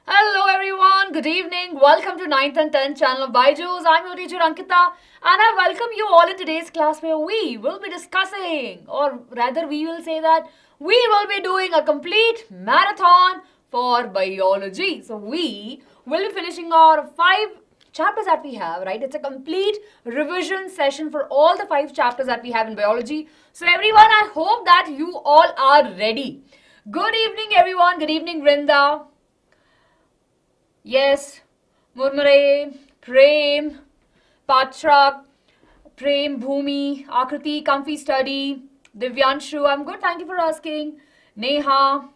Hello everyone, good evening. Welcome to 9th and 10th channel of BYJU'S. I'm your teacher Ankita and I welcome you all in today's class where we will be discussing, or rather we will say that we will be doing a complete marathon for biology. So we will be finishing our 5 chapters that we have, right? It's a complete revision session for all the 5 chapters that we have in biology. So everyone, I hope that you all are ready. Good evening everyone. Good evening Vrinda. Yes, Murmure, Prem, Patra, Prem, Bhumi, Akriti, Comfy Study, Divyanshu, I'm good, thank you for asking. Neha,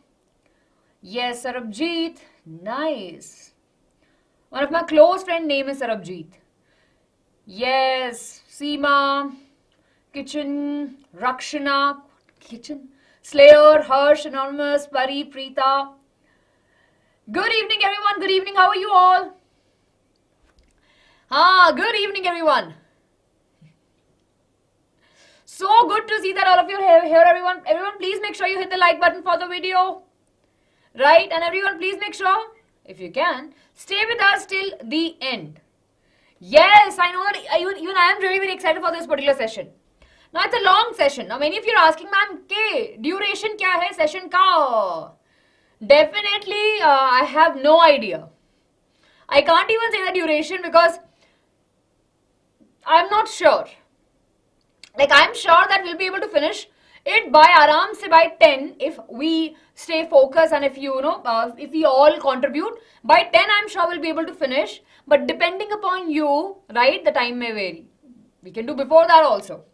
yes, Sarabjeet, nice. One of my close friend name is Sarabjeet. Yes, Seema, Kitchen, Rakshana, Kitchen, Slayer, Harsh, Anonymous, Pari, Preeta. Good evening everyone, good evening, how are you all? Good evening everyone. So good to see that all of you are here everyone. Everyone please make sure you hit the like button for the video. Right? And everyone please make sure, if you can, stay with us till the end. Yes, I know that even I am very very excited for this particular session. Now it's a long session. Now many of you are asking, ma'am, duration kya hai session ka? Definitely, I have no idea. I can't even say the duration because I'm not sure. Like, I'm sure that we'll be able to finish it by aram se by 10 if we stay focused and if if we all contribute. By 10, I'm sure we'll be able to finish. But depending upon you, right, the time may vary. We can do before that also.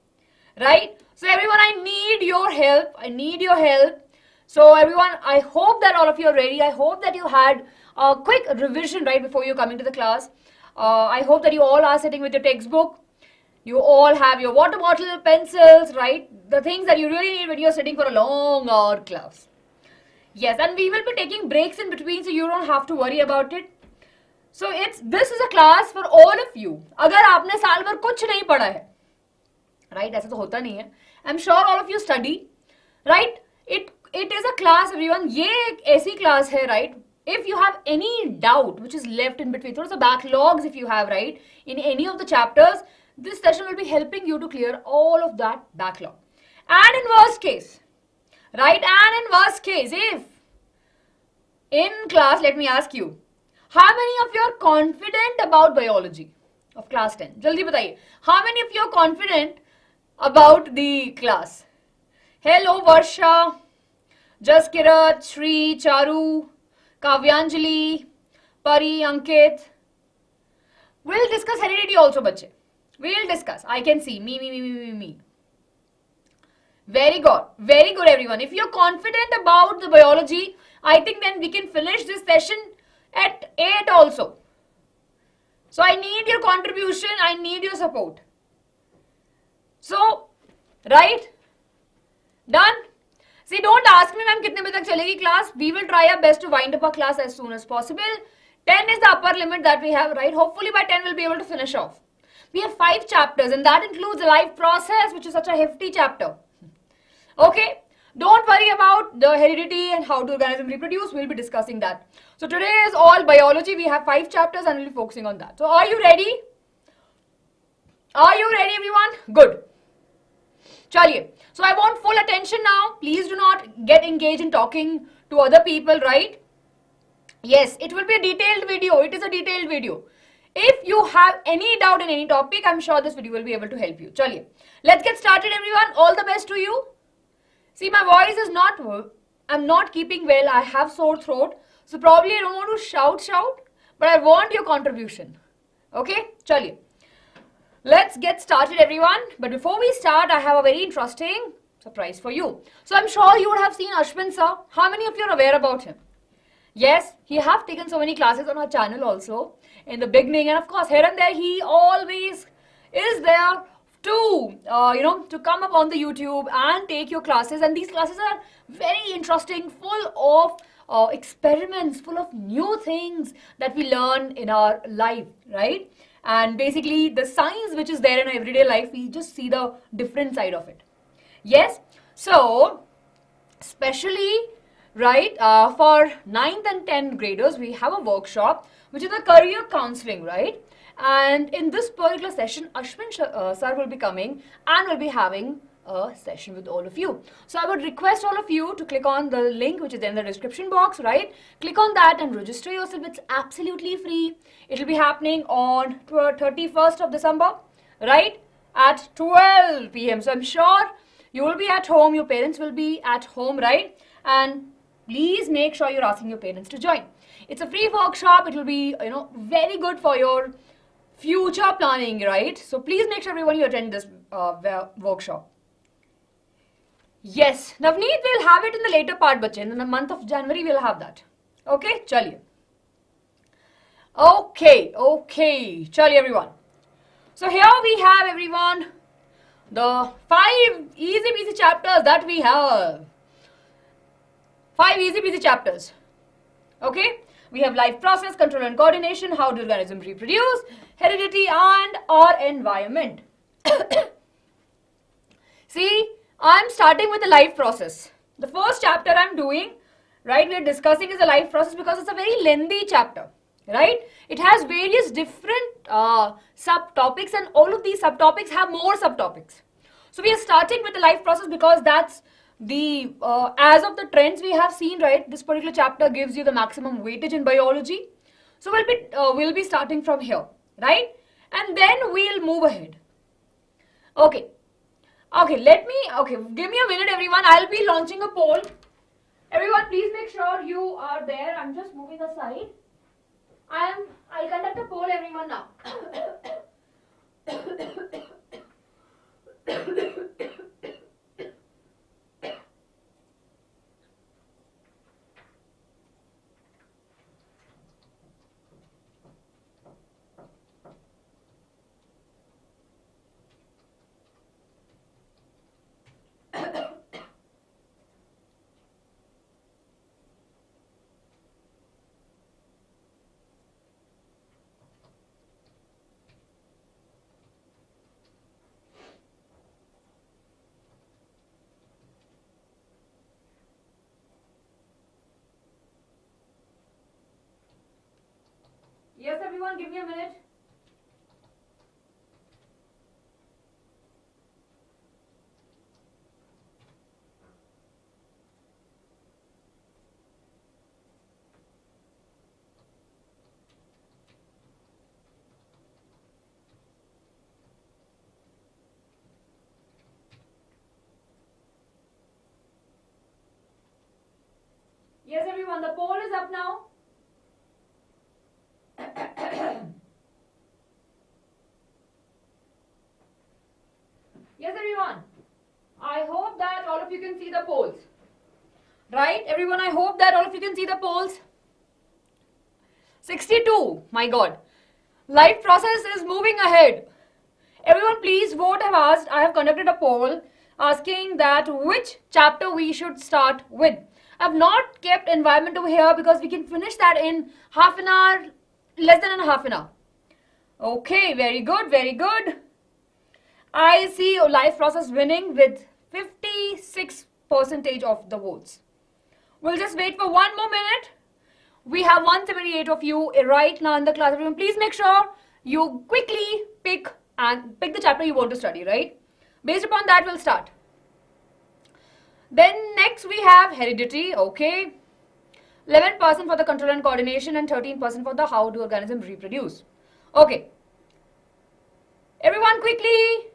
Right? So, everyone, I need your help. I need your help. So everyone, I hope that all of you are ready. I hope that you had a quick revision right before you come into the class. I hope that you all are sitting with your textbook. You all have your water bottle, pencils, right? The things that you really need when you're sitting for a long hour class. Yes, and we will be taking breaks in between so you don't have to worry about it. So this is a class for all of you. अगर आपने साल भर कुछ नहीं पढ़ा है, right? ऐसा तो होता नहीं है. I'm sure all of you study, right? It is a class everyone. ये एक ऐसी class है, right? If you have any doubt which is left in between, थोड़ा सा backlogs if you have, right, in any of the chapters, this session will be helping you to clear all of that backlog. And in worst case, right, and in worst case, if in class, let me ask you, how many of you are confident about biology of class 10? Jaldi bataiye. How many of you are confident about the class? Hello, Varsha. Jaskirat, Shri, Charu, Kavyanjali, Pari, Ankit. We'll discuss heredity also, bache. We'll discuss. I can see. Me. Very good, everyone. If you're confident about the biology, I think then we can finish this session at 8 also. So I need your contribution. I need your support. So, right? Done? See, don't ask me, ma'am, kitne baje tak chalegi class. We will try our best to wind up our class as soon as possible. 10 is the upper limit that we have, right? Hopefully by 10 we'll be able to finish off. We have 5 chapters and that includes a life process, which is such a hefty chapter. Okay? Don't worry about the heredity and how do organisms reproduce. We'll be discussing that. So today is all biology. We have 5 chapters and we'll be focusing on that. So are you ready? Are you ready, everyone? Good. Chaliye. So I want full attention now. Please do not get engaged in talking to other people, right? Yes, it will be a detailed video. It is a detailed video. If you have any doubt in any topic, I'm sure this video will be able to help you. Chaliye. Let's get started, everyone. All the best to you. See, my voice is I'm not keeping well. I have sore throat. So probably I don't want to shout, but I want your contribution. Okay? Chaliye. Let's get started, everyone. But before we start, I have a very interesting surprise for you. So I'm sure you would have seen Ashwin sir. How many of you are aware about him? Yes, he have taken so many classes on our channel also in the beginning. And of course, here and there, he always is there to, to come up on the YouTube and take your classes. And these classes are very interesting, full of experiments, full of new things that we learn in our life, right? And basically the science which is there in our everyday life, we just see the different side of it. Yes, so especially right? For 9th and 10th graders, we have a workshop which is a career counseling, right? And in this particular session, Ashwin sir will be coming and will be having a session with all of you. So I would request all of you to click on the link which is in the description box, right? Click on that and register yourself. It's absolutely free. It will be happening on 31st of December, right? At 12 p.m. So I'm sure you will be at home, your parents will be at home, right? And please make sure you're asking your parents to join. It's a free workshop. It will be, very good for your future planning, right? So please make sure everyone you attend this workshop. Yes, Navneet will have it in the later part, bache. In the month of January, we'll have that. Okay, chaliye. Okay, chaliye everyone. So here we have everyone the 5 easy peasy chapters that we have. 5 easy peasy chapters. Okay, we have life process, control and coordination, how do organisms reproduce, heredity and our environment. See, I'm starting with the life process. The first chapter I'm doing, right, we're discussing is the life process because it's a very lengthy chapter, right? It has various different subtopics and all of these subtopics have more subtopics. So we are starting with the life process because that's the, as of the trends we have seen, right, this particular chapter gives you the maximum weightage in biology. So we'll be starting from here, right? And then we'll move ahead. Okay, give me a minute everyone. I'll be launching a poll. Everyone, please make sure you are there. I'm just moving aside. I'll conduct a poll everyone now. Yes, everyone, give me a minute. Yes, everyone, the poll is up now. Yes, everyone. I hope that all of you can see the polls. Right, everyone, I hope that all of you can see the polls. 62, my God. Life process is moving ahead. Everyone, please vote. I have conducted a poll asking that which chapter we should start with. I've not kept environment over here because we can finish that in half an hour, less than half an hour. Okay, very good, very good. I see life process winning with 56% of the votes. We'll just wait for one more minute. We have 178 of you right now in the classroom. Please make sure you quickly pick the chapter you want to study, right? Based upon that, we'll start. Then next we have heredity, okay. 11% for the control and coordination and 13% for the how do organisms reproduce. Okay. Everyone quickly.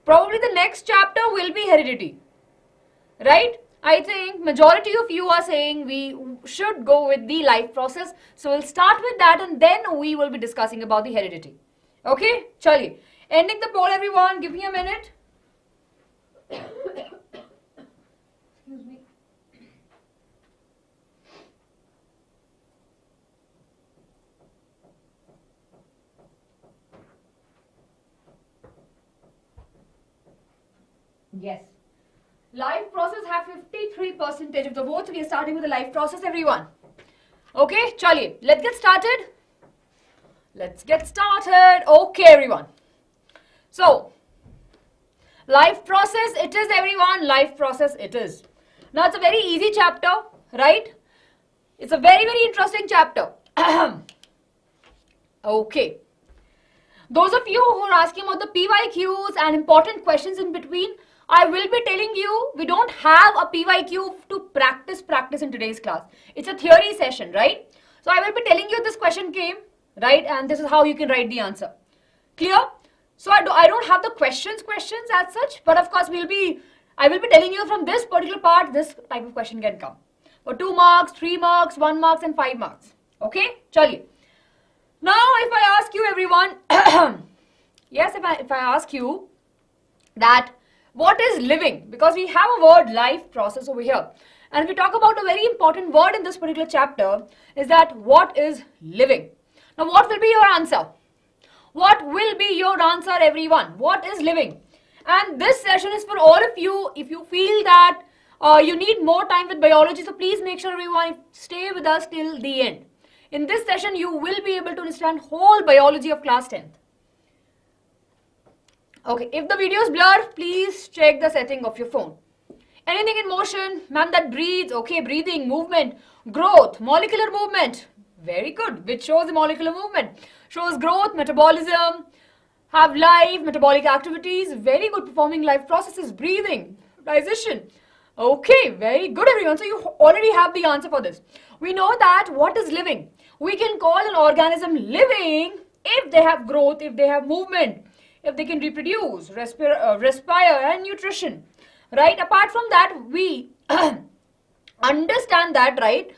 Probably the next chapter will be heredity, right? I think majority of you are saying we should go with the life process. So we'll start with that and then we will be discussing about the heredity. Okay, chaliye. Ending the poll everyone, give me a minute. Excuse me. Yes. Life process have 53% of the votes. We are starting with the life process, everyone. Okay, chaliye. Let's get started. Let's get started. Okay, everyone. So, life process it is, everyone. Life process it is. Now it's a very easy chapter, right? It's a very, very interesting chapter. Okay. Those of you who are asking about the PYQs and important questions in between, I will be telling you, we don't have a PYQ to practice in today's class. It's a theory session, right? So I will be telling you this question came, right? And this is how you can write the answer. Clear? So I don't have the questions as such, but of course I will be telling you from this particular part, this type of question can come. For 2 marks, 3 marks, 1 marks and 5 marks. Okay? Chaliye. Now if I ask you everyone, yes, if I ask you that what is living? Because we have a word life process over here. And we talk about a very important word in this particular chapter is that what is living? Now what will be your answer? What will be your answer, everyone? What is living? And this session is for all of you. If you feel that you need more time with biology, so please make sure everyone stay with us till the end. In this session, you will be able to understand whole biology of class 10th. Okay, if the video is blurred, please check the setting of your phone. Anything in motion, ma'am, that breathes, okay, breathing, movement, growth, molecular movement. Very good, which shows the molecular movement. Shows growth, metabolism, have life, metabolic activities, very good performing life processes, breathing, digestion. Okay, very good everyone. So you already have the answer for this. We know that what is living? We can call an organism living if they have growth, if they have movement, if they can reproduce, respire and nutrition. Right? Apart from that, we understand that, right?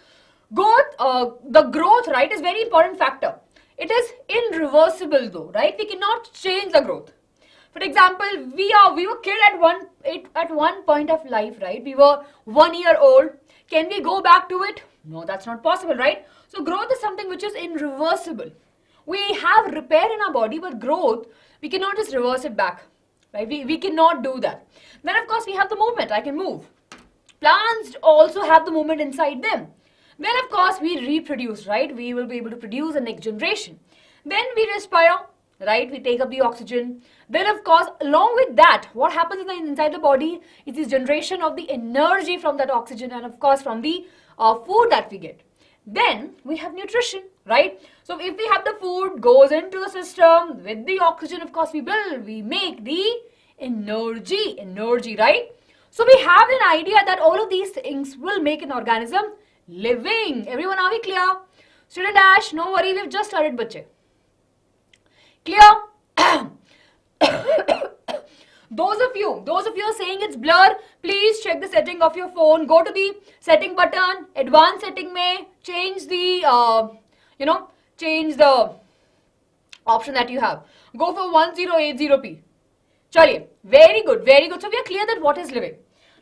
The growth, right, is very important factor. It is irreversible though, right? We cannot change the growth. For example, we were kid at one point of life, right? We were 1 year old. Can we go back to it? No, that's not possible, right? So growth is something which is irreversible. We have repair in our body, but growth, we cannot just reverse it back, right? We cannot do that. Then of course we have the movement. I can move. Plants also have the movement inside them. Then of course we reproduce, right? We will be able to produce the next generation. Then we respire, right? We take up the oxygen. Then of course, along with that, what happens inside the body is this generation of the energy from that oxygen and of course from the food that we get. Then we have nutrition, right? So if we have the food goes into the system with the oxygen, of course we make the energy, right? So we have an idea that all of these things will make an organism living. Everyone, are we clear? Student Ash, no worry, we've just started, bache. Clear? Those of you are saying it's blur, please check the setting of your phone. Go to the setting button, advanced setting mein, change the, change the option that you have. Go for 1080p. Chaliye, very good, very good. So we are clear that what is living.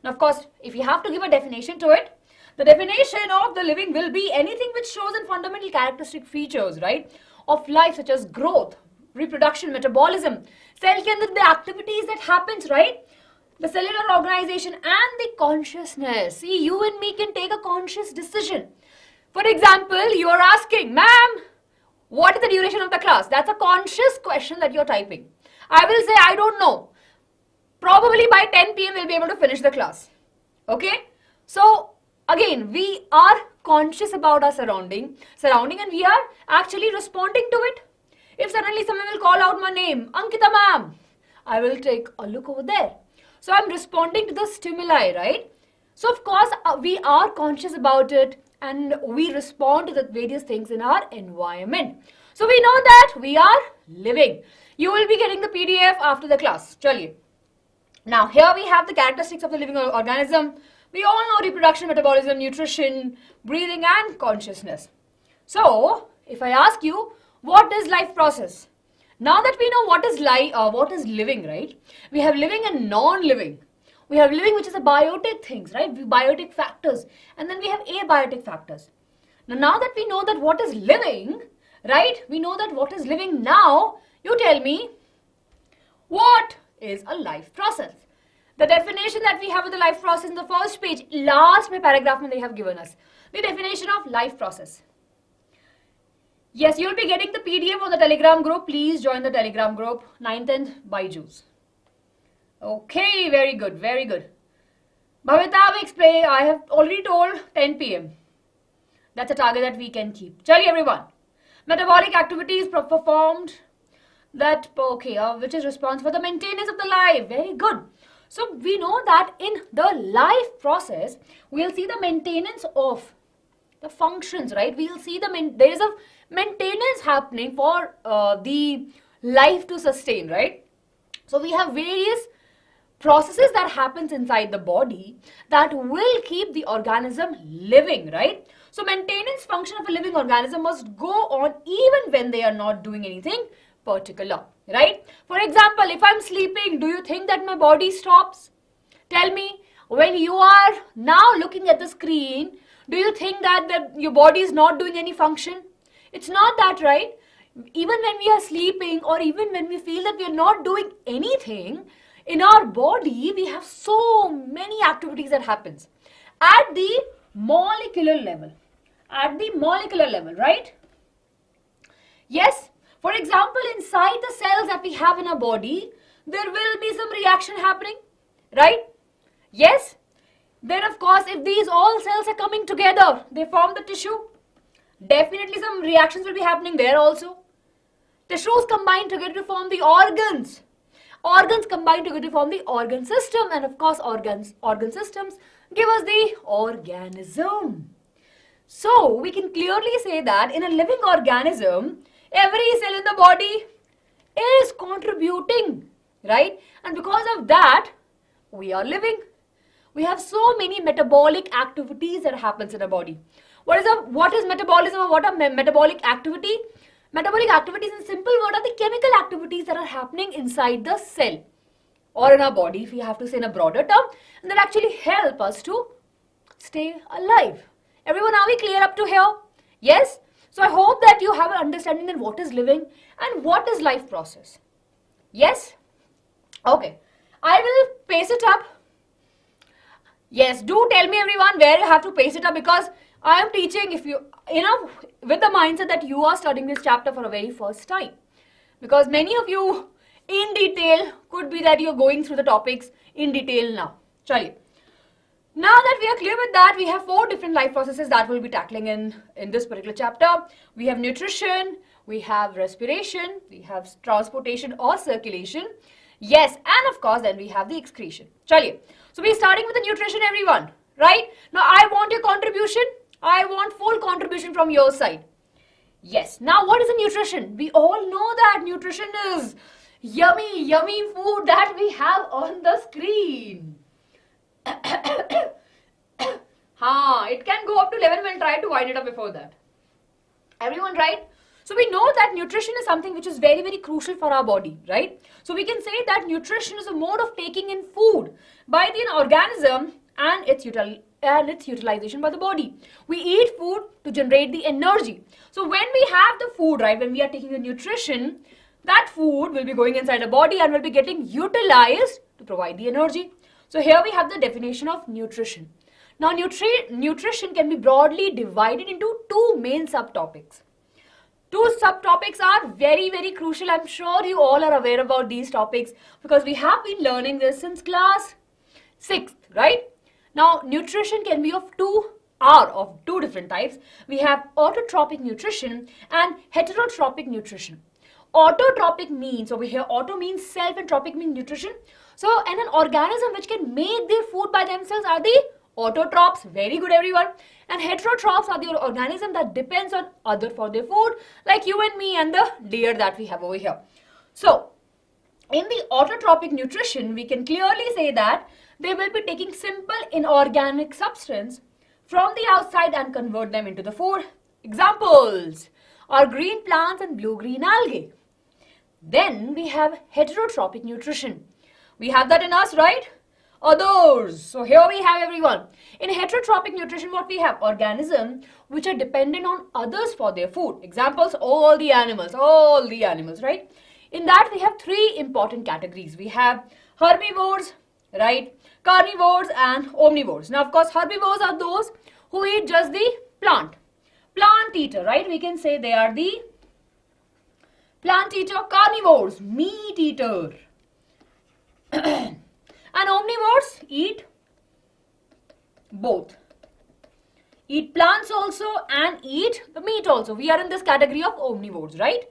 Now, of course, if you have to give a definition to it, the definition of the living will be anything which shows in fundamental characteristic features, right, of life such as growth, reproduction, metabolism, cell can the activities that happens, right? The cellular organization and the consciousness. See, you and me can take a conscious decision. For example, you are asking, ma'am, what is the duration of the class? That's a conscious question that you're typing. I will say, I don't know. Probably by 10 p.m. we'll be able to finish the class. Okay? So, again, we are conscious about our surrounding and we are actually responding to it. If suddenly someone will call out my name, Ankita ma'am, I will take a look over there. So I'm responding to the stimuli, right? So of course, we are conscious about it and we respond to the various things in our environment. So we know that we are living. You will be getting the PDF after the class. Chaliye. Now here we have the characteristics of the living organism. We all know reproduction, metabolism, nutrition, breathing and consciousness. So if I ask you, what is life process? Now that we know what is living, right? We have living and non-living. We have living which is a biotic things, right? Biotic factors. And then we have abiotic factors. Now that we know that what is living, right? We know that what is living now. You tell me, what is a life process? The definition that we have of the life process in the first page, last paragraph they have given us. The definition of life process. Yes, you'll be getting the PDF on the Telegram group. Please join the Telegram group, 9th and BYJU'S. Okay, very good, very good. Bhavita, we explain. I have already told 10 p.m. That's a target that we can keep. Chali everyone. Metabolic activities performed that okay, which is responsible for the maintenance of the life. Very good. So we know that in the life process, we'll see the maintenance of the functions, right? We'll see there is a maintenance happening for the life to sustain, right? So we have various processes that happens inside the body that will keep the organism living, right? So maintenance function of a living organism must go on even when they are not doing anything particular, right? For example, if I'm sleeping, do you think that my body stops? Tell me, when you are now looking at the screen, do you think that your body is not doing any function? It's not that, right? Even when we are sleeping or even when we feel that we are not doing anything, in our body, we have so many activities that happens at the molecular level. At the molecular level, right? Yes. For example, inside the cells that we have in our body, there will be some reaction happening, right? Yes. Then of course, if these all cells are coming together, they form the tissue. Definitely some reactions will be happening there also. Tissues combine together to form the organs. Organs combine together to form the organ system, and of course organ systems give us the organism. So we can clearly say that in a living organism, every cell in the body is contributing, right? And because of that, we are living. We have so many metabolic activities that happens in our body. What is metabolism, or what are metabolic activity? Metabolic activities, in simple word, are the chemical activities that are happening inside the cell or in our body, if we have to say in a broader term, and that actually help us to stay alive. Everyone, are we clear up to here? Yes? So I hope that you have an understanding in what is living and what is life process. Yes? Okay. I will pace it up. Yes, do tell me everyone where you have to pace it up, because I am teaching with the mindset that you are studying this chapter for the very first time. Because many of you in detail could be that you're going through the topics in detail now. Chaliye. Now that we are clear with that, we have 4 different life processes that we'll be tackling in this particular chapter. We have nutrition, we have respiration, we have transportation or circulation. Yes, and of course then we have the excretion. Chaliye. So we're starting with the nutrition, everyone. Right? Now I want your contribution. I want full contribution from your side. Yes. Now what is the nutrition? We all know that nutrition is yummy, yummy food that we have on the screen. It can go up to 11. We'll try to wind it up before that. Everyone, right? So we know that nutrition is something which is very, very crucial for our body, right? So we can say that nutrition is a mode of taking in food by the organism and its utilization by the body. We eat food to generate the energy. So when we have the food, right, when we are taking the nutrition, that food will be going inside the body and will be getting utilized to provide the energy. So here we have the definition of nutrition. Now nutrition can be broadly divided into 2 main subtopics. 2 subtopics are very, very crucial. I'm sure you all are aware about these topics because we have been learning this since class 6th, right? Now, nutrition can be of 2 different types. We have autotrophic nutrition and heterotropic nutrition. Autotrophic means, over here, auto means self and tropic means nutrition. So, and an organism which can make their food by themselves are the autotrophs. Very good, everyone. And heterotrophs are the organism that depends on other for their food, like you and me and the deer that we have over here. So, in the autotrophic nutrition, we can clearly say that they will be taking simple inorganic substance from the outside and convert them into the food. Examples are green plants and blue-green algae. Then we have heterotropic nutrition. We have that in us, right? Others. So here we have everyone. In heterotropic nutrition, what we have? Organisms which are dependent on others for their food. Examples, all the animals, right? In that we have 3 important categories. We have herbivores, right? Carnivores and omnivores. Now, of course, herbivores are those who eat just the plant eater, right? We can say they are the plant eater. Carnivores, meat eater. And omnivores eat both. Eat plants also and eat the meat also. We are in this category of omnivores, right?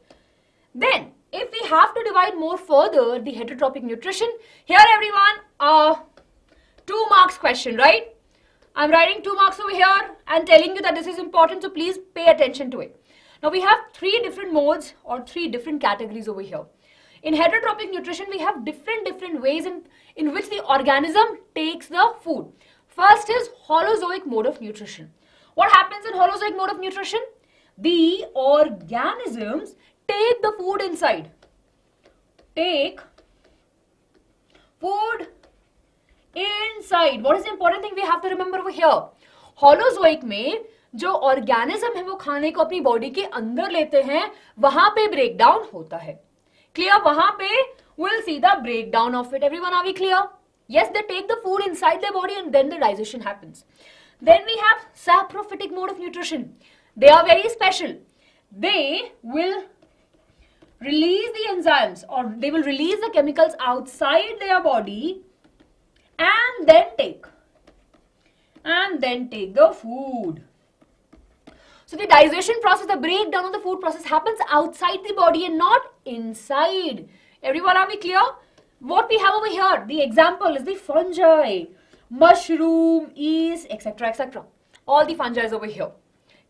Then, if we have to divide more further the heterotropic nutrition, here everyone, 2 marks question, right? I'm writing 2 marks over here and telling you that this is important, so please pay attention to it. Now, we have 3 different modes or 3 different categories over here. In heterotropic nutrition, we have different ways in which the organism takes the food. First is holozoic mode of nutrition. What happens in holozoic mode of nutrition? The organisms take the food inside. Take food inside. What is the important thing we have to remember over here? Holozoic में जो organism है वो खाने को अपनी body के अंदर लेते हैं, वहां पे breakdown होता है. Clear? वहां पे we'll see the breakdown of it. Everyone, are we clear? Yes, they take the food inside their body and then the digestion happens. Then we have saprophytic mode of nutrition. They are very special. They will release the enzymes or they will release the chemicals outside their body and then take the food. So the digestion process, the breakdown of the food process happens outside the body and not inside. Everyone, are we clear? What we have over here, the example is the fungi, mushroom, yeast, etc., etc. All the fungi is over here.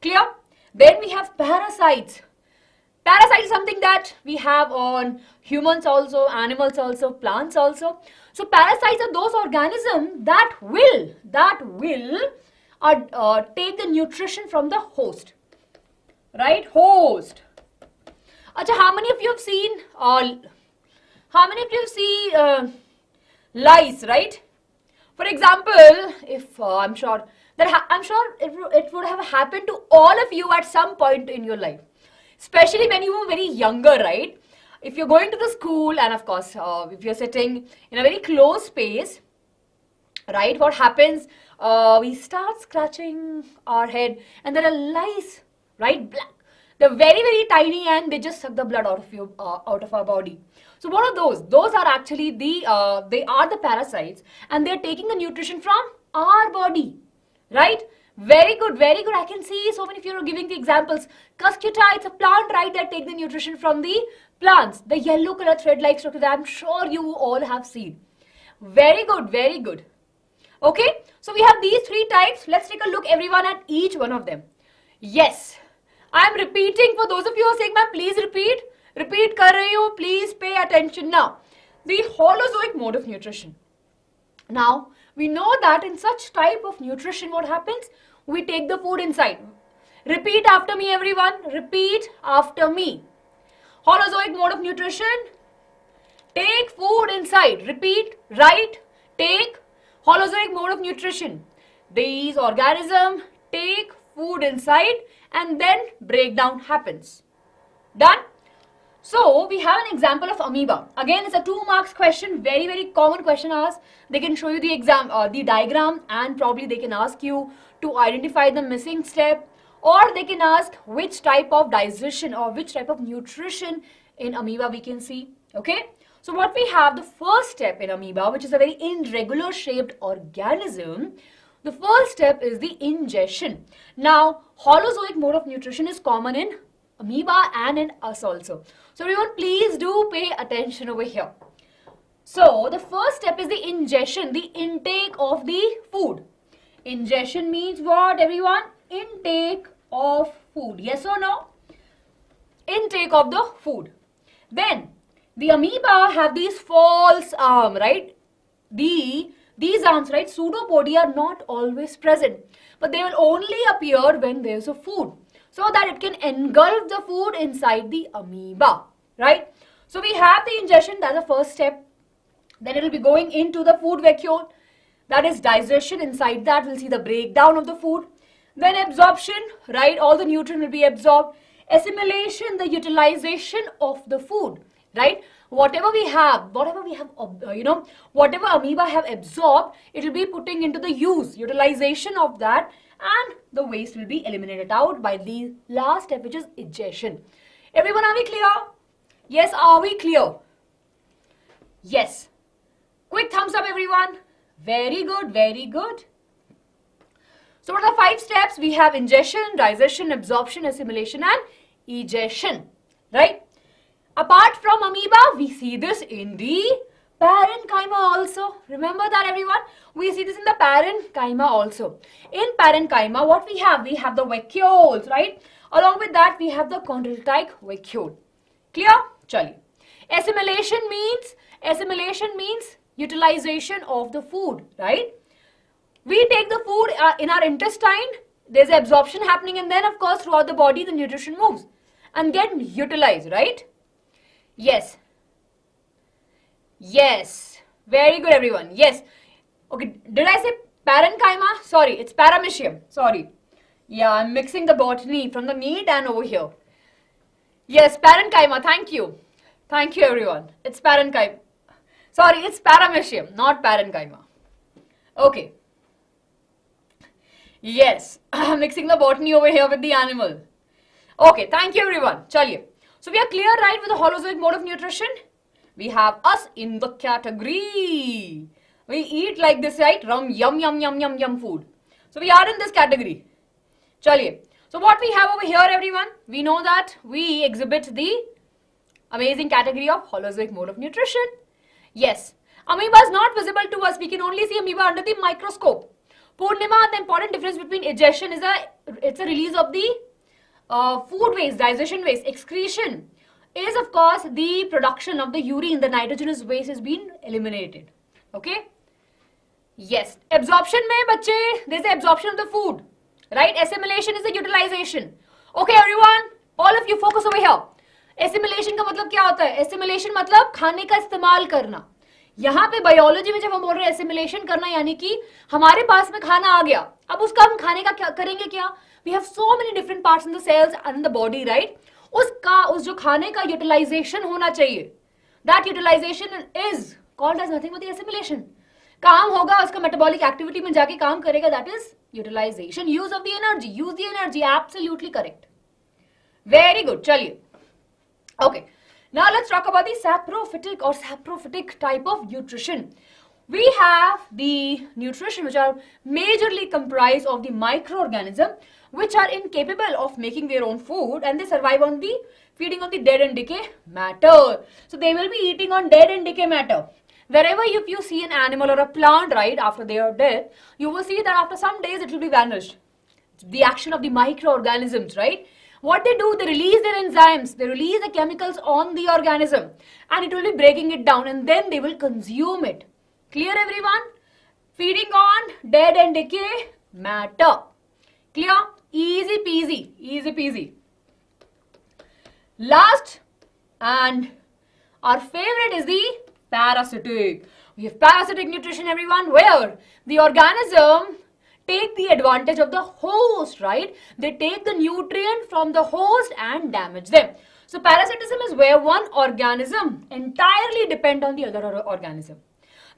Clear? Then we have parasites. Parasite is something that we have on humans also, animals also, plants also. So parasites are those organisms that will take the nutrition from the host. Right? Host. Achha, how many of you have seen lice, right? For example, if I'm sure it would have happened to all of you at some point in your life, especially when you were very younger, right? If you're going to the school and of course, if you're sitting in a very close space, right? What happens? We start scratching our head and there are lice, right? Black. They're very tiny and they just suck the blood out of our body. So what are those? Those are actually they are the parasites and they're taking the nutrition from our body, right? Very good. I can see so many of you are giving the examples. Cuscuta, it's a plant, right, that take the nutrition from the plants. The yellow color thread-like structure that I'm sure you all have seen. Very good. Okay, so we have these 3 types. Let's take a look everyone at each one of them. Yes, I'm repeating for those of you who are saying, ma'am, please repeat. Repeat kar rahi hu, please pay attention now. The holozoic mode of nutrition. Now, we know that in such type of nutrition, what happens? We take the food inside. Repeat after me, everyone. Repeat after me. Holozoic mode of nutrition. Take food inside. Repeat. Write. Take. Holozoic mode of nutrition. These organisms take food inside and then breakdown happens. Done? So, we have an example of amoeba. Again, it's a 2 marks question, very common question asked. They can show you the diagram and probably they can ask you to identify the missing step, or they can ask which type of digestion or which type of nutrition in amoeba we can see. Okay? So, what we have, the first step in amoeba, which is a very irregular shaped organism, the first step is the ingestion. Now, holozoic mode of nutrition is common in amoeba and in us also. So everyone, please do pay attention over here. So the first step is the ingestion, the intake of the food. Ingestion means what, everyone? Intake of food. Yes or no? Intake of the food. Then the amoeba have these false arms, right? These arms, right, pseudopodia are not always present, but they will only appear when there's a food, so that it can engulf the food inside the amoeba, right? So we have the ingestion, that's the first step. Then it will be going into the food vacuole, that is digestion. Inside that we'll see the breakdown of the food. Then absorption, right, all the nutrient will be absorbed. Assimilation, the utilization of the food, right? Whatever amoeba have absorbed, it will be putting into the utilization of that, and the waste will be eliminated out by the last step, which is ingestion. Everyone, are we clear? Yes, are we clear? Yes. Quick thumbs up, everyone. Very good. So what are the 5 steps? We have ingestion, digestion, absorption, assimilation and egestion, right? Apart from amoeba, we see this in the parenchyma also. Remember that, everyone? We see this in the parenchyma also. In parenchyma, what we have? We have the vacuoles, right? Along with that, we have the chondrocytic vacuole. Clear? Chaliye. Assimilation means utilization of the food, right? We take the food in our intestine, there's absorption happening, and then of course throughout the body the nutrition moves and get utilized, right? Yes. Yes. Very good, everyone. Yes. Okay, did I say parenchyma? Sorry, it's paramecium. Sorry. Yeah, I'm mixing the botany from the meat and over here. Yes, parenchyma. Thank you. Thank you, everyone. It's parenchyma. Sorry, it's paramecium, not parenchyma. Okay. Yes, mixing the botany over here with the animal. Okay, thank you, everyone. Chaliye. So we are clear, right, with the holozoic mode of nutrition? We have us in the category. We eat like this, right? Yum, yum, yum, yum, yum food. So we are in this category. Chaliye. So what we have over here, everyone? We know that we exhibit the amazing category of holozoic mode of nutrition. Yes. Amoeba is not visible to us. We can only see amoeba under the microscope. Purnima, the important difference between egestion is it's a release of the food waste, digestion waste. Excretion is of course the production of the urine. The nitrogenous waste is being eliminated. Okay. Yes. Absorption mein bache, there's the absorption of the food. Right. Assimilation is the utilization. Okay, everyone. All of you focus over here. Assimilation का मतलब क्या होता है? Assimilation मतलब खाने का इस्तेमाल करना. यहाँ पे बायोलॉजी में जब हम बोल रहे हैं एसिमिलेशन करना, यानी कि हमारे पास में खाना आ गया, अब उसका हम खाने का क्या करेंगे? क्या we have so many different parts in the cells and in the body, right? उस जो खाने का यूटिलाइजेशन होना चाहिए, that utilization is called as nothing but the assimilation. काम होगा, उसका मेटाबॉलिक एक्टिविटी में जाके काम करेगा, that is utilization. Use of the energy, use the energy. Absolutely correct. Very good. चलिए, okay. Now let's talk about the saprophytic type of nutrition. We have the nutrition which are majorly comprised of the microorganisms which are incapable of making their own food, and they survive on the feeding on the dead and decay matter. So they will be eating on dead and decay matter. Wherever if you see an animal or a plant, right, after they are dead, you will see that after some days it will be vanished. The action of the microorganisms, right? What they do, they release their enzymes, they release the chemicals on the organism, and it will be breaking it down, and then they will consume it. Clear, everyone? Feeding on dead and decay matter. Clear? Easy peasy, easy peasy. Last and our favorite is the parasitic. We have parasitic nutrition, everyone, where the organism take the advantage of the host, right? They take the nutrient from the host and damage them. So parasitism is where one organism entirely depend on the other organism.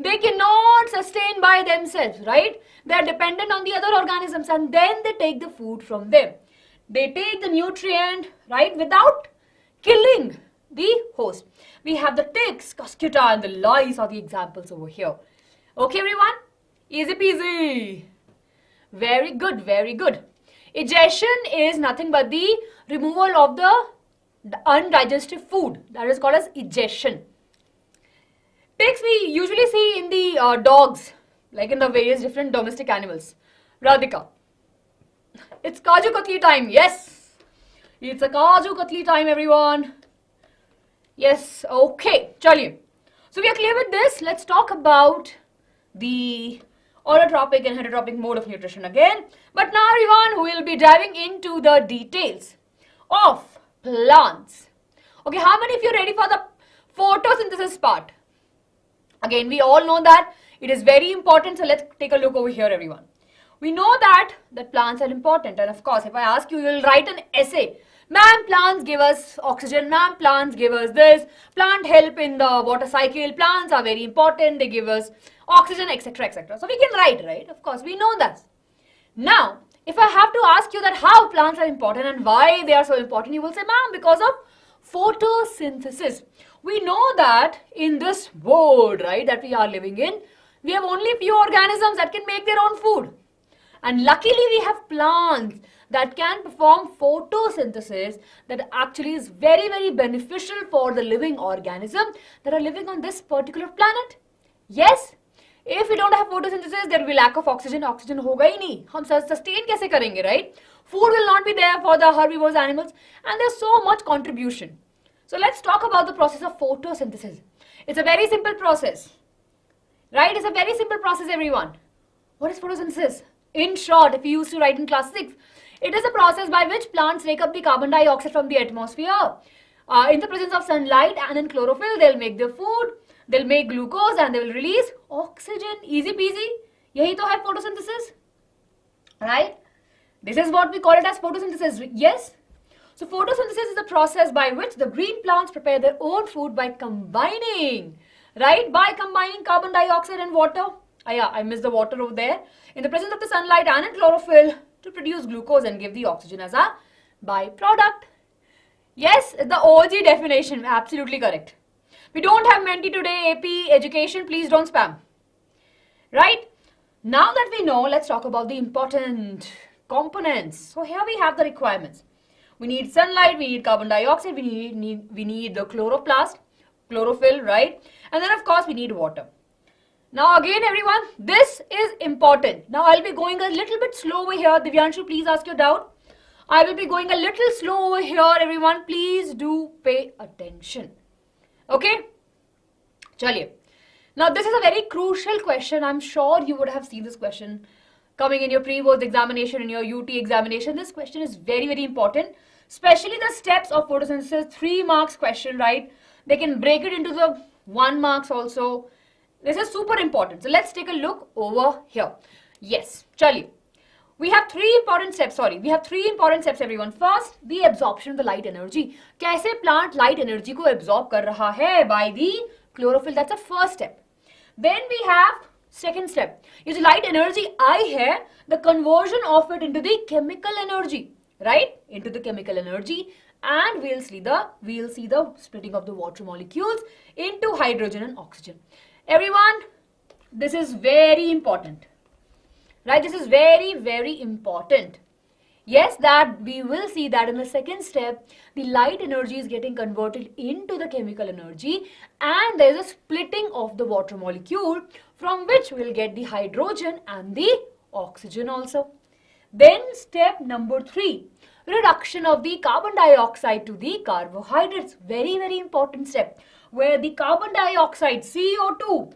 They cannot sustain by themselves, right? They are dependent on the other organisms, and then they take the food from them. They take the nutrient, right, without killing the host. We have the ticks, cuscuta, and the lice are the examples over here. Okay, everyone? Easy peasy. Very good, very good. Egestion is nothing but the removal of the undigested food. That is called as egestion. Ticks we usually see in the dogs, like in the various different domestic animals. Radhika. It's Kaju Katli time. Yes. It's a Kaju Katli time, everyone. Yes. Okay. Chaliye. So we are clear with this. Let's talk about the autotrophic and heterotrophic mode of nutrition again. But now, everyone, we will be diving into the details of plants. Okay, how many of you are ready for the photosynthesis part? Again, we all know that it is very important. So let's take a look over here, everyone. We know that plants are important. And of course, if I ask you, you will write an essay. Ma'am, plants give us oxygen. Ma'am, plants give us this. Plant help in the water cycle. Plants are very important. They give us oxygen, etc., etc. So we can write, right? Of course, we know that. Now, if I have to ask you that how plants are important and why they are so important, you will say, ma'am, because of photosynthesis. We know that in this world, right, that we are living in, we have only few organisms that can make their own food. And luckily we have plants that can perform photosynthesis that actually is very, very beneficial for the living organism that are living on this particular planet. Yes, if we don't have photosynthesis, there will be lack of oxygen. Oxygen होगा ही नहीं. हम sustain कैसे करेंगे, right? Food will not be there for the herbivores animals, and there's so much contribution. So let's talk about the process of photosynthesis. It's a very simple process, right? It's a very simple process, everyone. What is photosynthesis? In short, if you used to write in class 6, it is a process by which plants take up the carbon dioxide from the atmosphere. In the presence of sunlight and in chlorophyll, they'll make their food, they'll make glucose and they will release oxygen. Easy peasy. Yahi to hai photosynthesis. Right? This is what we call it as photosynthesis. Yes? So photosynthesis is the process by which the green plants prepare their own food by combining, right? By combining carbon dioxide and water. I missed the water over there. In the presence of the sunlight and in chlorophyll to produce glucose and give the oxygen as a byproduct. Yes, the OG definition, absolutely correct. We don't have Menti today, AP, education, please don't spam. Right? Now that we know, let's talk about the important components. So here we have the requirements. We need sunlight, we need carbon dioxide, we need the chloroplast, chlorophyll, right? And then of course we need water. Now again everyone, this is important. Now I'll be going a little bit slow over here. Divyanshu, please ask your doubt. I will be going a little slow over here, everyone. Please do pay attention. Okay? Chaliye. Now this is a very crucial question. I'm sure you would have seen this question coming in your pre-board examination, in your UT examination. This question is very, very important. Especially the steps of photosynthesis, 3 marks question, right? They can break it into the 1 marks also. This is super important. So let's take a look over here. Yes, chaliye. We have 3 important steps, We have 3 important steps, everyone. First, the absorption of the light energy. कैसे plant light energy को absorb कर रहा है by the chlorophyll. That's the first step. Then we have second step. ये जो light energy आई है, the conversion of it into the chemical energy, right? Into the chemical energy, and we'll see the splitting of the water molecules into hydrogen and oxygen. Everyone, this is very important. Right, this is very, very important. Yes, that we will see that in the second step, the light energy is getting converted into the chemical energy and there is a splitting of the water molecule from which we'll get the hydrogen and the oxygen also. Then step number 3, reduction of the carbon dioxide to the carbohydrates. Very, very important step where the carbon dioxide, CO2,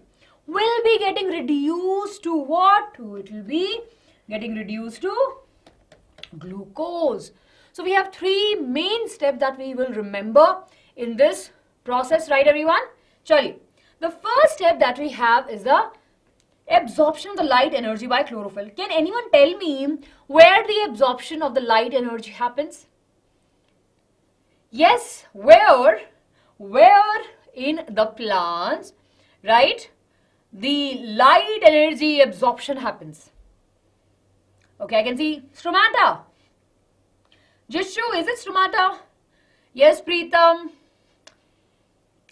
will be getting reduced to what? It will be getting reduced to glucose. So we have 3 main steps that we will remember in this process, right everyone? Chaliye. The first step that we have is the absorption of the light energy by chlorophyll. Can anyone tell me where the absorption of the light energy happens? Yes, where in the plants, right? The light energy absorption happens. Okay, I can see stromata. Jishu, is it stromata? Yes, Preetam.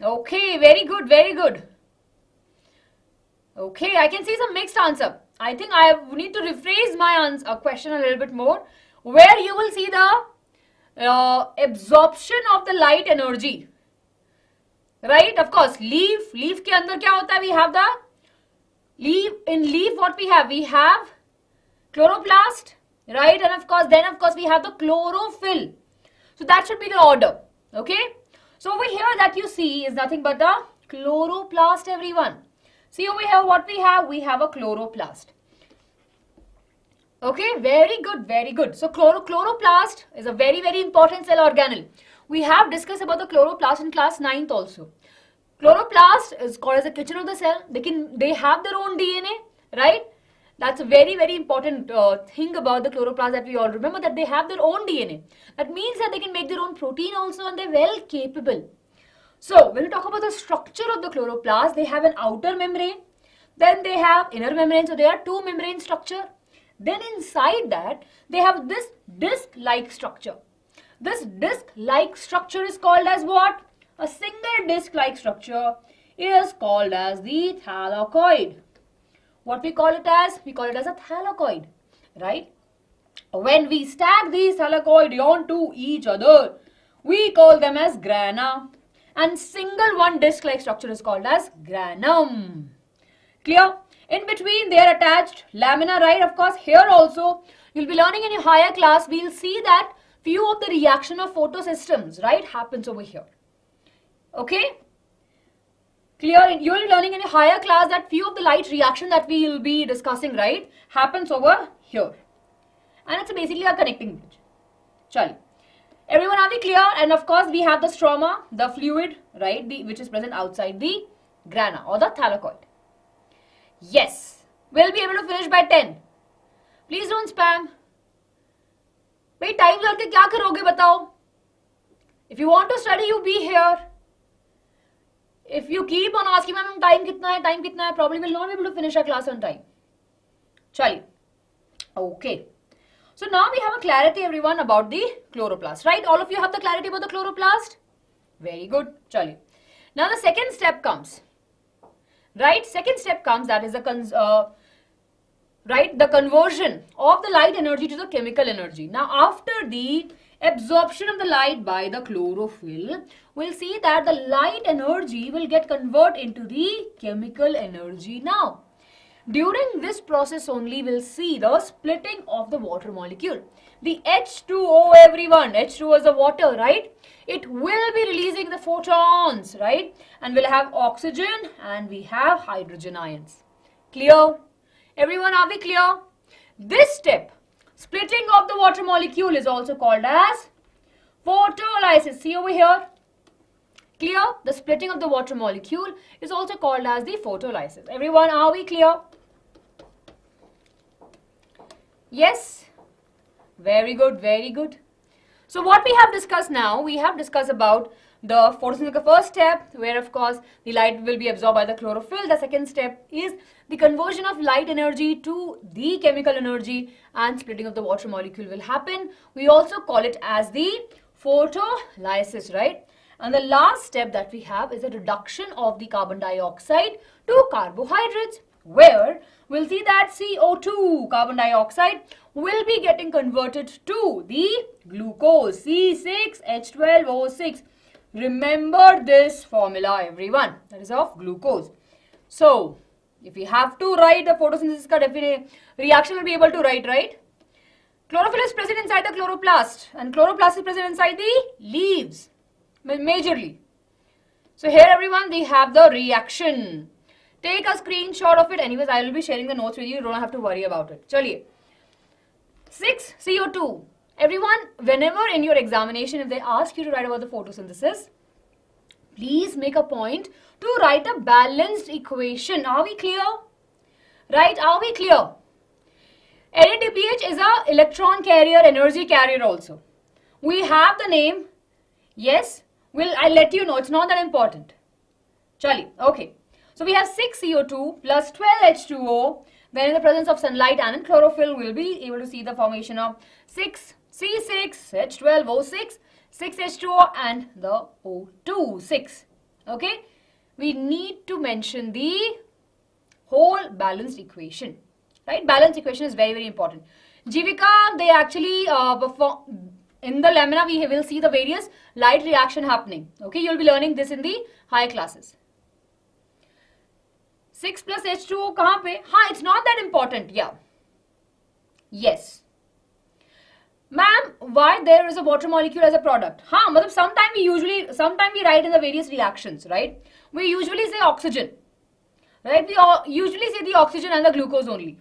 Okay, very good, very good. Okay, I can see some mixed answer. I think I need to rephrase my question a little bit more. Where you will see the absorption of the light energy. Right, of course, leaf ke andar kya hota hai? We have the in leaf what we have? We have chloroplast, right? And of course, then of course we have the chlorophyll. So that should be the order, okay? So over here that you see is nothing but a chloroplast, everyone. See over here what we have? We have a chloroplast. Okay, very good, very good. So chloroplast is a very, very important cell organelle. We have discussed about the chloroplast in class 9th also. Chloroplast is called as the kitchen of the cell. They have their own DNA, right? That's a very, very important thing about the chloroplast that we all remember, that they have their own DNA. That means that they can make their own protein also and they're well capable. So when we talk about the structure of the chloroplast, they have an outer membrane. Then they have inner membrane. So they are 2 membrane structure. Then inside that, they have this disc-like structure. This disc-like structure is called as what? A single disc-like structure is called as the thylakoid. What we call it as? We call it as a thylakoid. right? When we stack these thylakoid onto each other, we call them as grana, and single one disc-like structure is called as granum. Clear? In between they are attached lamina, right? Of course, here also you'll be learning in your higher class. We'll see that few of the reaction of photosystems, right, happens over here. Okay? Clear? You'll be learning in a higher class that few of the light reaction that we will be discussing, right, happens over here. And it's basically a connecting bridge. Chali. Everyone, are we clear? And of course, we have the stroma, the fluid, right, which is present outside the grana or the thylakoid. Yes. We'll be able to finish by 10. Please don't spam. Wait, time लड़के क्या करोगे बताओ? If you want to study, you be here. If you keep on asking, ma'am, time कितना है, probably will not be able to finish our class on time. Chali. Okay. So now we have a clarity, everyone, about the chloroplast, right? All of you have the clarity about the chloroplast? Very good. Chali. Now the second step comes, right? Second step comes, that is the conversion of the light energy to the chemical energy. Now after the absorption of the light by the chlorophyll, we'll see that the light energy will get converted into the chemical energy now. During this process only, we'll see the splitting of the water molecule. The H2O, everyone, H2O is the water, right? It will be releasing the photons, right? And we'll have oxygen and we have hydrogen ions. Clear? Everyone, are we clear? This step, splitting of the water molecule, is also called as photolysis. See over here? Clear? The splitting of the water molecule is also called as the photolysis. Everyone, are we clear? Yes? Very good, very good. So what we have discussed now, we have discussed about the photosynthesis first step, where of course the light will be absorbed by the chlorophyll. The second step is the conversion of light energy to the chemical energy, and splitting of the water molecule will happen. We also call it as the photolysis, right? And the last step that we have is a reduction of the carbon dioxide to carbohydrates, where we'll see that CO2, carbon dioxide, will be getting converted to the glucose, C6H12O6. Remember this formula, everyone, that is of glucose. So, if we have to write the photosynthesis ka definite reaction, will be able to write, right? Chlorophyll is present inside the chloroplast, and chloroplast is present inside the leaves, majorly. So here, everyone, we have the reaction. Take a screenshot of it. Anyways, I will be sharing the notes with you. You don't have to worry about it. Chaliye. 6 CO2. Everyone, whenever in your examination, if they ask you to write about the photosynthesis, please make a point to write a balanced equation. Are we clear? Right? Are we clear? NADPH is a electron carrier, energy carrier also. We have the name. Yes. I'll let you know. It's not that important. Chali. Okay. So we have 6 CO2 plus 12 H2O. When in the presence of sunlight and in chlorophyll, we'll be able to see the formation of 6 C6H12O6, 6 H2O and the O2, 6. Okay. We need to mention the whole balanced equation. Right? Balanced equation is very, very important. Jivika, they actually perform, in the lamina we will see the various light reaction happening. Okay. You'll be learning this in the higher classes. 6 plus H2O kahan pe? It's not that important. Yeah. Yes. Ma'am, why there is a water molecule as a product? Sometimes we write in the various reactions, right? We usually say oxygen. Right? We usually say the oxygen and the glucose only.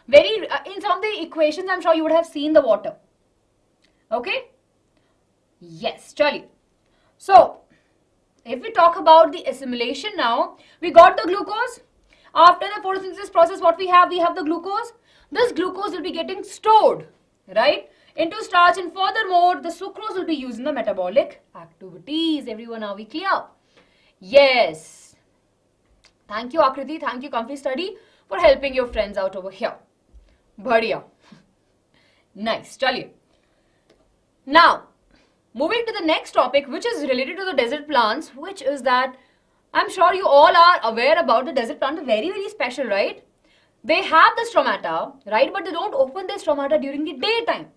In some of the equations, I'm sure you would have seen the water. Okay? Yes, Charlie. So, if we talk about the assimilation now, we got the glucose. After the photosynthesis process, what we have the glucose. This glucose will be getting stored, right, into starch, and furthermore, the sucrose will be used in the metabolic activities. Everyone, are we clear? Yes. Thank you, Akriti. Thank you, Comfy Study, for helping your friends out over here. Badhiya. Nice. Chaliye. Now, moving to the next topic, which is related to the desert plants, which is that I'm sure you all are aware about the desert plant, very, very special, right? They have the stromata, right? But they don't open their stromata during the daytime.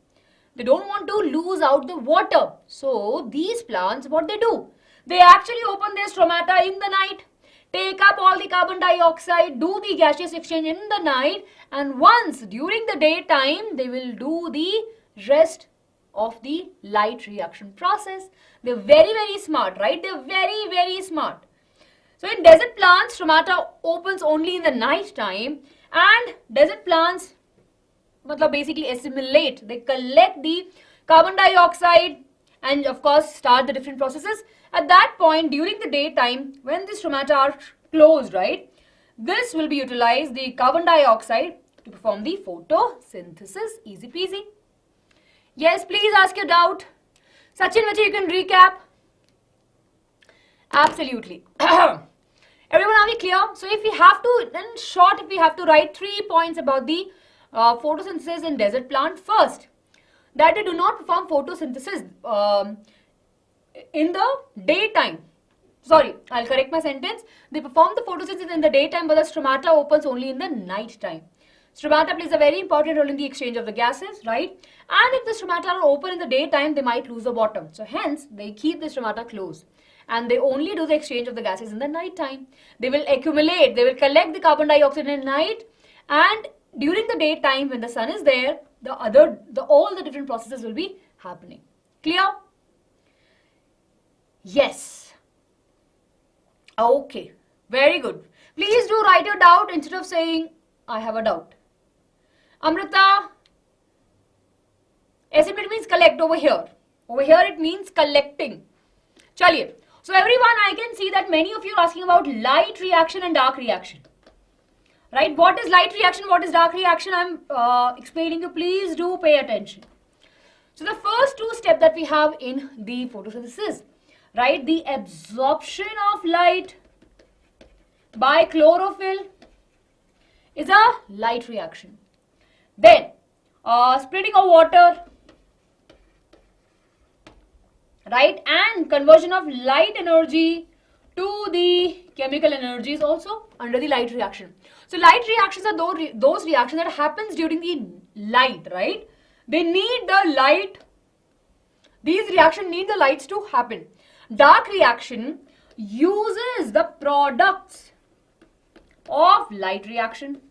They don't want to lose out the water. So these plants, what they do? They actually open their stromata in the night, take up all the carbon dioxide, do the gaseous exchange in the night, and once during the daytime, they will do the rest of the light reaction process. They're very, very smart, right? They're very, very smart. So in desert plants, stromata opens only in the night time, and desert plants basically assimilate. They collect the carbon dioxide and of course start the different processes. At that point during the daytime, when the stromata are closed, right, this will be utilized, the carbon dioxide, to perform the photosynthesis. Easy peasy. Yes, please ask your doubt. Sachin, you can recap. Absolutely. Everyone, are we clear? So if we have to, in short, if we have to write 3 points about the photosynthesis in desert plant, first, that they do not perform photosynthesis in the daytime. Sorry, I'll correct my sentence. They perform the photosynthesis in the daytime, but the stromata opens only in the night time. Stromata plays a very important role in the exchange of the gases, right? And if the stromata are open in the daytime, they might lose the water. So hence, they keep the stromata closed. And they only do the exchange of the gases in the night time. They will accumulate, they will collect the carbon dioxide in the night, and during the daytime when the sun is there, all the different processes will be happening. Clear? Yes. Okay. Very good. Please do write your doubt instead of saying, I have a doubt. Amrita, assimilate means collect over here. Over here it means collecting. Chaliye. So everyone, I can see that many of you are asking about light reaction and dark reaction. Right? What is light reaction? What is dark reaction? I'm explaining you. Please do pay attention. So the first two steps that we have in the photosynthesis, right? The absorption of light by chlorophyll is a light reaction. Then splitting of water, right, and conversion of light energy to the chemical energy is also under the light reaction. So light reactions are those reactions that happens during the light, right? They need the light. These reactions need the lights to happen. Dark reaction uses the products of light reaction.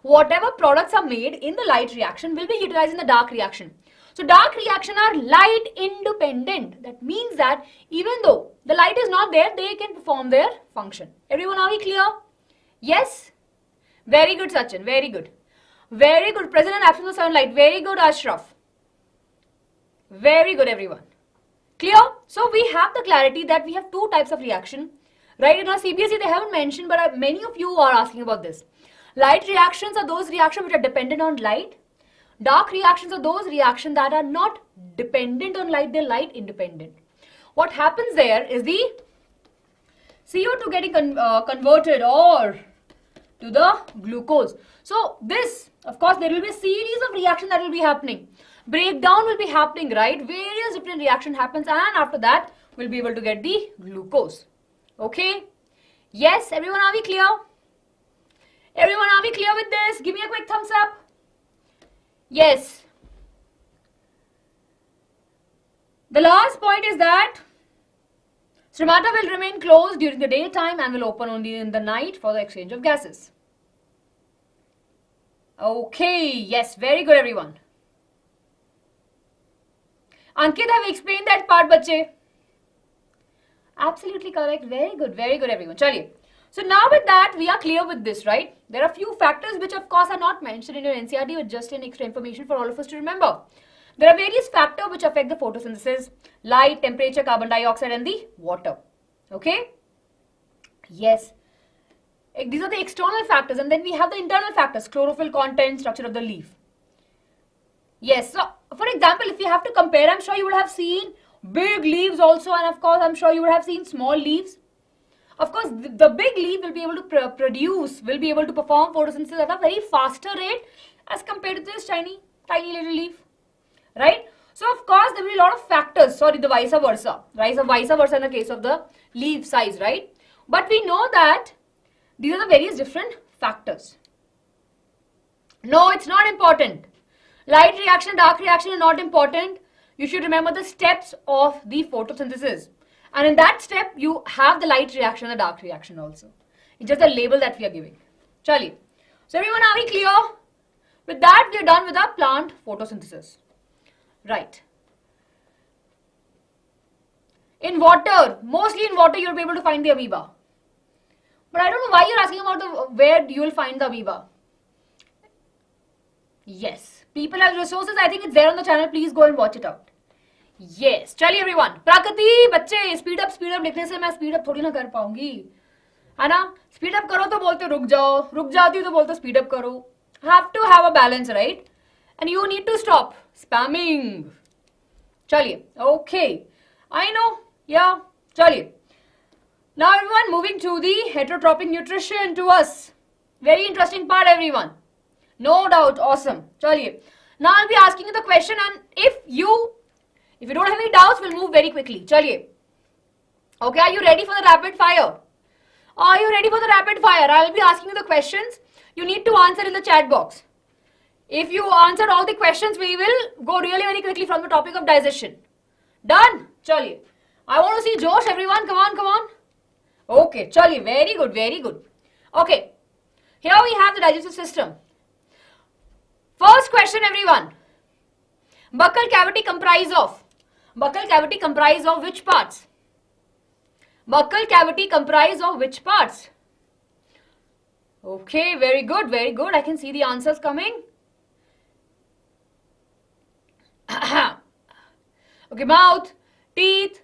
Whatever products are made in the light reaction will be utilized in the dark reaction. So dark reaction are light independent. That means that even though the light is not there, they can perform their function. Everyone, are we clear? Yes? Very good, Sachin. Very good. Very good. Present and absent of sunlight. Very good, Ashraf. Very good, everyone. Clear? So we have the clarity that we have two types of reaction. Right? In our CBSE, they haven't mentioned, but many of you are asking about this. Light reactions are those reactions which are dependent on light. Dark reactions are those reactions that are not dependent on light, they're light independent. What happens there is the CO2 getting converted or to the glucose. So this, of course, there will be a series of reactions that will be happening. Breakdown will be happening, right? Various different reaction happens, and after that, we'll be able to get the glucose. Okay? Yes, everyone, are we clear? Everyone, are we clear with this? Give me a quick thumbs up. Yes. The last point is that stromata will remain closed during the daytime and will open only in the night for the exchange of gases. Okay, yes, very good, everyone. Ankit, have explained that part, bache? Absolutely correct. Very good, everyone. Chaliye. So now with that, we are clear with this, right? There are a few factors which of course are not mentioned in your NCRT, but just an extra information for all of us to remember. There are various factors which affect the photosynthesis: light, temperature, carbon dioxide, and the water. Okay? Yes. These are the external factors, and then we have the internal factors: chlorophyll content, structure of the leaf. Yes. So, for example, if you have to compare, I'm sure you would have seen big leaves also, and of course, I'm sure you would have seen small leaves. Of course, the big leaf will be able to will be able to perform photosynthesis at a very faster rate as compared to this tiny little leaf, right? So, of course, there will be a lot of factors, the vice versa, right? So, vice versa in the case of the leaf size, right? But we know that these are the various different factors. No, it's not important. Light reaction, dark reaction are not important. You should remember the steps of the photosynthesis. And in that step, you have the light reaction and the dark reaction also. It's just a label that we are giving. Chali. So everyone, are we clear? With that, we are done with our plant photosynthesis. Right. In water, mostly in water, you'll be able to find the amoeba. But I don't know why you're asking about where you will find the amoeba. Yes, people have resources. I think it's there on the channel. Please go and watch it out. Yes, चलिए everyone. प्रकृति बच्चे speed up लिखने से मैं speed up थोड़ी ना कर पाऊंगी, है ना? Speed up करो तो बोलते रुक जाओ, रुक जाती हूँ तो बोलते speed up करो. Have to have a balance, right? And you need to stop spamming. चलिए, okay. I know, yeah. चलिए. Now everyone, moving to the heterotropic nutrition to us. Very interesting part, everyone. No doubt, awesome. Chaliye. Now I'll be asking you the question, and if you don't have any doubts, we'll move very quickly. Chaliye. Okay, are you ready for the rapid fire? Are you ready for the rapid fire? I'll be asking you the questions. You need to answer in the chat box. If you answered all the questions, we will go really very quickly from the topic of digestion. Done? Chaliye. I want to see Josh, everyone. Come on, come on. Okay, chaliye. Very good, very good. Okay. Here we have the digestive system. First question, everyone. Buccal cavity comprise of which parts? Buccal cavity comprise of which parts? Okay, very good, very good. I can see the answers coming. Okay, mouth, teeth,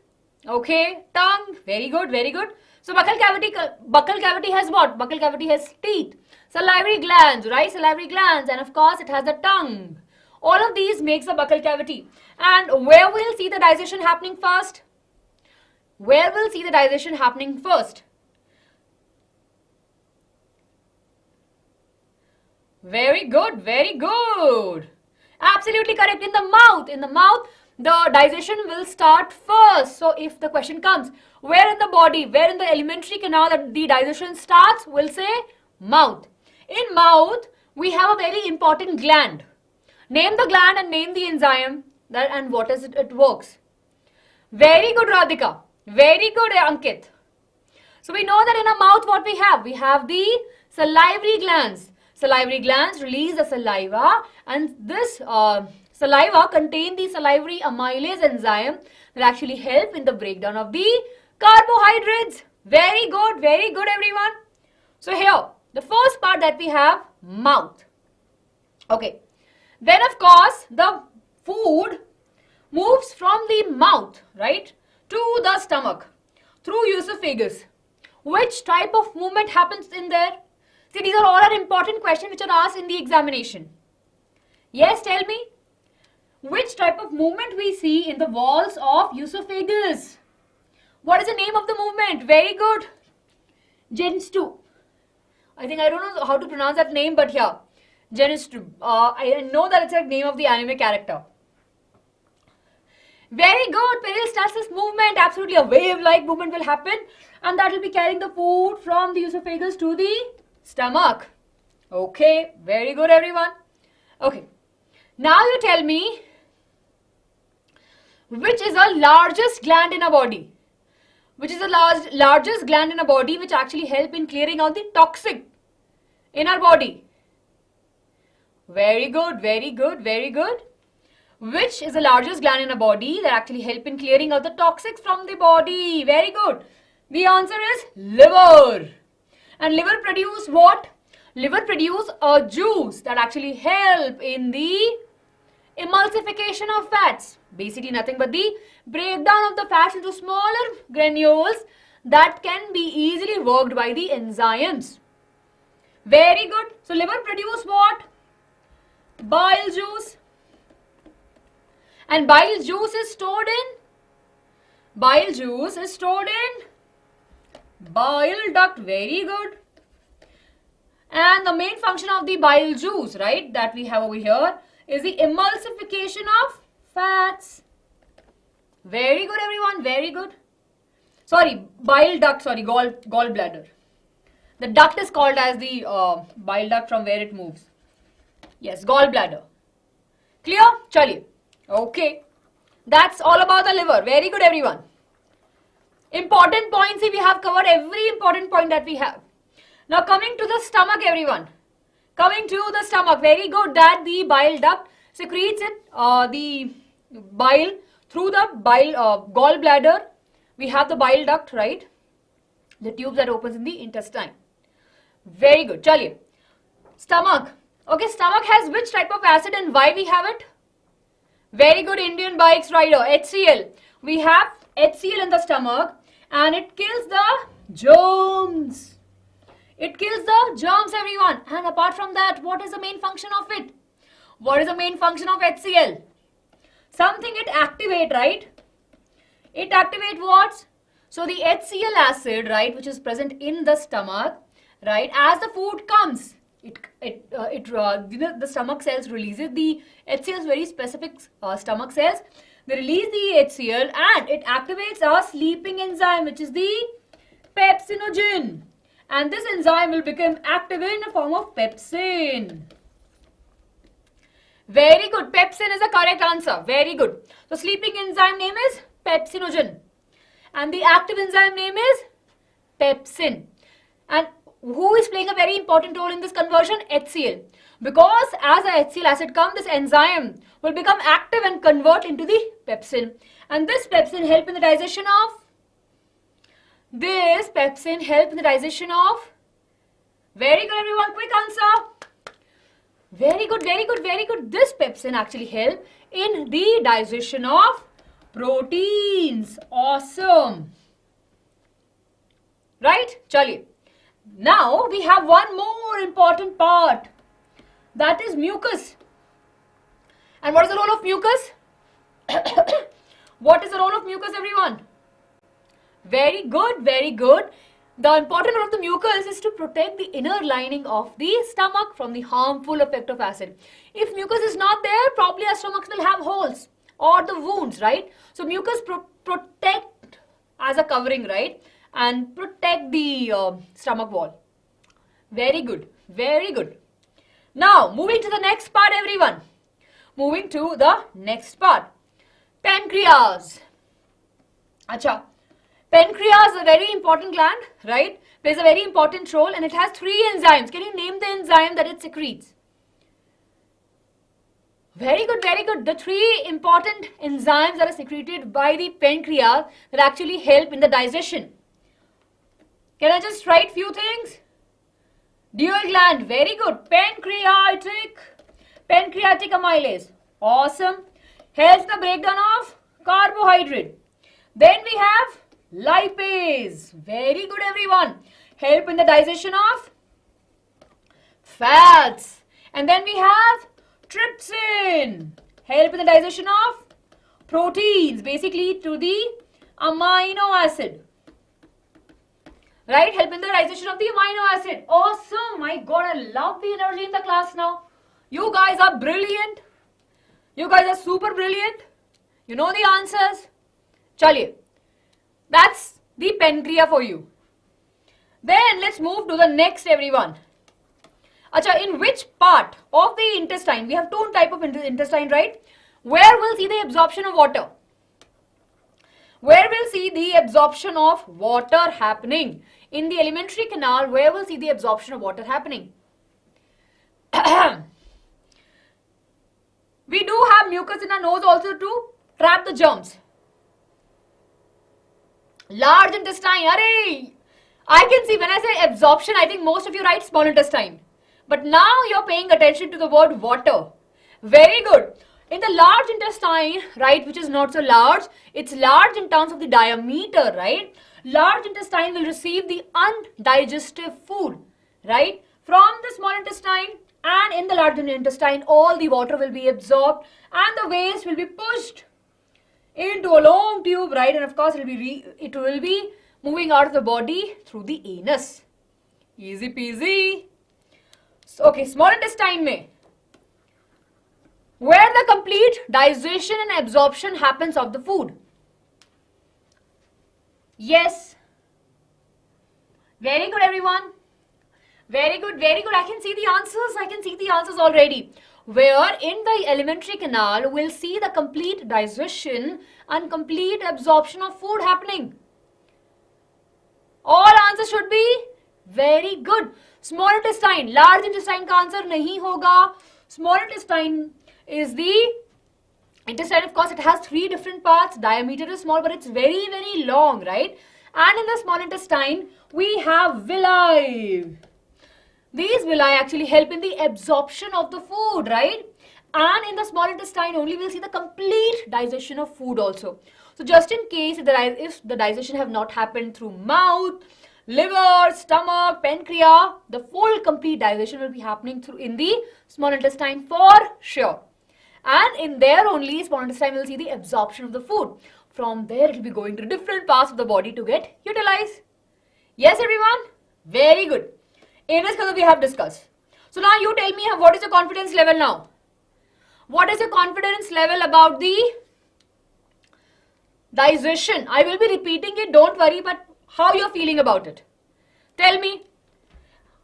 okay, tongue. Very good, very good. So buccal cavity has what? Buccal cavity has teeth, salivary glands, right? Salivary glands, and of course it has the tongue. All of these makes a buccal cavity. And where we'll see the digestion happening first? Where we'll see the digestion happening first? Very good, very good. Absolutely correct. In the mouth. In the mouth, the digestion will start first. So if the question comes, where in the body, where in the alimentary canal that the digestion starts, we'll say mouth. In mouth, we have a very important gland. Name the gland and name the enzyme and what is it works. Very good, Radhika. Very good, Ankit. So we know that in our mouth what we have? We have the salivary glands. Salivary glands release the saliva, and this saliva contain the salivary amylase enzyme that actually help in the breakdown of the carbohydrates. Very good, everyone. So here, the first part that we have, mouth. Okay. Then of course, the food moves from the mouth, right, to the stomach through esophagus. Which type of movement happens in there? See, these are all our important questions which are asked in the examination. Yes, tell me. Which type of movement we see in the walls of esophagus? What is the name of the movement? Very good. Genstu. I think I don't know how to pronounce that name, but yeah. Genstu. I know that it's a name of the anime character. Very good. Peristalsis movement. Absolutely a wave-like movement will happen, and that will be carrying the food from the esophagus to the stomach. Okay. Very good, everyone. Okay. Now you tell me, which is the largest gland in a body? Which is the largest gland in a body which actually help in clearing out the toxic in our body? Very good, very good, very good. Which is the largest gland in a body that actually help in clearing out the toxics from the body? Very good. The answer is liver. And liver produce what? Liver produce a juice that actually help in the emulsification of fats. Basically nothing but the breakdown of the fats into smaller granules that can be easily worked by the enzymes. Very good. So liver produce what? Bile juice. And bile juice is stored in? Bile juice is stored in bile duct. Very good. And the main function of the bile juice, right, that we have over here is the emulsification of fats. Very good, everyone. Very good. Sorry, bile duct. Sorry, gallbladder. The duct is called as the bile duct from where it moves. Yes, gallbladder. Clear? Chaliye. Okay. That's all about the liver. Very good, everyone. Important points, we have covered every important point that we have. Now coming to the stomach, everyone. Coming to the stomach, very good that the bile duct secretes it, the bile through the gallbladder. We have the bile duct, right? The tube that opens in the intestine. Very good. Chaliye. Stomach. Okay, stomach has which type of acid and why we have it? Very good, Indian bikes rider. HCl. We have HCl in the stomach and it kills the germs. It kills the germs, everyone. And apart from that, what is the main function of it? What is the main function of HCl? Something it activate, right? It activate what? So the HCl acid, right, which is present in the stomach, right, as the food comes, the stomach cells releases the HCl, very specific stomach cells. They release the HCl and it activates our sleeping enzyme, which is the pepsinogen. And this enzyme will become active in the form of pepsin. Very good. Pepsin is the correct answer. Very good. So sleeping enzyme name is pepsinogen. And the active enzyme name is pepsin. And who is playing a very important role in this conversion? HCl. Because as a HCl acid comes, this enzyme will become active and convert into the pepsin. And this pepsin help in the digestion of? This pepsin help in the digestion of? Very good, everyone. Quick answer. Very good, very good, very good. This pepsin actually help in the digestion of proteins. Awesome. Right? Chaliye. Now we have one more important part. That is mucus. And what is the role of mucus? What is the role of mucus, everyone? Very good, very good. The important role of the mucus is to protect the inner lining of the stomach from the harmful effect of acid. If mucus is not there, probably our stomachs will have holes or the wounds, right? So mucus protect as a covering, right? And protect the stomach wall. Very good, very good. Now, moving to the next part, everyone. Moving to the next part. Pancreas. Acha. Pancreas is a very important gland, right? Plays a very important role and it has 3 enzymes. Can you name the enzyme that it secretes? Very good, very good. The 3 important enzymes that are secreted by the pancreas that actually help in the digestion. Can I just write few things? Dual gland, very good. Pancreatic amylase, awesome. Helps the breakdown of carbohydrate. Then we have lipase, very good, everyone. Help in the digestion of fats. And then we have trypsin, help in the digestion of proteins, basically to the amino acid. Right, help in the digestion of the amino acid. Awesome, my God, I love the energy in the class now. You guys are brilliant. You guys are super brilliant. You know the answers. Chaliye. That's the pancreas for you. Then let's move to the next, everyone. Acha, in which part of the intestine? We have 2 types of intestine, right? Where we'll see the absorption of water? Where we'll see the absorption of water happening? In the alimentary canal, where we'll see the absorption of water happening? We do have mucus in our nose also to trap the germs. Large intestine, arey! I can see when I say absorption, I think most of you write small intestine. But now you're paying attention to the word water. Very good. In the large intestine, right, which is not so large, it's large in terms of the diameter, right? Large intestine will receive the undigested food, right, from the small intestine, and in the large intestine, all the water will be absorbed and the waste will be pushed into a long tube, right? And of course, it will be moving out of the body through the anus. Easy peasy. So, okay, small intestine mein, where the complete digestion and absorption happens of the food. Yes. Very good, everyone. Very good, very good. I can see the answers. I can see the answers already. where in the alimentary canal we'll see the complete digestion and complete absorption of food happening. All answers should be very good. Small intestine, large intestine का answer नहीं होगा. Small intestine is the intestine, of course, it has 3 different parts. Diameter is small, but it's very, very long, right? And in the small intestine, we have villi. These villi actually help in the absorption of the food, right? And in the small intestine only we'll see the complete digestion of food also. So just in case if the digestion have not happened through mouth, liver, stomach, pancreas, the full complete digestion will be happening in the small intestine for sure. And in there only, small intestine will see the absorption of the food. From there, it will be going to different parts of the body to get utilized. Yes, everyone? Very good. Anus we have discussed. So now you tell me, what is your confidence level now? What is your confidence level about the digestion? I will be repeating it, don't worry, but how you're feeling about it? Tell me.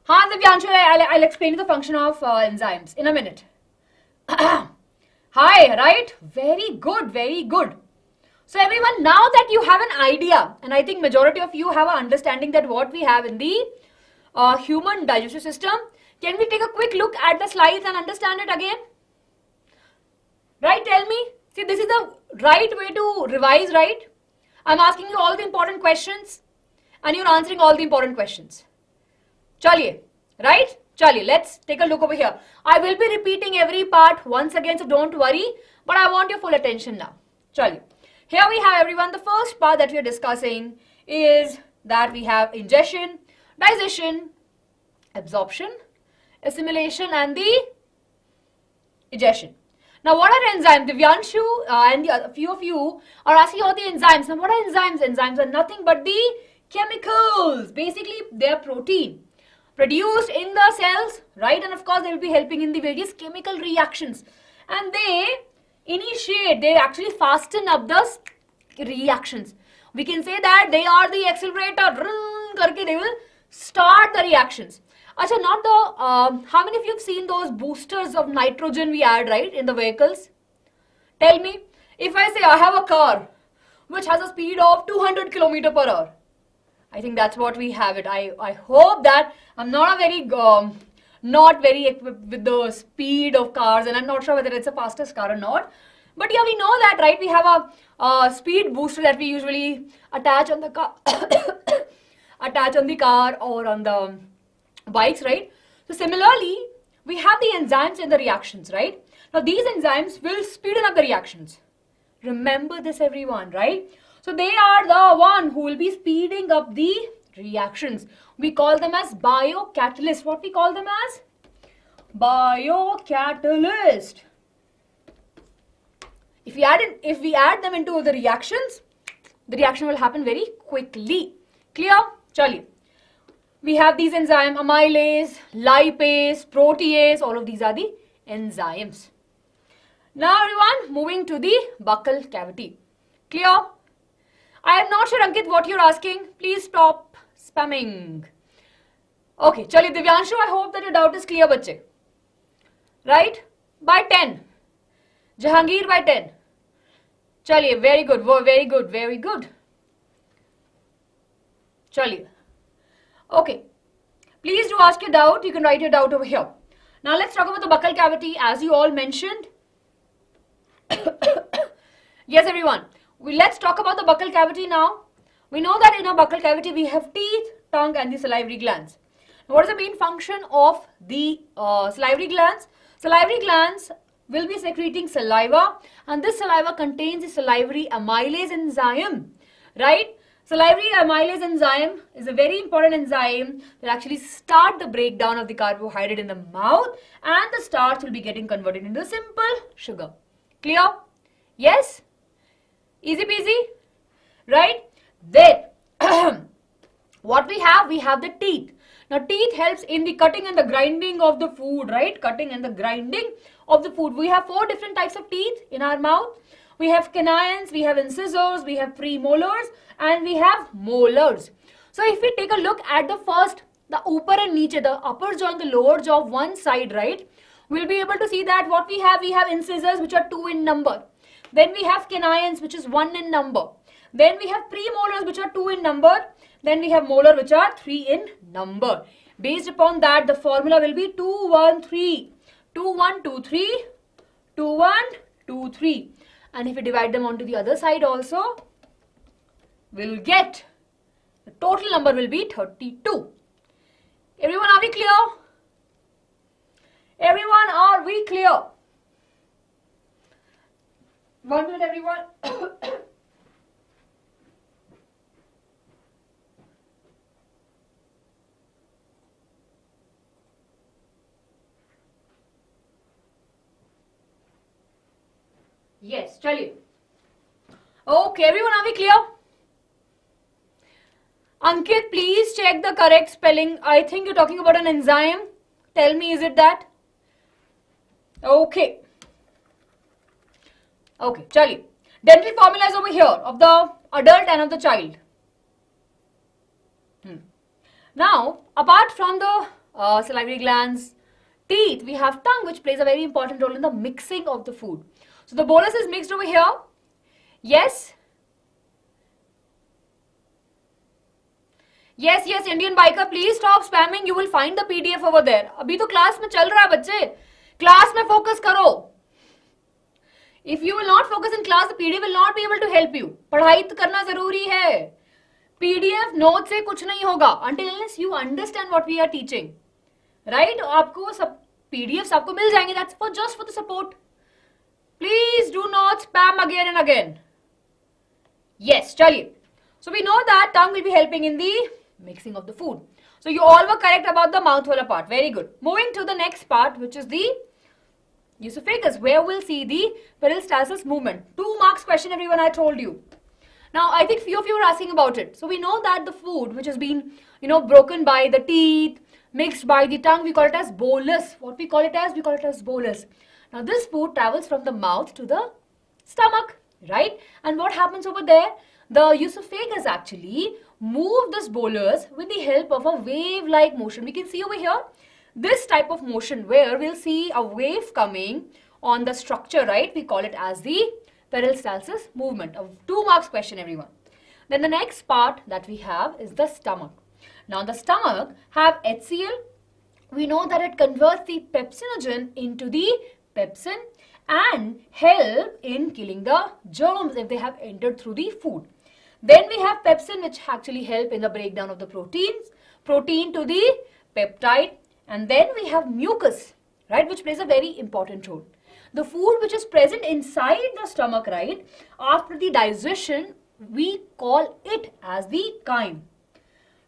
Divyanshu, I'll explain you the function of enzymes in a minute. Hi, right? Very good, very good. So everyone, now that you have an idea, and I think majority of you have an understanding that what we have in the human digestive system, can we take a quick look at the slides and understand it again? Right, tell me. See, this is the right way to revise, right? I'm asking you all the important questions and you're answering all the important questions. Chaliye, right? Chaliye, let's take a look over here. I will be repeating every part once again, so don't worry. But I want your full attention now. Chaliye. Here we have, everyone, the first part that we are discussing is that we have ingestion, digestion, absorption, assimilation, and the digestion. Now, what are enzymes? Divyanshu and a few of you are asking about the enzymes. Now, what are enzymes? Enzymes are nothing but the chemicals. Basically, they are protein produced in the cells, right? And of course, they will be helping in the various chemical reactions. And they actually fasten up the reactions. We can say that they are the accelerator. They will start the reactions. Acha, not the, how many of you have seen those boosters of nitrogen we add, right, in the vehicles? Tell me, if I say I have a car which has a speed of 200 km per hour, I think that's what we have it. I hope that I'm not very equipped with the speed of cars, and I'm not sure whether it's the fastest car or not. But yeah, we know that, right? We have a speed booster that we usually attach on the car, or on the bikes, right? So similarly, we have the enzymes in the reactions, right? Now these enzymes will speed up the reactions. Remember this, everyone, right? So they are the one who will be speeding up the reactions. We call them as biocatalysts. What we call them as? Biocatalyst. If we add them into the reactions, the reaction will happen very quickly. Clear? Chaliye. We have these enzymes, amylase, lipase, protease, all of these are the enzymes. Now everyone, moving to the buccal cavity. Clear? I am not sure, Ankit, what you're asking. Please stop spamming. Okay, chaliye, Divyanshu, I hope that your doubt is clear, bache. Right? By 10. Jahangir by 10. Chaliye, very good, very good, very good. Chaliye. Okay. Please do ask your doubt. You can write your doubt over here. Now let's talk about the buccal cavity, as you all mentioned. Yes, everyone. Let's talk about the buccal cavity now. We know that in our buccal cavity we have teeth, tongue, and the salivary glands. Now, what is the main function of the salivary glands? Salivary glands will be secreting saliva, and this saliva contains the salivary amylase enzyme, right? Salivary amylase enzyme is a very important enzyme that actually start the breakdown of the carbohydrate in the mouth, and the starch will be getting converted into simple sugar. Clear? Yes? Easy peasy? Right? Then, what we have the teeth. Now, teeth helps in the cutting and the grinding of the food, right? Cutting and the grinding of the food. We have 4 different types of teeth in our mouth. We have canines, we have incisors, we have premolars, and we have molars. So, if we take a look at the first, the upper and niche, the upper jaw and the lower jaw of one side, right? we'll be able to see that what we have incisors which are 2 in number. Then we have canines which is 1 in number. Then we have premolars which are 2 in number. Then we have molar which are 3 in number. Based upon that, the formula will be 2, 1, 3. 2, 1, 2, 3. 2, 1, 2, 3. And if we divide them onto the other side also, we'll get the total number will be 32. Everyone, are we clear? Everyone, are we clear? 1 minute, everyone. Yes, chaliye. Okay, everyone, are we clear? Ankit, please check the correct spelling. I think you're talking about an enzyme. Tell me, is it that? Okay. Okay, chaliye. Dental formula is over here of the adult and of the child. Now, apart from the salivary glands, teeth, we have tongue, which plays a very important role in the mixing of the food. So the bolus is mixed over here. Yes. Yes, yes, Indian biker, please stop spamming. You will find the PDF over there. अभी तो class में चल रहा है बच्चे. Class में focus करो. If you will not focus in class, the PDF will not be able to help you. पढ़ाई तो करना जरूरी है. PDF note से कुछ नहीं होगा. Until unless you understand what we are teaching, right? आपको सब PDFs आपको मिल जाएंगे. That's for just for the support. Please do not spam again and again. Yes, chaliye. So we know that tongue will be helping in the mixing of the food. So you all were correct about the mouth wala part. Very good. Moving to the next part, which is the esophagus, where we'll see the peristalsis movement. 2 marks question, everyone, I told you. Now, I think few of you are asking about it. So we know that the food which has been, broken by the teeth, mixed by the tongue, we call it as bolus. What we call it as? We call it as bolus. Now, this food travels from the mouth to the stomach, right? And what happens over there? The esophagus actually move this bolus with the help of a wave-like motion. We can see over here this type of motion where we'll see a wave coming on the structure, right? We call it as the peristalsis movement. A 2 marks question, everyone. Then the next part that we have is the stomach. Now, the stomach have HCl. We know that it converts the pepsinogen into the pepsin and help in killing the germs if they have entered through the food. Then we have pepsin, which actually help in the breakdown of the proteins, protein to the peptide. And then we have mucus, right, which plays a very important role. The food which is present inside the stomach, right, after the digestion, we call it as the chyme.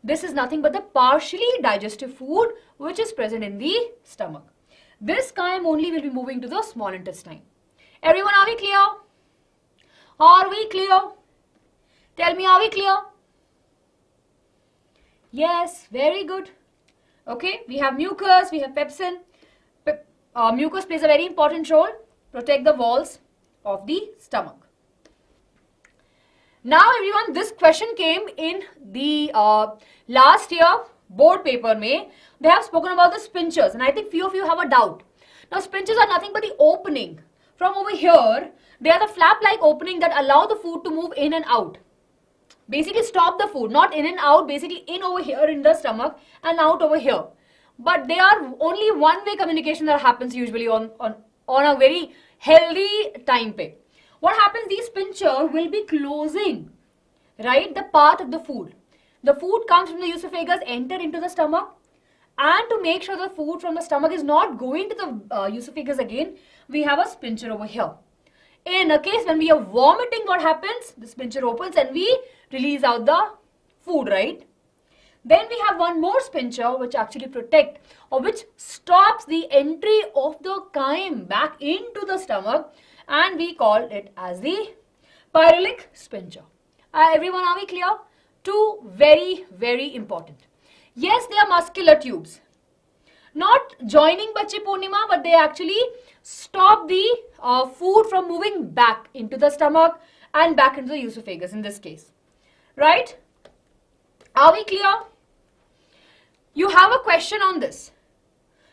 This is nothing but the partially digestive food which is present in the stomach. This chyme only will be moving to the small intestine. Everyone, are we clear? Are we clear? Tell me, are we clear? Yes, very good. Okay, we have mucus, we have pepsin. Mucus plays a very important role, protect the walls of the stomach. Now, everyone, this question came in the last year board paper mein. They have spoken about the sphincters, and I think few of you have a doubt. Now, sphincters are nothing but the opening. From over here, they are the flap-like opening that allow the food to move in and out. Basically stop the food, not in and out, basically in over here in the stomach and out over here. But they are only one-way communication that happens usually on a very healthy time pay. What happens, these sphincter will be closing, right, the path of the food. The food comes from the esophagus, enter into the stomach, and to make sure the food from the stomach is not going to the esophagus again, we have a sphincter over here. In a case when we are vomiting, what happens? The sphincter opens and we release out the food, right? Then we have one more sphincter which actually protect or which stops the entry of the chyme back into the stomach, and we call it as the pyrolytic sphincter. Everyone, are we clear? 2 very, very important. Yes, they are muscular tubes. Not joining Bachi Purnima, but they actually stop the food from moving back into the stomach and back into the esophagus in this case. Right? Are we clear? You have a question on this.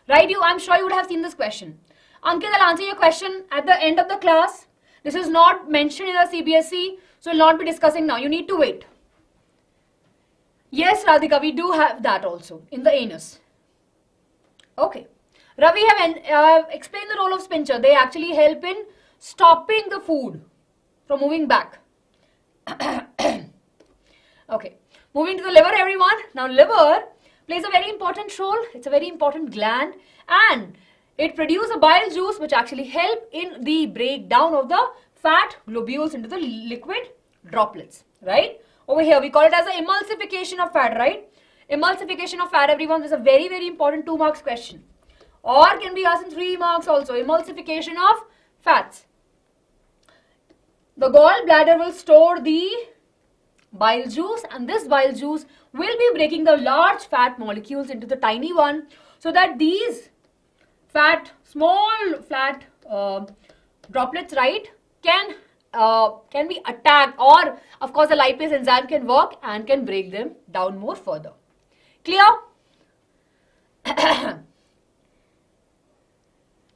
Right? I'm sure you would have seen this question. Ankit, I'll answer your question at the end of the class. This is not mentioned in the CBSE, so we'll not be discussing now. You need to wait. Yes, Radhika, we do have that also in the anus. Okay. Ravi have explained the role of sphincter. They actually help in stopping the food from moving back. Okay. Moving to the liver, everyone. Now, liver plays a very important role. It's a very important gland, and it produces a bile juice which actually help in the breakdown of the fat globules into the liquid droplets, right? Over here, we call it as an emulsification of fat, right? Emulsification of fat, everyone, this is a very, very important 2 marks question. Or can be asked in 3 marks also. Emulsification of fats. The gallbladder will store the bile juice, and this bile juice will be breaking the large fat molecules into the tiny one, so that these small fat droplets, right, can be attacked, or of course the lipase enzyme can work and can break them down more further. Clear?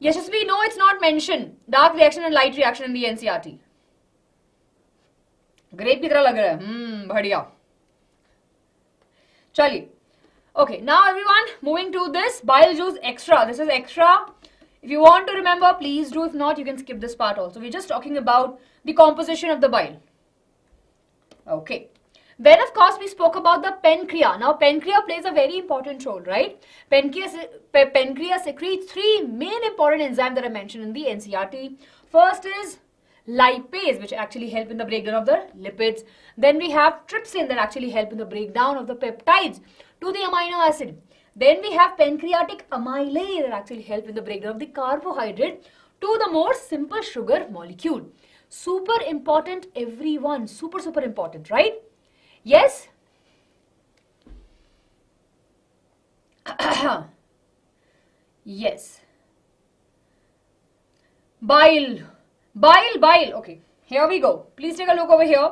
Yashasvi, no, it's not mentioned. Dark reaction and light reaction in the NCRT. Grape की तरह लग रहा है. बढ़िया. चलिए. Okay, now everyone, moving to this bile juice extra. This is extra. If you want to remember, please do. If not, you can skip this part also. We're just talking about the composition of the bile. Okay. Then, of course, we spoke about the pancreas. Now, pancreas plays a very important role, right? Pancreas secretes 3 main important enzymes that I mentioned in the NCRT. First is lipase, which actually help in the breakdown of the lipids. Then we have trypsin that actually help in the breakdown of the peptides to the amino acid. Then we have pancreatic amylase that actually help in the breakdown of the carbohydrate to the more simple sugar molecule. Super important, everyone. Super, super important, right? Yes? Yes. Bile. Okay, here we go. Please take a look over here.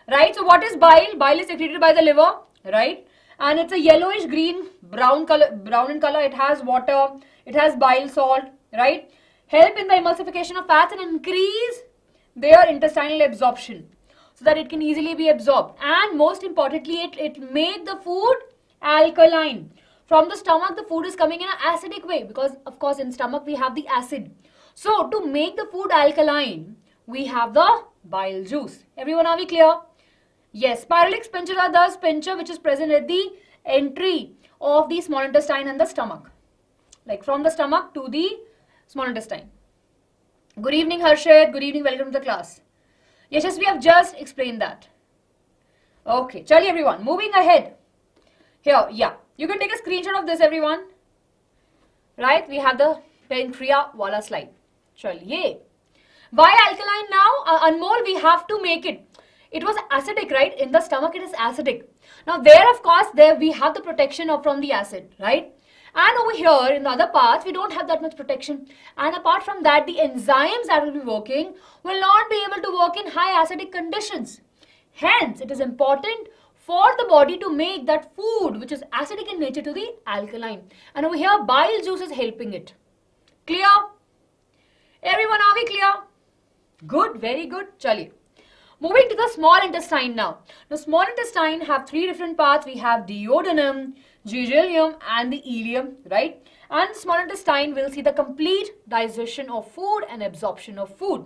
Right, so what is bile? Bile is secreted by the liver, right? And it's a yellowish green, brown in color. It has water, it has bile salt, right? Help in the emulsification of fats and increase their intestinal absorption, so that it can easily be absorbed. And most importantly, it make the food alkaline. From the stomach, the food is coming in an acidic way, because of course in stomach we have the acid. So to make the food alkaline, we have the bile juice. Everyone, are we clear? Yes, spiralic sphincter are the sphincter which is present at the entry of the small intestine and the stomach. Like from the stomach to the small intestine. Good evening, Harshad. Good evening, welcome to the class. Yes, we have just explained that. Okay, chali everyone, moving ahead. Here, yeah, you can take a screenshot of this, everyone. Right, we have the pancreas wala slide. Chaliye. Why alkaline now? Anmol, we have to make it. It was acidic, right? In the stomach, it is acidic. Now, there, of course, we have the protection from the acid, right? And over here, in the other parts, we don't have that much protection. And apart from that, the enzymes that will be working will not be able to work in high acidic conditions. Hence, it is important for the body to make that food which is acidic in nature to the alkaline. And over here, bile juice is helping it. Clear? Everyone, are we clear? Good, very good. Chaliye. Moving to the small intestine now. The small intestine have 3 different parts. We have duodenum, jejunum and the ileum, right? And the small intestine will see the complete digestion of food and absorption of food.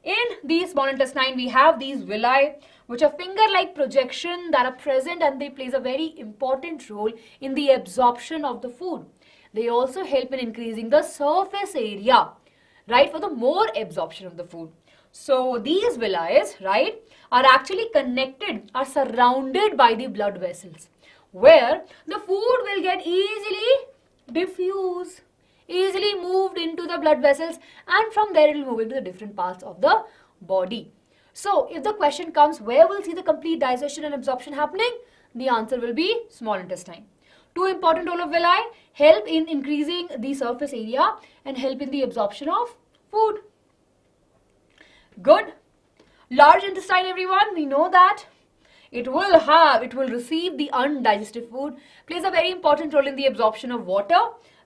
In the small intestine, we have these villi, which are finger-like projection that are present, and they plays a very important role in the absorption of the food. They also help in increasing the surface area, right, for the more absorption of the food. So these villi, right, are actually connected, are surrounded by the blood vessels, where the food will get easily diffused, easily moved into the blood vessels, and from there it will move into the different parts of the body. So if the question comes, where will see the complete digestion and absorption happening? The answer will be small intestine. 2 important role of villi: help in increasing the surface area and help in the absorption of food. Good. Large intestine, everyone, we know that it will receive the undigested food, plays a very important role in the absorption of water,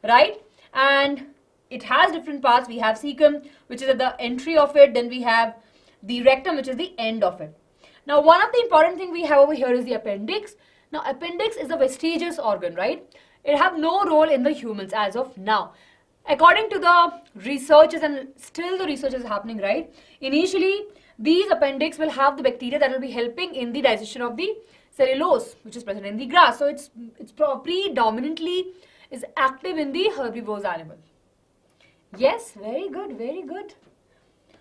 right? and it has different parts. We have cecum, which is at the entry of it. Then we have the rectum, which is the end of it. Now, one of the important things we have over here is the appendix. Now, appendix is a vestigious organ, right? It have no role in the humans as of now. According to the researchers, and still the research is happening, right? Initially, these appendix will have the bacteria that will be helping in the digestion of the cellulose, which is present in the grass. So, it's predominantly is active in the herbivorous animal. Yes, very good, very good.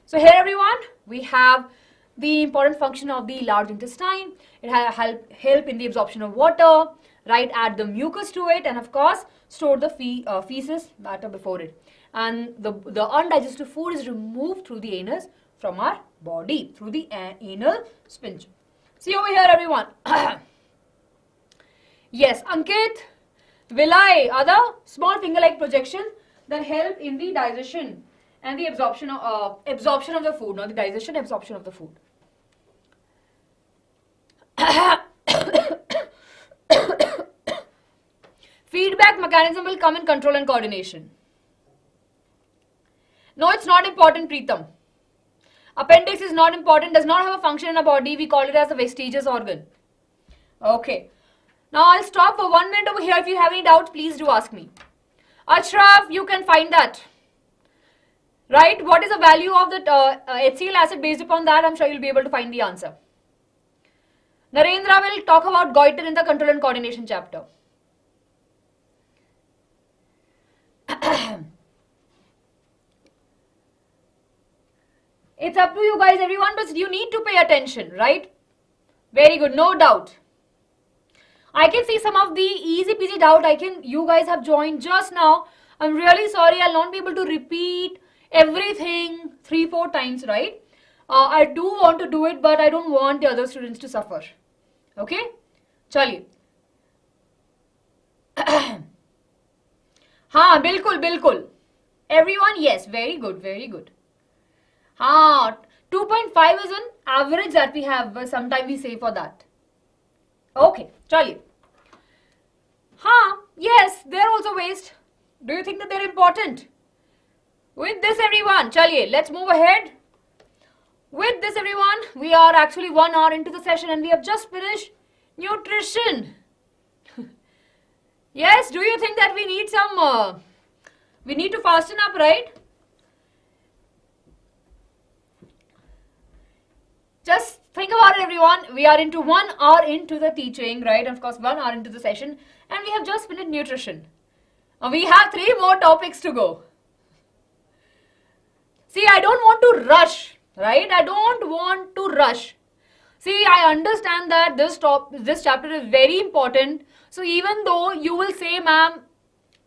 So here everyone, we have the important function of the large intestine. It help in the absorption of water, right? Add the mucus to it, and of course store the feces matter before it. And the undigested food is removed through the anus from our body through the anal sphincter. See over here everyone. Yes, Ankit, villi are the small finger-like projections that help in the digestion and the absorption of the food, not the digestion, absorption of the food. Feedback mechanism will come in control and coordination. No, it's not important, Preetam. Appendix is not important, does not have a function in a body. We call it as a vestigious organ. Okay. Now I'll stop for 1 minute over here. If you have any doubts, please do ask me. Ashraf, you can find that. Right? What is the value of the HCl acid? Based upon that, I'm sure you'll be able to find the answer. Narendra will talk about goiter in the control and coordination chapter. It's up to you guys, everyone, but you need to pay attention, right? Very good, no doubt. I can see some of the easy peasy doubt you guys have joined just now. I'm really sorry, I'll not be able to repeat everything 3-4 times, right? I do want to do it, but I don't want the other students to suffer. Okay? Chaliye. हाँ, बिल्कुल. Everyone, yes, very good, very good. 2.5 is an average that we have. Sometimes we say for that. Okay, chaliye. Yes, they're also waste. Do you think that they're important? With this, everyone, chaliye, let's move ahead. With this, everyone, we are actually 1 hour into the session and we have just finished nutrition. Yes, do you think that we need some, we need to fasten up, right? Just think about it, everyone. We are into 1 hour into the teaching, right? Of course, 1 hour into the session, and we have just finished nutrition. We have 3 more topics to go. See, I don't want to rush, right? I don't want to rush. See, I understand that this chapter is very important. So even though you will say, ma'am,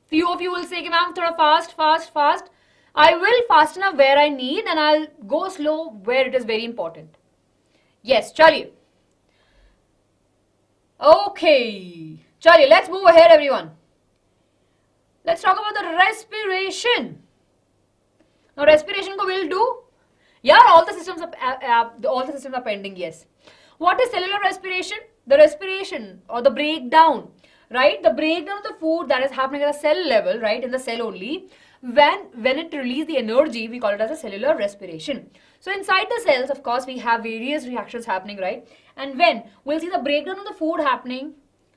few of you will say, ma'am, thoda fast. I will fasten up where I need and I'll go slow where it is very important. Yes, chaliye. Okay. Chaliye, let's move ahead, everyone. Let's talk about the respiration. Now, respiration ko will do. Yeah, all the systems are pending, yes. What is cellular respiration? The respiration or the breakdown, right? The breakdown of the food that is happening at a cell level, right? In the cell only. When it releases the energy, we call it as a cellular respiration. So inside the cells, of course, we have various reactions happening, right? And when we'll see the breakdown of the food happening,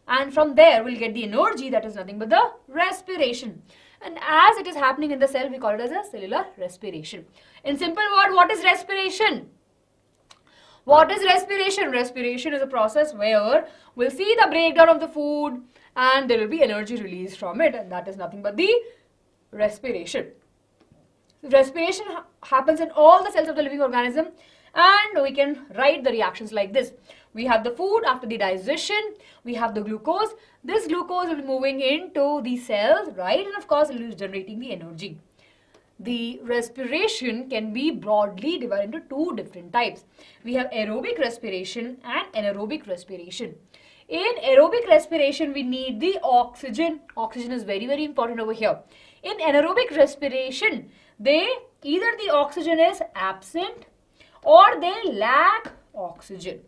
and from there we'll get the energy that is nothing but the respiration. And as it is happening in the cell, we call it as a cellular respiration. In simple word, what is respiration? What is respiration? Respiration is a process where we'll see the breakdown of the food and there will be energy released from it, and that is nothing but the respiration. Respiration happens in all the cells of the living organism, and we can write the reactions like this. We have the food after the digestion, we have the glucose. This glucose will be moving into the cells, right? And of course, it is generating the energy. The respiration can be broadly divided into 2 different types. We have aerobic respiration and anaerobic respiration. In aerobic respiration, we need the oxygen. Oxygen is very, very important over here. In anaerobic respiration, either the oxygen is absent or they lack oxygen.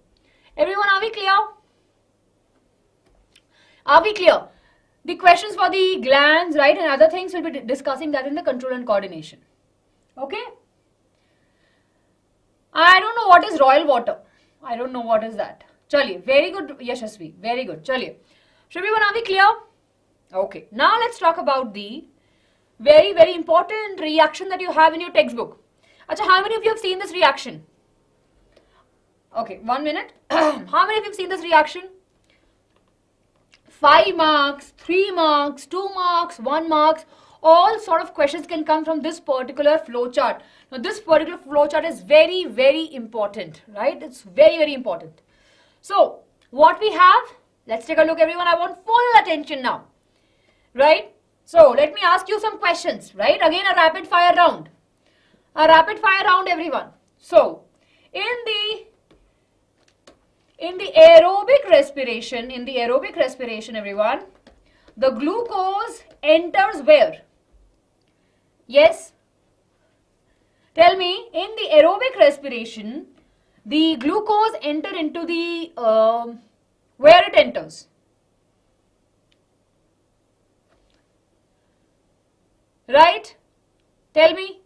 Everyone, are we clear? Are we clear? The questions for the glands, right, and other things, we'll be discussing that in the control and coordination. Okay? I don't know what is royal water. I don't know what is that. Chaliye, very good, Yashasvi, very good. Chaliye. Everyone, are we clear? Okay, now let's talk about the very, very important reaction that you have in your textbook. Acha, how many of you have seen this reaction? Okay, 1 minute. How many of you have seen this reaction? 5 marks, 3 marks, 2 marks, 1 marks, all sort of questions can come from this particular flow chart. Now this particular flow chart is very, very important, right? It's very, very important. So what we have, let's take a look everyone. I want full attention now, right? So let me ask you some questions, right? Again a rapid fire round. A rapid fire round everyone. So in the aerobic respiration, everyone, the glucose enters where? Yes? Tell me, in the aerobic respiration, the glucose enter into the, where it enters? Right? Tell me.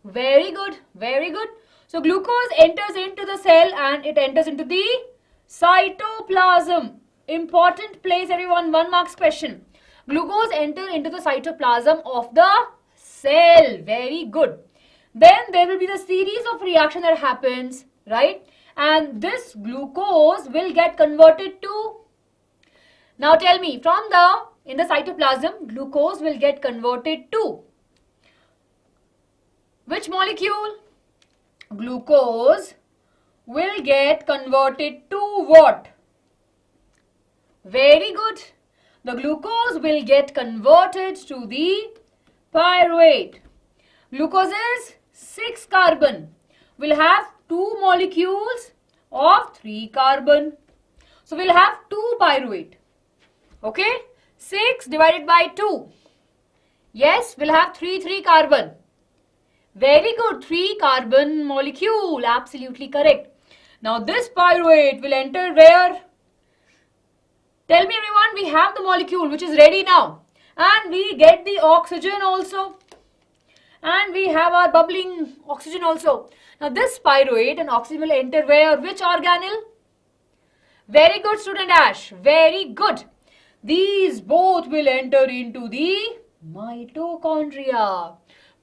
Very good, very good. So glucose enters into the cell and it enters into the cytoplasm. Important place everyone, 1 marks question. Glucose enter into the cytoplasm of the cell. Very good. Then there will be the series of reaction that happens, right? And this glucose will get converted to, now tell me, in the cytoplasm, glucose will get converted to which molecule? Glucose will get converted to what? Very good. The glucose will get converted to the pyruvate. Glucose is 6 carbon. We'll have 2 molecules of 3 carbon. So we'll have 2 pyruvate. Okay? 6 divided by 2. Yes, we'll have 3 carbon. Very good, 3 carbon molecule, absolutely correct. Now this pyruvate will enter where? Tell me everyone, we have the molecule which is ready now. And we get the oxygen also. And we have our bubbling oxygen also. Now this pyruvate and oxygen will enter where? Which organelle? Very good student Ash, very good. These both will enter into the mitochondria.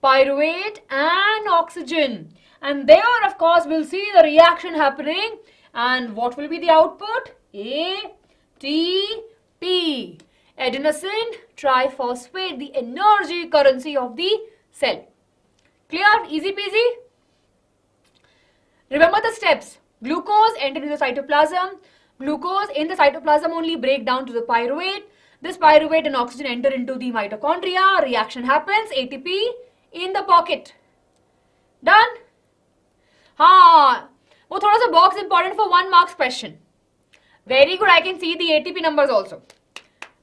Pyruvate and oxygen, and there of course we'll see the reaction happening, and what will be the output? ATP, adenosine triphosphate, the energy currency of the cell. Clear? Easy peasy? Remember the steps. Glucose enter into the cytoplasm. Glucose in the cytoplasm only break down to the pyruvate. This pyruvate and oxygen enter into the mitochondria. Reaction happens. ATP in the pocket. Done? हाँ, वो थोड़ा सा box important for 1 marks question. Very good, I can see the ATP numbers also.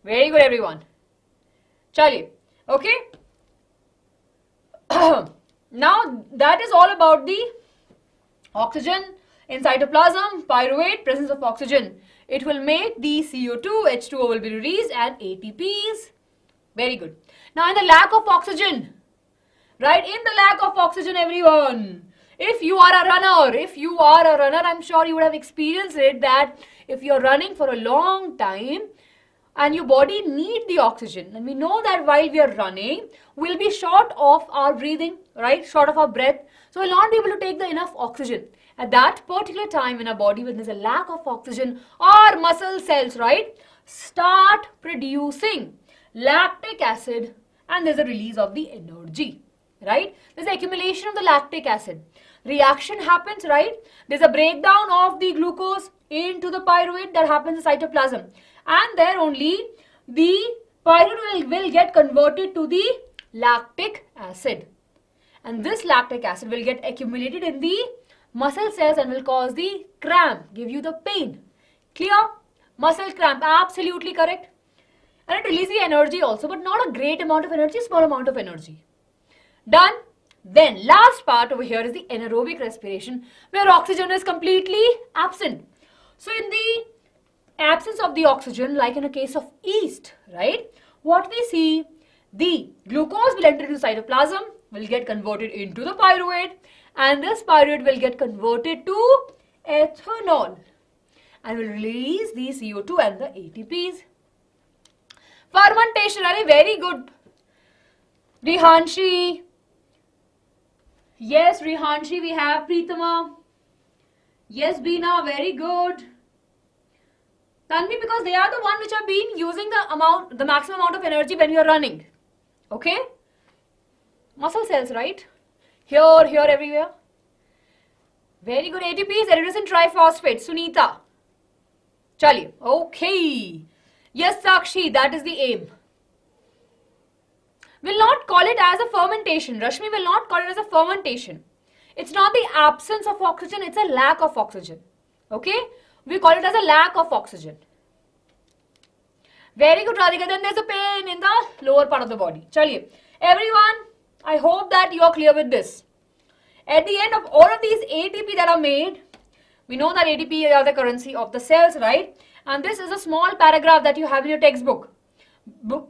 Very good everyone. Chaliye, okay? Now that is all about the oxygen in cytoplasm, pyruvate, presence of oxygen. It will make the CO2, H2O will be released and ATPs. Very good. Now in the lack of oxygen, right, in the lack of oxygen everyone, if you are a runner, I'm sure you would have experienced it, that if you're running for a long time and your body needs the oxygen, and we know that while we are running, we'll be short of our breathing, right, short of our breath, so we'll not be able to take the enough oxygen. At that particular time in our body when there's a lack of oxygen, our muscle cells, right, start producing lactic acid and there's a release of the energy. Right? There's accumulation of the lactic acid. Reaction happens, right? There's a breakdown of the glucose into the pyruvate that happens in cytoplasm. And there only the pyruvate will get converted to the lactic acid. And this lactic acid will get accumulated in the muscle cells and will cause the cramp, give you the pain. Clear? Muscle cramp, absolutely correct. And it releases the energy also, but not a great amount of energy, small amount of energy. Done? Then last part over here is the anaerobic respiration where oxygen is completely absent. So in the absence of the oxygen, like in a case of yeast, right? What we see, the glucose will enter into cytoplasm, will get converted into the pyruvate, and this pyruvate will get converted to ethanol and will release the CO2 and the ATPs. Fermentation, are very good. Rihanshi. Yes, Rihanshi, we have Preetama. Yes, Beena, very good. Tanvi, because they are the one which have been using the maximum amount of energy when you are running. Okay? Muscle cells, right? Here, everywhere. Very good. ATPs, adenosine triphosphate. Sunita. Chaliye. Okay. Yes, Sakshi, that is the aim. Will not call it as a fermentation. Rashmi will not call it as a fermentation. It's not the absence of oxygen, it's a lack of oxygen. Okay? We call it as a lack of oxygen. Very good, Radhika. Then there's a pain in the lower part of the body. Chaliye. Everyone, I hope that you are clear with this. At the end of all of these ATP that are made, we know that ATP are the currency of the cells, right? And this is a small paragraph that you have in your textbook.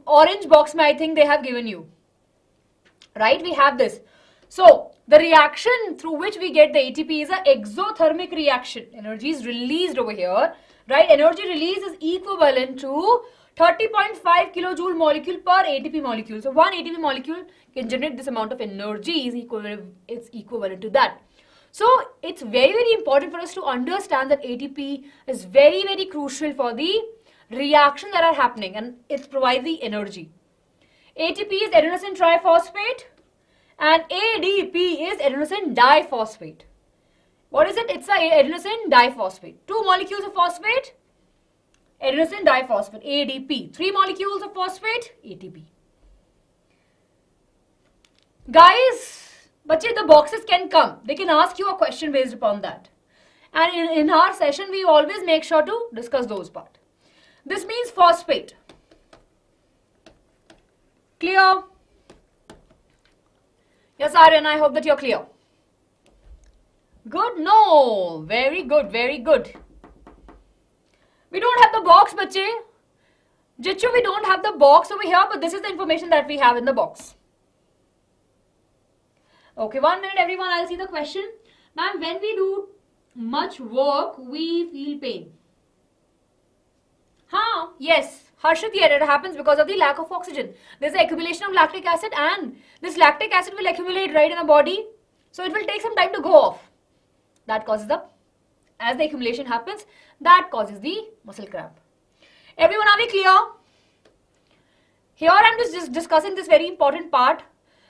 Orange box, I think they have given you. Right? We have this. So, the reaction through which we get the ATP is an exothermic reaction. Energy is released over here. Right? Energy release is equivalent to 30.5 kilojoule molecule per ATP molecule. So, one ATP molecule can generate this amount of energy. It's equivalent to that. So, it's very important for us to understand that ATP is very crucial for the reaction that are happening, and it provides the energy. ATP is adenosine triphosphate and ADP is adenosine diphosphate. What is it? It's a adenosine diphosphate. 2 molecules of phosphate, adenosine diphosphate, ADP. 3 molecules of phosphate, ATP. Guys, bache, the boxes can come. They can ask you a question based upon that. And in our session, we always make sure to discuss those parts. This means phosphate. Clear? Yes, Aryan, I hope that you're clear. Good? No. Very good, very good. We don't have the box, bache. Jichu, we don't have the box over here, but this is the information that we have in the box. Okay, 1 minute, everyone. I'll see the question. Ma'am, when we do much work, we feel pain. Yes, Harshit, it happens because of the lack of oxygen. There's an accumulation of lactic acid, and this lactic acid will accumulate right in the body. So it will take some time to go off. That causes as the accumulation happens, that causes the muscle cramp. Everyone, are we clear? Here I'm just discussing this very important part,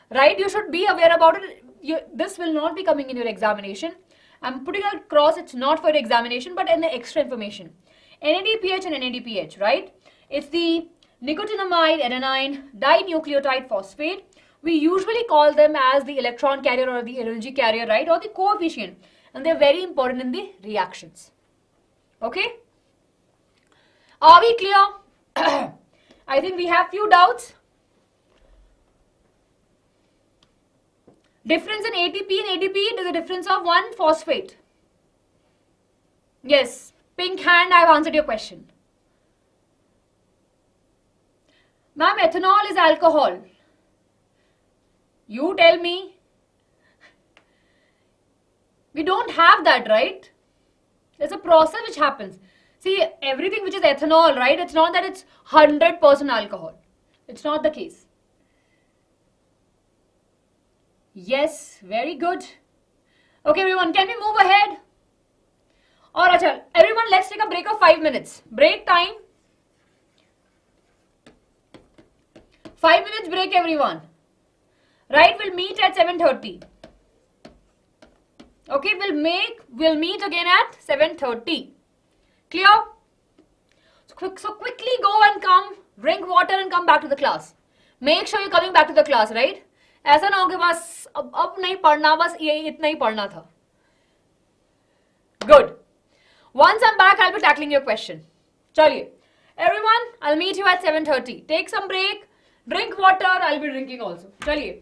right? You should be aware about it. This will not be coming in your examination. I'm putting it across, it's not for examination, but an extra information. NADPH and NADPH, right? It's the nicotinamide adenine dinucleotide phosphate. We usually call them as the electron carrier or the energy carrier, right? Or the coefficient. And they're very important in the reactions. Okay? Are we clear? I think we have few doubts. Difference in ATP and ADP is a difference of 1 phosphate. Yes. Pink hand, I have answered your question. Ma'am, ethanol is alcohol. You tell me. We don't have that, right? There's a process which happens. See, everything which is ethanol, right? It's not that it's 100% alcohol. It's not the case. Yes, very good. Okay, everyone, can we move ahead? Alright, everyone, let's take a break of 5 minutes. Break time. 5 minutes break, everyone. Right, we'll meet at 7:30. Okay, we'll meet again at 7:30. Clear? So quickly go and come, drink water and come back to the class. Make sure you're coming back to the class, right? ऐसा ना हो कि बस अब नहीं पढ़ना, बस ये इतना ही पढ़ना था. Good. Once I'm back, I'll be tackling your question. Chaliye. Everyone, I'll meet you at 7:30. Take some break, drink water, I'll be drinking also. Chaliye.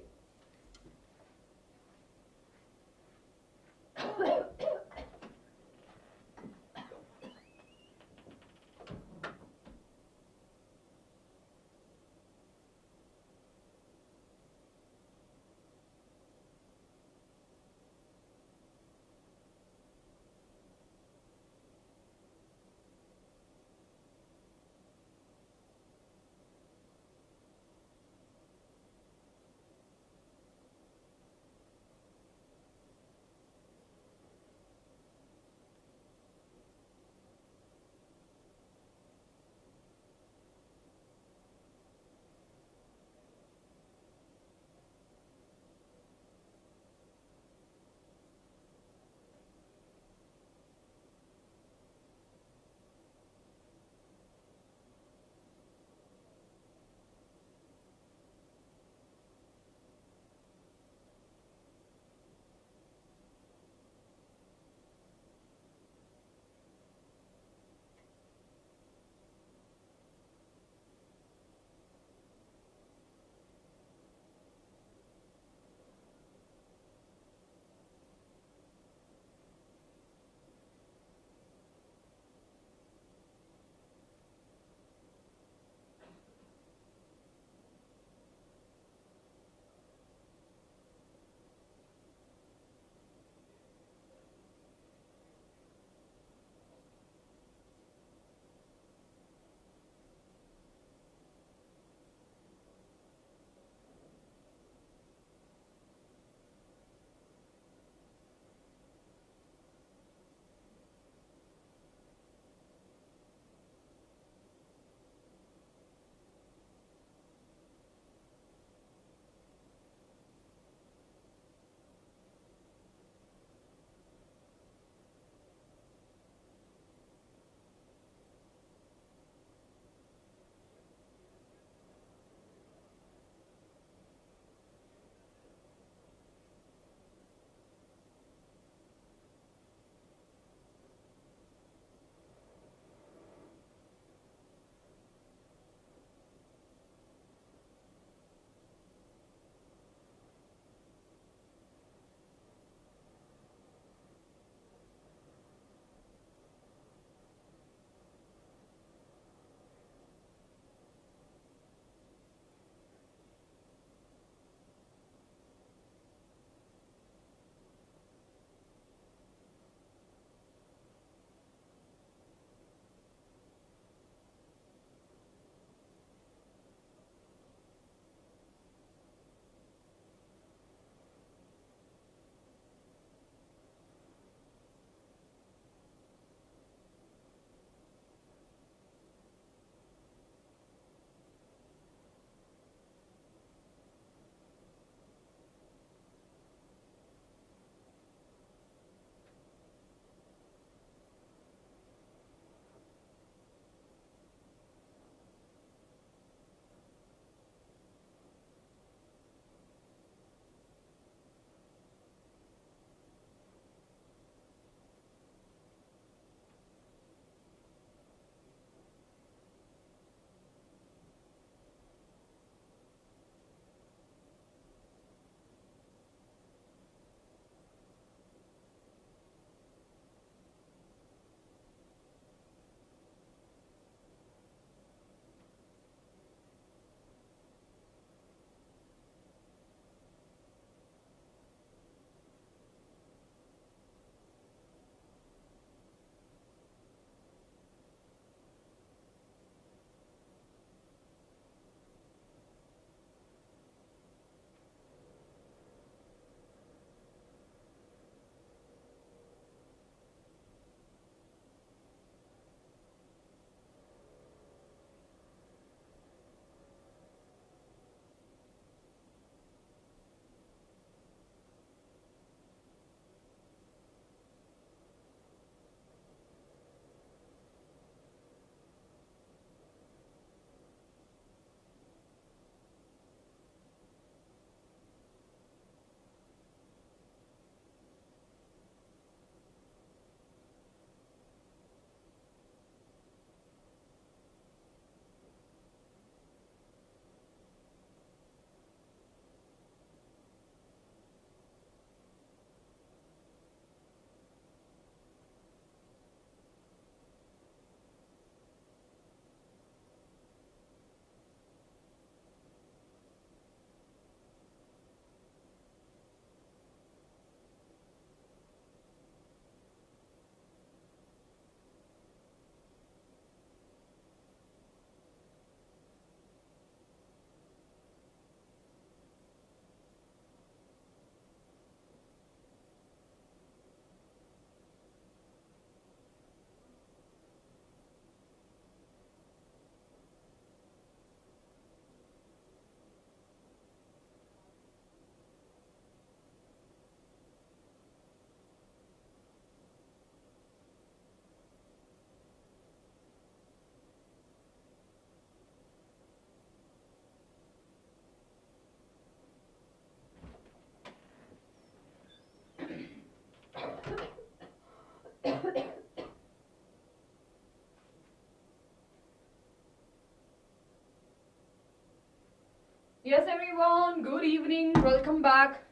Yes, everyone. Good evening. Welcome back.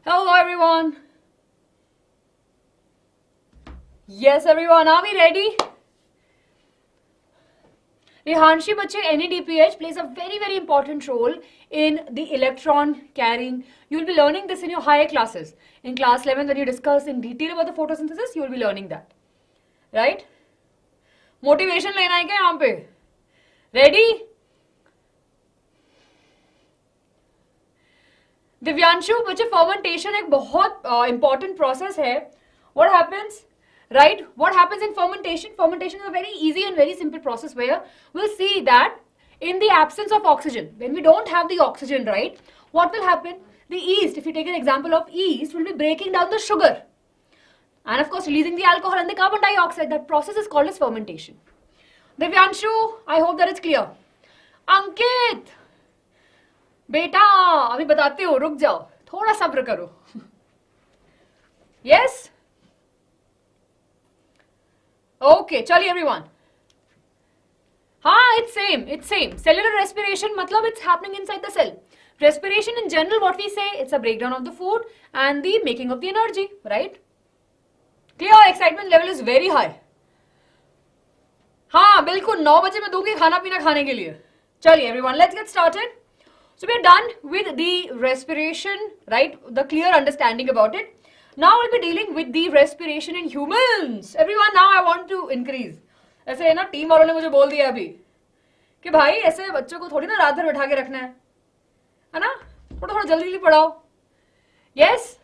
Hello, everyone. Yes, everyone. Are we ready? Rehanshi Bache, NADPH plays a very, very important role in the electron carrying. You will be learning this in your higher classes. In class 11, when you discuss in detail about the photosynthesis, you will be learning that. Right? Motivation लेना है क्या यहाँ पे? Ready? Divyanshu, बच्चे fermentation एक बहुत important process है. What happens? Right? What happens in fermentation? Fermentation is a very easy and very simple process where we'll see that in the absence of oxygen, when we don't have the oxygen, right? What will happen? The yeast, if you take an example of yeast, will be breaking down the sugar. And of course, releasing the alcohol and the carbon dioxide. That process is called as fermentation. Divyanshu, I hope that it's clear. Ankit, बेटा अभी बताते हो, रुक जाओ, थोड़ा सब्र करो. Yes? Okay, chaliye everyone. It's same. Cellular respiration, matlab it's happening inside the cell. Respiration in general, what we say, it's a breakdown of the food and the making of the energy, right? Clear? Excitement level is very high. हाँ बिल्कुल 9 बजे मैं दूंगी खाना पीना खाने के लिए. चलिए everyone, let's get started. So we are done with the respiration, right? The clear understanding about it. Now we'll be dealing with the respiration in humans. Everyone, now I want to increase. ऐसे है ना, team वालों ने मुझे बोल दिया अभी कि भाई ऐसे बच्चों को थोड़ी ना रात भर बैठा के रखना है ना? थोड़ा थोड़ा जल्दी पढ़ाओ. Yes?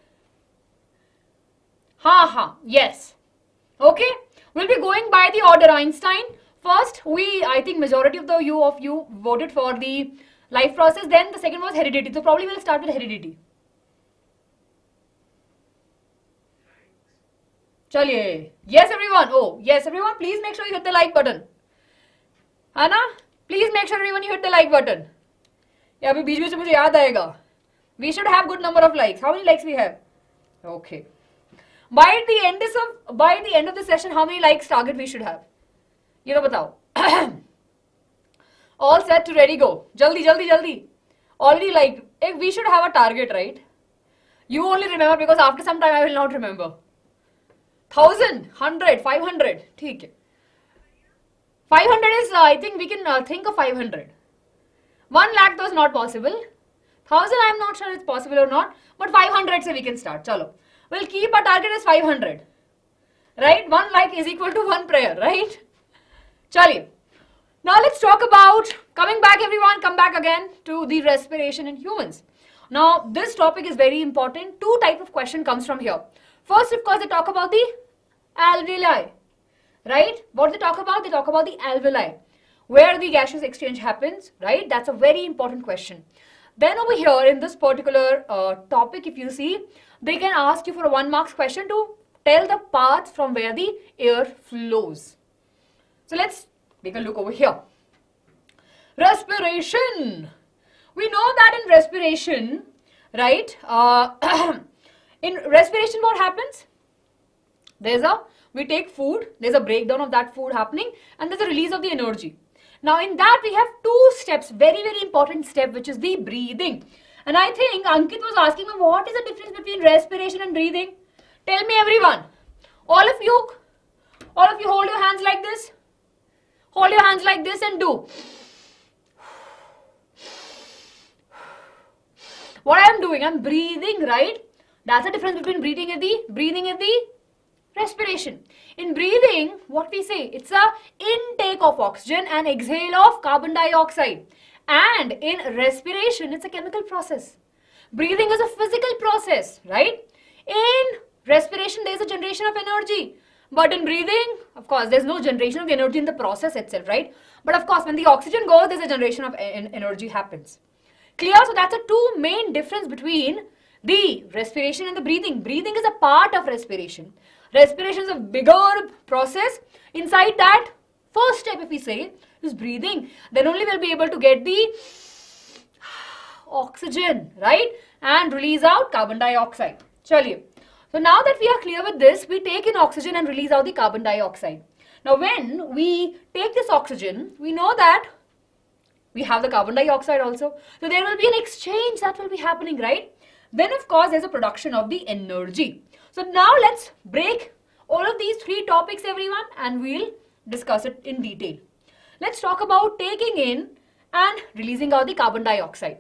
हाँ, yes. Okay? We'll be going by the order Einstein. First, I think majority of you voted for the life process. Then the second was heredity. So probably we'll start with heredity. Chaliye. Yes, everyone. Oh, yes, everyone. Please make sure you hit the like button. Anna, please make sure everyone you hit the like button. Yeah, abhi beech mein mujhe yaad aayega. We should have good number of likes. How many likes we have? Okay. By the end of the session, how many likes target we should have? You know, batao. All set to ready go. Jaldi. Already liked. We should have a target, right? You only remember because after some time I will not remember. 1000, 100, 500. ठीक है. 500 is, I think we can think of 500. 1 lakh was not possible. 1000 I am not sure it's possible or not. But 500 se we can start. Chalo. We'll keep our target as 500. Right? 1 like is equal to 1 prayer. Right? Chaliye. Now let's talk about, coming back everyone, come back again to the respiration in humans. Now this topic is very important. 2 type of question comes from here. First, of course, they talk about the alveoli. Right? What they talk about? They talk about the alveoli. Where the gaseous exchange happens. Right? That's a very important question. Then over here in this particular topic, if you see, they can ask you for a 1 marks question to tell the paths from where the air flows. So let's take a look over here. Respiration. We know that in respiration, right? In respiration, what happens? We take food, there's a breakdown of that food happening, and there's a release of the energy. Now in that we have 2 steps, very, very important step, which is the breathing. And I think Ankit was asking me, what is the difference between respiration and breathing? Tell me everyone. All of you hold your hands like this. Hold your hands like this and do. What I am doing, I'm breathing, right? That's the difference between breathing and the respiration. In breathing, what we say, it's a intake of oxygen and exhale of carbon dioxide. And in respiration, it's a chemical process. Breathing is a physical process, right? In respiration, there's a generation of energy. But in breathing, of course, there's no generation of energy in the process itself, right? But of course, when the oxygen goes, there's a generation of energy happens. Clear? So that's the 2 main difference between the respiration and the breathing. Breathing is a part of respiration. Respiration is a bigger process. Inside that, first step, if we say, is breathing. Then only we'll be able to get the oxygen, right? And release out carbon dioxide. Chaliye. So now that we are clear with this, we take in oxygen and release out the carbon dioxide. Now when we take this oxygen, we know that We have the carbon dioxide also. So there will be an exchange that will be happening, right? Then of course there's a production of the energy. So now let's break all of these three topics, everyone, and we'll discuss it in detail. Let's talk about taking in and releasing out the carbon dioxide.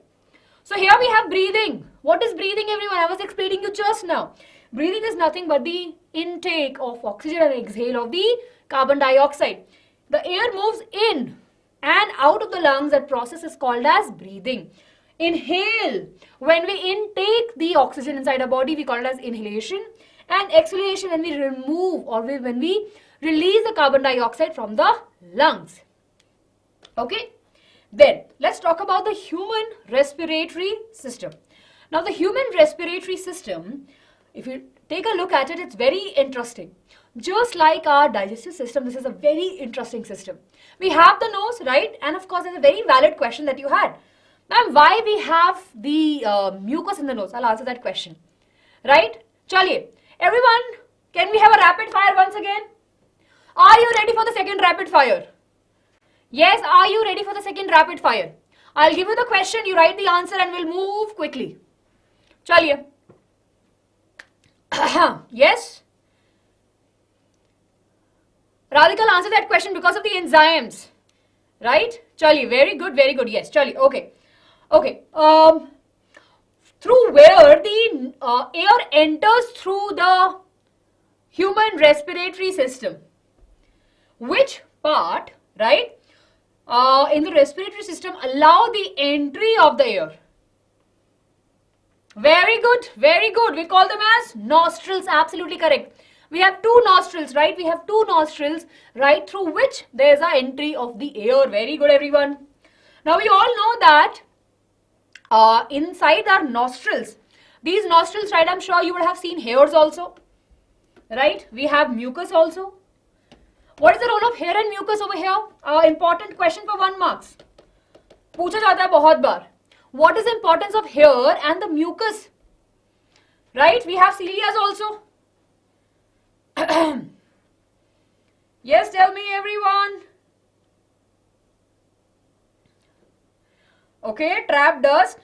So here we have breathing. What is breathing, everyone? I was explaining you just now. Breathing is nothing but the intake of oxygen and exhale of the carbon dioxide. The air moves in and out of the lungs. That process is called as breathing. Inhale. When we intake the oxygen inside our body, we call it as inhalation. And exhalation, when we remove or when we release the carbon dioxide from the lungs. Okay? Then, let's talk about the human respiratory system. Now, the human respiratory system, if you take a look at it, it's very interesting. Just like our digestive system, this is a very interesting system. We have the nose, right? And of course, there's a very valid question that you had. Ma'am, why we have the mucus in the nose? I'll answer that question. Right? Chaliye. Everyone, can we have a rapid fire once again? Are you ready for the second rapid fire? Yes, are you ready for the second rapid fire? I'll give you the question, you write the answer and we'll move quickly. Chaliye. Yes? Radhika, answer that question because of the enzymes. Right? Chaliye, very good, very good. Yes, Chaliye, okay. Okay. Through where the air enters through the human respiratory system. Which part, right, in the respiratory system allow the entry of the air? Very good, very good. We call them as nostrils, absolutely correct. We have two nostrils, right? We have two nostrils, right, through which there is an entry of the air. Very good, everyone. Now, we all know that inside our nostrils, these nostrils, right, I'm sure you would have seen hairs also, right? We have mucus also. What is the role of hair and mucus over here? Important question for 1 marks. पूछा जाता है बहुत बार. What is the importance of hair and the mucus? Right? We have cilias also. Yes, tell me, everyone. Okay, trap dust.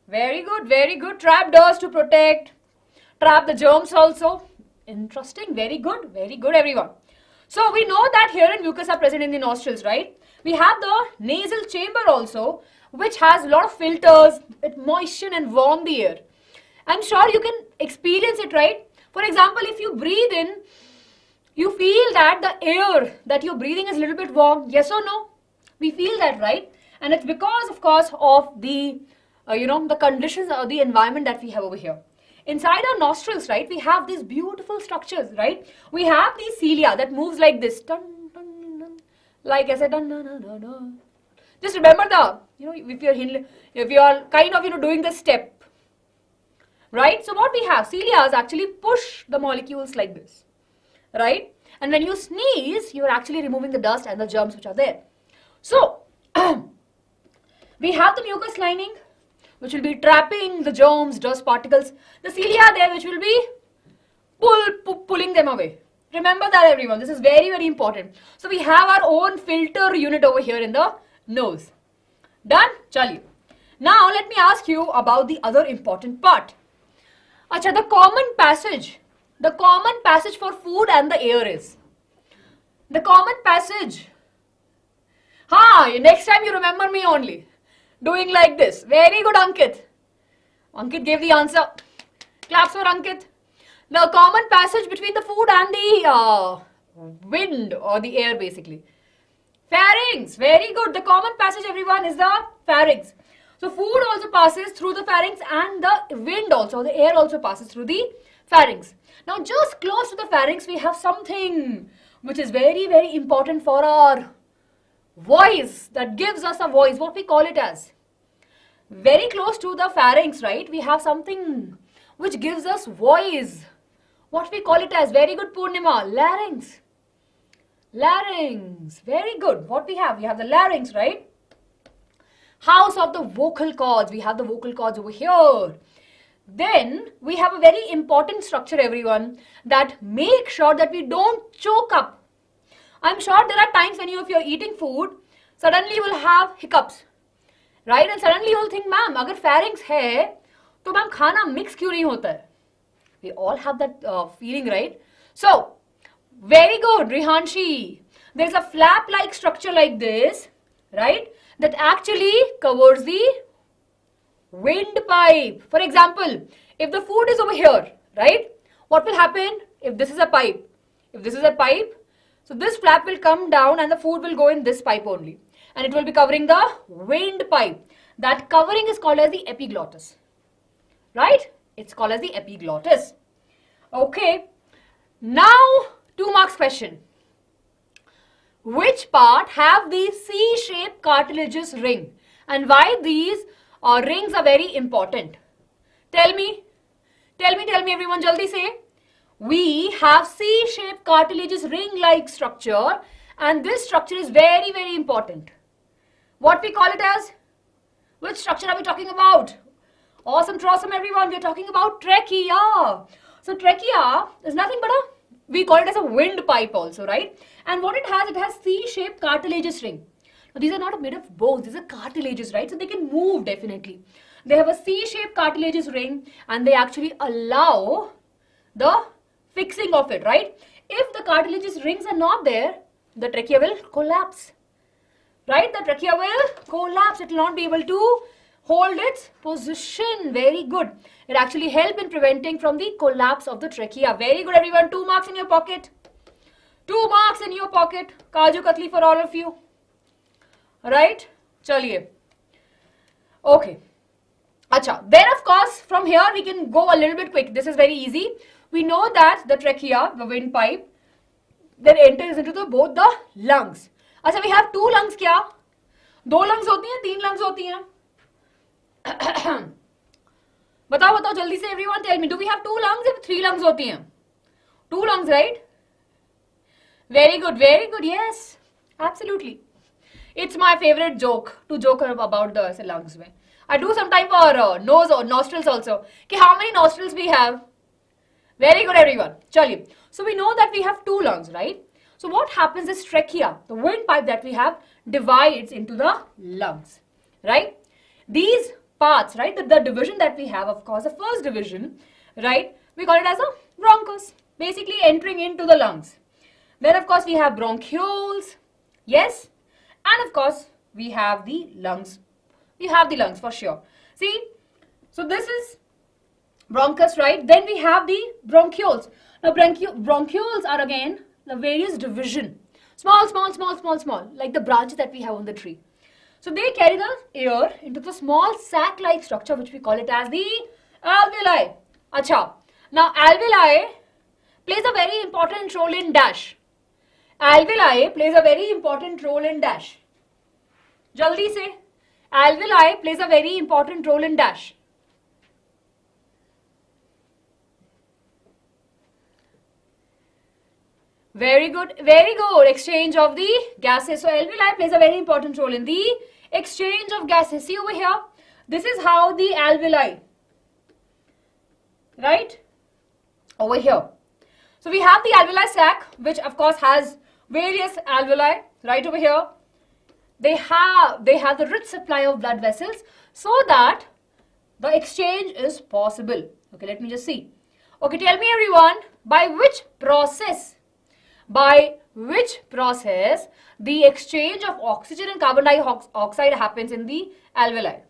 Very good, very good. Trap dust to protect. Trap the germs also. Interesting, very good, everyone. So we know that hair and mucus are present in the nostrils, right? We have the nasal chamber also, which has a lot of filters. It moisten and warm the air. I'm sure you can experience it, right? For example, if you breathe in, you feel that the air that you're breathing is a little bit warm. Yes or no? We feel that, right? And it's because, of course, of the, the conditions or the environment that we have over here. Inside our nostrils, right, we have these beautiful structures, right? We have these cilia that moves like this. Dun, dun, dun, like I said, dun, dun, dun, dun, dun. Just remember the, if you are kind of, doing the step, right? So what we have, cilia actually push the molecules like this, right? And when you sneeze, you are actually removing the dust and the germs which are there. So, we have the mucus lining, which will be trapping the germs, dust particles. The cilia there, which will be pulling them away. Remember that, everyone. This is very, very important. So we have our own filter unit over here in the nose. Done? Chaliye. Now let me ask you about the other important part. Acha, the common passage for food and the air is. The common passage. Next time you remember me only. Doing like this. Very good, Ankit. Ankit gave the answer. Claps for Ankit. The common passage between the food and the wind or the air, basically. Pharynx. Very good. The common passage, everyone, is the pharynx. So food also passes through the pharynx and the wind also, the air also passes through the pharynx. Now just close to the pharynx, we have something which is very, very important for our voice, that gives us a voice, what we call it as. Very close to the pharynx, right, we have something which gives us voice. What we call it as, very good, Purnima, larynx. Larynx, very good. What we have the larynx, right? House of the vocal cords, we have the vocal cords over here. Then we have a very important structure, everyone, that make sure that we don't choke up. I'm sure there are times when if you're eating food, suddenly you will have hiccups, right? And suddenly you will think, ma'am, अगर pharynx है, तो ma'am खाना mix क्यों नहीं होता है? We all have that feeling, right? So, very good, Rihanshi. There's a flap-like structure like this, right? That actually covers the windpipe. For example, if the food is over here, right? What will happen if this is a pipe? If this is a pipe, so this flap will come down and the food will go in this pipe only. And it will be covering the windpipe. That covering is called as the epiglottis. Right? It's called as the epiglottis. Okay. Now, 2 marks question. Which part have the C-shaped cartilaginous ring? And why these rings are very important? Tell me everyone, jaldi say. We have C-shaped cartilaginous ring-like structure, and this structure is very, very important. What we call it as? Which structure are we talking about? Awesome, everyone. We're talking about trachea. So trachea is nothing but we call it as a windpipe also, right? And what it has C-shaped cartilaginous ring. Now, these are not made of bones, these are cartilages, right? So they can move definitely. They have a C-shaped cartilaginous ring and they actually allow the fixing of it, right? If the cartilaginous rings are not there, the trachea will collapse, right? The trachea will collapse. It will not be able to hold its position. Very good. It actually helps in preventing from the collapse of the trachea. Very good, everyone. 2 marks in your pocket. 2 marks in your pocket. Kaju Katli for all of you. Right? Chaliye. Okay. Acha. Then of course, from here we can go a little bit quick. This is very easy. We know that the trachea, the windpipe, then enters into both the lungs. Acha, we have 2 lungs kya? 2 lungs hoti hain, 3 lungs hoti hain? बताओ जल्दी से everyone tell me, do we have 2 lungs or 3 lungs होती हैं? 2 lungs, right? Very good, yes, absolutely. It's my favorite joke to joke about the lungs में. I do sometime for nose or nostrils also. कि how many nostrils we have? Very good, everyone. चलिए. So we know that we have 2 lungs, right? So what happens is trachea, the windpipe that we have, divides into the lungs, right? These parts, right, the division that we have, of course, the first division, right, we call it as a bronchus, basically entering into the lungs. Then, of course, we have bronchioles, yes, and of course, we have the lungs. We have the lungs for sure. See, so this is bronchus, right? Then we have the bronchioles. Now, bronchioles are again the various division, small, like the branches that we have on the tree. So they carry the air into the small sac-like structure, which we call it as the alveoli. Acha. Now alveoli plays a very important role in dash. Alveoli plays a very important role in dash. Jaldi say. Alveoli plays a very important role in dash. Very good. Exchange of the gases. So alveoli plays a very important role in the exchange of gases. See over here. This is how the alveoli, right? Over here. So we have the alveoli sac, which of course has various alveoli right over here. They have the rich supply of blood vessels so that the exchange is possible. Okay, let me just see. Okay, tell me everyone, by which process the exchange of oxygen and carbon dioxide happens in the alveoli?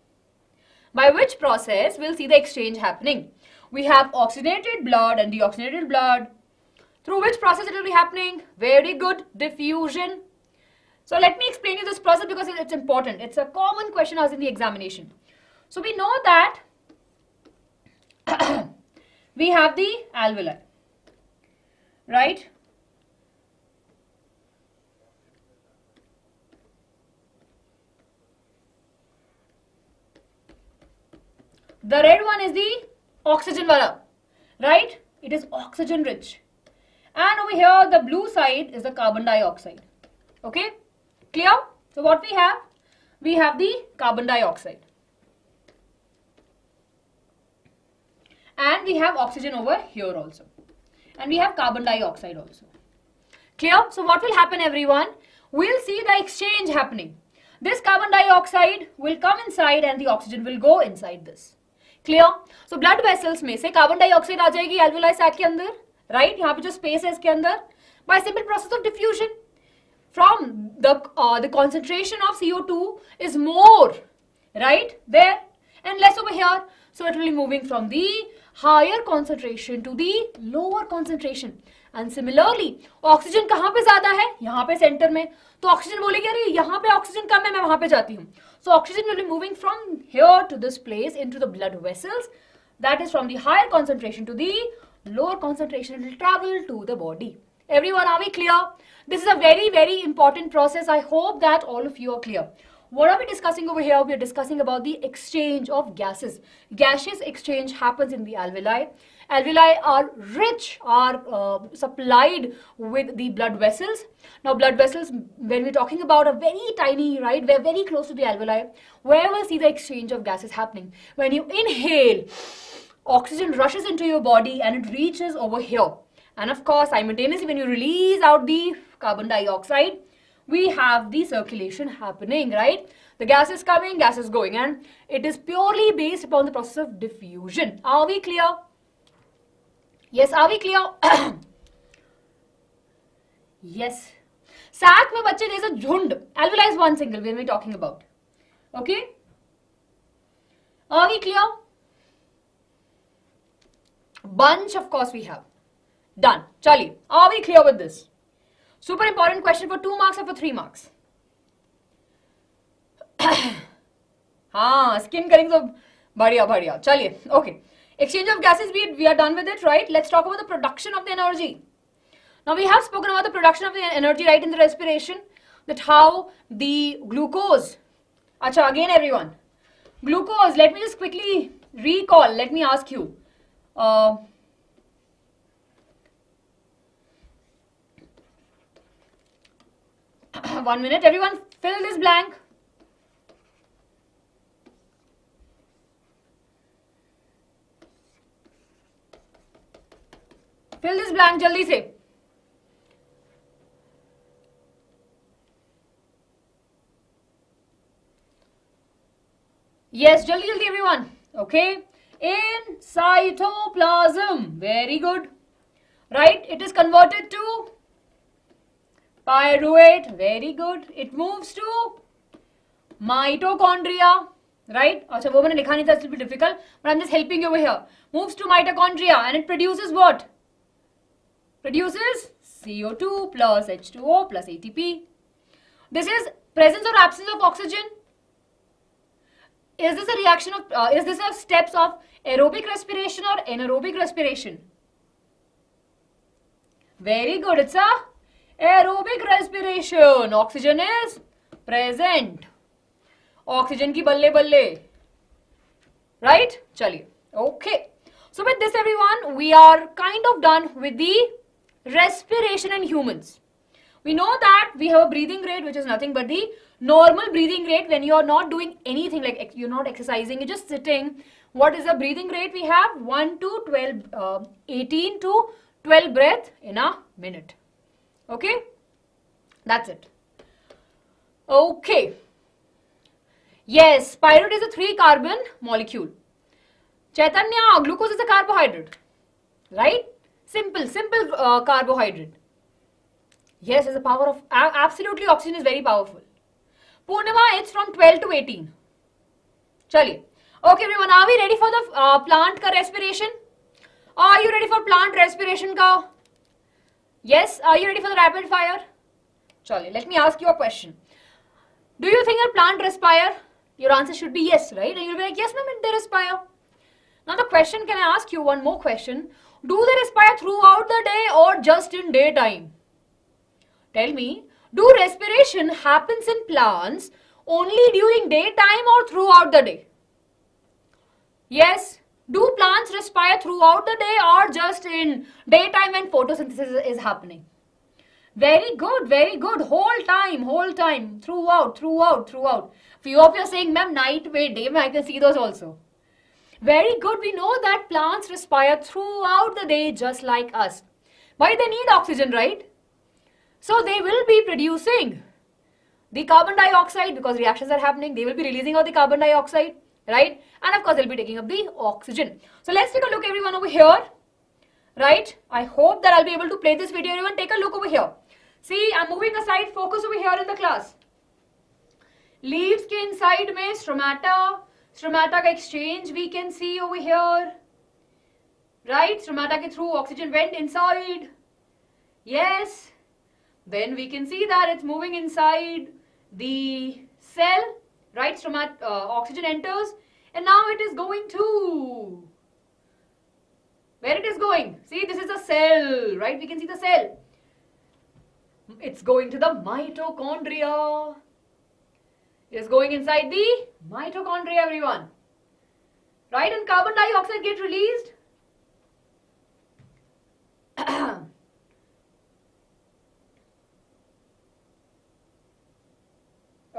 By which process we'll see the exchange happening? We have oxygenated blood and deoxygenated blood. Through which process it will be happening? Very good, diffusion. So let me explain you this process because it's important. It's a common question asked in the examination. So we know that we have the alveoli, right? The red one is the oxygen wala, right? It is oxygen rich. And over here, the blue side is the carbon dioxide. Okay? Clear? So what we have? We have the carbon dioxide. and we have oxygen over here also. And we have carbon dioxide also. Clear? So what will happen, everyone? We'll see the exchange happening. This carbon dioxide will come inside and the oxygen will go inside this. Clear? So blood vessels में से carbon dioxide आ जाएगी alveoli sac के अंदर, right? यहाँ पे जो space है इसके अंदर, by simple process of diffusion. From the concentration of CO2 is more, right, there and less over here. So it will be moving from the higher concentration to the lower concentration. And similarly, oxygen कहाँ पे ज़्यादा है? यहाँ पे center में. तो oxygen बोलेगी अरे यहाँ पे oxygen कम है, मैं वहाँ पे जाती हूँ. So oxygen will be moving from here to this place into the blood vessels. That is from the higher concentration to the lower concentration. It will travel to the body. Everyone, are we clear? This is a very, very important process. I hope that all of you are clear. What are we discussing over here? We are discussing about the exchange of gases. Gaseous exchange happens in the alveoli. Alveoli are rich, are supplied with the blood vessels. Now blood vessels, when we're talking about are very tiny, right? We're very close to the alveoli, where we'll see the exchange of gases happening. When you inhale, oxygen rushes into your body and it reaches over here. And of course, simultaneously, when you release out the carbon dioxide, we have the circulation happening, right? The gas is coming, gas is going, and it is purely based upon the process of diffusion. Are we clear? Yes, are we clear? Yes. Sac mein bachche, there is a jhund. Alveoli is one single when we're talking about. Okay? Are we clear? Bunch, of course, we have. Done. Chali. Are we clear with this? Super important question for 2 marks or for 3 marks? हाँ, skin करेंगे तो बढ़िया बढ़िया. चलिए. Okay. Exchange of gases, we are done with it, right? Let's talk about the production of the energy. Now we have spoken about the production of the energy, right, in the respiration. That how the glucose. Acha, again everyone. Glucose, let me just quickly recall. Let me ask you. 1 minute. Everyone fill this blank. Fill this blank jaldi se. Yes, jaldi jaldi everyone. Okay. In cytoplasm. Very good. Right? It is converted to pyruvate. Very good. It moves to mitochondria. Right? Achha, wo maine likha nahi tha, it's a little bit difficult, but I'm just helping you over here. Moves to mitochondria and it produces what? Produces CO2 plus H2O plus ATP. This is presence or absence of oxygen. Is this a reaction of, is this a steps of aerobic respiration or anaerobic respiration? Very good. It's a aerobic respiration. Oxygen is present. Oxygen ki balle balle. Right? Chaliye. Okay. So with this everyone, we are kind of done with the respiration in humans. We know that we have a breathing rate which is nothing but the normal breathing rate when you are not doing anything, like you're not exercising, you're just sitting. What is the breathing rate we have? 1 to 12, 18 to 12 breath in a minute. Okay? That's it. Okay. Yes, pyruvate is a 3-carbon molecule. Chaitanya, glucose is a carbohydrate. Right? Simple carbohydrate. Yes, there's a power of, absolutely oxygen is very powerful. Purnima, it's from 12 to 18. Chaliye. Okay everyone, are we ready for the plant ka respiration? Are you ready for plant respiration ka? Yes, are you ready for the rapid fire? Chaliye, let me ask you a question. Do you think a plant respire? Your answer should be yes, right? And you'll be like, yes ma'am, they respire. Now the question, can I ask you one more question? Do they respire throughout the day or just in daytime? Tell me, do respiration happens in plants only during daytime or throughout the day? Yes. Do plants respire throughout the day or just in daytime when photosynthesis is happening? Very good, very good. Whole time, throughout. Few of you are saying, ma'am, night, day, I can see those also. Very good. We know that plants respire throughout the day just like us. Why they need oxygen, right? So they will be producing the carbon dioxide because reactions are happening. They will be releasing out the carbon dioxide, right? And of course, they'll be taking up the oxygen. So let's take a look, everyone, over here, right? I hope that I'll be able to play this video. Everyone, take a look over here. See, I'm moving aside. Focus over here in the class. Leaves के inside में stromata का exchange we can see over here, right? Stromata के through oxygen went inside. Yes. Then we can see that it's moving inside the cell, right? Oxygen enters, and now it is going to where it is going. See, this is a cell, right? We can see the cell. It's going to the mitochondria. It is going inside the mitochondria, everyone. Right? And carbon dioxide gets released.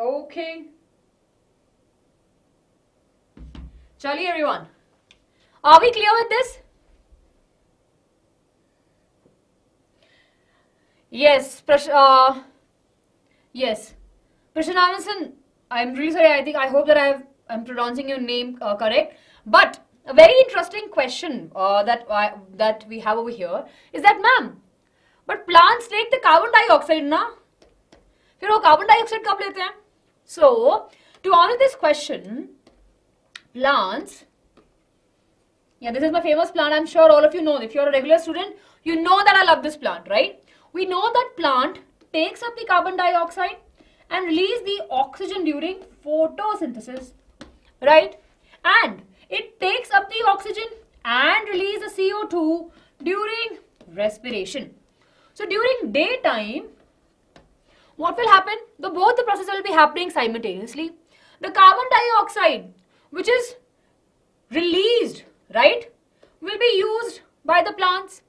Okay. Chaliye, everyone. Are we clear with this? Yes. Yes. Prashanavansan, I'm really sorry. I hope that I'm pronouncing your name correct. But a very interesting question that we have over here is that, ma'am, but plants take the carbon dioxide, na? फिर वो carbon dioxide कब लेते हैं? So, to answer this question, plants, yeah, this is my famous plant. I'm sure all of you know. If you're a regular student, you know that I love this plant, right? We know that plant takes up the carbon dioxide and release the oxygen during photosynthesis, right? And it takes up the oxygen and release the CO2 during respiration. So during daytime, what will happen? Both the processes will be happening simultaneously. The carbon dioxide, which is released, right, will be used by the plants,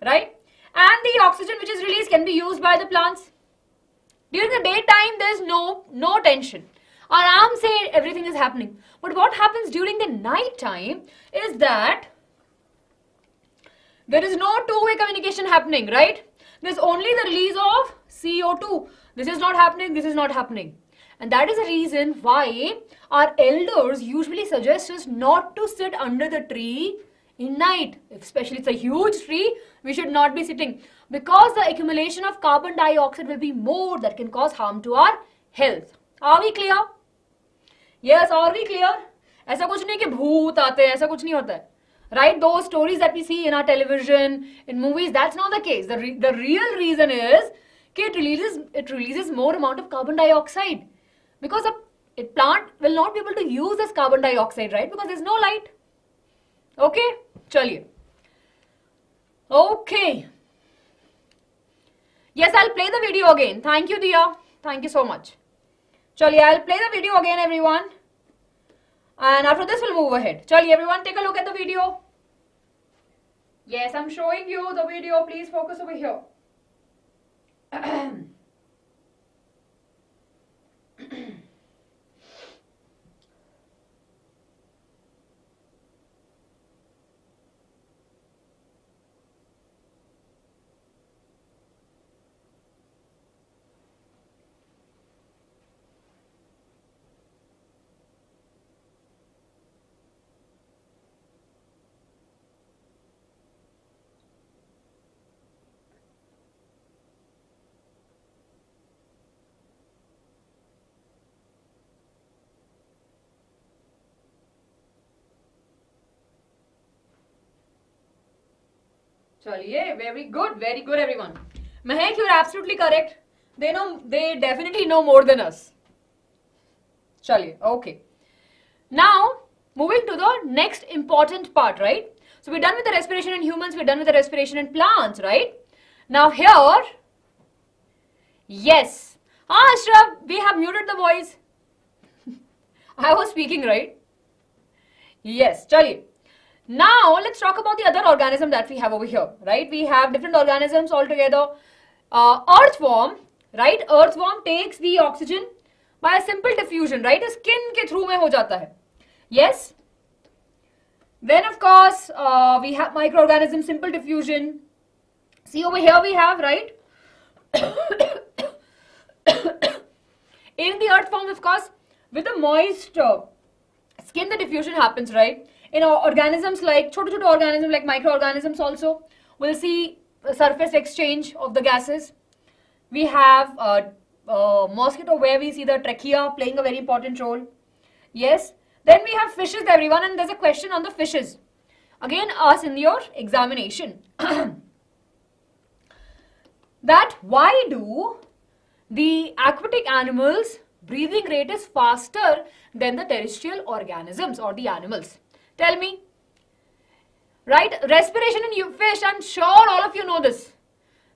right? And the oxygen which is released can be used by the plants. During the daytime, there is no tension. Aram se everything is happening. But what happens during the night time is that there is no two-way communication happening, right? There's only the release of CO2. This is not happening, this is not happening. And that is the reason why our elders usually suggest us not to sit under the tree in night. Especially it's a huge tree, we should not be sitting. Because the accumulation of carbon dioxide will be more that can cause harm to our health. Are we clear? Yes, are we clear? ऐसा कुछ नहीं कि भूत आते हैं, ऐसा कुछ नहीं होता है. Right? Those stories that we see in our television, in movies, that's not the case. The real reason is that it releases more amount of carbon dioxide. Because a plant will not be able to use this carbon dioxide, right? Because there's no light. Okay? Chaliye. Okay. Yes, I'll play the video again. Thank you, Diya. Thank you so much. Chaliye, I'll play the video again, everyone. And after this, we'll move ahead. Chaliye, everyone, take a look at the video. Yes, I'm showing you the video. Please focus over here. Chaliye, very good, everyone. Mahek, you're absolutely correct. They definitely know more than us. Chaliye, okay. Now, moving to the next important part, right? So we're done with the respiration in humans, we're done with the respiration in plants, right? Now here, yes. Ashraf, we have muted the voice. I was speaking, right? Yes, chaliye. Now, let's talk about the other organism that we have over here, right? We have different organisms altogether. Earthworm, right? Earthworm takes the oxygen by a simple diffusion, right? Skin के through में हो जाता है. Yes? Then of course, we have microorganisms, simple diffusion. See over here we have, right? In the earth forms, of course, with the moist skin, the diffusion happens, right? In organisms like choto organisms like microorganisms also, we'll see surface exchange of the gases. We have mosquito where we see the trachea playing a very important role. Yes. Then we have fishes, everyone, and there's a question on the fishes. Again, asked in your examination. That why do the aquatic animals breathing rate is faster than the terrestrial organisms or the animals? Tell me. Right? Respiration in fish, I'm sure all of you know this.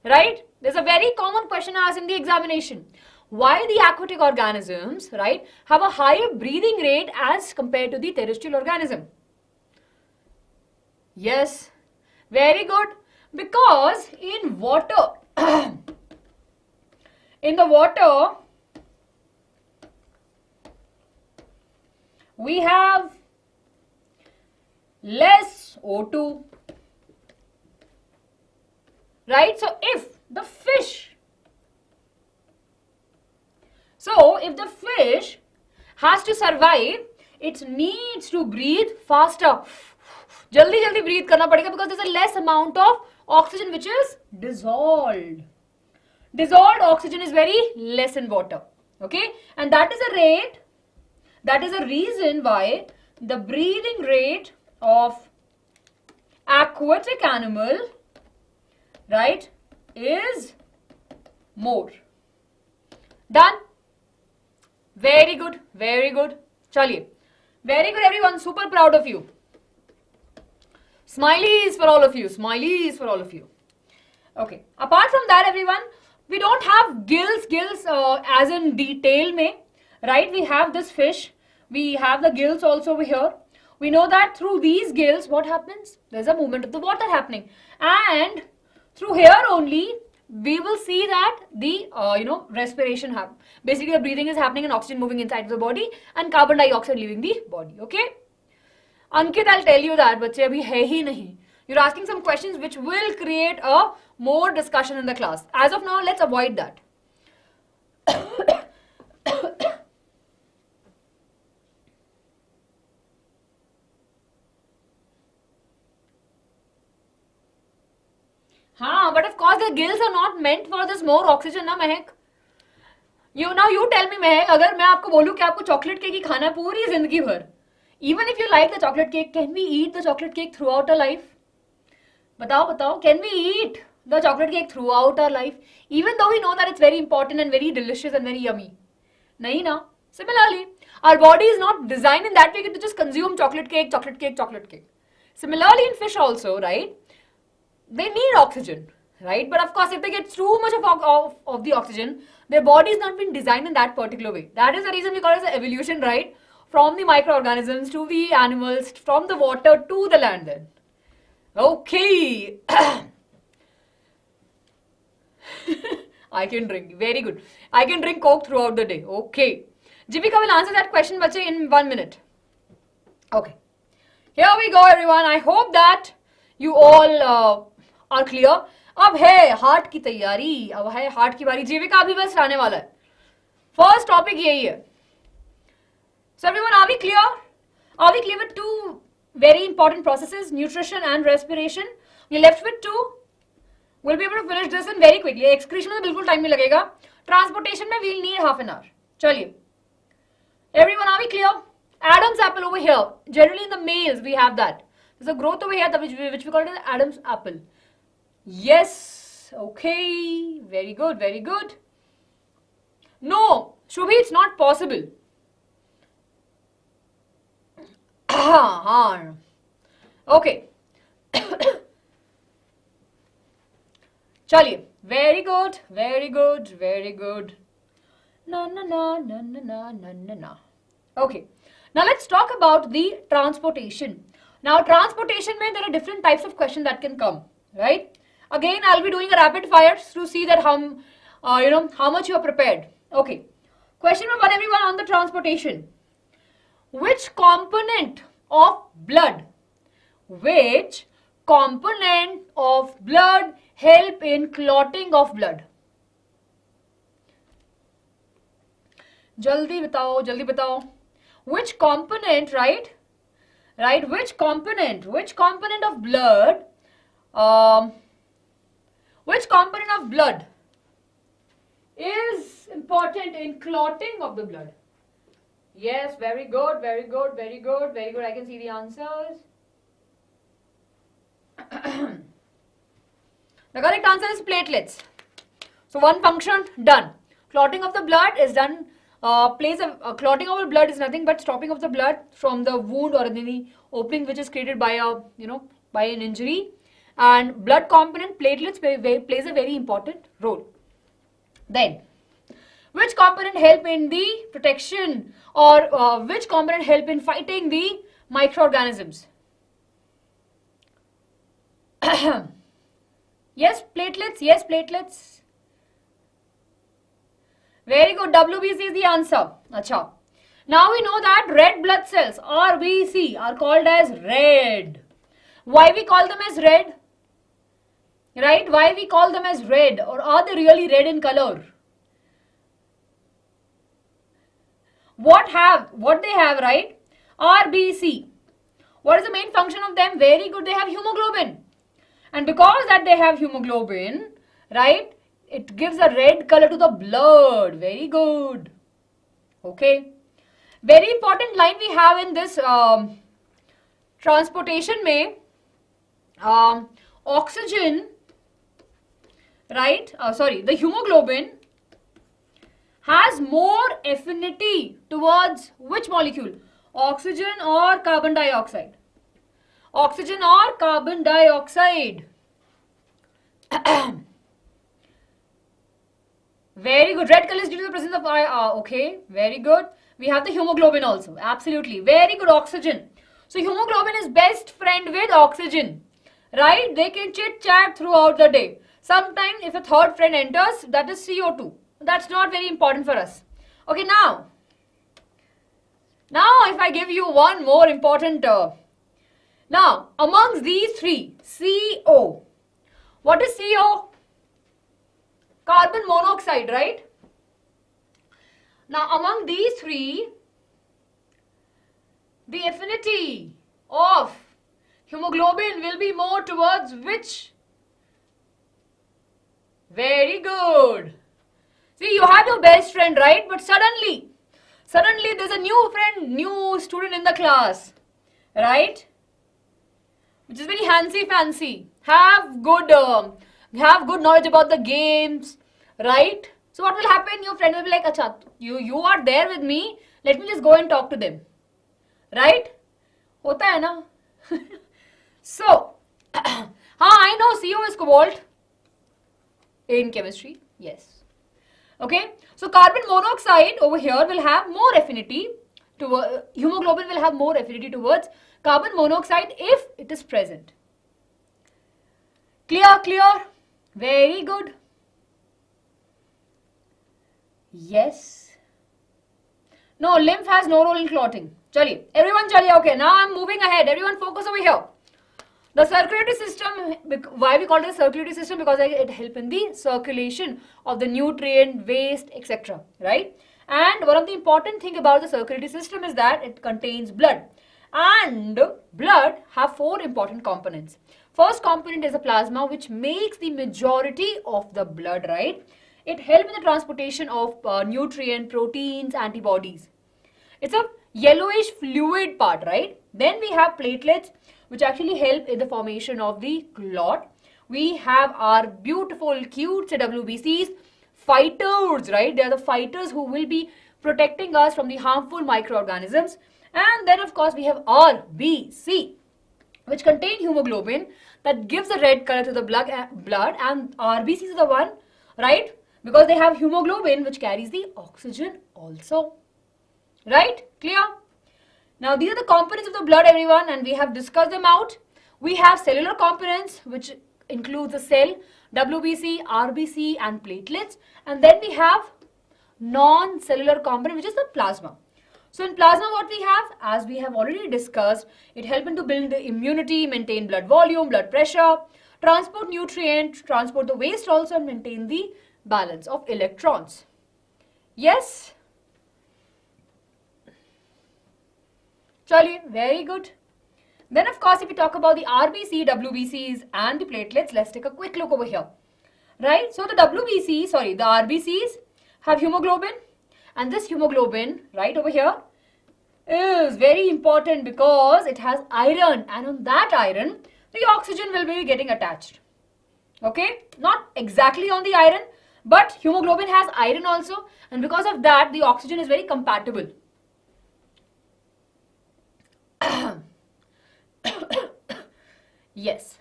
Right? There's a very common question asked in the examination. Why the aquatic organisms, right, have a higher breathing rate as compared to the terrestrial organism? Yes, very good. Because in water, in the water, we have less O2. Right? So if the fish has to survive, it needs to breathe faster. Jaldi jaldi breathe karna padega because there's a less amount of oxygen which is dissolved. Dissolved oxygen is very less in water. Okay? And that is a rate, that is a reason why the breathing rate of aquatic animal, right, is more. Done? Very good, very good. Chaliye. Very good everyone, super proud of you. Smileys for all of you, smileys for all of you. Okay, apart from that everyone, we don't have gills as in detail mein, right? We have this fish, we have the gills also over here. We know that through these gills, what happens? There's a movement of the water happening. And through here only, we will see that the, respiration happens. Basically, the breathing is happening and oxygen moving inside the body and carbon dioxide leaving the body, okay? Ankit, I'll tell you that, bache abhi hai hi nahi. You're asking some questions which will create a more discussion in the class. As of now, let's avoid that. But of course the gills are not meant for this more oxygen, na Mehak? You tell me, Mehak, अगर मैं आपको बोलूँ कि आपको chocolate cake ही खाना है पूरी जिंदगी भर, even if you like the chocolate cake, can we eat the chocolate cake throughout our life? बताओ, can we eat the chocolate cake throughout our life, even though we know that it's very important and very delicious and very yummy? Nahi na. Similarly, our body is not designed in that way to just consume chocolate cake. Similarly, in fish also, right? They need oxygen, right? But of course, if they get too much of the oxygen, their body is not been designed in that particular way. That is the reason we call it as evolution, right? From the microorganisms to the animals, from the water to the land then. Okay. I can drink. Very good. I can drink Coke throughout the day. Okay. Jivika will answer that question, bache, in 1 minute. Okay. Here we go, everyone. I hope that you all are clear. अब है heart की तैयारी, अब है heart की बारी. जीविका अभी बस आने वाला है. फर्स्ट टॉपिक यही है. So everyone, are we clear? Are we clear with two very important processes, nutrition and respiration? We left with two. We'll be able to finish this in very quickly. Excretion में बिल्कुल time नहीं लगेगा. Transportation में we'll need half an hour. चलिए. Everyone, are we clear? Adam's apple over here. Generally in the males we have that. There's a growth over here which we call it Adam's apple. Yes. Okay. Very good. Very good. No. Shubhi, it's not possible. Okay. Chaliye. Very good. Very good. Very good. Na na na na na na na na na. Okay. Now let's talk about the transportation. Now transportation means there are different types of questions that can come, right? Again, I'll be doing a rapid fire to see that how much you are prepared. Okay. Question number 1, everyone, on the transportation. Which component of blood Which component of blood help in clotting of blood? Jaldi batao. Which component, right? Which component of blood, which component of blood is important in clotting of the blood? Yes, very good. I can see the answers. The correct answer is platelets. So one function done. Clotting of the blood is done. Clotting of the blood is nothing but stopping of the blood from the wound or any opening which is created by by an injury. And blood component platelets plays a very important role. Then, which component help in the protection or which component help in fighting the microorganisms? Yes, platelets. Very good. WBC is the answer. Acha. Now we know that red blood cells, RBC, are called as red. Why we call them as red? Right? Why we call them as red? Or are they really red in color? What they have, right? RBC. What is the main function of them? Very good. They have hemoglobin. And because that they have hemoglobin, right? It gives a red color to the blood. Very good. Okay. Very important line we have in this transportation may oxygen, right? The hemoglobin has more affinity towards which molecule? Oxygen or carbon dioxide? Oxygen or carbon dioxide? Very good. Red color is due to the presence of okay, very good. We have the hemoglobin also. Absolutely. Very good. Oxygen. So hemoglobin is best friend with oxygen. Right? They can chit chat throughout the day. Sometimes if a third friend enters, that is CO2. That's not very important for us. Okay, now if I give you one more important now amongst these three, CO. What is CO? Carbon monoxide, right? Now among these three, the affinity of hemoglobin will be more towards which? Very good. See, you have your best friend, right? But suddenly there's a new friend, new student in the class, right? Which is very fancy. Have good knowledge about the games, right? So what will happen? Your friend will be like, "Acha, you are there with me. Let me just go and talk to them," right? Hota hai na? So, I know CO is cobalt in chemistry. Yes. Okay. So carbon monoxide over here will have more affinity to hemoglobin will have more affinity towards carbon monoxide if it is present. Clear? Very good. Yes. No, lymph has no role in clotting. Chaliye. Everyone chaliye. Okay, now I'm moving ahead. Everyone focus over here. The circulatory system, why we call it a circulatory system? Because it helps in the circulation of the nutrient, waste, etc. Right? And one of the important thing about the circulatory system is that it contains blood. And blood have four important components. First component is the plasma, which makes the majority of the blood, right? It helps in the transportation of nutrient, proteins, antibodies. It's a yellowish fluid part, right? Then we have platelets, which actually help in the formation of the clot. We have our beautiful, cute WBCs, fighters, right? They are the fighters who will be protecting us from the harmful microorganisms. And then, of course, we have RBC, which contain hemoglobin that gives a red color to the blood, and RBCs is the one, right? Because they have hemoglobin, which carries the oxygen also. Right? Clear? Now, these are the components of the blood, everyone, and we have discussed them out. We have cellular components, which includes the cell, WBC, RBC, and platelets. And then we have non-cellular component, which is the plasma. So in plasma what we have, as we have already discussed, it helps to build the immunity, maintain blood volume, blood pressure, transport nutrients, transport the waste also, and maintain the balance of electrons. Yes? Chaliye, very good. Then of course if we talk about the RBC, WBCs and the platelets, let's take a quick look over here. Right? So the RBCs have hemoglobin, and this hemoglobin right over here is very important because it has iron, and on that iron the oxygen will be getting attached. Okay? Not exactly on the iron, but hemoglobin has iron also, and because of that the oxygen is very compatible. Yes.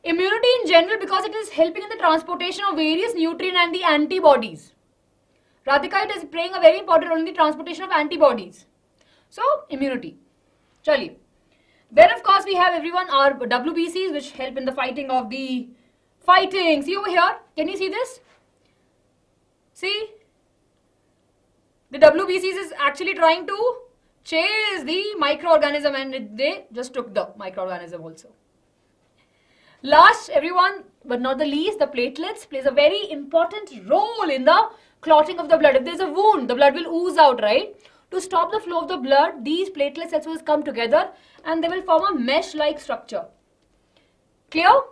Immunity in general, because it is helping in the transportation of various nutrients and the antibodies. Radhika, it is playing a very important role in the transportation of antibodies. So, immunity. Chaliye. Then of course we have everyone our WBCs, which help in the fighting of the fighting. See over here, can you see this? See? The WBCs is actually trying to chase the microorganism, and they just took the microorganism also. Last, everyone, but not the least, the platelets plays a very important role in the clotting of the blood. If there's a wound, the blood will ooze out, right? To stop the flow of the blood, these platelet cells will come together and they will form a mesh-like structure. Clear?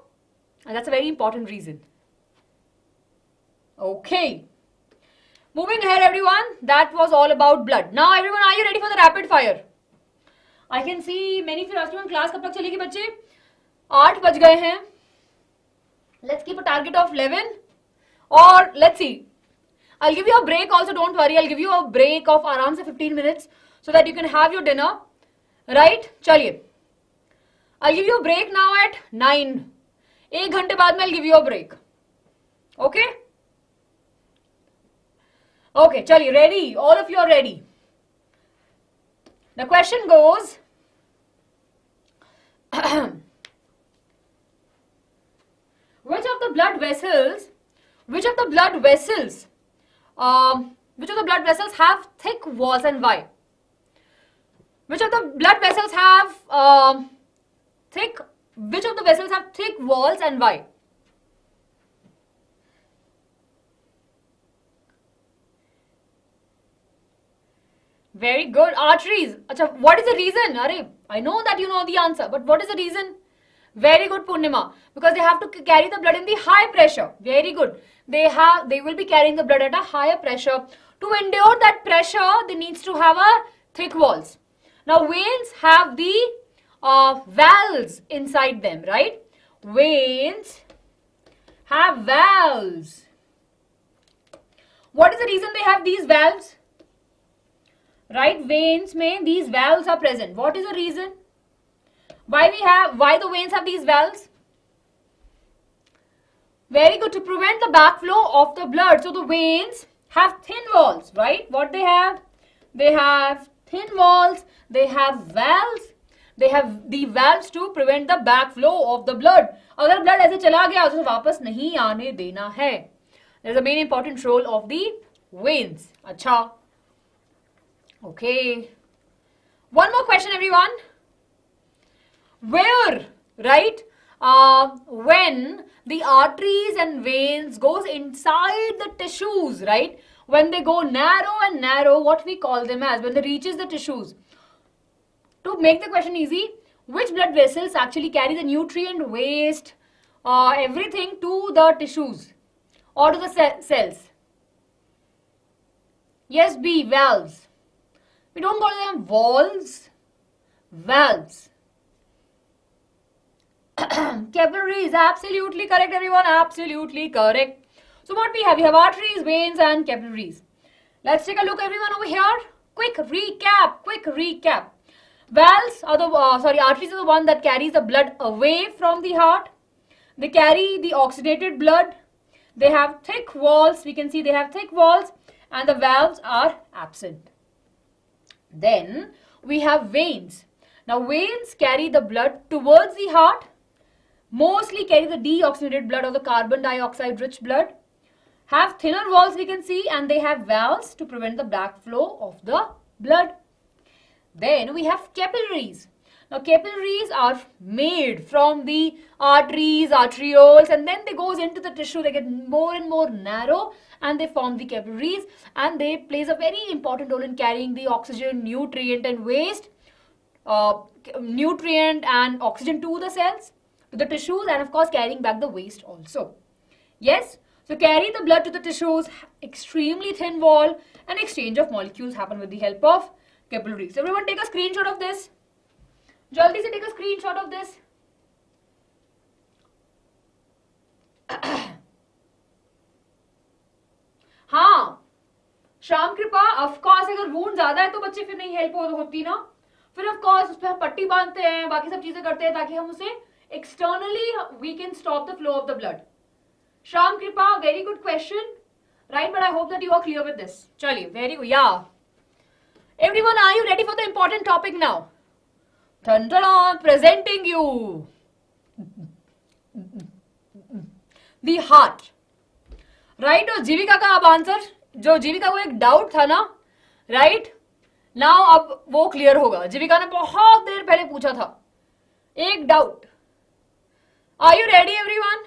And that's a very important reason. Okay. Moving ahead, everyone, that was all about blood. Now, everyone, are you ready for the rapid fire? I can see many of you asking, class कब तक चलेगी बच्चे? 8 बज गए हैं. Let's keep a target of 11. Or let's see. I'll give you a break also, don't worry. I'll give you a break of around 15 minutes so that you can have your dinner. Right? Chaliye. I'll give you a break now at 9. 1 घंटे बाद में I'll give you a break. Okay? Okay, chaliye, ready? All of you are ready. The question goes, which of the blood vessels have thick walls and why? Which of the vessels have thick walls and why? Very good. Arteries. Achha, what is the reason? Arey, I know that you know the answer, but what is the reason? Very good, Purnima. Because they have to carry the blood in the high pressure. Very good. They will be carrying the blood at a higher pressure. To endure that pressure, they needs to have a thick walls. Now, veins have the valves inside them, right? Veins have valves. What is the reason they have these valves? Right, veins mein these valves are present. What is the reason? Why the veins have these valves? Very good, to prevent the backflow of the blood. So the veins have thin walls, right? What they have? They have thin walls, they have valves, they have the valves to prevent the backflow of the blood. Agar blood aise chala gaya, usse wapas nahi aane dena hai. There is a main important role of the veins. Acha. Okay. One more question, everyone. Where, right, when the arteries and veins goes inside the tissues, right, when they go narrow and narrow, what we call them as, when they reaches the tissues. To make the question easy, which blood vessels actually carry the nutrient, waste, everything to the tissues or to the cells? Yes, B, valves. We don't call them walls, valves. Capillaries, absolutely correct, everyone, absolutely correct. So what we have arteries, veins and capillaries. Let's take a look, everyone, over here. Quick recap. Valves are arteries are the one that carries the blood away from the heart. They carry the oxygenated blood. They have thick walls. We can see they have thick walls, and the valves are absent. Then we have veins. Now veins carry the blood towards the heart, mostly carry the deoxygenated blood or the carbon dioxide rich blood, have thinner walls, we can see, and they have valves to prevent the back flow of the blood. Then we have capillaries. Now capillaries are made from the arteries, arterioles, and then they goes into the tissue. They get more and more narrow and they form the capillaries, and they plays a very important role in carrying the oxygen, nutrient and waste, nutrient and oxygen to the cells, to the tissues, and of course carrying back the waste also. Yes, so carry the blood to the tissues, extremely thin wall, and exchange of molecules happen with the help of capillaries. So everyone take a screenshot of this. Jaldi se take a screenshot of this. हाँ, श्याम कृपा, of course अगर wound ज्यादा है तो बच्चे फिर नहीं help होती ना, फिर ऑफ कोर्स उस पर हम पट्टी बांधते हैं, बाकी सब चीजें करते हैं ताकि हम उसे externally we can stop the flow of the blood. Shyam Kripa, very good question, right, but I hope that you are clear with this. चलिए, very good. Yeah everyone, are you ready for the important topic now? Presenting you the heart, right? और जीविका का अब answer, जो जीविका को एक doubt था ना, right, now अब वो क्लियर होगा. जीविका ने बहुत देर पहले पूछा था एक doubt. Are you ready everyone?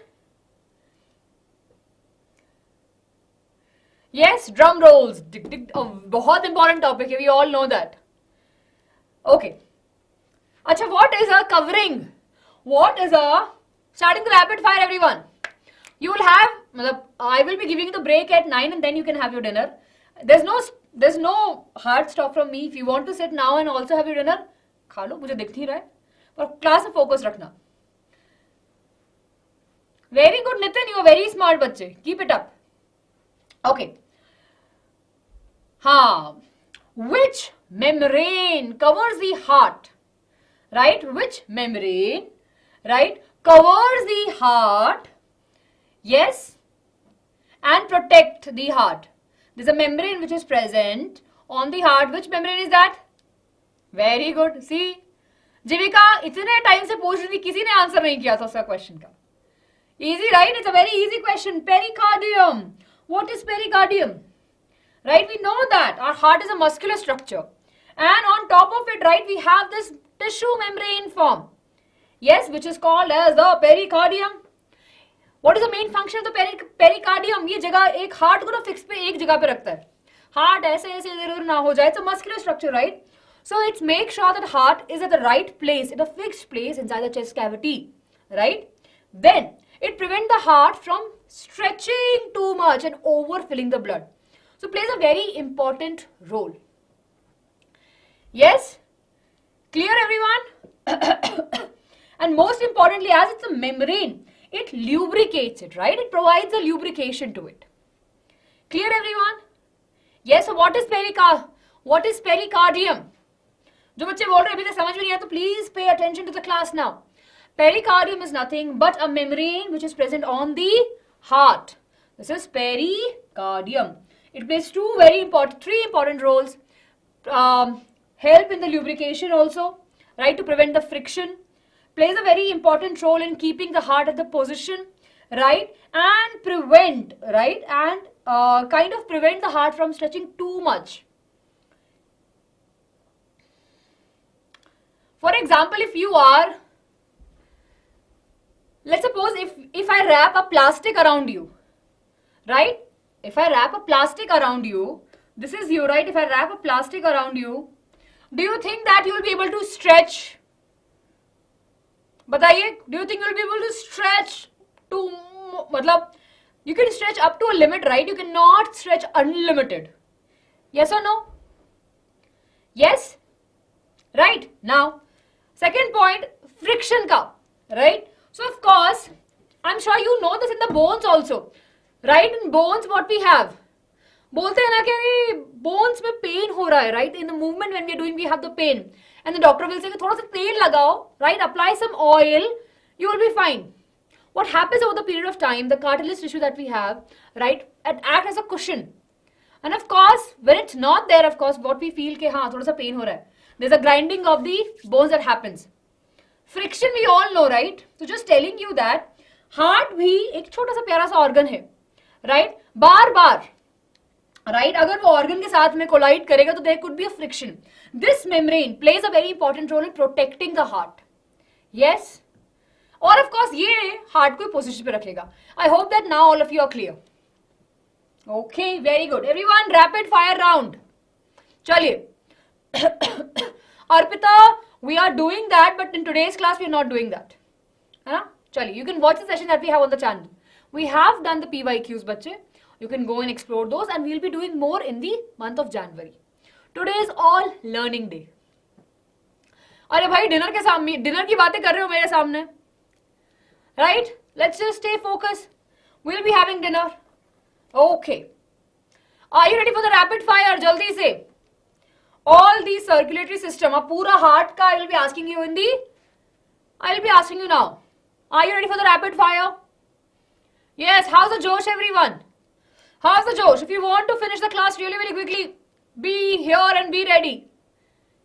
Yes, drum rolls. बहुत इंपॉर्टेंट टॉपिक है, we all know that. Okay, अच्छा, what is a covering? What is a, starting the rapid fire everyone. You will have, I will be giving you the break at 9 and then you can have your dinner. There's no hard stop from me. If you want to sit now and also have your dinner, खा लो, मुझे दिख नहीं रहा है, पर class में focus रखना. Very good Nitin, you are very smart बच्चे, keep it up. Okay. हाँ, which membrane covers the heart? Right, which membrane, right, covers the heart, yes, and protect the heart. There's a membrane which is present on the heart. Which membrane is that? Very good. See, जीविका इतने time से पूछ रही थी, किसी ने answer नहीं किया था उसका क्वेश्चन का. Easy, right? It's a very easy question. Pericardium. What is pericardium? Right, we know that our heart is a muscular structure, and on top of it, right, we have this tissue membrane form, yes, which is called as the pericardium. What is the main function of the pericardium? ये जगह एक heart को ना fix पे एक जगह पे रखता है. हार्ट ऐसे ऐसे इधर उधर ना हो जाए. It's a muscular structure, right? So it's make sure that heart is at the right place, at a fixed place inside the chest cavity, right? Then it prevents the heart from stretching too much and overfilling the blood. So it plays a very important role. Yes? Clear everyone? And most importantly, as it's a membrane, it lubricates it, right? It provides a lubrication to it. Clear everyone? Yes, so what is pericardium? जो बच्चे बोल रहे अभी तक समझ में नहीं आया तो please pay attention to the class now. Pericardium is nothing but a membrane which is present on the heart. This is pericardium. It plays three important roles. Help in the lubrication also, right, to prevent the friction, plays a very important role in keeping the heart at the position, right, and prevent, right, and kind of prevent the heart from stretching too much. For example, if you are, let's suppose if I wrap a plastic around you, right, if I wrap a plastic around you, this is you, right, if I wrap a plastic around you, do you think that you will be able to stretch? बताइए, do you think you will be able to stretch to, मतलब you can stretch up to a limit, right? You cannot stretch unlimited. Yes or no? Yes? Right. Now, second point, friction का, right? So of course, I'm sure you know this in the bones also, right? In bones, what we have? बोलते हैं ना कि bones में pen हो रहा है, right? In the movement when we are doing we have the pain and the doctor will say थोड़ा सा तेल लगाओ, right? Apply some oil, you will be fine. What happens over the period of time, the cartilage tissue that we have, right, it acts as a cushion. And of course, when it's not there, of course, what we feel कि हाँ थोड़ा सा pen हो रहा है. There's a grinding of the bones that happens. Friction we all know, right? So just telling you that heart भी एक छोटा सा प्यारा सा organ है, राइट, बार बार, राइट, अगर वो ऑर्गन के साथ में कोलाइड करेगा तो there could be a friction. This membrane plays a very important role in protecting the heart. Yes, और ऑफ कोर्स ये हार्ट को पोजीशन पे रखेगा. I hope that now all of you are clear. Okay, very good everyone. Rapid fire round. चलिए Arpita, we are doing that, but in today's class we are not doing that. है ना? चलिए, you can watch the session that we have on the channel. We have done the PYQs, बच्चे. You can go and explore those, and we'll be doing more in the month of January. Today is all learning day. अरे भाई, dinner के सामने, dinner की बातें कर रहे हो मेरे सामने, right? Let's just stay focused. We'll be having dinner. Okay. Are you ready for the rapid fire? जल्दी से. All the circulatory system, अब पूरा heart का I will be asking you in the, I will be asking you now. Are you ready for the rapid fire? Yes. How's the Josh, everyone? How's the Josh? If you want to finish the class really, really quickly, be here and be ready.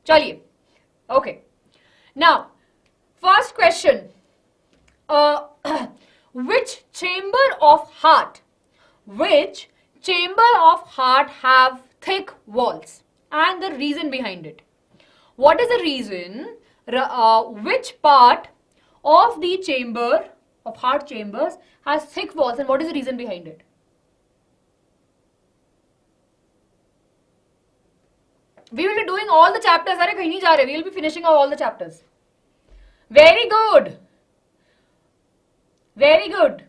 चलिए. Okay. Now, first question. Which chamber of heart have thick walls? And the reason behind it. What is the reason? Which part of the chamber of heart chambers has thick walls, and what is the reason behind it? We will be doing all the chapters. अरे कहीं नहीं जा रहे. We will be finishing all the chapters. Very good. Very good.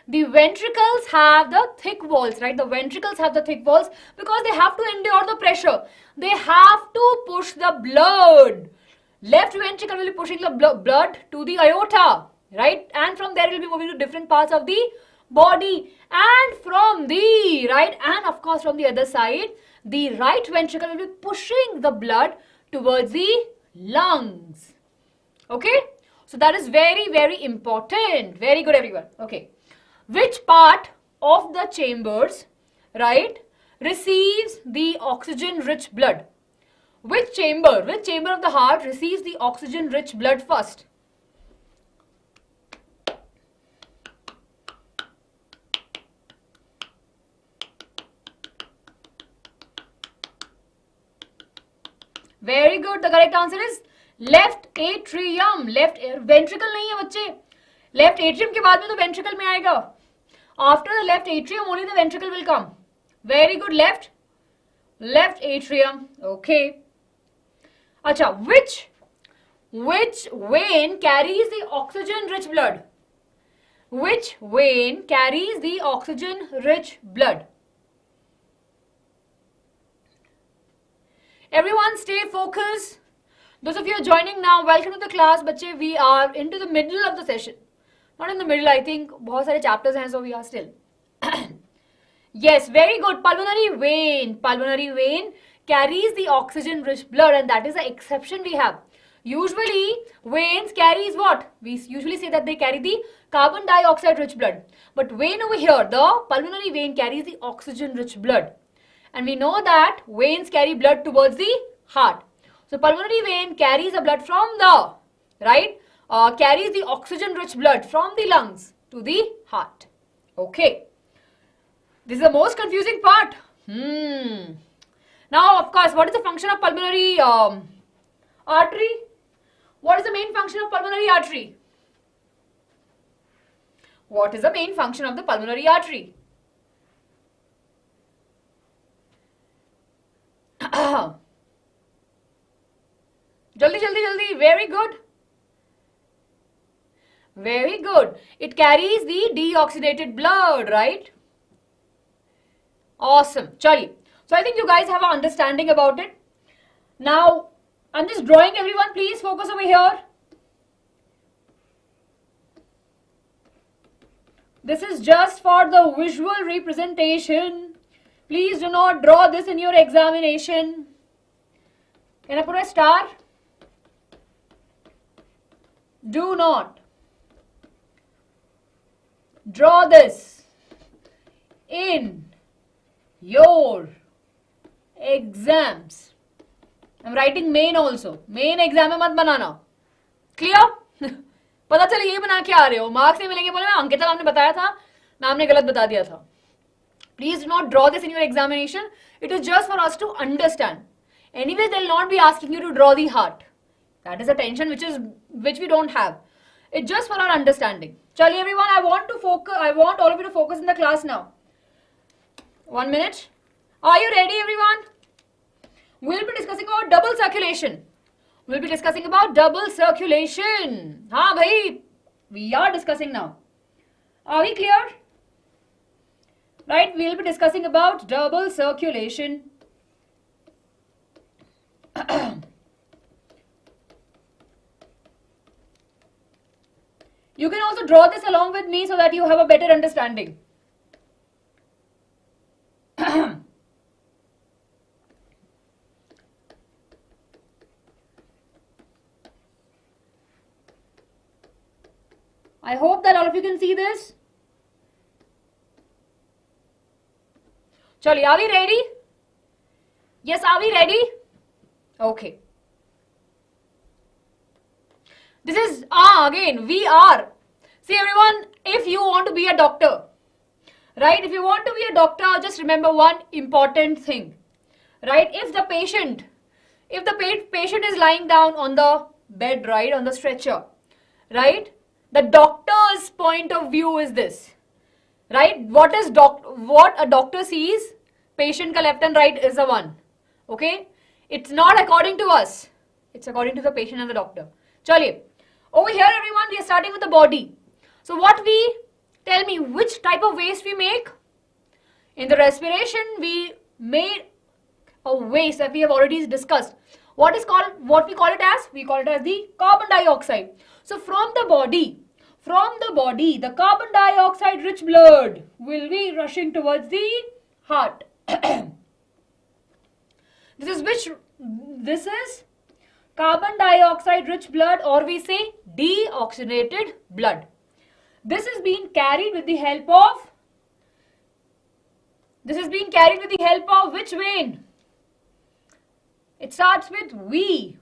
The ventricles have the thick walls, right? The ventricles have the thick walls because they have to endure the pressure. They have to push the blood. Left ventricle will be pushing the blood to the aorta, right? And from there it will be moving to different parts of the body. And from the, right? And of course from the other side, the right ventricle will be pushing the blood towards the lungs. Okay? So that is very, very important. Very good, everyone. Okay. Which part of the chambers, right, receives the oxygen-rich blood? Which chamber of the heart receives the oxygen-rich blood first? Very good. The correct answer is left atrium. Left ventricle नहीं है बच्चे. Left atrium के बाद में तो ventricle में आएगा. After the left atrium, only the ventricle will come. Very good. Left atrium. Okay. अच्छा, which vein carries the oxygen-rich blood? Which vein carries the oxygen-rich blood? Everyone stay focused. Those of you joining now, welcome to the class. बच्चे, we are into the middle of the session. Not in the middle, I think. बहुत सारे chapters हैं, so we are still. Yes, very good. Pulmonary vein carries the oxygen-rich blood, and that is the exception we have. Usually, veins carries what? We usually say that they carry the carbon dioxide-rich blood. But vein over here, the pulmonary vein carries the oxygen-rich blood. And we know that veins carry blood towards the heart. So, pulmonary vein carries the blood from the, right? Carries the oxygen-rich blood from the lungs to the heart. Okay. This is the most confusing part. Now, of course, what is the function of pulmonary artery? What is the main function of pulmonary artery? What is the main function of the pulmonary artery? Jaldi. Very good. Very good. It carries the deoxygenated blood, right? Awesome. Chali. So I think you guys have an understanding about it. Now, I'm just drawing everyone. Please focus over here. This is just for the visual representation. Please do not draw this in your examination. Can I put a star? Do not draw this in your exams. I'm writing main also. Main exam में मत बनाना. Clear? पता चले ये बना के आ रहे हो. Marks नहीं मिलेंगे बोले मैं अंकिता मैम ने बताया था. मैम ने गलत बता दिया था. Please do not draw this in your examination. It is just for us to understand. Anyway, they'll not be asking you to draw the heart. That is a tension which we don't have. It's just for our understanding. Chali everyone, I want all of you to focus in the class now. 1 minute. Are you ready everyone? We'll be discussing about double circulation. We'll be discussing about double circulation. Haan bhai, we are discussing now. Are we clear? Right, we'll be discussing about double circulation. You can also draw this along with me so that you have a better understanding. I hope that all of you can see this. Chali, are we ready? Yes, are we ready? Okay. This is, again, we are. See everyone, if you want to be a doctor, right? If you want to be a doctor, just remember one important thing, right? If the patient is lying down on the bed, right, on the stretcher, right? The doctor's point of view is this, right? What a doctor sees, patient ka left and right is the one, okay? It's not according to us. It's according to the patient and the doctor. Chaliye. Over here, everyone, we are starting with the body. So tell me which type of waste we make? In the respiration, we made a waste that we have already discussed. What we call it as? We call it as the carbon dioxide. So from the body, the carbon dioxide rich blood will be rushing towards the heart. This is carbon dioxide rich blood, or we say deoxygenated blood. This is being carried with the help of which vein? It starts with V.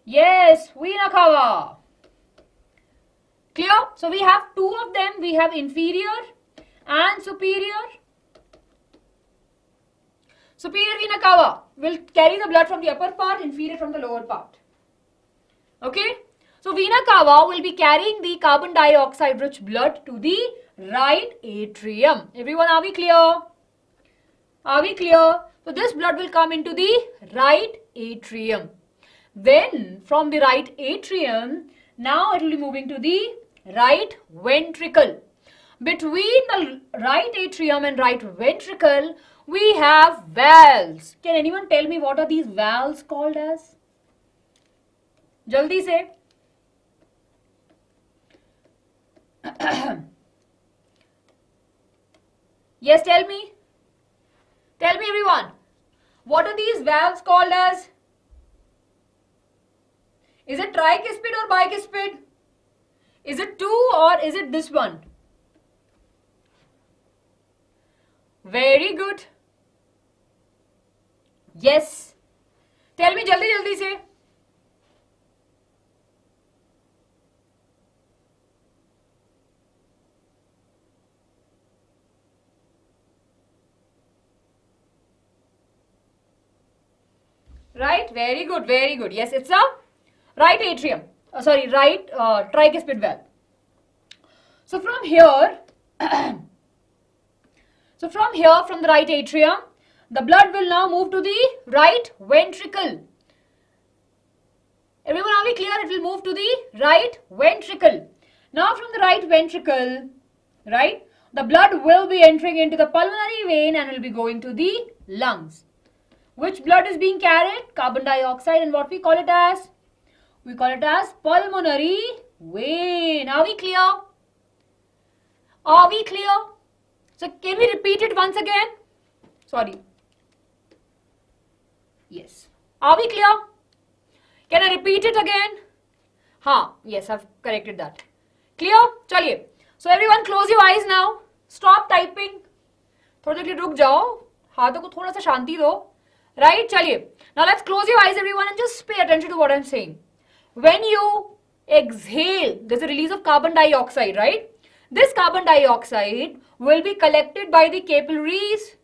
Yes, vena cava. Clear? So we have two of them. We have inferior and superior. Superior vena cava will carry the blood from the upper part, inferior from the lower part. Okay? So vena cava will be carrying the carbon dioxide rich blood to the right atrium. Everyone, are we clear? Are we clear? So this blood will come into the right atrium. Then from the right atrium, now it will be moving to the right ventricle. Between the right atrium and right ventricle, we have valves. Can anyone tell me what are these valves called as? Jaldi se. Yes, tell me. Tell me everyone. What are these valves called as? Is it tricuspid or bicuspid? Is it two or is it this one? Very good. Yes. Tell me jaldi se. Right? Very good, very good. Yes, it's a right atrium. Right tricuspid valve. So from here, from the right atrium, the blood will now move to the right ventricle. Everyone, are we clear? It will move to the right ventricle. Now from the right ventricle, right, the blood will be entering into the pulmonary vein and will be going to the lungs. Which blood is being carried? Carbon dioxide, and what we call it as? We call it as pulmonary vein. Are we clear? Are we clear? So can we repeat it once again? Sorry. Yes. Are we clear? Can I repeat it again? Yes, I've corrected that. Clear? Chaliye. So everyone close your eyes now. Stop typing. थोड़ी देर रुक जाओ. हाथों को थोड़ा सा शांति दो. Right? Chaliye. Now let's close your eyes everyone and just pay attention to what I'm saying. When you exhale, there's a release of carbon dioxide, right? This carbon dioxide will be collected by the capillaries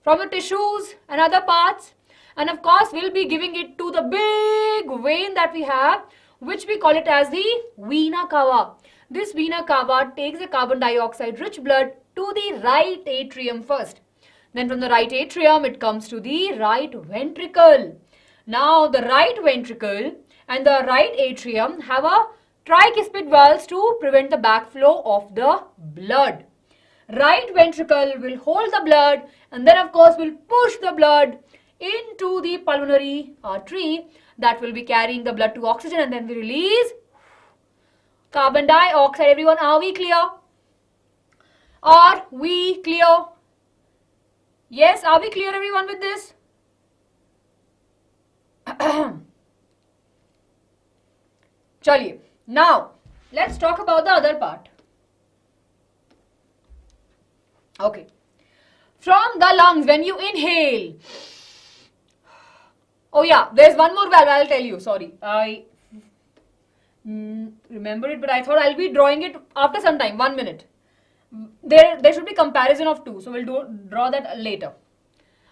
from the tissues and other parts, and of course we'll be giving it to the big vein that we have, which we call it as the vena cava. This vena cava takes the carbon dioxide rich blood to the right atrium first. Then from the right atrium it comes to the right ventricle. Now the right ventricle and the right atrium have a tricuspid valves to prevent the backflow of the blood. Right ventricle will hold the blood and then of course will push the blood into the pulmonary artery that will be carrying the blood to oxygen, and then we release carbon dioxide. Everyone, are we clear? Are we clear? Yes, are we clear everyone with this? Chaliye. Now, let's talk about the other part. Okay. From the lungs, when you inhale. Oh yeah, there's one more valve I'll tell you. Sorry, I remember it, but I thought I'll be drawing it after some time. 1 minute. There should be comparison of two, so we'll draw that later.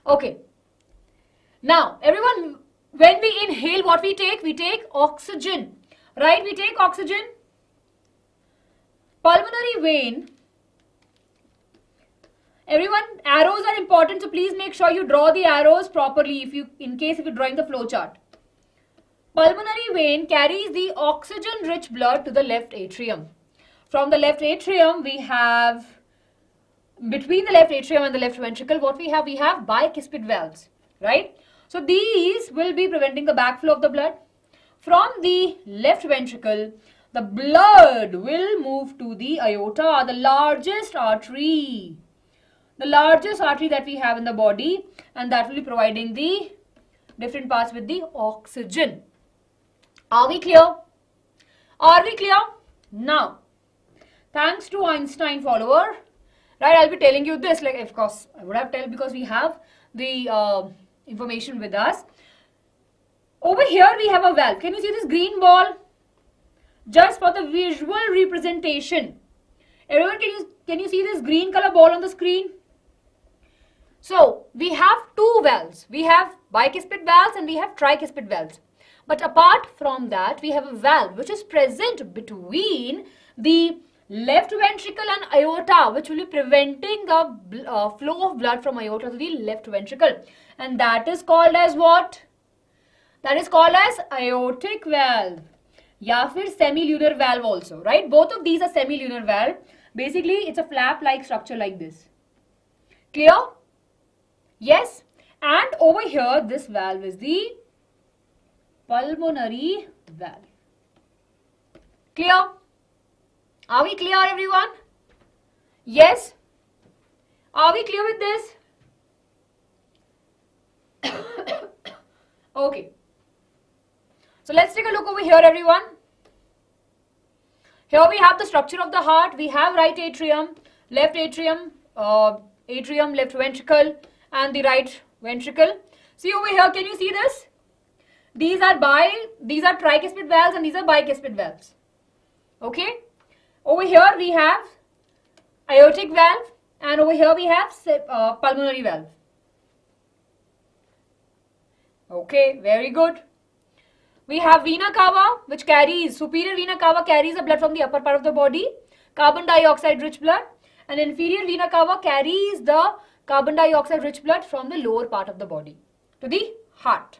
Okay. Now, everyone, when we inhale, what we take? We take oxygen. Right? We take oxygen. Pulmonary vein. Everyone, arrows are important, so please make sure you draw the arrows properly in case you're drawing the flow chart. Pulmonary vein carries the oxygen-rich blood to the left atrium. From the left atrium, we have, between the left atrium and the left ventricle, what we have? We have bicuspid valves, right? So these will be preventing the backflow of the blood. From the left ventricle, the blood will move to the aorta, the largest artery. The largest artery that we have in the body, and that will be providing the different parts with the oxygen. Are we clear? Are we clear? Now, thanks to Einstein follower, right, I'll be telling you this, like of course I would have told because we have the information with us. Over here we have a valve. Can you see this green ball? Just for the visual representation. Everyone, can you see this green color ball on the screen? So, we have two valves. We have bicuspid valves and we have tricuspid valves. But apart from that, we have a valve which is present between the left ventricle and aorta, which will be preventing the flow of blood from aorta to the left ventricle. And that is called as what? That is called as aortic valve. Ya fir semilunar valve also, right? Both of these are semilunar valve. Basically, it's a flap-like structure like this. Clear? Yes. And over here, this valve is the pulmonary valve. Clear? Are we clear, everyone? Yes. Are we clear with this? Okay. So let's take a look over here, everyone. Here we have the structure of the heart. We have right atrium, left atrium, left ventricle, and the right ventricle. See over here, can you see this? These are tricuspid valves and these are bicuspid valves. Okay. Over here we have aortic valve and over here we have pulmonary valve. Okay, very good. We have vena cava, which carries, superior vena cava carries the blood from the upper part of the body, carbon dioxide rich blood, and inferior vena cava carries the carbon dioxide rich blood from the lower part of the body to the heart.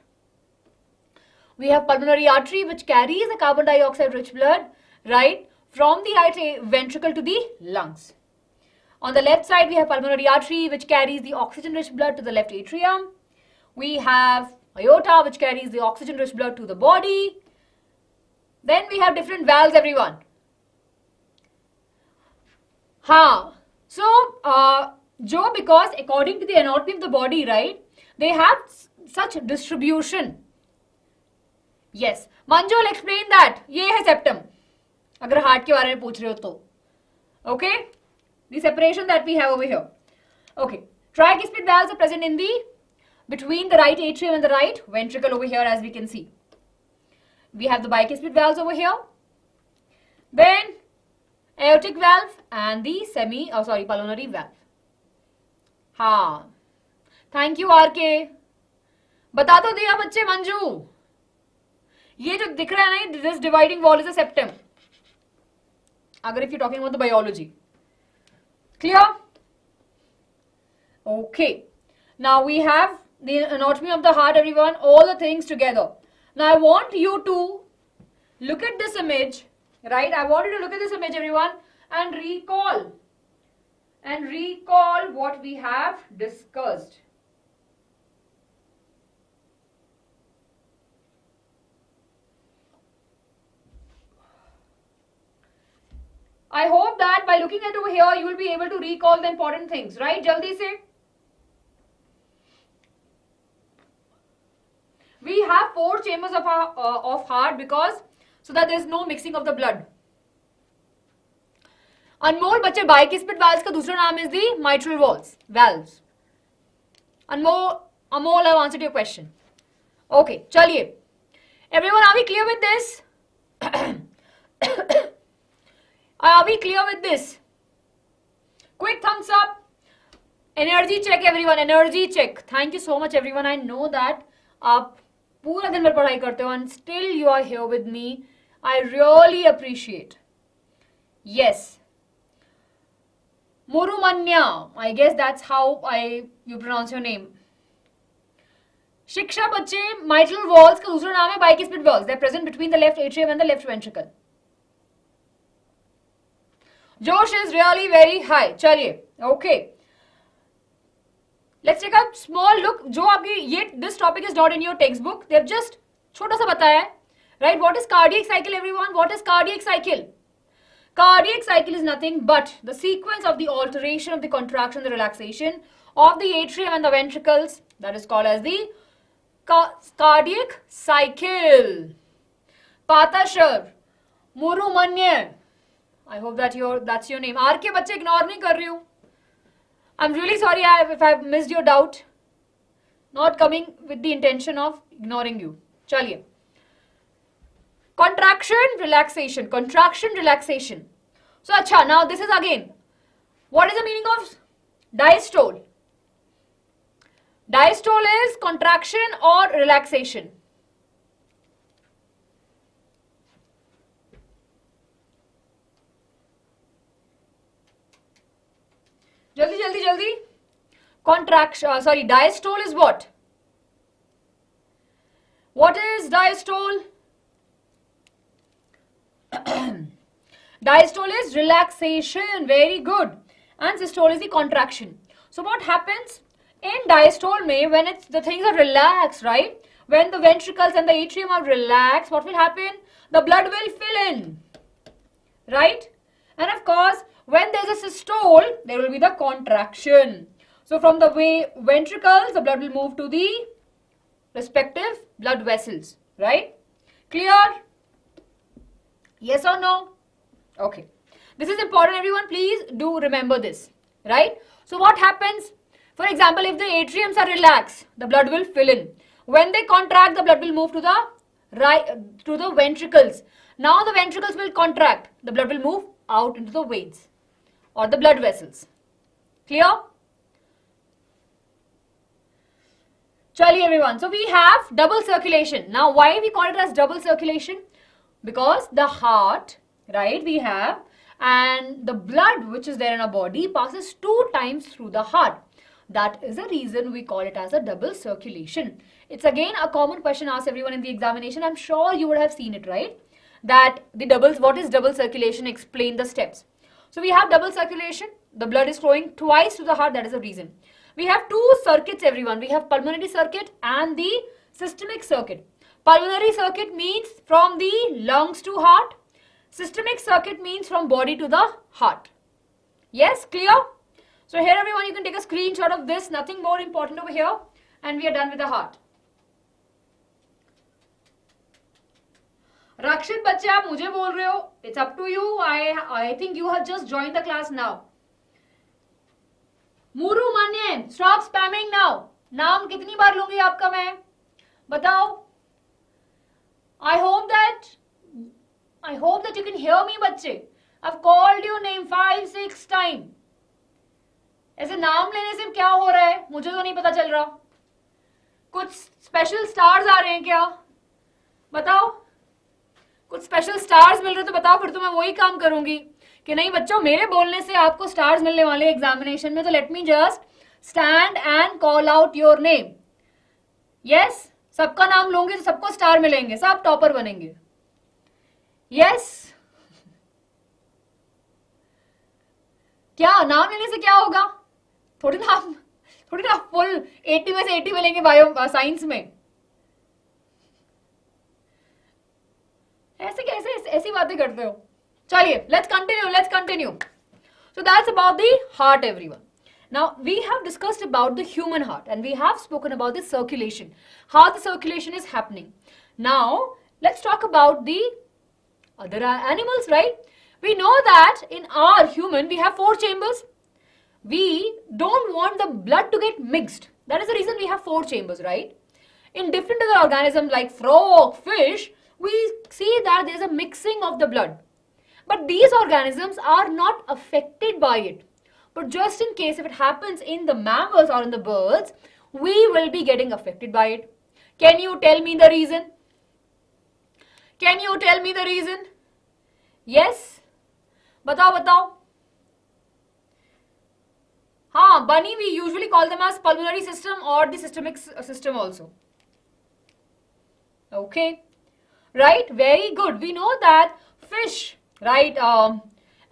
We have pulmonary artery, which carries the carbon dioxide rich blood, right, from the right ventricle to the lungs. On the left side, we have pulmonary artery, which carries the oxygen rich blood to the left atrium. We have aorta, which carries the oxygen rich blood to the body. Then we have different valves, everyone. So, because according to the anatomy of the body, right, they have such distribution. Yes, Manju will explain that. ये है septum. अगर heart के बारे में पूछ रहे हो तो. Okay, the separation that we have over here. Okay, tricuspid valves are present in between the right atrium and the right ventricle over here, as we can see. We have the bicuspid valves over here. Then aortic valve and the pulmonary valve. हाँ, thank you are के. बता तो दिया बच्चे. मंजू, ये जो दिख रहा है ना, this dividing wall is a septum. अगर if you talking about the biology. Clear? Okay. Now we have the anatomy of the heart, everyone, all the things together. Now I want you to look at this image, right? I want you to look at this image, everyone, and recall what we have discussed. I hope that by looking at over here, you will be able to recall the important things, right? Jaldi se. We have 4 chambers of heart because so that there is no mixing of the blood. अनमोल बच्चे, bicuspid valves का दूसरा नाम is the mitral valves. Amol, I've answered your question. Okay, चलिए. Everyone, are we clear with this? Are we clear with this? Quick thumbs up. Energy check, everyone. Energy check. Thank you so much, everyone. I know that आप पूरा दिन भर पढ़ाई करते हो and still you are here with me. I really appreciate. Yes. Murumanya. I guess that's how you pronounce your name. शिक्षा बच्चे, mitral valves का दूसरा नाम है bicuspid valves. They're present between the left atrium and the left ventricle. Josh is really very high. चलिए. Okay. Let's take a small look. जो आपकी ये this topic is not in your textbook. They've just छोटा सा बताया है, right? What is cardiac cycle, everyone? What is cardiac cycle? Cardiac cycle is nothing but the sequence of the alteration of the contraction, the relaxation of the atrium and the ventricles. That is called as the cardiac cycle. Patashar, Murumanya. I hope that that's your name. आर के बच्चे ignore नहीं कर रही हूँ. I'm really sorry if I've missed your doubt. Not coming with the intention of ignoring you. चलिए. Contraction, relaxation. Contraction, relaxation. So, अच्छा, now this is again. What is the meaning of diastole? Diastole is contraction or relaxation. जल्दी. Diastole is what? What is diastole? Diastole is relaxation. Very good. And systole is the contraction. So what happens in diastole when the things are relaxed, right? When the ventricles and the atrium are relaxed, what will happen? The blood will fill in, right? And of course, when there is a systole, there will be the contraction. So from the ventricles, the blood will move to the respective blood vessels, right? Clear? Yes or no? Okay. This is important, everyone. Please do remember this, right? So what happens? For example, if the atriums are relaxed, the blood will fill in. When they contract, the blood will move to the ventricles. Now the ventricles will contract. The blood will move out into the veins or the blood vessels. Clear? Chaliye everyone. So we have double circulation. Now why we call it as double circulation? Because the heart, right, we have, and the blood which is there in our body passes 2 times through the heart. That is the reason we call it as a double circulation. It's again a common question asked everyone in the examination. I'm sure you would have seen it, right? That what is double circulation? Explain the steps. So we have double circulation. The blood is flowing twice to the heart. That is the reason. We have 2 circuits, everyone. We have pulmonary circuit and the systemic circuit. Pulmonary circuit means from the lungs to heart. Systemic circuit means from body to the heart. Yes, clear? So here everyone, you can take a screenshot of this. Nothing more important over here. And we are done with the heart. Rakshit बच्चे आप मुझे बोल रहे हो. It's up to you. I think you have just joined the class now. Muru Manyan, stop spamming now. नाम कितनी बार लूंगी आपका मैं? बताओ. I hope that you can hear me बच्चे. I've called your name 5-6 times. ऐसे नाम लेने से क्या हो रहा है मुझे तो नहीं पता चल रहा. कुछ स्पेशल स्टार्स आ रहे हैं क्या? बताओ. कुछ स्पेशल स्टार्स मिल रहे तो बताओ, फिर तो मैं वही काम करूंगी. कि नहीं बच्चों, मेरे बोलने से आपको स्टार्स मिलने वाले एग्जामिनेशन में, तो let me just stand and call out your name. Yes, सबका नाम लूंगी तो सबको स्टार मिलेंगे, सब टॉपर बनेंगे. यस. क्या नाम लेने से क्या होगा? थोड़ी ना फुल 80 में से 80 मिलेंगे बायो साइंस में. ऐसे कैसे ऐसी बातें करते हो? चलिए, let's continue. So that's about the heart, everyone. Now we have discussed about the human heart and we have spoken about the circulation, how the circulation is happening. Now let's talk about the other animals, right? We know that in our human we have 4 chambers. We don't want the blood to get mixed. That is the reason we have 4 chambers, right? In different other organisms like frog, fish, we see that there is a mixing of the blood. But these organisms are not affected by it. But just in case if it happens in the mammals or in the birds, we will be getting affected by it. Can you tell me the reason? Can you tell me the reason? Yes? Batao. हाँ, bunny we usually call them as pulmonary system or the systemic system also. Okay. Right? Very good. We know that fish, right,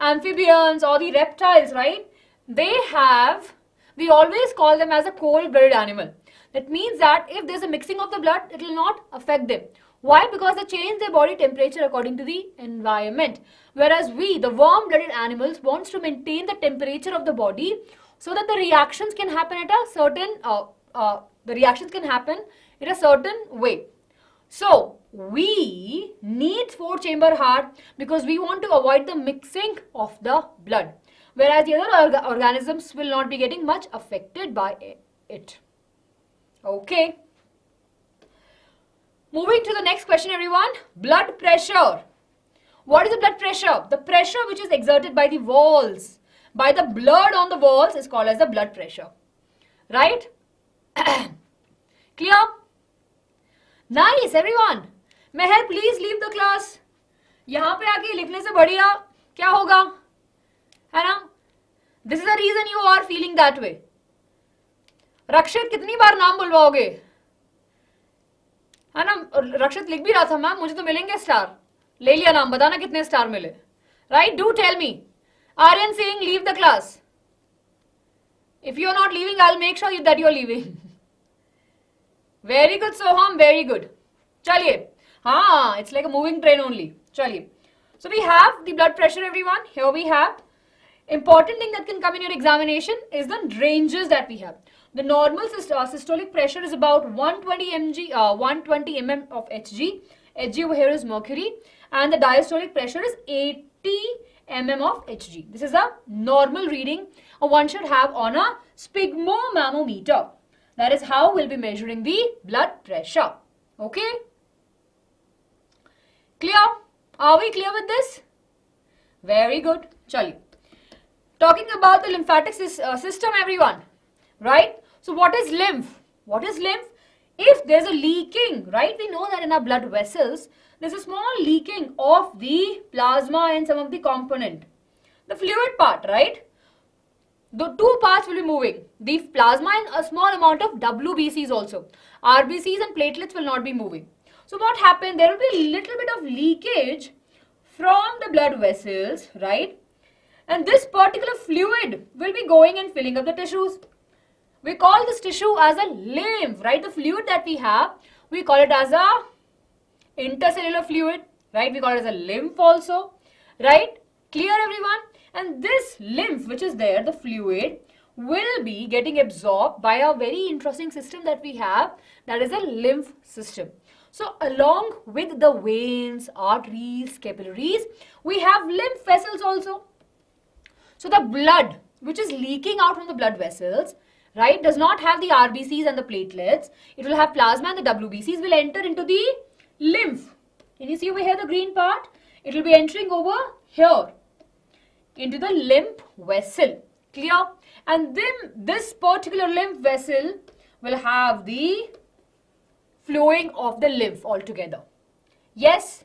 amphibians or the reptiles, right, we always call them as a cold-blooded animal. That means that if there's a mixing of the blood, it will not affect them. Why? Because they change their body temperature according to the environment. Whereas we, the warm-blooded animals, wants to maintain the temperature of the body so that the reactions can happen at a certain way. So we need 4-chamber heart because we want to avoid the mixing of the blood, whereas the other organisms will not be getting much affected by it. Okay. Moving to the next question, everyone. Blood pressure. What is the blood pressure? The pressure which is exerted by the walls, by the blood on the walls, is called as the blood pressure. Right? Clear? Nice, everyone. Meher, please leave the class. यहाँ पे आके लिखने से बढ़िया क्या होगा, है ना? This is the reason you are feeling that way. रक्षित कितनी बार नाम बुलवाओगे, है ना? रक्षित लिख भी रहा था, मैम मुझे तो मिलेंगे स्टार. ले लिया नाम, बताना कितने स्टार मिले. Right? Do tell me. Aryan saying leave the class. If you are not leaving, I'll make sure that you are leaving. Very good, Soham. Very good. Chaliye. हाँ, it's like a moving train only. Chaliye. So we have the blood pressure, everyone. Here we have. Important thing that can come in your examination is the ranges that we have. The normal systolic pressure is about 120 mm of Hg. Hg over here is mercury. And the diastolic pressure is 80 mm of Hg. This is a normal reading one should have on a sphygmomanometer. That is how we'll be measuring the blood pressure. Okay? Clear? Are we clear with this? Very good. Chaliye. Talking about the lymphatic system, everyone. Right? So what is lymph? What is lymph? If there's a leaking, right? We know that in our blood vessels, there's a small leaking of the plasma and some of the component. The fluid part, right? The 2 parts will be moving. The plasma and a small amount of WBCs also. RBCs and platelets will not be moving. So what happened? There will be a little bit of leakage from the blood vessels, right? And this particular fluid will be going and filling up the tissues. We call this tissue as a lymph, right? The fluid that we have, we call it as a intercellular fluid, right? We call it as a lymph also, right? Clear, everyone? And this lymph which is there, the fluid, will be getting absorbed by a very interesting system that we have, that is a lymph system. So along with the veins, arteries, capillaries, we have lymph vessels also. So the blood which is leaking out from the blood vessels, right, does not have the RBCs and the platelets. It will have plasma and the WBCs will enter into the lymph. Can you see over here the green part? It will be entering over here. into the lymph vessel. Clear? And then this particular lymph vessel will have the flowing of the lymph altogether. Yes?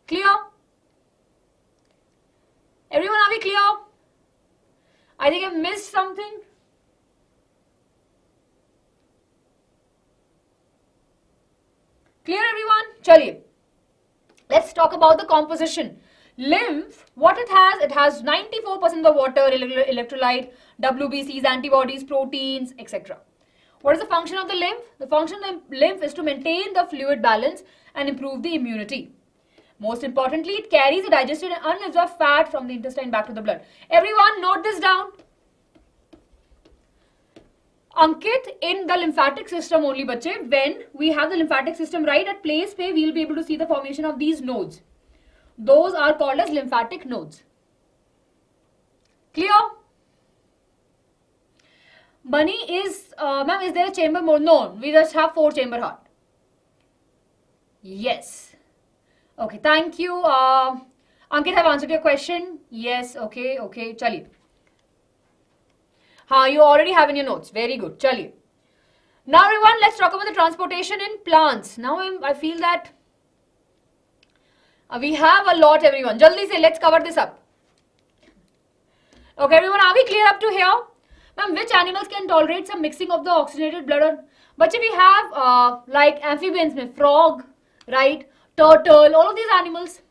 Clear? Everyone, are we clear? I think I've missed something. Clear, everyone? Chaliye. Let's talk about the composition. Lymph, what it has 94% of water, electrolyte, WBCs, antibodies, proteins, etc. What is the function of the lymph? The function of the lymph is to maintain the fluid balance and improve the immunity. Most importantly, it carries the digested and unabsorbed fat from the intestine back to the blood. Everyone, note this down. Ankit, in the lymphatic system only, bache, when we have the lymphatic system right at place pe, we will be able to see the formation of these nodes. Those are called as lymphatic nodes. Clear? Bunny is, ma'am, is there a chamber mode? No, we just have 4-chamber heart. Yes. Okay, thank you. Ankit, have answered your question? Yes, okay, chaliye. You already have in your notes. Very good. Chaliye. Now everyone, let's talk about the transportation in plants. Now I feel that we have a lot, everyone. Jaldi say, let's cover this up. Okay, everyone, are we clear up to here? Ma'am, which animals can tolerate some mixing of the oxygenated blood? But we have like amphibians, frog, right? Turtle, all of these animals.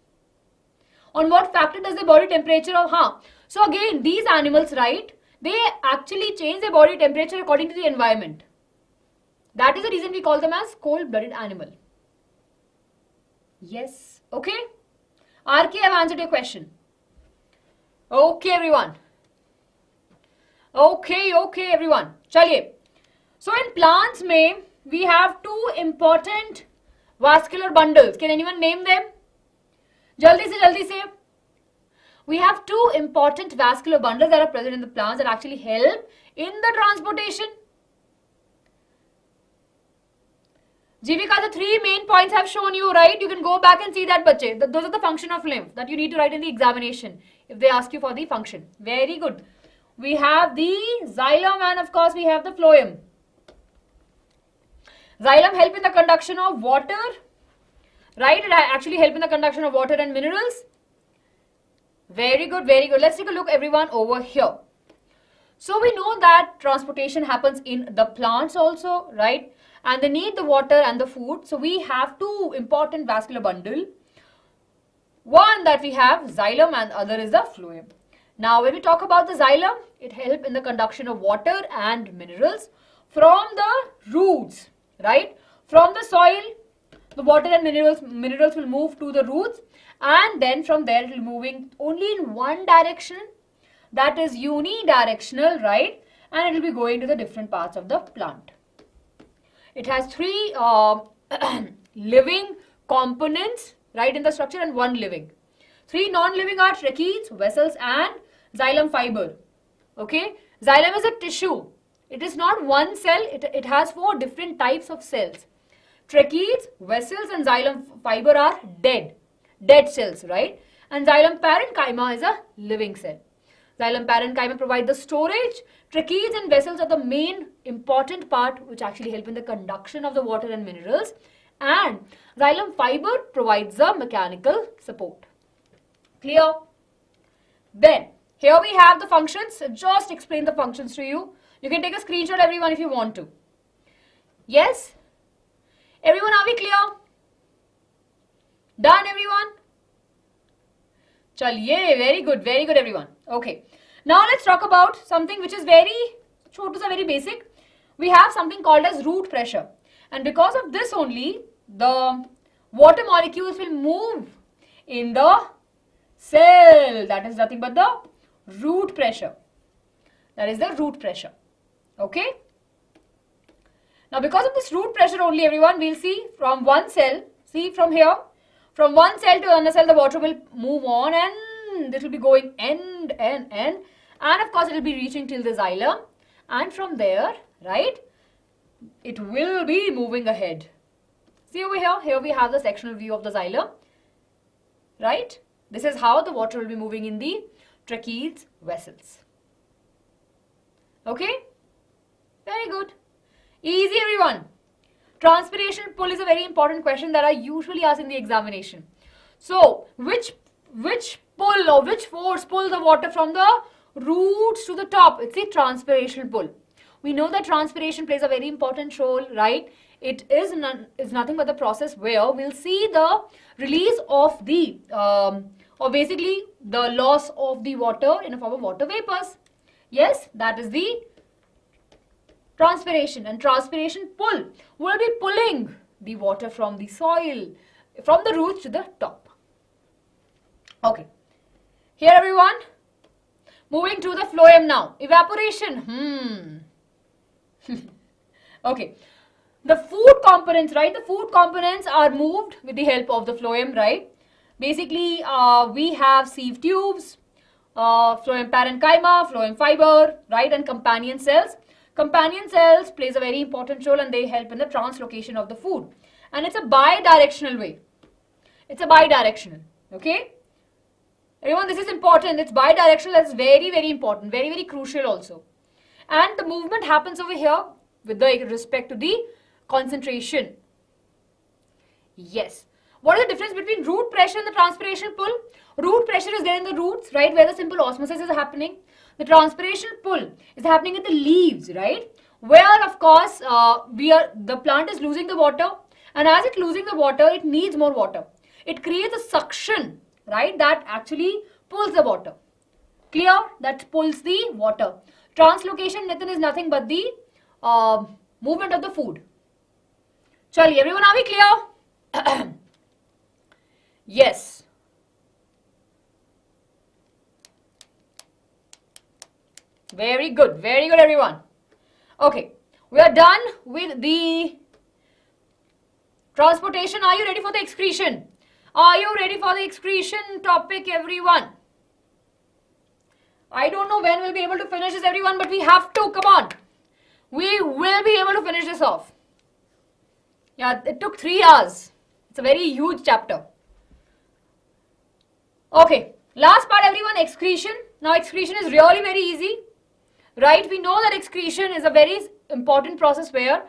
On what factor does the body temperature of, So again, these animals, right? They actually change their body temperature according to the environment. That is the reason we call them as cold-blooded animal. Yes. Okay? RK, I have answered your question. Okay, everyone. Okay, everyone. Chaliye. So in plants, we have 2 important vascular bundles. Can anyone name them? Jaldi say. We have 2 important vascular bundles that are present in the plants that actually help in the transportation. Jivika, the 3 main points I've shown you, right? You can go back and see that, bache. Those are the function of lymph that you need to write in the examination if they ask you for the function. Very good. We have the xylem and of course we have the phloem. Xylem help in the conduction of water, right? It actually help in the conduction of water and minerals. Very good, very good. Let's take a look, everyone, over here. So we know that transportation happens in the plants also, right? And they need the water and the food. So we have 2 important vascular bundle. One that we have xylem and other is the phloem. Now when we talk about the xylem, it helps in the conduction of water and minerals from the roots, right? From the soil, the water and minerals will move to the roots, and then from there it will be moving only in one direction, that is unidirectional, right? And it will be going to the different parts of the plant. It has 3 living components, right, in the structure, and 1 living. 3 non-living are tracheates, vessels, and xylem fiber. Okay, xylem is a tissue. It is not one cell. It has 4 different types of cells. Tracheates, vessels, and xylem fiber are dead cells, right? And xylem parenchyma is a living cell. Xylem parenchyma provide the storage. Tracheates and vessels are the main important part which actually help in the conduction of the water and minerals. And xylem fiber provides the mechanical support. Clear? Then, here we have the functions. Just explain the functions to you. You can take a screenshot, everyone, if you want to. Yes? Everyone, are we clear? Done, everyone? Chaliye, very good, everyone. Okay. Now let's talk about something which is very basic. We have something called as root pressure. And because of this only, the water molecules will move in the cell. That is nothing but the root pressure. That is the root pressure. Okay. Now because of this root pressure only, everyone, we'll see from one cell, see from here, from one cell to another cell, the water will move on and it will be going end. And of course, it will be reaching till the xylem. And from there, right, it will be moving ahead. See over here, here we have the sectional view of the xylem, right? This is how the water will be moving in the tracheal vessels. Okay? Very good. Easy, everyone. Transpiration pull is a very important question that I usually ask in the examination. So, which pull or which force pulls the water from the roots to the top? It's the transpiration pull. We know that transpiration plays a very important role, right? It is nothing but the process where we'll see the release of the, or basically the loss of the water in a form of water vapors. Yes, that is the transpiration, and transpiration pull will be pulling the water from the soil, from the roots to the top. Okay. Here everyone, moving to the phloem now. Evaporation. Okay. The food components, right? The food components are moved with the help of the phloem, right? Basically, we have sieve tubes, phloem parenchyma, phloem fiber, right? And companion cells. Companion cells plays a very important role and they help in the translocation of the food. And it's a bidirectional way. It's a bidirectional, okay? Everyone, this is important. It's bidirectional. That's very, very important. Very, very crucial also. And the movement happens over here with respect to the concentration. Yes. What is the difference between root pressure and the transpiration pull? Root pressure is there in the roots, right, where the simple osmosis is happening. The transpiration pull is happening in the leaves, right, where of course the plant is losing the water, and as it's losing the water, it needs more water. It creates a suction, right, that actually pulls the water. Clear? That pulls the water. Translocation, Nitin, is nothing but the movement of the food. Chali, everyone, are we clear? Yes. Very good, everyone. Okay, we are done with the transportation. Are you ready for the excretion? Are you ready for the excretion topic, everyone? I don't know when we'll be able to finish this, everyone, but we have to. Come on. We will be able to finish this off. Yeah, it took 3 hours. It's a very huge chapter. Okay, last part, everyone, excretion. Now, excretion is really very easy. Right, we know that excretion is a very important process where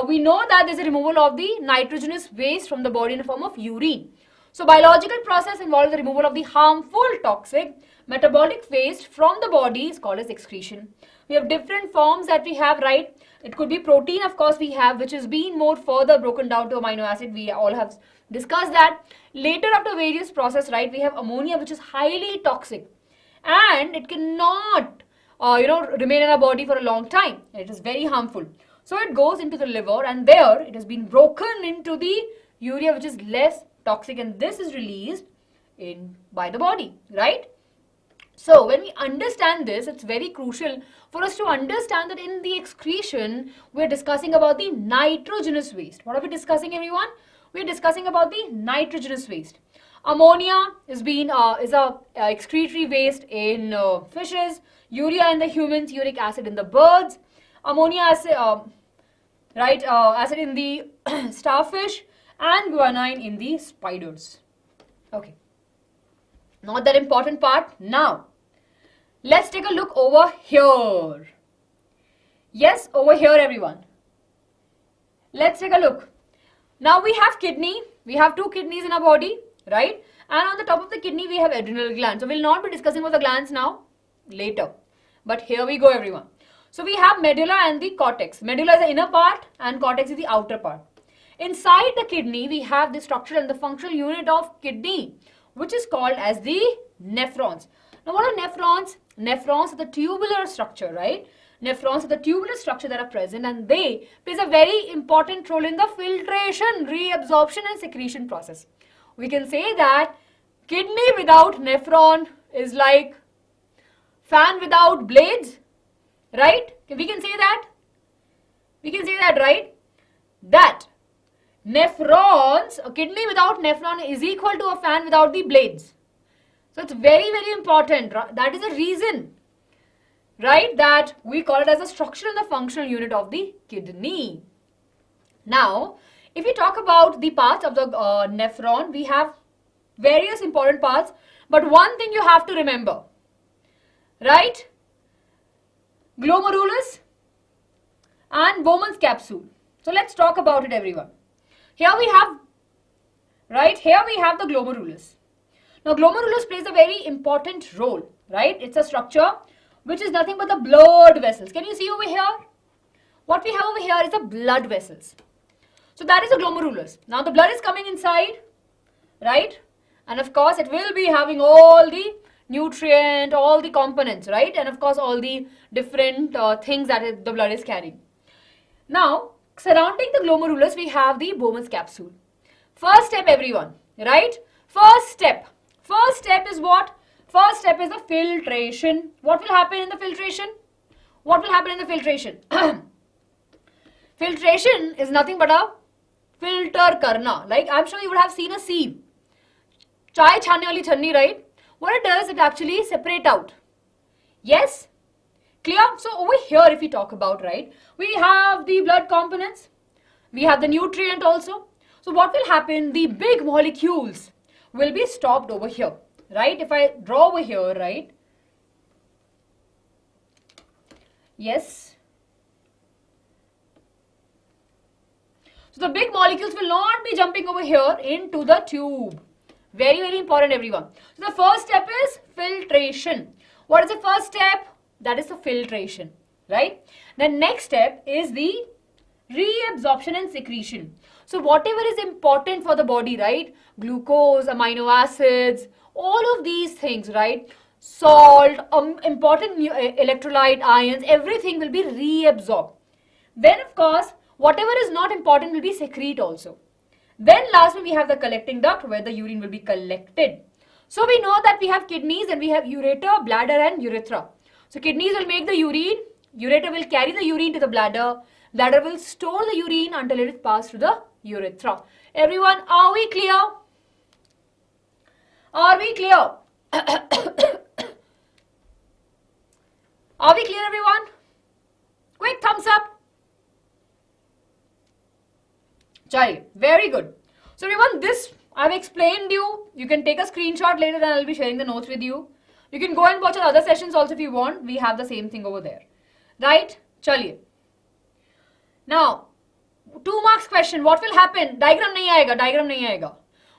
we know that there is a removal of the nitrogenous waste from the body in the form of urine. So, biological process involves the removal of the harmful, toxic, metabolic waste from the body is called as excretion. We have different forms that we have, right? It could be protein, of course, we have, which is being more further broken down to amino acid. We all have discussed that. Later, after various process, right, we have ammonia, which is highly toxic, and it cannot remain in our body for a long time. It is very harmful. So it goes into the liver, and there it has been broken into the urea, which is less toxic, and this is released by the body, right? So when we understand this, it's very crucial for us to understand that in the excretion, we're discussing about the nitrogenous waste. What are we discussing, everyone? We're discussing about the nitrogenous waste. Ammonia is a excretory waste in fishes, urea in the humans, uric acid in the birds, ammonia acid, acid in the starfish, and guanine in the spiders. Okay, not that important part. Now, let's take a look over here. Yes, over here, everyone. Let's take a look. Now we have kidney. We have 2 kidneys in our body, right? And on the top of the kidney, we have adrenal gland. So we'll not be discussing about the glands now, later. But here we go, everyone. So we have medulla and the cortex. Medulla is the inner part and cortex is the outer part. Inside the kidney, we have the structural and the functional unit of kidney, which is called as the nephrons. Now what are nephrons? Nephrons are the tubular structure, right? Nephrons are the tubular structure that are present, and they plays a very important role in the filtration, reabsorption and secretion process. We can say that kidney without nephron is like fan without blades, right? We can say that. We can say that, right? That nephrons, a kidney without nephron is equal to a fan without the blades. So it's very, very important. That is the reason, right, that we call it as a structural and the functional unit of the kidney. Now, if we talk about the parts of the nephron, we have various important parts. But one thing you have to remember, right? Glomerulus and Bowman's capsule. So let's talk about it, everyone. Here we have, right? Here we have the glomerulus. Now, glomerulus plays a very important role, right? It's a structure which is nothing but the blood vessels. Can you see over here? What we have over here is the blood vessels. So that is the glomerulus. Now the blood is coming inside, right? And of course it will be having all the nutrient, all the components, right? And of course all the different things that the blood is carrying. Now, surrounding the glomerulus, we have the Bowman's capsule. First step, everyone, right? First step is what? First step is the filtration. What will happen in the filtration? What will happen in the filtration? Filtration is nothing but a filter karna. Like I'm sure you would have seen a sieve. Chai chhane wali channi, right? What it does, it actually separate out. Yes? Clear? So over here if we talk about, right, we have the blood components. We have the nutrient also. So what will happen? The big molecules will be stopped over here, right? If I draw over here, right? Yes. So the big molecules will not be jumping over here into the tube. Very, very important, everyone. So the first step is filtration. What is the first step? That is the filtration, right? The next step is the reabsorption and secretion. So whatever is important for the body, right? Glucose, amino acids, all of these things, right? Salt, important electrolyte, ions, everything will be reabsorbed. Then of course, whatever is not important will be secrete also. Then lastly, we have the collecting duct where the urine will be collected. So we know that we have kidneys and we have ureter, bladder and urethra. So kidneys will make the urine, ureter will carry the urine to the bladder, bladder will store the urine until it is passed to the urethra. Everyone, are we clear? Are we clear? Are we clear, everyone? Quick thumbs up. Chai, very good. So everyone, this I've explained you. You can take a screenshot later and I'll be sharing the notes with you. You can go and watch other sessions also if you want. We have the same thing over there. Right? Chaliye. Now, 2 marks question. What will happen? Diagram nahi aayega.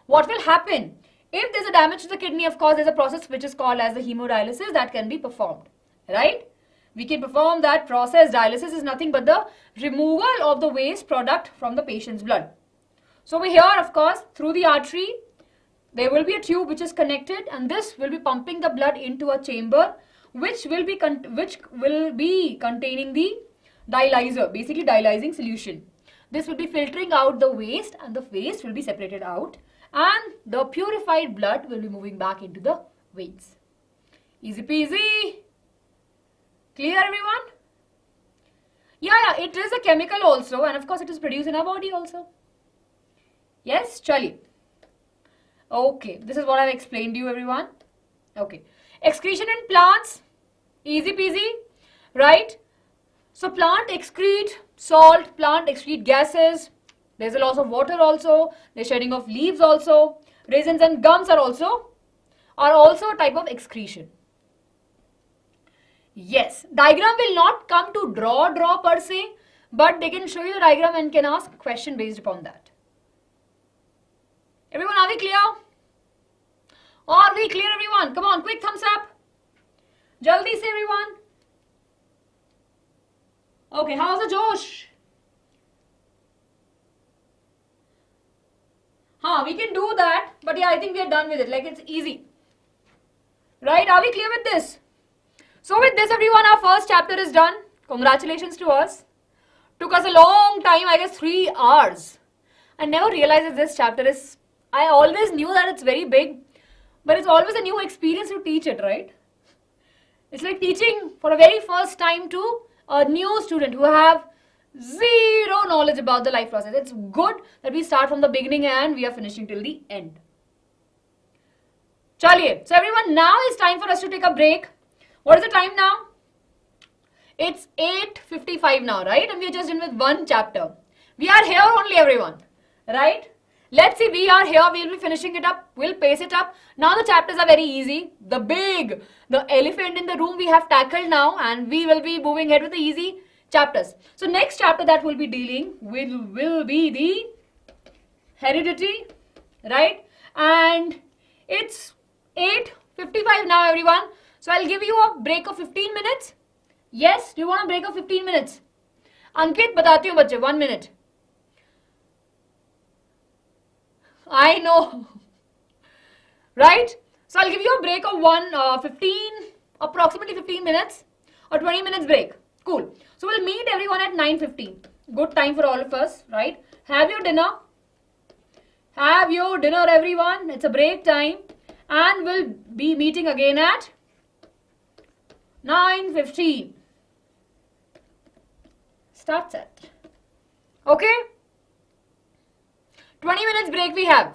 What will happen? If there's a damage to the kidney, of course, there's a process which is called as the hemodialysis that can be performed. Right? We can perform that process. Dialysis is nothing but the removal of the waste product from the patient's blood. So over here, of course, through the artery, there will be a tube which is connected and this will be pumping the blood into a chamber which will be containing the dialyzer, basically dialyzing solution. This will be filtering out the waste and the waste will be separated out and the purified blood will be moving back into the veins. Easy peasy. Clear, everyone? Yeah, it is a chemical also and of course it is produced in our body also. Yes, chali. Okay, this is what I've explained to you, everyone. Okay. Excretion in plants. Easy peasy. Right? So plant excrete salt, plant excrete gases. There's a loss of water also. There's shedding of leaves also. Raisins and gums are also a type of excretion. Yes, diagram will not come to draw per se, but they can show you the diagram and can ask question based upon that. Everyone, are we clear? Are we clear, everyone? Come on, quick thumbs up. Jaldi se, everyone. Okay, how's the Josh? We can do that, but yeah, I think we are done with it. Like, it's easy. Right? Are we clear with this? So with this, everyone, our first chapter is done. Congratulations to us. Took us a long time, I guess 3 hours. I never realized that this chapter is, I always knew that it's very big, but it's always a new experience to teach it, right? It's like teaching for a very first time to a new student who have zero knowledge about the life process. It's good that we start from the beginning and we are finishing till the end. Chaliye. So everyone, now it's time for us to take a break. What is the time now? It's 8:55 now, right? And we are just in with 1 chapter. We are here only, everyone, right? Let's see, we are here, we'll be finishing it up, we'll pace it up. Now the chapters are very easy. The elephant in the room we have tackled now, and we will be moving ahead with the easy chapters. So next chapter that we'll be dealing with will be the heredity, right? And it's 8:55 now, everyone. So I'll give you a break of 15 minutes. Yes, do you want a break of 15 minutes? Ankit, बताती हूँ बच्चे, 1 minute. I know. Right? So I'll give you a break of 15, approximately 15 minutes or 20 minutes break. Cool. So we'll meet everyone at 9:15. Good time for all of us, right? Have your dinner. Have your dinner, everyone. It's a break time. And we'll be meeting again at 9:15. Start set. Okay? 20 minutes break we have.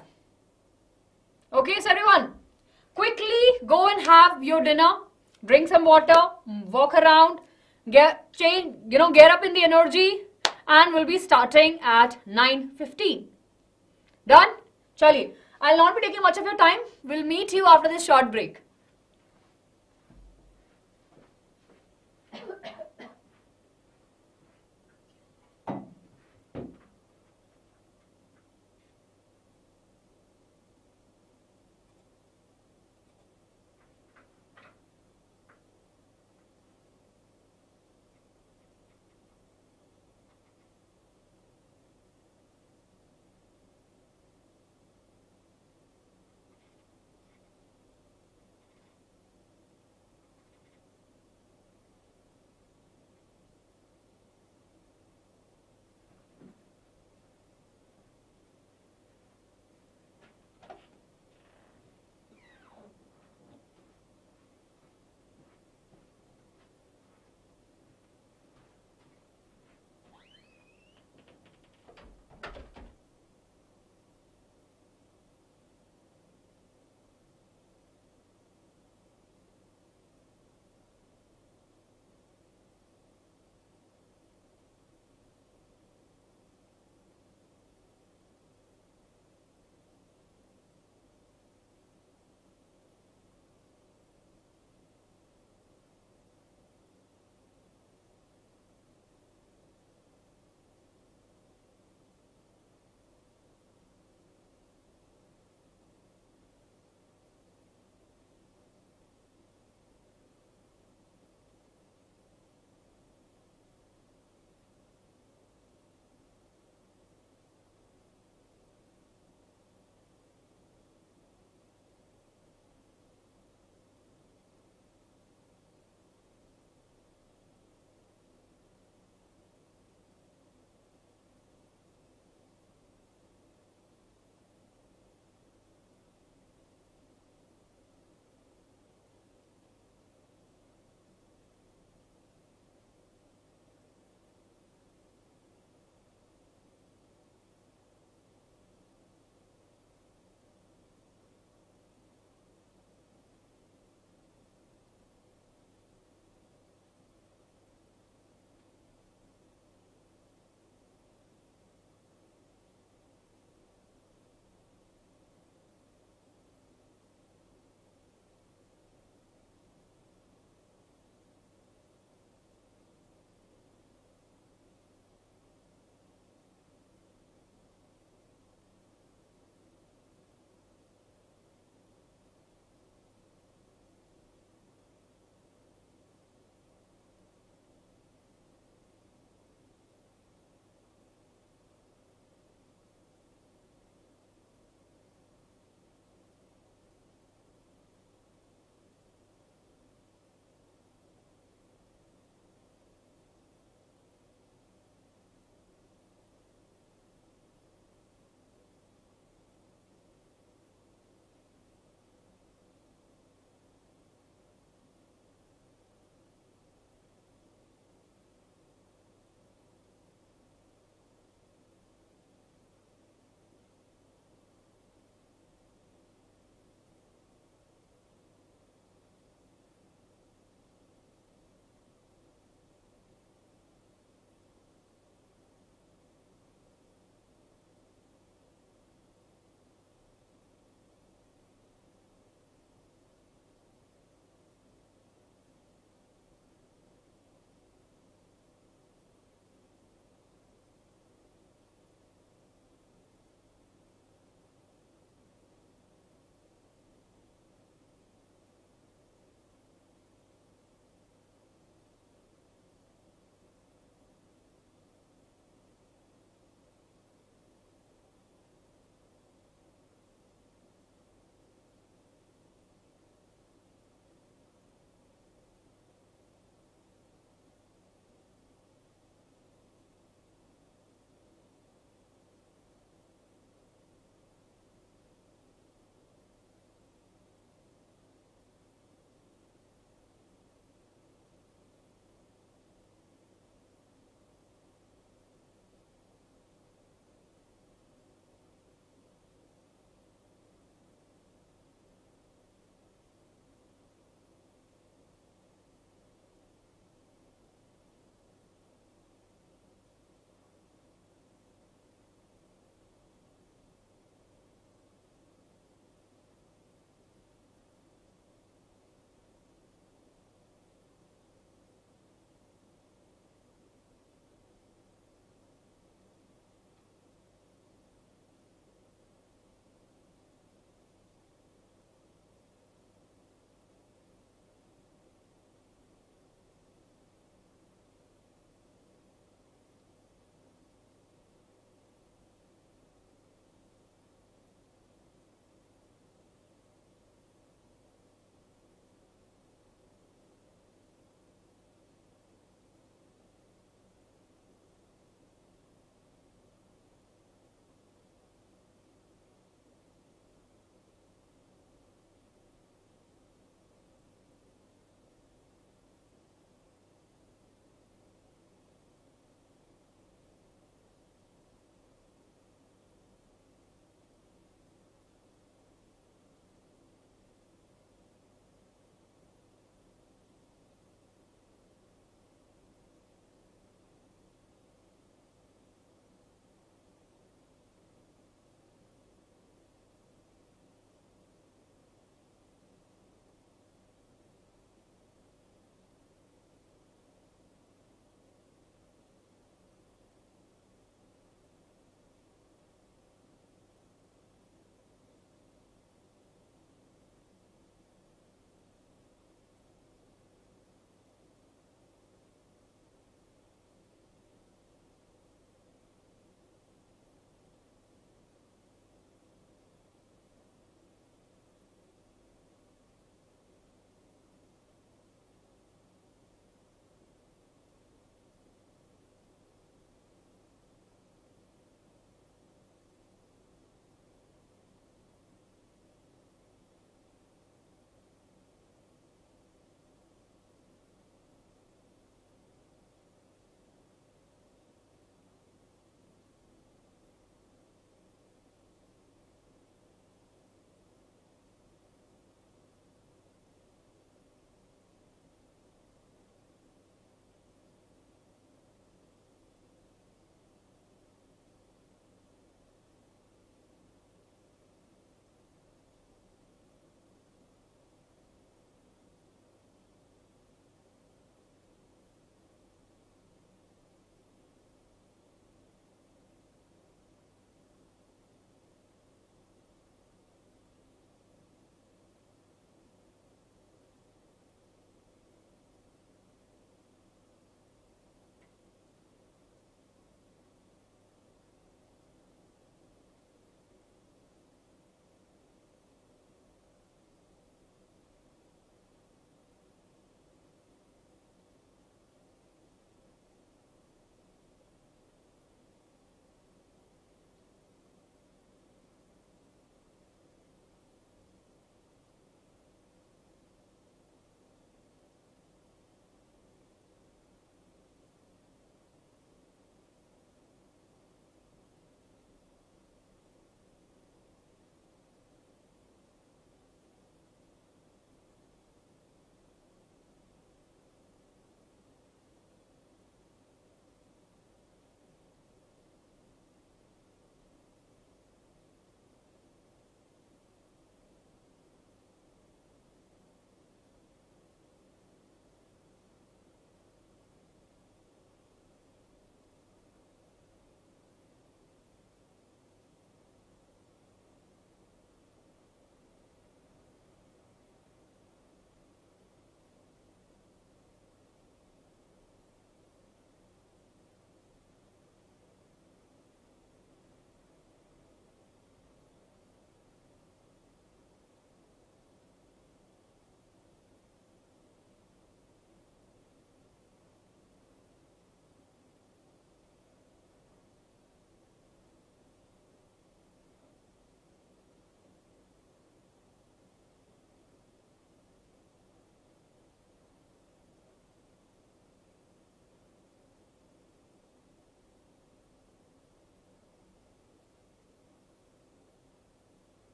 Okay, so everyone, quickly go and have your dinner, drink some water, walk around, get up in the energy, and we'll be starting at 9:15. Done? Chaliye. I'll not be taking much of your time. We'll meet you after this short break.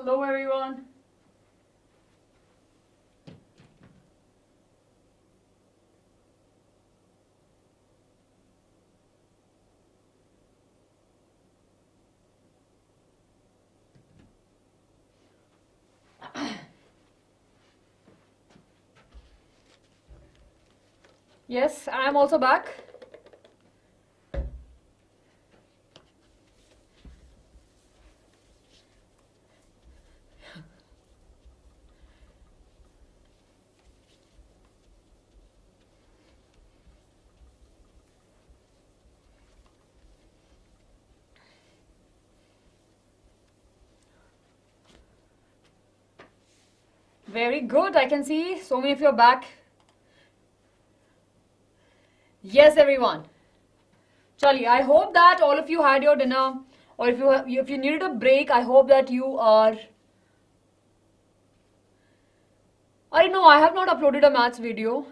Hello everyone. Yes, I am also back. Very good. I can see so many of you are back. Yes, everyone. Charlie, I hope that all of you had your dinner, or if you needed a break, I hope that you are. I know I have not uploaded a maths video.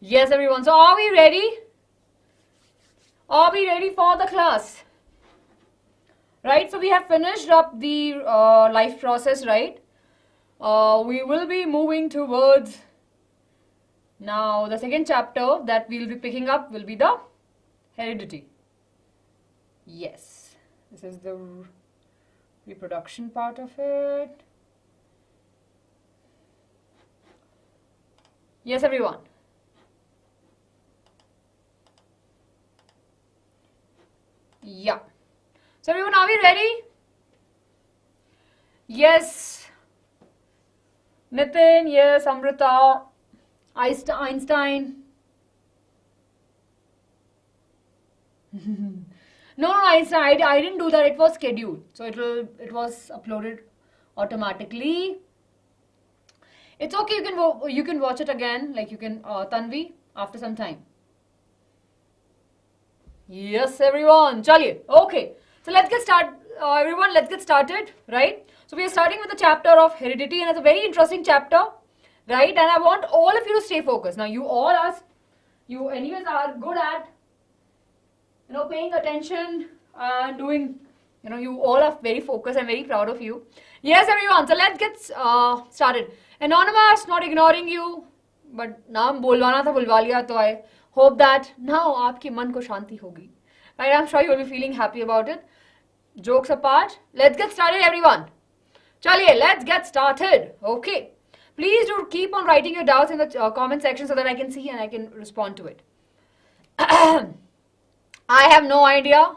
Yes, everyone. So, are we ready? Are we ready for the class? Right. So we have finished up the life process, right? We will be moving towards now the second chapter that we'll be picking up will be the heredity. Yes, this is the reproduction part of it. Yes, everyone. Yeah. So everyone, are we ready? Yes. Nitin, yes. Amrita, Einstein. No, Einstein, I didn't do that. It was scheduled. So it was uploaded automatically. It's okay. You can watch it again. Like you can Tanvi after some time. Yes, everyone. Chaliye. Okay. So let's get started. Everyone, let's get started. Right. So we are starting with the chapter of heredity, and it's a very interesting chapter. Right. And I want all of you to stay focused. Now, you anyways are good at, paying attention and doing, you all are very focused. I'm very proud of you. Yes, everyone. So let's get started. Anonymous, not ignoring you, but नाम बोलवाना था बुलवा लिया तो I hope that now आपके मन को शांति होगी. Right, I'm sure you will be feeling happy about it. Jokes apart, let's get started, everyone. Chaliye, let's get started. Okay. Please do keep on writing your doubts in the comment section so that I can see and I can respond to it. I have no idea.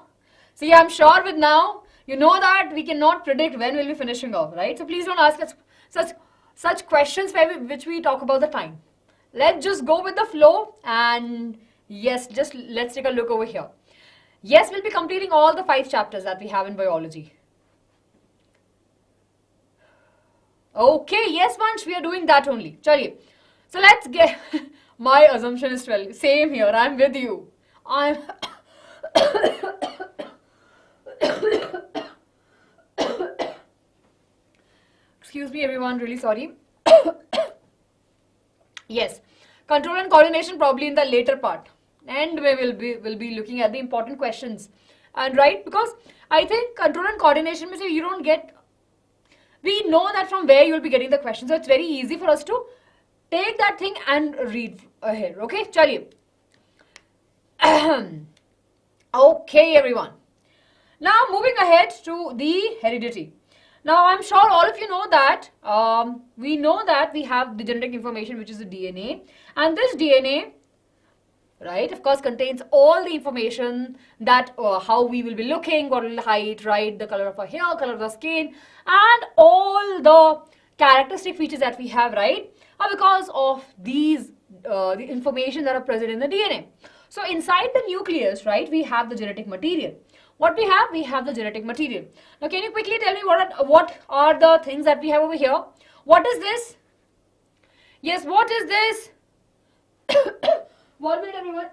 See, I'm sure with now, you know that we cannot predict when we'll be finishing off, right? So please don't ask us such questions which we talk about the time. Let's just go with the flow and yes, just let's take a look over here. Yes, we'll be completing all the 5 chapters that we have in biology. Okay, yes, Vansh, we are doing that only. Chaliye. So let's get, my assumption is 12. Same here, I'm with you. Excuse me, everyone, really sorry. Yes, control and coordination probably in the later part, and we will be looking at the important questions, and right, because I think control and coordination means you don't get. We know that from where you will be getting the questions, so it's very easy for us to take that thing and read ahead. Okay, chaliye. Okay, everyone. Now moving ahead to the heredity. Now, I'm sure all of you know that we know that we have the genetic information, which is the DNA, and this DNA, right, of course, contains all the information that how we will be looking, what will the height, right, the color of our hair, color of the skin, and all the characteristic features that we have, right, are because of these the information that are present in the DNA. So inside the nucleus, right, we have the genetic material. What we have? We have the genetic material. Now, can you quickly tell me what are the things that we have over here? What is this? Yes, what is this? 1 minute, everyone.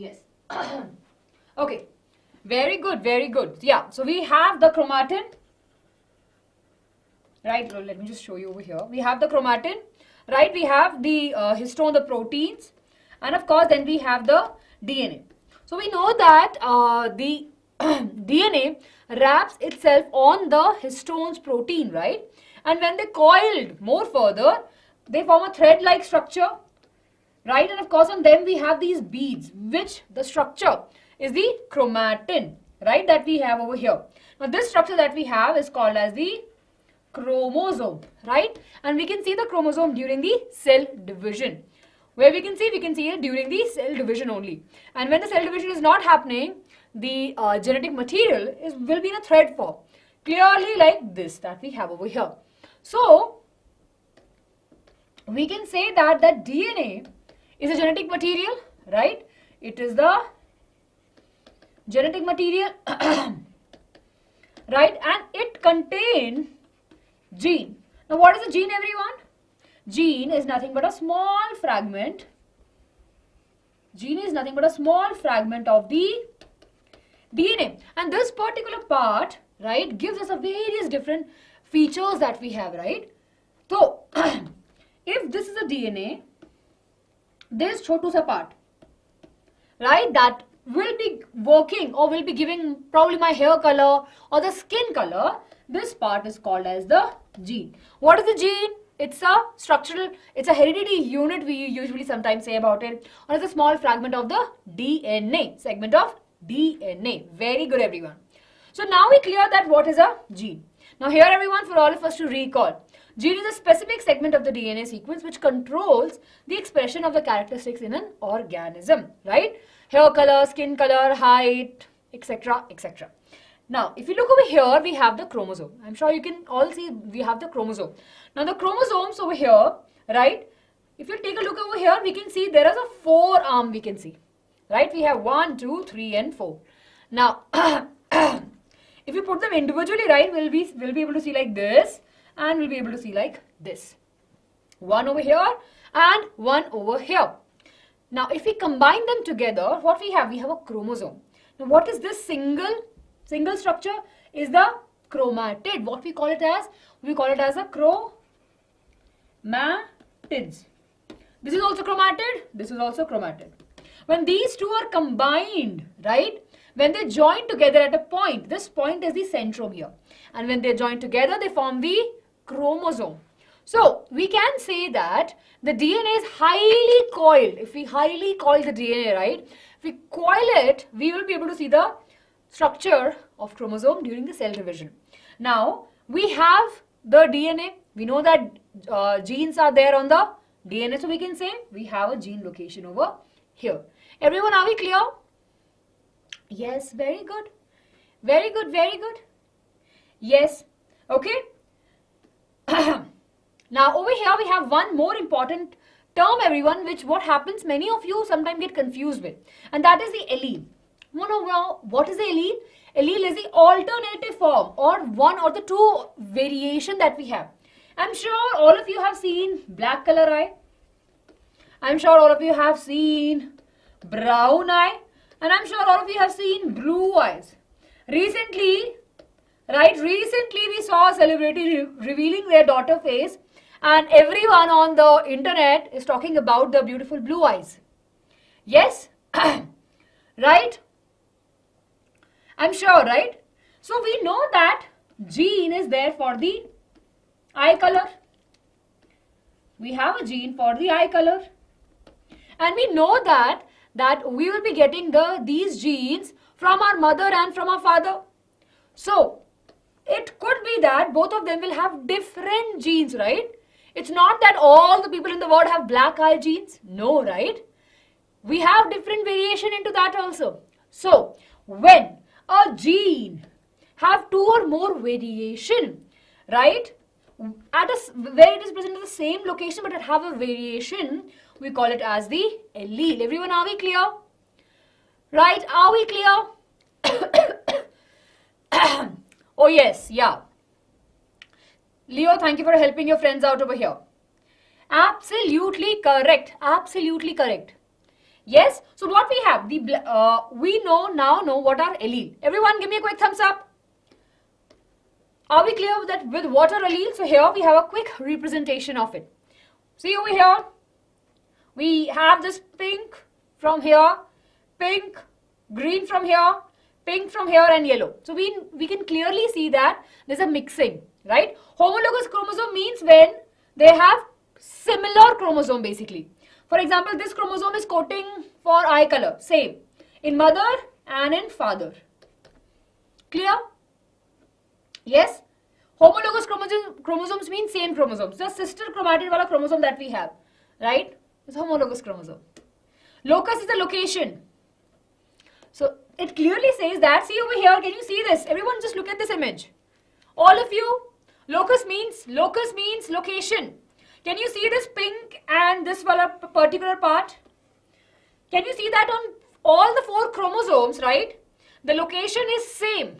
Yes. Okay. Very good, very good. Yeah, so we have the chromatin. Right, let me just show you over here. We have the chromatin, right? We have the histone, the proteins, and of course then we have the DNA. So we know that the DNA wraps itself on the histone's protein, right? And when they coiled more further, they form a thread-like structure, right? And of course on them we have these beads, which the structure is the chromatin, right? That we have over here. Now this structure that we have is called as the chromosome, right? And we can see the chromosome during the cell division. Where we can see it during the cell division only. And when the cell division is not happening, the genetic material will be in a thread form, clearly like this that we have over here. So we can say that DNA is a genetic material, right? It is the genetic material, right? And it contains gene. Now what is a gene, everyone? Gene is nothing but a small fragment. Gene is nothing but a small fragment of the DNA. And this particular part, right, gives us a various different features that we have, right? So, if this is a DNA, this chotu sa part, right, that will be working or will be giving probably my hair color or the skin color, this part is called as the gene. What is the gene? It's a structural, it's a heredity unit we usually sometimes say about it, or it's a small fragment of the DNA, segment of DNA. Very good, everyone. So now we clear that what is a gene. Now here, everyone, for all of us to recall, gene is a specific segment of the DNA sequence which controls the expression of the characteristics in an organism, right? Hair color, skin color, height, etc., etc. Now, if you look over here, we have the chromosome. I'm sure you can all see we have the chromosome. Now, the chromosomes over here, right? If you take a look over here, we can see there is a forearm we can see, right? We have 1, 2, 3 and 4. Now, if you put them individually, right, we'll be able to see like this and we'll be able to see like this. One over here and one over here. Now, if we combine them together, what we have? We have a chromosome. Now, what is this single structure? Is the chromatid. What we call it as? We call it as a chromatids. This is also chromatid. This is also chromatid. When these two are combined, right? When they join together at a point, this point is the centrome here. And when they join together, they form the chromosome. So, we can say that the DNA is highly coiled. If we highly coil the DNA, right? If we coil it, we will be able to see the structure of chromosome during the cell division. Now, we have the DNA. We know that genes are there on the DNA. So, we can say we have a gene location over here. Everyone, are we clear? Yes, very good. Very good, very good. Yes, okay. Now, over here we have one more important term, everyone, which what happens, many of you sometimes get confused with. And that is the allele. Now, what is the allele? Allele is the alternative form or one or the two variation that we have. I'm sure all of you have seen black color eye. I'm sure all of you have seen brown eye. And I'm sure all of you have seen blue eyes. Recently, we saw a celebrity revealing their daughter face, and everyone on the internet is talking about the beautiful blue eyes. Yes? Right? I'm sure, right? So we know that gene is there for the eye color. We have a gene for the eye color. And we know that we will be getting these genes from our mother and from our father. So, it could be that both of them will have different genes, right? It's not that all the people in the world have black eye genes. No, right? We have different variation into that also. So, when a gene have two or more variation, right? Where it is present at the same location but it have a variation, we call it as the allele. Everyone, are we clear? Right? Are we clear? Oh yes, yeah. Leo, thank you for helping your friends out over here. Absolutely correct. Absolutely correct. Yes. So what we have, we know what are allele. Everyone give me a quick thumbs up. Are we clear that with what are alleles? So here we have a quick representation of it. See over here, we have this pink from here, pink, green from here, pink from here and yellow. So we can clearly see that there's a mixing, right? Homologous chromosome means when they have similar chromosome basically. For example, this chromosome is coding for eye color, same in mother and in father. Clear? Yes? Homologous chromosomes mean same chromosomes. The sister chromatid wala chromosome that we have, right? It's homologous chromosome. Locus is the location. So it clearly says that, see over here, can you see this? Everyone just look at this image. All of you, locus means location. Can you see this pink and this particular part? Can you see that on all the 4 chromosomes, right? The location is same.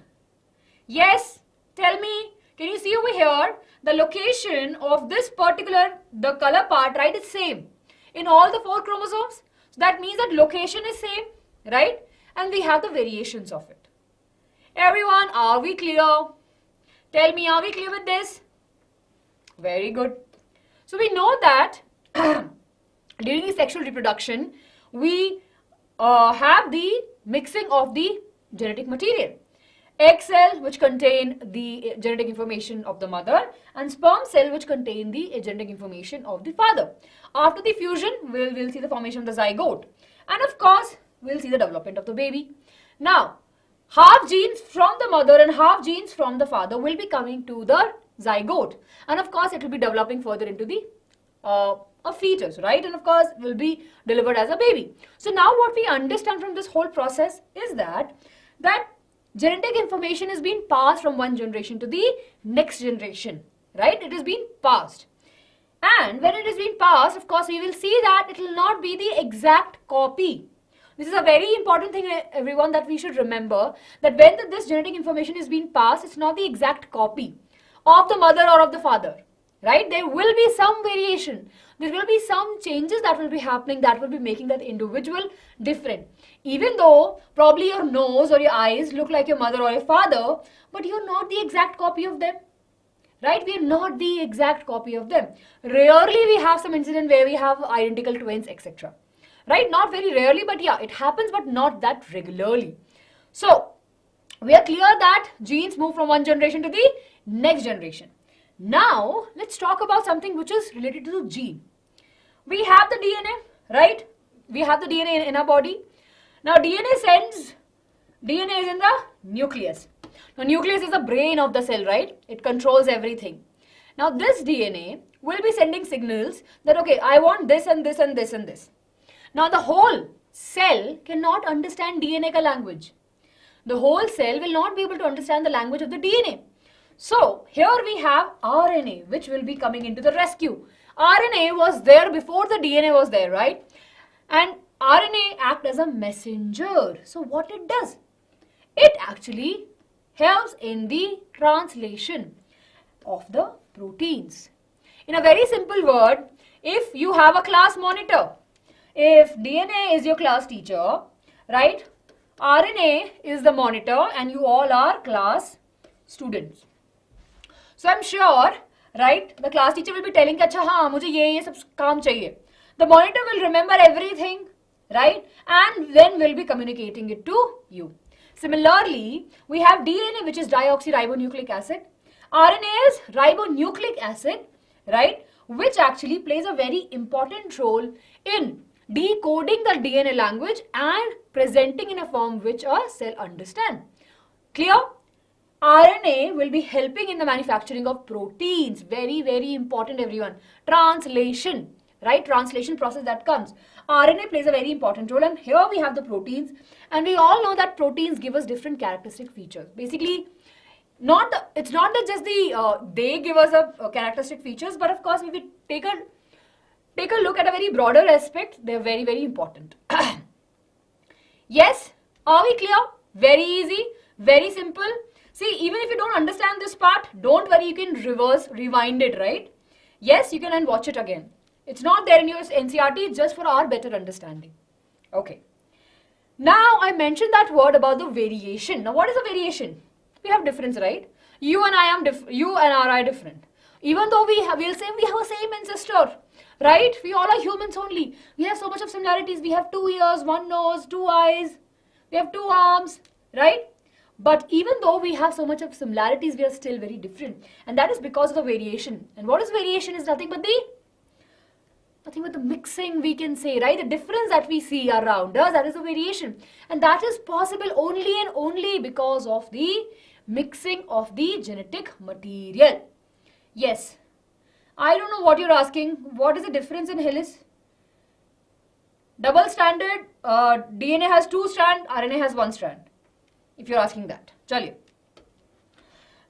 Yes, tell me, can you see over here, the location of this particular, the color part, right, is same in all the 4 chromosomes. So that means that location is same, right? And we have the variations of it. Everyone, are we clear? Tell me, are we clear with this? Very good. So we know that during the sexual reproduction, we have the mixing of the genetic material. Egg cell which contain the genetic information of the mother and sperm cell which contain the genetic information of the father. After the fusion, we'll see the formation of the zygote. And of course, we'll see the development of the baby. Now, half genes from the mother and half genes from the father will be coming to the zygote. And of course, it will be developing further into the a fetus, right? And of course, will be delivered as a baby. So now what we understand from this whole process is that genetic information is being passed from one generation to the next generation, right? It is being passed. And when it is being passed, of course, we will see that it will not be the exact copy. This is a very important thing, everyone, that we should remember, that when this genetic information is being passed, it's not the exact copy of the mother or of the father, right? There will be some variation. There will be some changes that will be happening that will be making that individual different. Even though probably your nose or your eyes look like your mother or your father, but you're not the exact copy of them, right? We are not the exact copy of them. Rarely we have some incident where we have identical twins, etc. Right? Not very rarely, but yeah, it happens, but not that regularly. So, we are clear that genes move from one generation to the next generation. Now, let's talk about something which is related to the gene. We have the DNA, right? We have the DNA in our body. Now, DNA is in the nucleus. Now, nucleus is the brain of the cell, right? It controls everything. Now, this DNA will be sending signals that, okay, I want this and this and this and this. Now, the whole cell cannot understand DNA language. The whole cell will not be able to understand the language of the DNA. So, here we have RNA, which will be coming into the rescue. RNA was there before the DNA was there, right? And RNA acts as a messenger. So, what it does? It actually helps in the translation of the proteins. In a very simple word, if you have a class monitor, if DNA is your class teacher, right, RNA is the monitor and you all are class students. So I'm sure, right, the class teacher will be telling, "Acha, haan, mujhe ye sab kaam chahiye." The monitor will remember everything, right, and then will be communicating it to you. Similarly, we have DNA, which is deoxyribonucleic acid. RNA is ribonucleic acid, right, which actually plays a very important role in decoding the DNA language and presenting in a form which a cell understands. Clear? RNA will be helping in the manufacturing of proteins. Very, very important, everyone. Translation, right? Translation process that comes. RNA plays a very important role, and here we have the proteins, and we all know that proteins give us different characteristic features. Basically, it's not that just they give us a characteristic features, but of course, if we take a look at a very broader aspect, they're very, very important. Yes, are we clear? Very easy, very simple. See, even if you don't understand this part, don't worry, you can rewind it, right? Yes, you can and watch it again. It's not there in your NCRT, just for our better understanding. Okay. Now I mentioned that word about the variation. Now what is a variation? We have difference, right? You and I are different. Even though we'll say we have a same ancestor, right? We all are humans only. We have so much of similarities. We have 2 ears, 1 nose, 2 eyes. We have 2 arms, right? But even though we have so much of similarities, we are still very different. And that is because of the variation. And what is variation is nothing but the mixing, we can say, right? The difference that we see around us, that is a variation. And that is possible only and only because of the mixing of the genetic material. Yes. I don't know what you're asking. What is the difference in Hillis? Double stranded, DNA has 2 strands, RNA has 1 strand. If you're asking that. Chaliye.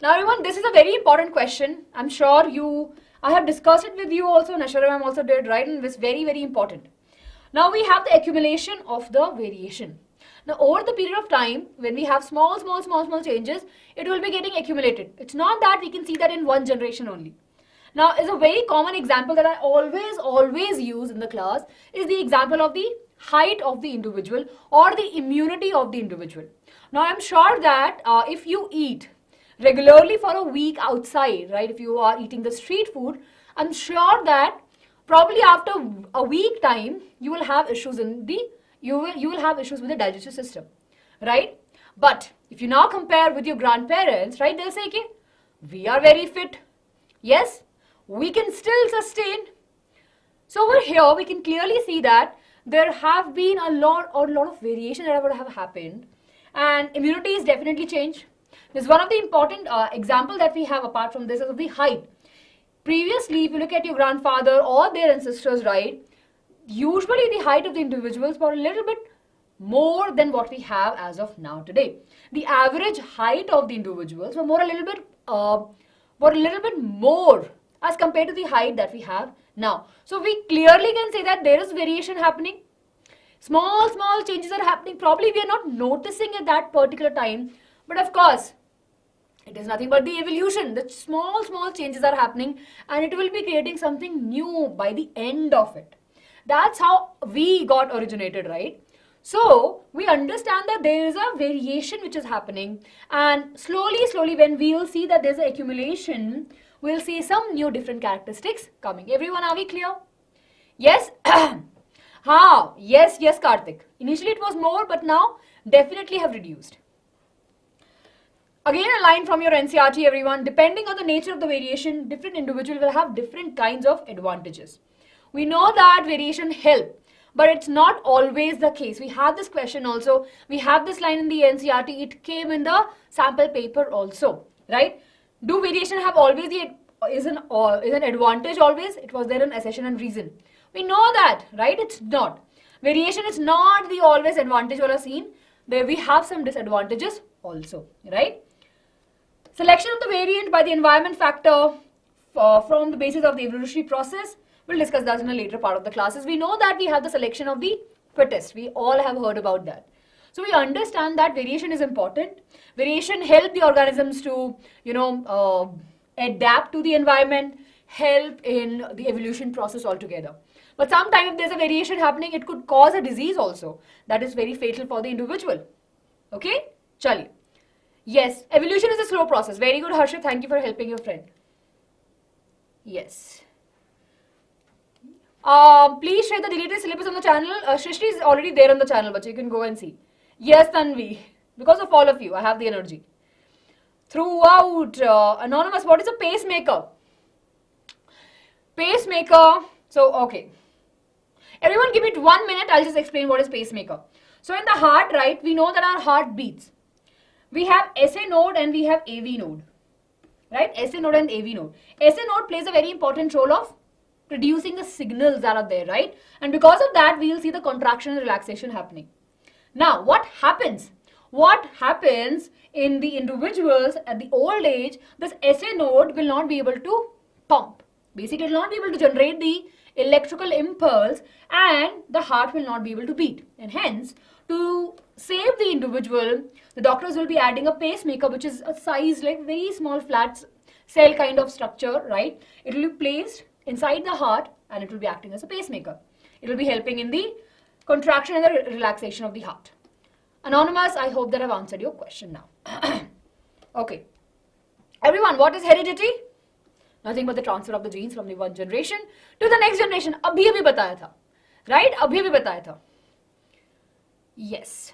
Now everyone, this is a very important question. I'm sure I have discussed it with you also, and Ashara ma'am also did, right? And it's very, very important. Now we have the accumulation of the variation. Now over the period of time, when we have small changes, it will be getting accumulated. It's not that we can see that in one generation only. Now is a very common example that I always use in the class is the example of the height of the individual or the immunity of the individual. Now I'm sure that if you eat regularly for a week outside, right, if you are eating the street food, I'm sure that probably after a week time you will have issues you will have issues with the digestive system, right? But if you now compare with your grandparents, right, they'll say, okay, we are very fit. Yes, we can still sustain. So over here we can clearly see that there have been a lot of variation that would have happened, and immunity is definitely changed. This is one of the important example that we have apart from this is of the height. Previously, if you look at your grandfather or their ancestors, right, usually the height of the individuals were a little bit more than what we have as of now today. The average height of the individuals were a little bit more as compared to the height that we have now. So we clearly can say that there is variation happening. Small changes are happening. Probably we are not noticing at that particular time. But of course, it is nothing but the evolution. The small changes are happening and it will be creating something new by the end of it. That's how we got originated, right? So we understand that there is a variation which is happening, and slowly when we will see that there's an accumulation, we'll see some new different characteristics coming. Everyone, are we clear? Yes? Yes, Karthik. Initially it was more, but now definitely have reduced. Again, a line from your NCRT, everyone. Depending on the nature of the variation, different individual will have different kinds of advantages. We know that variation help, but it's not always the case. We have this question also. We have this line in the NCRT. It came in the sample paper also, right? Do variation have always is an advantage always? It was there in accession and reason. We know that, right? It's not. Variation is not the always advantage we are seen. There we have some disadvantages also, right? Selection of the variant by the environment factor from the basis of the evolutionary process. We'll discuss that in a later part of the classes. We know that we have the selection of the fittest. We all have heard about that. So we understand that variation is important. Variation helps the organisms to, adapt to the environment, help in the evolution process altogether. But sometimes if there's a variation happening, it could cause a disease also. That is very fatal for the individual. Okay? Chaliye. Yes, evolution is a slow process. Very good, Harshit. Thank you for helping your friend. Yes. Please share the deleted syllabus on the channel. Shrishti is already there on the channel, but you can go and see. Yes, Tanvi. Because of all of you, I have the energy. Throughout, Anonymous, what is a pacemaker? Pacemaker. So, okay. Everyone give it 1 minute. I'll just explain what is pacemaker. So, in the heart, right, we know that our heart beats. We have SA node and we have AV node. Right? SA node and AV node. SA node plays a very important role of producing the signals that are there, right? And because of that, we will see the contraction and relaxation happening. Now, what happens? What happens in the individuals at the old age, this SA node will not be able to pump. Basically, it will not be able to generate the electrical impulse and the heart will not be able to beat. And hence, to save the individual, the doctors will be adding a pacemaker, which is a size like very small flat cell kind of structure, right? It will be placed inside the heart and it will be acting as a pacemaker. It will be helping in the contraction and the relaxation of the heart. Anonymous, I hope that I've answered your question now. Okay. Everyone, what is heredity? Nothing but the transfer of the genes from the one generation to the next generation. Abhi abhi bataya tha. Right? Abhi abhi bataya tha. Yes.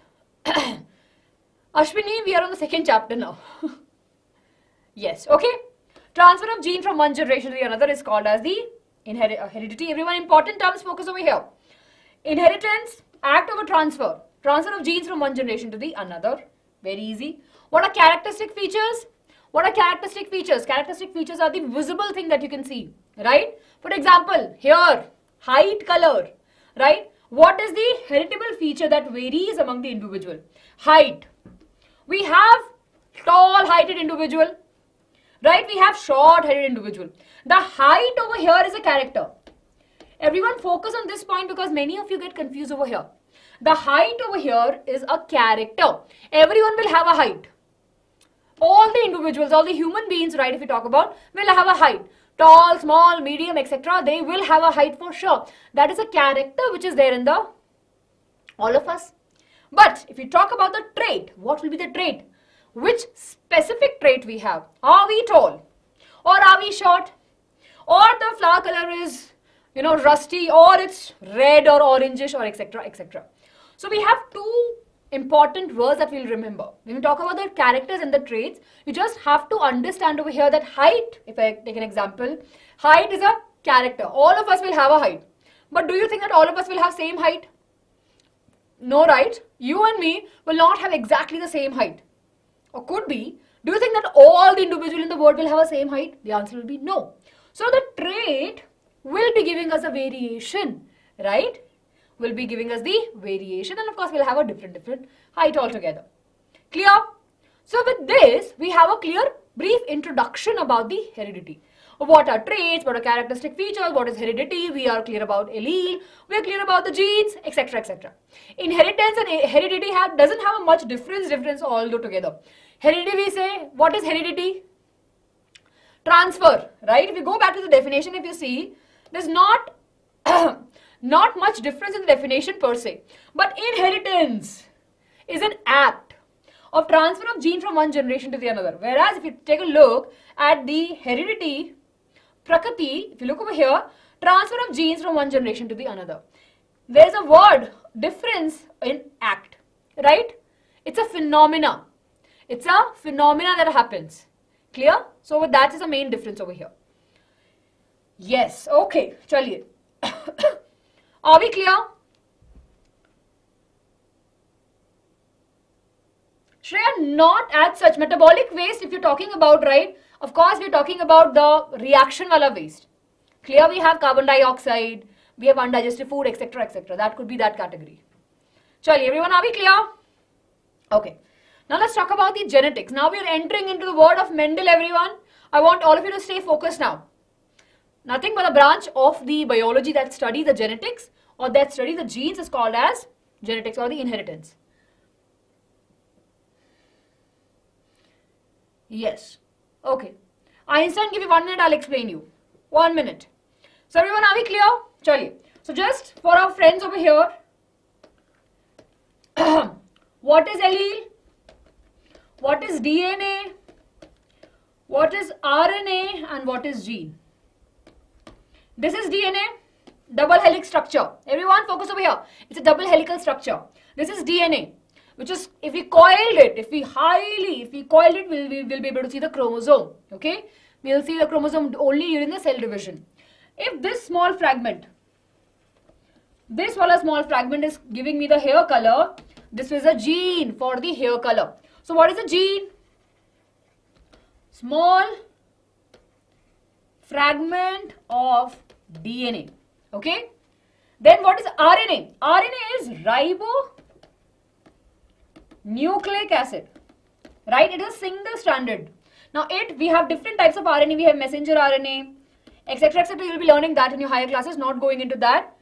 Ashwini, we are on the second chapter now. Yes, okay. Transfer of gene from one generation to the another is called as the heredity. Everyone, important terms, focus over here. Inheritance, act of a transfer. Transfer of genes from one generation to the another. Very easy. What are characteristic features? What are characteristic features? Characteristic features are the visible thing that you can see, right? For example, here, height, color, right? What is the heritable feature that varies among the individual? Height. We have tall-heighted individual, right? We have short-heighted individual. The height over here is a character. Everyone focus on this point because many of you get confused over here. The height over here is a character. Everyone will have a height. All the individuals, all the human beings, right, if we talk about, will have a height. Tall, small, medium, etc. They will have a height for sure. That is a character which is there in the all of us. But if we talk about the trait, what will be the trait? Which specific trait we have? Are we tall? Or are we short? Or the flower color is, rusty, or it's red or orangish, or etc. etc. So we have two important words that we'll remember. When we talk about the characters and the traits, you just have to understand over here that height, if I take an example, height is a character. All of us will have a height. But do you think that all of us will have same height? No, right? You and me will not have exactly the same height. Or could be. Do you think that all the individuals in the world will have the same height? The answer will be no. So the trait will be giving us a variation, right? Will be giving us the variation, and of course we'll have a different height altogether. Clear? So with this, we have a clear brief introduction about the heredity. What are traits, what are characteristic features, what is heredity, we are clear about allele, we are clear about the genes, etc. etc. Inheritance and heredity doesn't have a much difference all together. Heredity, we say, what is heredity? Transfer, right? If you go back to the definition, if you see, there's not not much difference in the definition per se. But inheritance is an act of transfer of gene from one generation to the another. Whereas if you take a look at the heredity, prakriti, if you look over here, transfer of genes from one generation to the another. There's a word, difference in act, right? It's a phenomena. It's a phenomena that happens. Clear? So that is the main difference over here. Yes, okay, chaliye. Are we clear? Shreya, not as such. Metabolic waste, if you're talking about, right, of course we're talking about the reaction wala waste. Clear, we have carbon dioxide, we have undigested food, etc. etc. That could be that category. Chaliye, everyone, are we clear? Okay. Now let's talk about the genetics. Now we are entering into the world of Mendel, everyone. I want all of you to stay focused now. Nothing but a branch of the biology that studies the genetics or that studies the genes is called as genetics or the inheritance. Yes. Okay. Einstein, give me 1 minute, I'll explain you. 1 minute. So everyone, are we clear? Chaliye. So just for our friends over here, what is allele? What is DNA? What is RNA? And what is gene? This is DNA, double helix structure. Everyone focus over here. It's a double helical structure. This is DNA, which is, if we coiled it, if we coiled it, we'll be able to see the chromosome. Okay? We'll see the chromosome only during the cell division. If this small fragment, this small fragment is giving me the hair color, this is a gene for the hair color. So what is a gene? Small fragment of DNA. Okay? Then what is RNA? RNA is ribonucleic acid. Right? It is single stranded. Now we have different types of RNA. We have messenger RNA, etc. etc. You will be learning that in your higher classes, not going into that.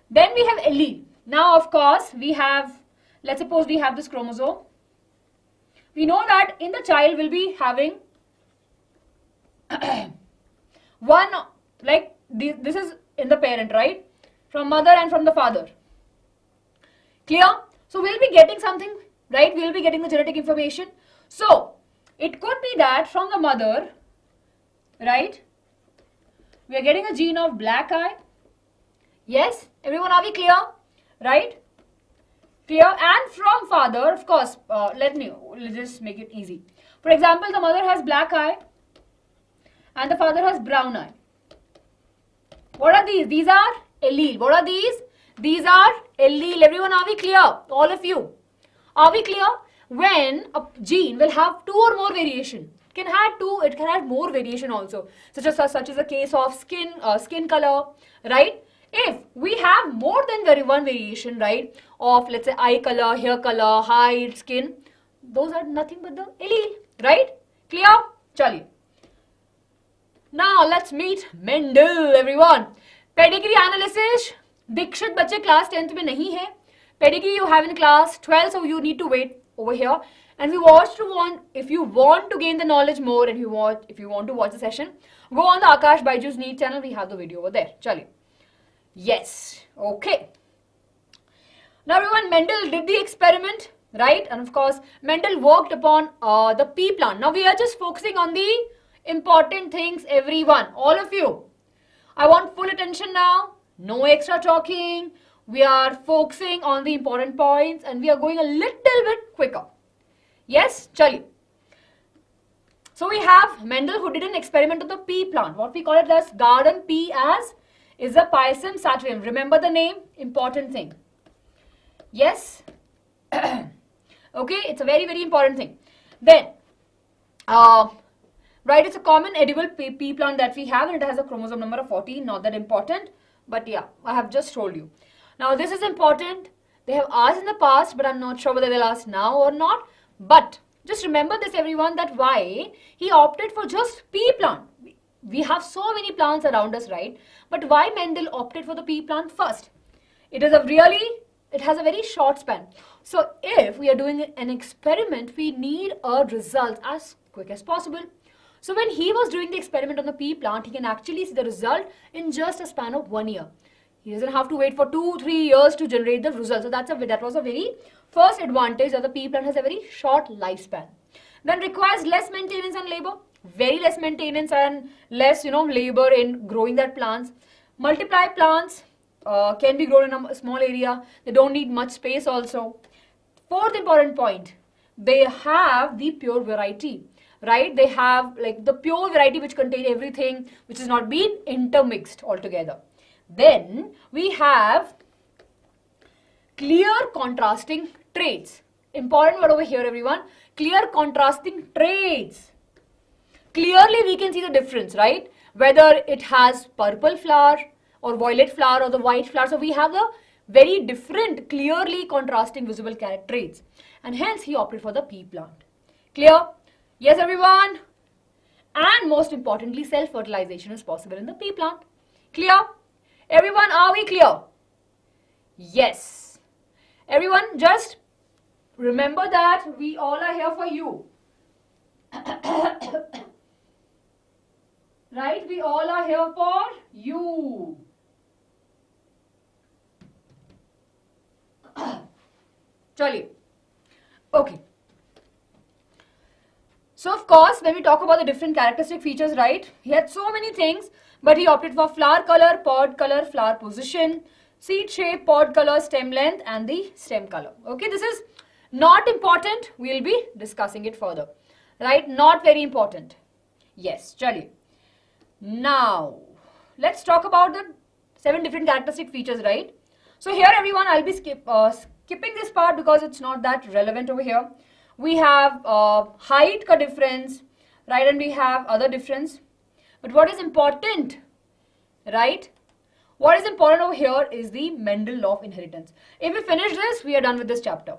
Then we have allele. Now of course we have, let's suppose we have this chromosome. We know that in the child will be having one, like this is in the parent, right? From mother and from the father. Clear? So we'll be getting something, right? We'll be getting the genetic information. So it could be that from the mother, right, we are getting a gene of black eye. Yes, everyone, are we clear? Right? Clear? And from father, of course, let's just make it easy. For example, the mother has black eye and the father has brown eye. What are these? These are allele. What are these? These are allele. Everyone, are we clear? All of you. Are we clear? When a gene will have two or more variation, it can have more variation also, such as the case of skin color, right? If we have more than one variation, right, of let's say eye color, hair color, height, skin, those are nothing but the allele, right? Clear? Chaliye. Now let's meet Mendel, everyone. Pedigree analysis. Dikshit bachche class 10th mein nahi hai. Pedigree you have in class 12, so you need to wait over here. And if you want to gain the knowledge more, and if you want to watch the session, go on the Akash BYJU'S NEET channel. We have the video over there. Chaliye. Yes. Okay. Now everyone, Mendel did the experiment, right? And of course, Mendel worked upon the pea plant. Now we are just focusing on the important things, everyone. All of you. I want full attention now. No extra talking. We are focusing on the important points and we are going a little bit quicker. Yes, chaliye. So we have Mendel who did an experiment on the pea plant. What we call it as garden pea is the Pisum sativum. Remember the name? Important thing. Yes. Okay, it's a very, very important thing. Then, right, it's a common edible pea plant that we have and it has a chromosome number of 14. Not that important, but yeah, I have just told you. Now this is important. They have asked in the past, but I'm not sure whether they'll ask now or not. But just remember this, everyone, that why he opted for just pea plant. We have so many plants around us, right? But why Mendel opted for the pea plant first? It has a very short span. So if we are doing an experiment, we need a result as quick as possible. So when he was doing the experiment on the pea plant, he can actually see the result in just a span of 1 year. He doesn't have to wait for 2-3 years to generate the result. So that was a very first advantage, that the pea plant has a very short lifespan. Then requires less maintenance and labor. Very less maintenance and less, labor in growing that plants. Multiply plants can be grown in a small area. They don't need much space also. Fourth important point, they have the pure variety, right? They have like the pure variety which contain everything which has not been intermixed altogether. Then we have clear contrasting traits. Important word over here, everyone. Clear contrasting traits. Clearly we can see the difference, right? Whether it has purple flower or violet flower or the white flower. So we have the very different, clearly contrasting visible traits. And hence he opted for the pea plant. Clear? Yes, everyone? And most importantly, self-fertilization is possible in the pea plant. Clear? Everyone, are we clear? Yes. Everyone, just remember that we all are here for you. Right? We all are here for you. Chaliye. Okay. So of course, when we talk about the different characteristic features, right? He had so many things, but he opted for flower color, pod color, flower position, seed shape, pod color, stem length, and the stem color. Okay, this is not important. We'll be discussing it further. Right? Not very important. Yes, chaliye. Now, let's talk about the 7 different characteristic features, right? So here, everyone, I'll be skipping this part because it's not that relevant over here. We have height ka difference, right? And we have other difference. But what is important, right? What is important over here is the Mendel law of inheritance. If we finish this, we are done with this chapter,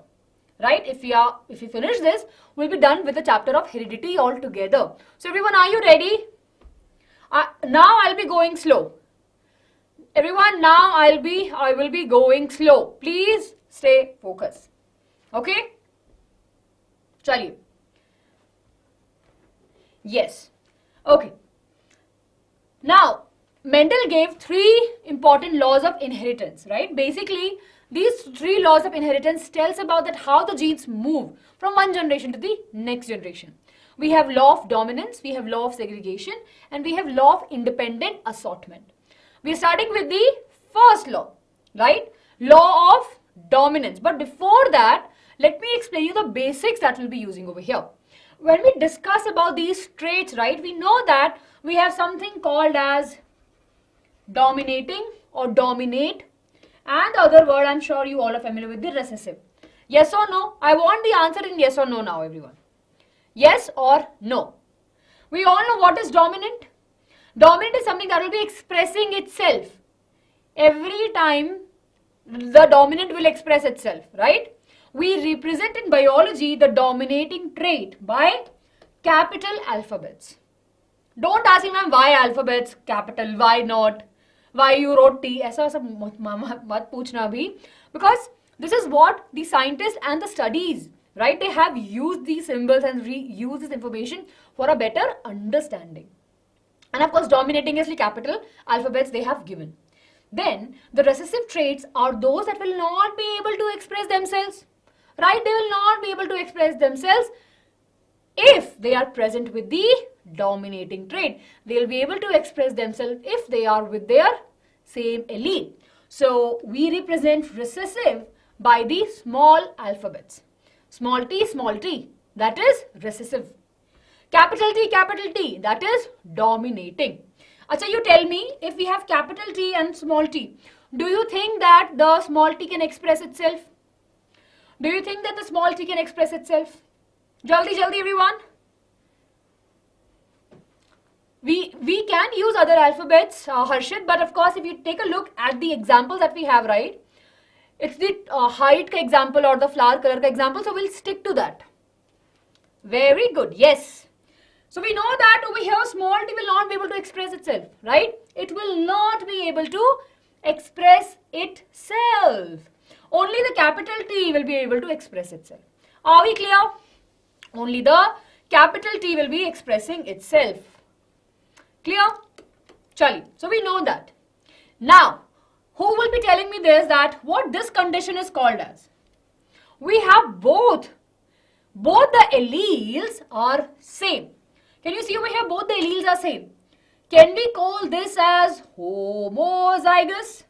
right? If we finish this, we'll be done with the chapter of heredity altogether. So everyone, are you ready? Now I'll be going slow. Everyone, now I will be going slow. Please stay focused. Okay? Chaliye. Yes. Okay. Now, Mendel gave 3 important laws of inheritance, right? Basically, These 3 laws of inheritance tells about that how the genes move from one generation to the next generation. We have law of dominance, we have law of segregation, and we have law of independent assortment. We are starting with the first law, right? Law of dominance. But before that, let me explain you the basics that we'll be using over here. When we discuss about these traits, right, we know that we have something called as dominating or dominate, and the other word I'm sure you all are familiar with, the recessive. Yes or no? I want the answer in yes or no now, everyone. Yes or no? We all know what is dominant. Dominant is something that will be expressing itself. Every time the dominant will express itself, right? We represent in biology the dominating trait by capital alphabets. Don't ask me, ma'am, why alphabets, capital, why not? Why you wrote T? ऐसा सब मत पूछना भी. Because this is what the scientists and the studies, right? They have used these symbols and reused this information for a better understanding. And of course, dominating is the capital alphabets they have given. Then the recessive traits are those that will not be able to express themselves, right? They will not be able to express themselves if they are present with the dominating trait. They will be able to express themselves if they are with their same allele. So we represent recessive by the small alphabets. Small t, that is recessive. Capital T, that is dominating. Acha, you tell me, if we have capital T and small t, do you think that the small t can express itself? Do you think that the small t can express itself? Jaldi, everyone. We can use other alphabets, Harshit, but of course, if you take a look at the examples that we have, right? It's the height ka example or the flower color ka example, so we'll stick to that. Very good, yes. So we know that over here small t will not be able to express itself, right? It will not be able to express itself. Only the capital T will be able to express itself. Are we clear? Only the capital T will be expressing itself. Clear? Chali. So we know that. Now, who will be telling me this, that what this condition is called as? We have both the alleles are same. Can you see over here, both the alleles are same? Can we call this as homozygous?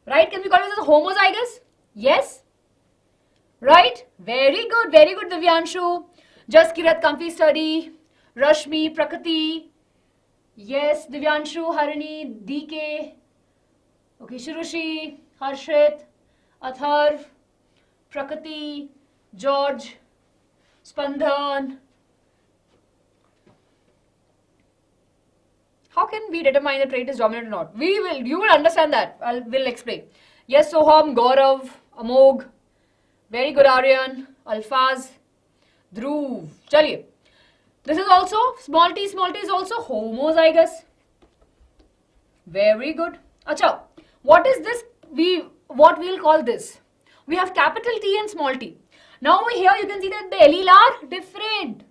Right? Can we call this as homozygous? Yes? Right? Very good, Divyanshu. Jaskirat, comfy study. Rashmi, Prakriti. Yes, Divyanshu, Harini, DK. Okay, Shirushi, Harshit, Atharv, Prakriti, George, Spandhan. How can we determine the trait is dominant or not? You will understand that. We'll explain. Yes, Soham, Gaurav, Amog. Very good, Aryan, Alfaz, Dhruv. Chaliye. This is also, small t is also homozygous. Very good. Acha, what is this? What we'll call this? We have capital T and small t. Now over here you can see that the allele are different.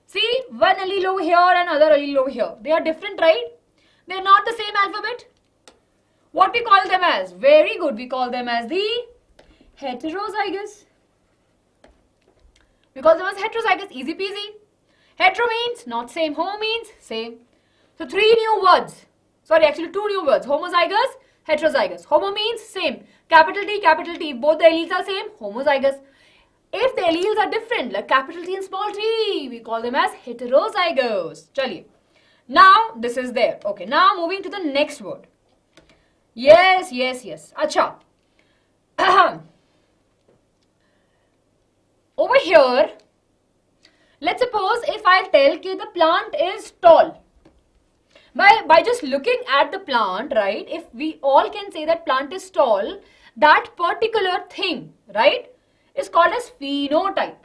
See, one allele over here and other allele over here. They are different, right? They are not the same alphabet. What we call them as? Very good. We call them as the heterozygous. We call them as heterozygous. Easy peasy. Hetero means not same. Homo means same. So 3 new words. Sorry, actually 2 new words. Homozygous, heterozygous. Homo means same. Capital T, if both the alleles are same, homozygous. If the alleles are different, like capital T and small t, we call them as heterozygous. Chaliye. Now, this is there. Okay, now moving to the next word. Yes. Acha. Over here, let's suppose if I tell that the plant is tall. By just looking at the plant, right, if we all can say that plant is tall, that particular thing, right, is called as phenotype.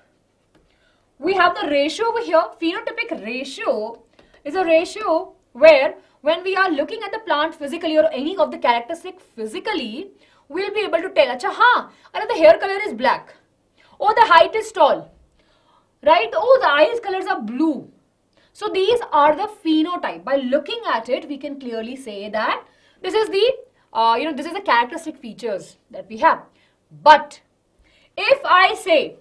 We have the ratio over here. Phenotypic ratio is a ratio where when we are looking at the plant physically or any of the characteristic physically, we'll be able to tell, the hair color is black. Oh, the height is tall. Right? Oh, the eyes colors are blue. So these are the phenotype. By looking at it, we can clearly say that this is the this is the characteristic features that we have. But if I say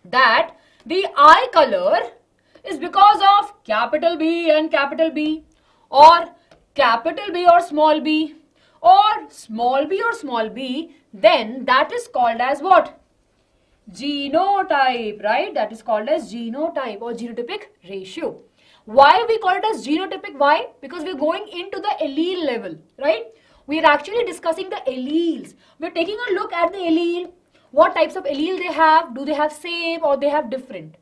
that the eye color is because of capital B and capital B, or capital B or small b, or small b or small b, then that is called as what? Genotype, right? That is called as genotype or genotypic ratio. Why we call it as genotypic? Why? Because we're going into the allele level, right? We are actually discussing the alleles. We're taking a look at the allele. What types of allele they have? Do they have same or they have different?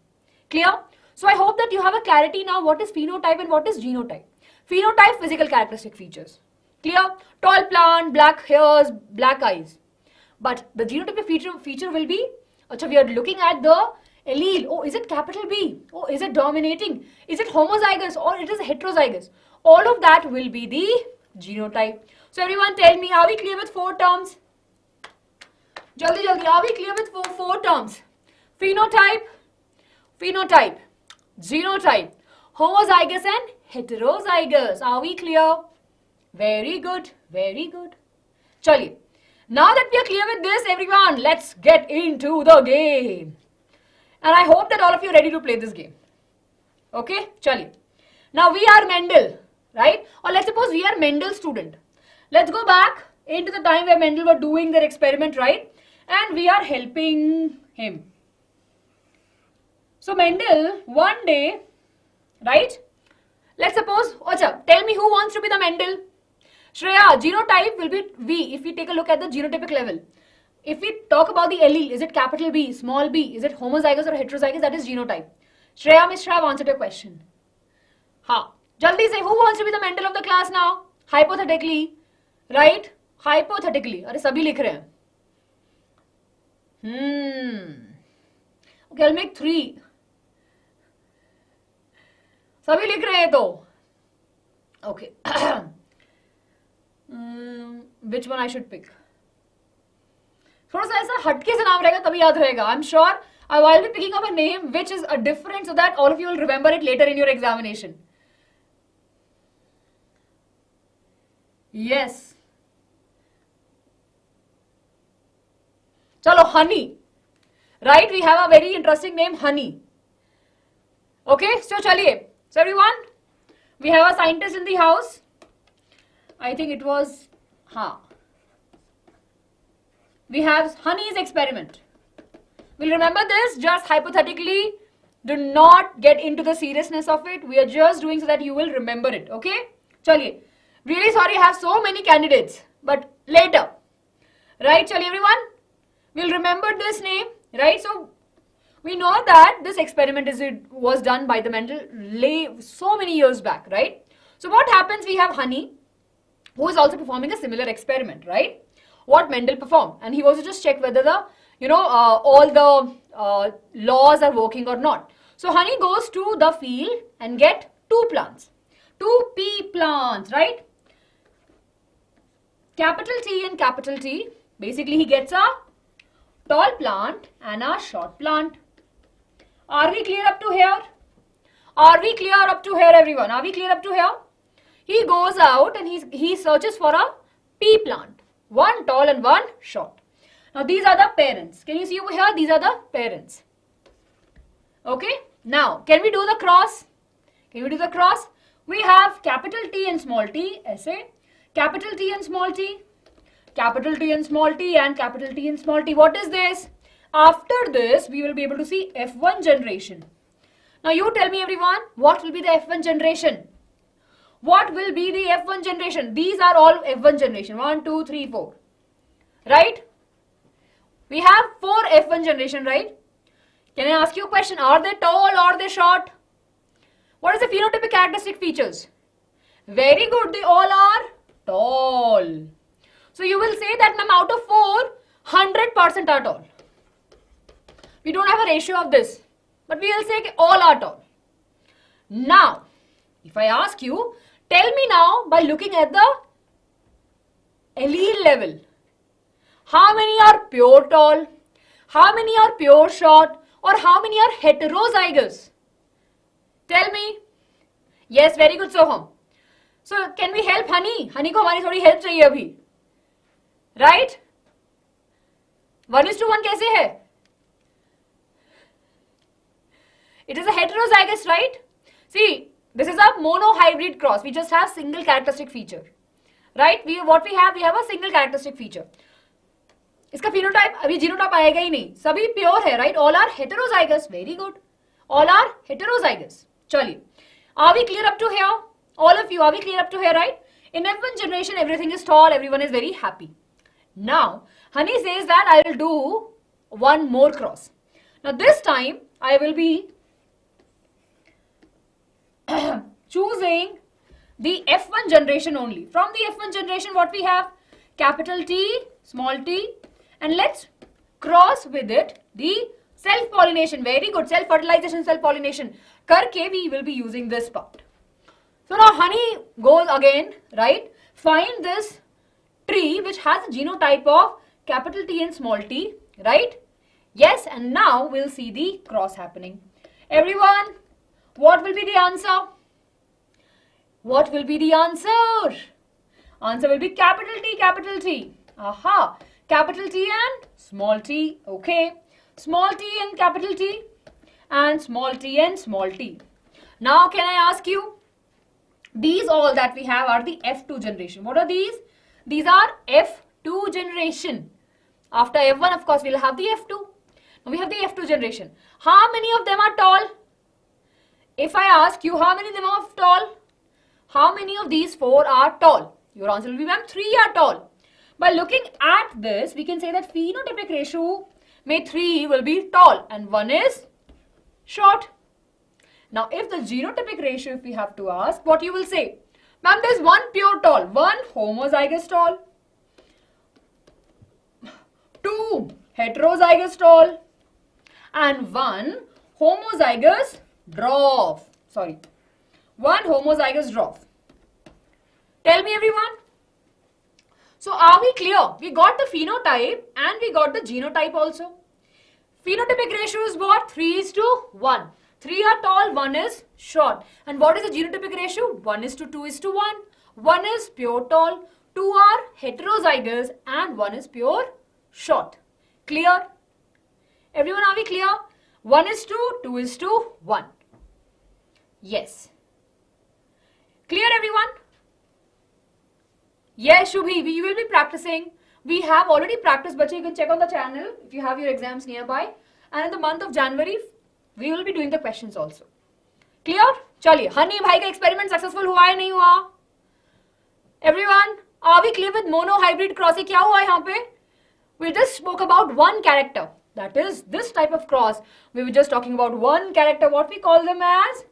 Clear? So I hope that you have a clarity now what is phenotype and what is genotype. Phenotype, physical characteristic features. Clear? Tall plant, black hairs, black eyes. But the genotypic feature will be, we are looking at the allele. Oh, is it capital B? Oh, is it dominating? Is it homozygous or it is heterozygous? All of that will be the genotype. So everyone tell me, are we clear with 4 terms? Jaldi, jaldi, are we clear with four terms? Phenotype, genotype, homozygous and heterozygous. Are we clear? Very good, very good. Chaliye. Now that we are clear with this, everyone, let's get into the game. And I hope that all of you are ready to play this game. Okay, chaliye. Now we are Mendel, right? Or let's suppose we are Mendel's student. Let's go back into the time where Mendel were doing their experiment, right? And we are helping him. So Mendel, one day, right? Let's suppose, tell me who wants to be the Mendel? Shreya, genotype will be V if we take a look at the genotypic level. If we talk about the allele, is it capital B, small b, is it homozygous or heterozygous? That is genotype. Shreya, Miss Shreya, answered your question. Ha. Jaldi say, who wants to be the Mendel of the class now? Hypothetically, right? Hypothetically. Arey, sabhi likh rahe hain. Okay, I'll make 3. सभी लिख रहे हैं तो okay. Which one I should pick? थोड़ा सा ऐसा हटके से नाम रहेगा तभी याद रहेगा. I'm sure I will be picking up a name which is a different so that all of you will remember it later in your examination. Yes. Chalo, honey. Right? We have a very interesting name, honey. Okay, so chaliye. So everyone, we have a scientist in the house. I think it was, we have honey's experiment. We'll remember this just hypothetically. Do not get into the seriousness of it. We are just doing so that you will remember it. Okay? Chaliye. Really sorry I have so many candidates. But later. Right, chaliye everyone? We'll remember this name. Right? So, we know that this experiment was done by the Mendel so many years back, right? So what happens? We have honey, who is also performing a similar experiment, right? What Mendel performed, and he was to just check whether the, all the laws are working or not. So honey goes to the field and get 2 plants, 2 pea plants, right? Capital T and capital T. Basically, he gets a tall plant and a short plant. Are we clear up to here? Are we clear up to here, everyone? Are we clear up to here? He goes out and he searches for a pea plant. 1 tall and 1 short. Now, these are the parents. Can you see over here? These are the parents. Okay. Now, can we do the cross? Can we do the cross? We have capital T and small t, essay. Capital T and small t. Capital T and small t and capital T and small t. What is this? After this, we will be able to see F1 generation. Now you tell me everyone, what will be the F1 generation? What will be the F1 generation? These are all F1 generation. 1, 2, 3, 4. Right? We have 4 F1 generation, right? Can I ask you a question? Are they tall or are they short? What is the phenotypic characteristic features? Very good. They all are tall. So you will say that, ma'am, out of 4, 100% are tall. We don't have a ratio of this, but we will say all are tall. Now, if I ask you, tell me now by looking at the allele level, how many are pure tall, how many are pure short, or how many are heterozygous? Tell me. Yes, very good, Soham. So, can we help Honey? Honey को हमारी थोड़ी help चाहिए अभी. right? 1:1 कैसे है? It is a heterozygous, right? See, this is a monohybrid cross. We just have single characteristic feature, right? We have a single characteristic feature. इसका phenotype अभी genotype आएगा ही नहीं, सभी pure है, right? All are heterozygous. Very good. All are heterozygous. चलिए, are we clear up to here? All of you, are we clear up to here, right? In F1 generation, everything is tall. Everyone is very happy. Now, Honey says that I will do one more cross. Now, this time I will be choosing the F1 generation only. From the F1 generation, what we have? Capital T, small t, and let's cross with it the self-pollination. Very good. Self-fertilization, self-pollination. Karke, we will be using this part. So now Honey goes again, right? Find this tree which has a genotype of capital T and small t, right? Yes, and now we'll see the cross happening. Everyone, what will be the answer? What will be the answer? Answer will be capital T, capital T. Aha, capital T and small t, okay. Small t and capital T and small t and small t. Now can I ask you, these all that we have are the F2 generation. What are these? These are F2 generation. After F1, of course, we'll have the F2. Now we have the F2 generation. How many of them are tall? If I ask you how many of them are tall, how many of these four are tall? Your answer will be, ma'am, 3 are tall. By looking at this, we can say that phenotypic ratio may 3 will be tall and 1 is short. Now, if the genotypic ratio, if we have to ask, what you will say? Ma'am, there's 1 pure tall, 1 homozygous tall, 2 heterozygous tall, and 1 homozygous dwarf. Sorry, 1 homozygous dwarf. Tell me, everyone. So, are we clear? We got the phenotype and we got the genotype also. Phenotypic ratio is what? 3:1. 3 are tall, 1 is short. And what is the genotypic ratio? 1:2:1. 1 is pure tall, 2 are heterozygous, and 1 is pure short. Clear? Everyone, are we clear? 1:2, 2:1. Yes. Clear, everyone? Yes, Shubhi, we will be practicing. We have already practiced, but you can check on the channel if you have your exams nearby. And in the month of January, we will be doing the questions also. Clear? चलिए, हनी भाई का experiment successful हुआ है नहीं हुआ? Everyone, are we clear with monohybrid crossing? क्या हुआ यहाँ पे? We just spoke about one character. That is this type of cross. We were just talking about one character. What we call them as?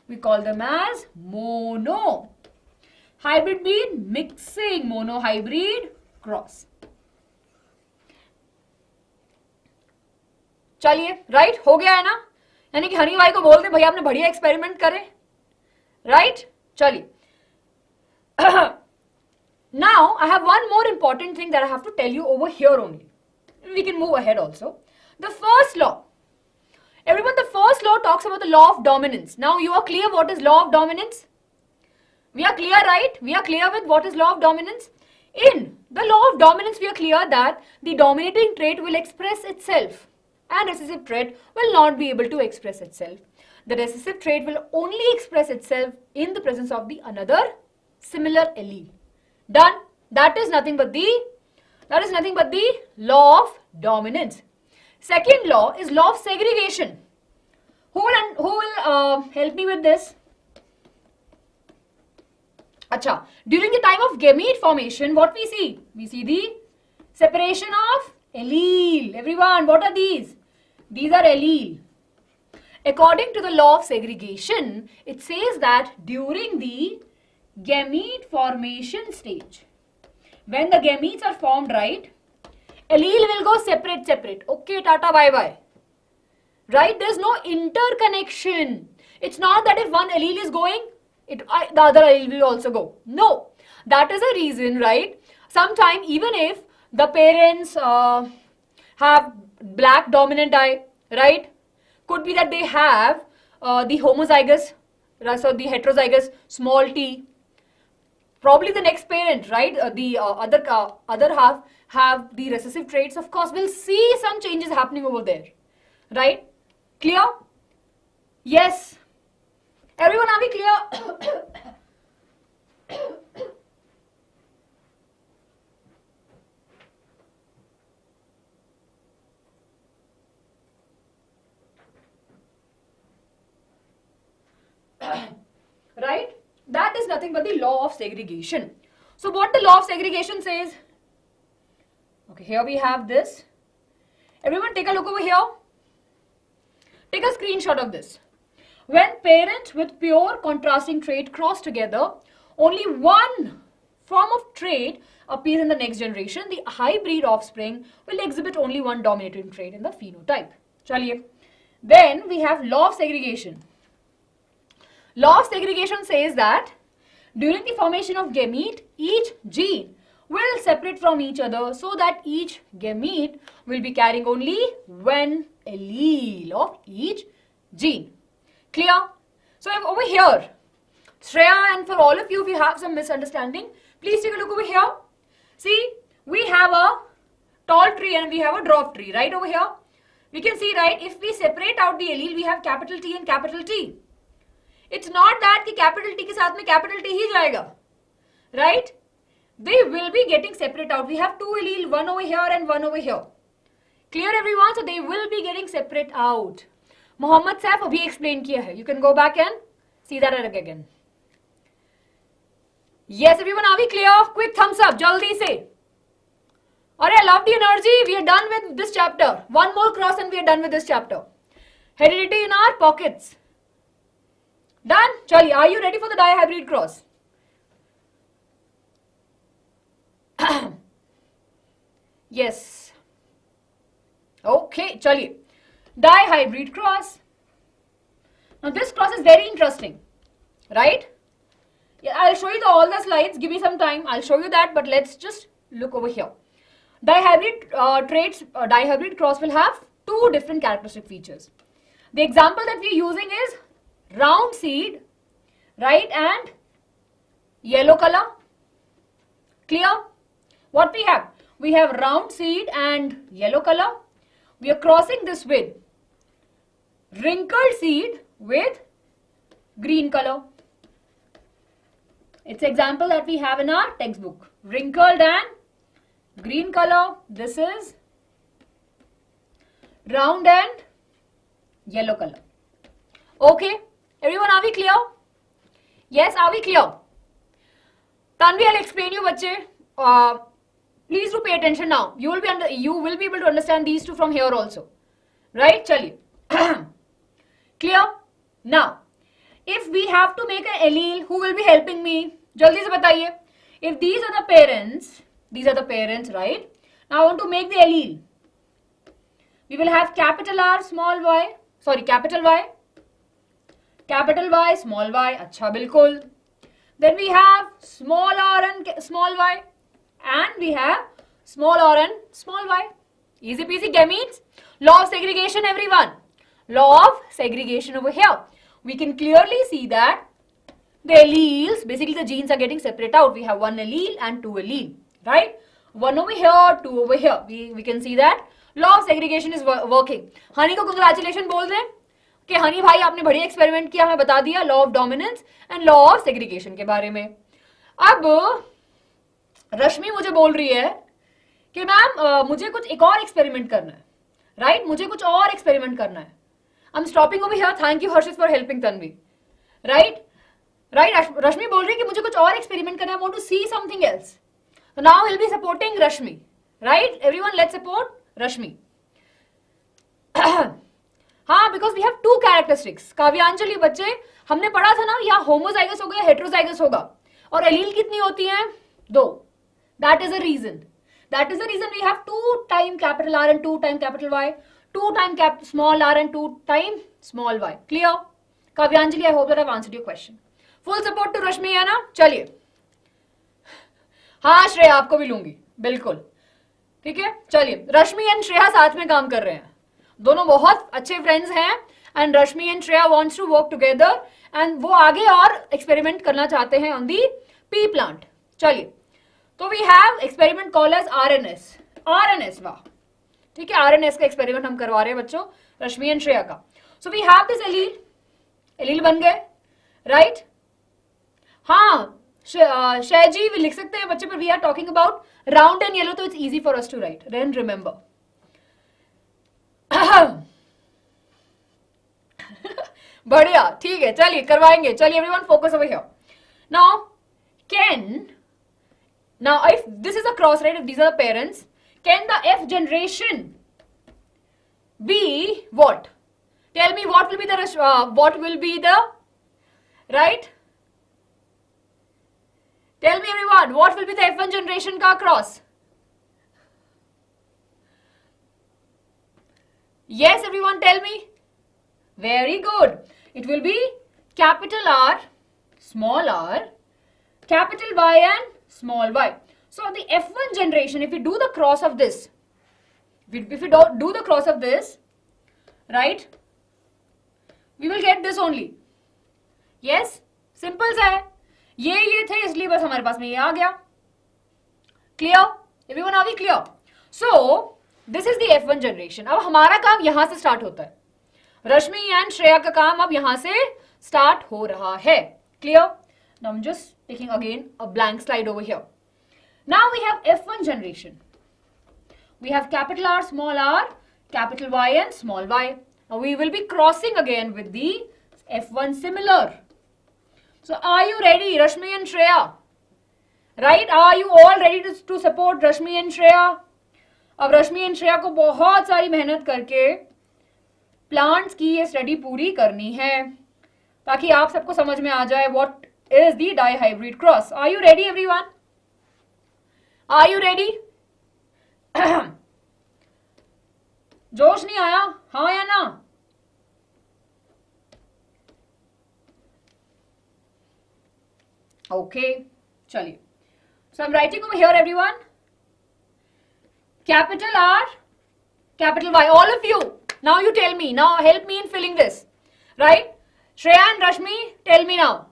We call them as mono. Hybrid mean mixing. Monohybrid cross. चलिए, right हो गया है ना? यानी कि हनी भाई को बोलते भैया आपने बढ़िया एक्सपेरिमेंट करे, राइट? चलिए, now I have one more important thing that I have to tell you over here only. We can move ahead also. The first law. Everyone, the first law talks about the law of dominance. Now you are clear what is law of dominance? We are clear, right? We are clear with what is law of dominance? In the law of dominance, we are clear that the dominating trait will express itself and recessive trait will not be able to express itself. The recessive trait will only express itself in the presence of the another similar allele. Done. That is nothing but the law of dominance. Second law is law of segregation. Who will help me with this? Acha, during the time of gamete formation, what we see? We see the separation of allele. Everyone, what are these? These are allele. According to the law of segregation, it says that during the gamete formation stage, when the gametes are formed, right, allele will go separate. Okay, tata, bye-bye. Right? There's no interconnection. It's not that if one allele is going, the other allele will also go. No. That is a reason, right? Sometimes even if the parents have black dominant eye, right? Could be that they have the homozygous, so the heterozygous small t. Probably the next parent, right? The other half have the recessive traits, of course we'll see some changes happening over there, right? Clear? Yes, everyone, are we clear? Right? That is nothing but the law of segregation. So what the law of segregation says? Okay, here we have this. Everyone take a look over here. Take a screenshot of this. When parent with pure contrasting trait cross together, only one form of trait appears in the next generation. The hybrid offspring will exhibit only one dominating trait in the phenotype. Chaliye. Then we have law of segregation. Law of segregation says that during the formation of gamete, each gene will separate from each other so that each gamete will be carrying only one allele of each gene. Clear? So if over here, Shreya, and for all of you, if you have some misunderstanding, please take a look over here. See, we have a tall tree and we have a dwarf tree, right over here. We can see, right, if we separate out the allele, we have capital T and capital T. It's not that कि capital T के साथ में capital T ही जाएगा, right? They will be getting separate out. We have two allele, one over here and one over here. Clear everyone? So they will be getting separate out. Mohammed Saif अभी explain किया है. You can go back and see that again. Yes everyone, are we clear? Quick thumbs up, jaldi se. Alright, I love the energy. We are done with this chapter. One more cross and we are done with this chapter. Heredity in our pockets. Done? Chali, are you ready for the dihybrid cross? Yes. Okay, chali. Dihybrid cross. Now this cross is very interesting, right? Yeah, I'll show you all the slides. Give me some time. I'll show you that, but let's just look over here. Dihybrid traits, dihybrid cross will have two different characteristic features. The example that we're using is round seed, right, and yellow color. Clear? What we have? We have round seed and yellow color. We are crossing this with wrinkled seed with green color. It's example that we have in our textbook. Wrinkled and green color. This is round and yellow color. Okay. Everyone, are we clear? Yes, are we clear? Tanvi, I'll explain you, bache. Please do pay attention now. You will be able to understand these two from here also. Right? Chaliye. Clear? Now, if we have to make an allele, who will be helping me? Jaldi se bataiye. If these are the parents, right? Now I want to make the allele. We will have capital R, small y. Sorry, capital Y. Capital Y, small y, अच्छा बिल्कुल. Then we have small r and small y, and we have small r and small y. Easy peasy gametes. Law of segregation, everyone. Law of segregation over here. We can clearly see that the alleles, basically the genes are getting separate out. We have one allele and two allele, right? One over here, two over here. We can see that law of segregation is working. Honey को congratulations बोल दें कि हनी भाई आपने बढ़िया experiment किया, हमें बता दिया law of dominance and law of segregation के बारे में. अब रश्मि मुझे बोल रही है कि मैम मुझे कुछ एक और एक्सपेरिमेंट करना है, राइट? मुझे कुछ और एक्सपेरिमेंट करना है. I am stopping over here. Thank you Harshit for helping Tanvi. Right? Rashmi बोल रही है कि मुझे कुछ और एक्सपेरिमेंट करना है. I want to see something else. So now we'll be supporting Rashmi, right? Everyone, let's support Rashmi. हाँ, because we have two characteristics. काव्यांजलि बच्चे, हमने पढ़ा था ना, यहाँ होमोजाइगस होगा या हेट्रोजाइगस होगा, और एलील कितनी होती हैं? दो. That is the reason. That is the reason we have 2 times capital R and 2 times capital Y, 2 times small r and 2 times small y. Clear? काव्यांजलि, I hope that I've answered your question. Full support to Rashmi है ना? चलिए. हाँ श्रेया, आपको भी लूंगी, बिल्कुल. ठीक है, चलिए. रश्मि एंड श्रेया साथ में काम कर रहे हैं, दोनों बहुत अच्छे फ्रेंड्स हैं, and Rashmi and Shreya wants to work together, and वो आगे और एक्सपेरिमेंट करना चाहते हैं ऑन दी पी प्लांट. चलिए, तो we have experiment called as RNS. RNS, वाह, ठीक है, RNS का एक्सपेरिमेंट हम करवा रहे हैं बच्चों, रश्मि एंड श्रेया का. So we have this allele बन गए, राइट? हाँ, शैजी भी लिख सकते हैं बच्चे, पर we are talking about round and yellow, तो it's easy for us to write, then remember. बढ़िया, ठीक है, चलिए करवाएंगे. चलिए everyone focus over here. Now can, now if this is a cross, right, if these are the parents, can the F generation be what? Tell me what will be the right? Tell me everyone, what will be the F1 generation ka cross? Yes, everyone tell me. Very good. It will be capital R, small r, capital Y and small y. So the F1 generation, if we do the cross of this, if we do the cross of this, right, we will get this only. Yes, simple सा है. ये थे, इसलिए बस हमारे पास में ये आ गया. Clear? Everyone, are we clear? So this is the F1 generation. अब हमारा काम यहां से स्टार्ट होता है. रश्मि एंड श्रेया का काम अब यहां से स्टार्ट हो रहा है. Clear? Now I'm just taking again a blank slide over here. Now we have F1 generation. We have capital R, small r, capital Y and small y. Now we will be crossing again with the F1 similar. So are you ready, Rashmi and Shreya? Right? Are you all ready to support Rashmi and Shreya? अब रश्मि and Shreya को बहुत सारी मेहनत करके plants की ये study पूरी करनी है, ताकि आप सबको समझ में आ जाए what is the dihybrid cross. Are you ready everyone? Are you ready? जोश नहीं आया? हाँ या ना? Okay, चलिए. So I'm writing over here everyone. Capital R, capital Y. All of you. Now you tell me. Now help me in filling this. Right? Shreya and Rashmi, tell me now.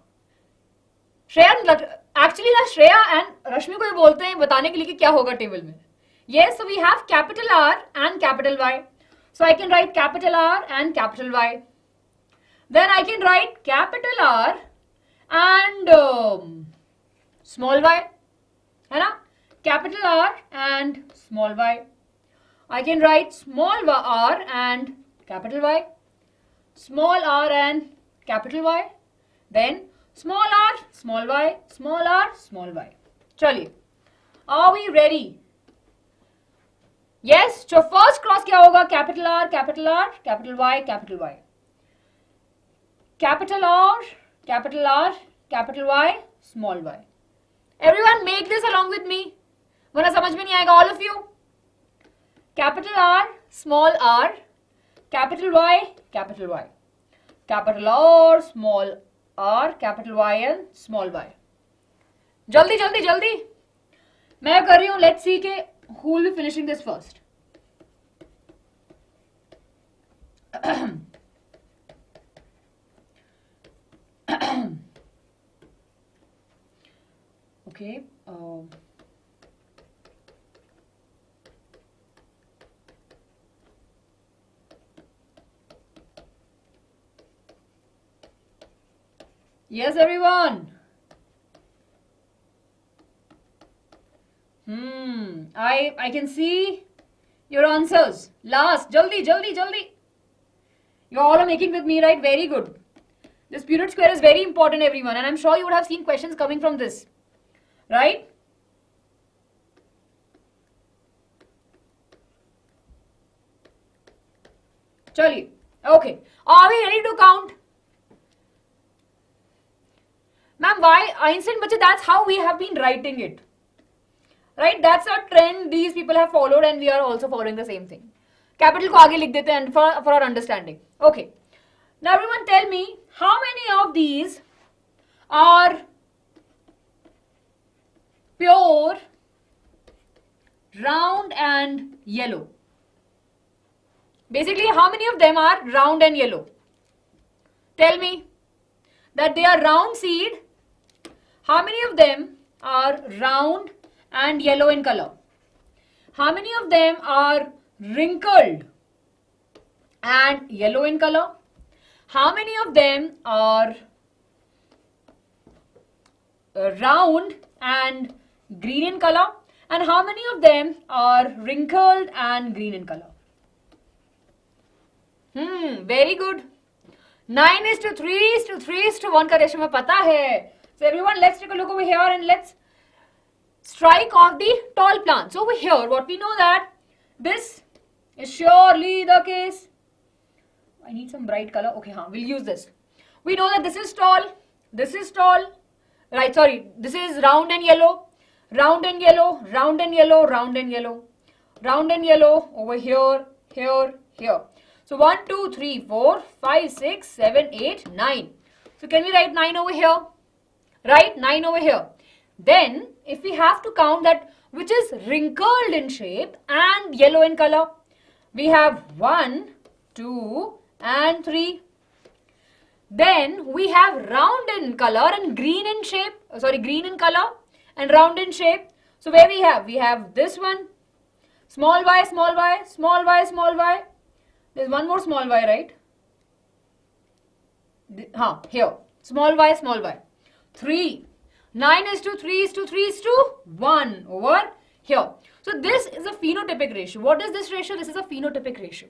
Actually ना Shreya and रश्मि को ये बोलते हैं बताने के लिए कि क्या होगा टेबल में. Yes, so we have capital R and capital Y. So I can write capital R and capital Y. Then I can write capital R and small y, है ना? Capital R and small y. I can write small r and capital Y, small r and capital Y, then small r, small y, small r, small y. चलिए, are we ready? Yes, so first cross क्या होगा? Capital R, capital R, capital Y, capital Y. Capital R, capital R, capital Y, small y. Everyone make this along with me. वरना समझ में नहीं आएगा. All of you. Capital R, small r, capital Y, capital Y. Capital R, small r, capital Y and small y. जल्दी जल्दी जल्दी. मैं कर रही हूँ. Let's see के who will be finishing this first. Okay. Yes, everyone. I can see your answers. Last, jaldi, jaldi, jaldi. You all are making with me, right? Very good. This Punnett square is very important, everyone, and I'm sure you would have seen questions coming from this, right? Chali. Okay. Are we ready to count? Ma'am, why Einstein? That's how we have been writing it. Right? That's a trend these people have followed and we are also following the same thing. Capital को आगे लिख देते हैं for our understanding. Okay. Now everyone tell me, how many of these are pure, round and yellow? Basically, how many of them are round and yellow? Tell me that they are round seed. How many of them are round and yellow in color? How many of them are wrinkled and yellow in color? How many of them are round and green in color? And how many of them are wrinkled and green in color? Very good. 9:3:3:1 का ratio में पता है. So everyone, let's take a look over here and let's strike off the tall plants. Over here, what we know that this is surely the case. I need some bright color. Okay, we'll use this. We know that this is tall. This is tall. Right, sorry. This is round and yellow. Round and yellow. Round and yellow. Round and yellow. Round and yellow. Over here. Here. Here. So 1, 2, 3, 4, 5, 6, 7, 8, 9. So can we write 9 over here? Right? 9 over here. Then, if we have to count that which is wrinkled in shape and yellow in color, we have 1, 2, and 3. Then we have round in color and green in shape. Green in color and round in shape. So where we have this one. Small y, small y, small y, small y. There's one more small y, right? Here. Small y, small y. 3. 9:3:3:1 over here. So this is a phenotypic ratio. What is this ratio? This is a phenotypic ratio.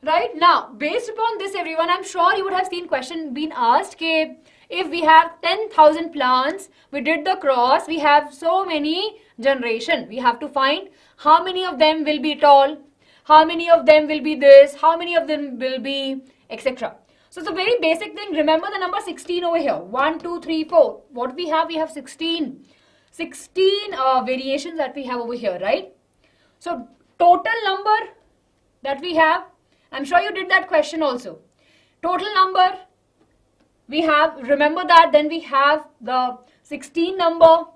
Right? Now, based upon this, everyone, I'm sure you would have seen question being asked, okay, if we have 10,000 plants, we did the cross, we have so many generation. We have to find how many of them will be tall, how many of them will be this, how many of them will be, etc. So it's a very basic thing. Remember the number 16 over here. 1, 2, 3, 4. What we have 16. 16 variations that we have over here, right? So total number that we have, I'm sure you did that question also. Total number we have, remember that, then we have the 16 number,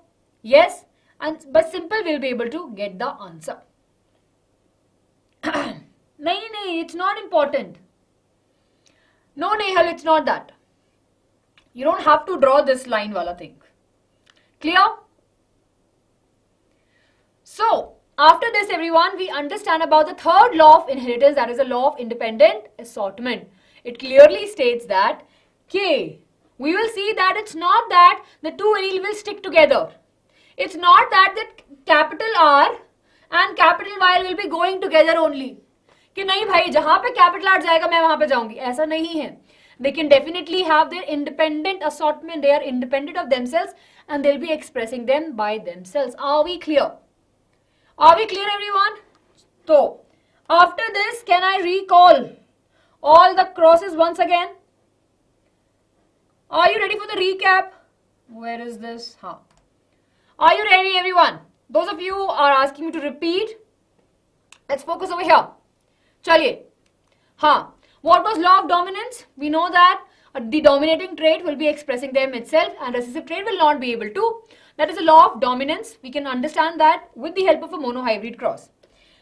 yes, but simple we'll be able to get the answer. Nahi, it's not important. No, Nehal, it's not that. You don't have to draw this line wala thing. Clear? So, after this, everyone, we understand about the third law of inheritance, that is the law of independent assortment. It clearly states that, we will see that it's not that the two allele will stick together. It's not that the capital R and capital Y will be going together only. कि नहीं भाई जहां पे capital R जाएगा मैं वहां पे जाऊंगी, ऐसा नहीं है. They can definitely have their independent assortment. They are independent of themselves and they'll be expressing them by themselves. Are we clear? Are we clear, everyone? So, after this, can I recall all the crosses once again? Are you ready for the recap? Where is this? Are you ready, everyone? Those of you are asking me to repeat. Let's focus over here. Chaliye. What was law of dominance? We know that the dominating trait will be expressing them itself and recessive trait will not be able to. That is a law of dominance. We can understand that with the help of a monohybrid cross.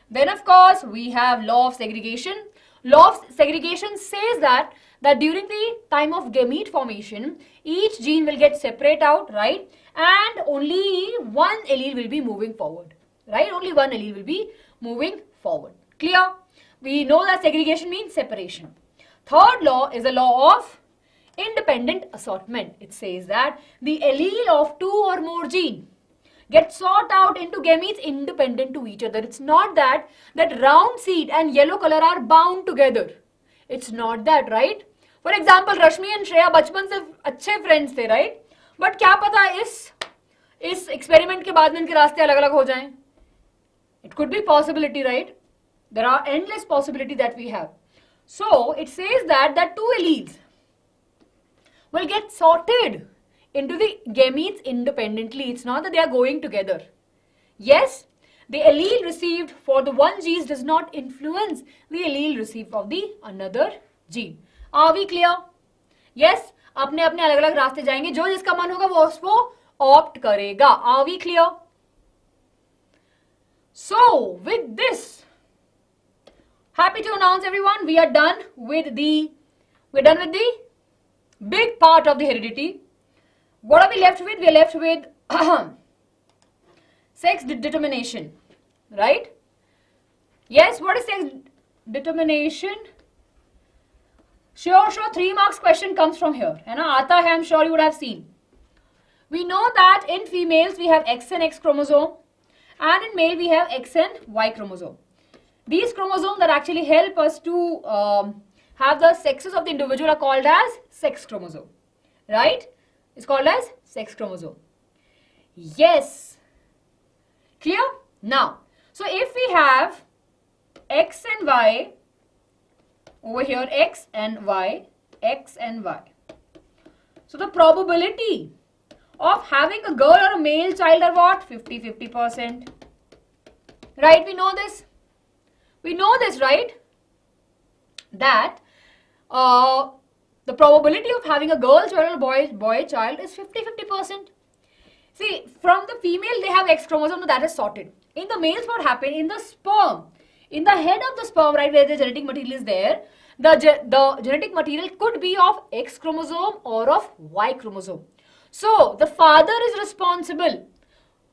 Then of course we have law of segregation. Law of segregation says that during the time of gamete formation, each gene will get separate out, right? And only one allele will be moving forward, right? Only one allele will be moving forward. Clear? We know that segregation means separation. Third law is a law of independent assortment. It says that the allele of two or more genes get sought out into gametes independent to each other. It's not that round seed and yellow color are bound together. It's not that, right? For example, Rashmi and Shreya बचपन से अच्छे friends थे, right? But क्या पता इस experiment के बाद में इनके रास्ते अलग-अलग हो जाएं? It could be possibility, right? There are endless possibilities that we have. So, it says that two alleles will get sorted into the gametes independently. It's not that they are going together. Yes, the allele received for the one gene does not influence the allele received of the another gene. Are we clear? Yes, अपने अपने अलग-अलग रास्ते जाएंगे. जो जिसका मन होगा वो उसको opt करेगा. Are we clear? So, with this, happy to announce, everyone, we are done with the big part of the heredity. What are we left with? We are left with Sex determination, right? Yes, what is sex determination? Sure, 3 marks question comes from here. है ना? आता है, I'm sure you would have seen. We know that in females we have X and X chromosome, and in male we have X and Y chromosome. These chromosomes that actually help us to have the sexes of the individual are called as sex chromosome, right? It's called as sex chromosome. Yes. Clear? Now, so if we have X and Y, over here X and Y, X and Y. So the probability of having a girl or a male child are what? 50-50%. Right? We know this. We know this, right? That the probability of having a girl child or a boy child is 50-50%. See, from the female they have X chromosome, so that is sorted. In the males, what happened? In the sperm, in the head of the sperm, right, where the genetic material is there, the genetic material could be of X chromosome or of Y chromosome. So the father is responsible.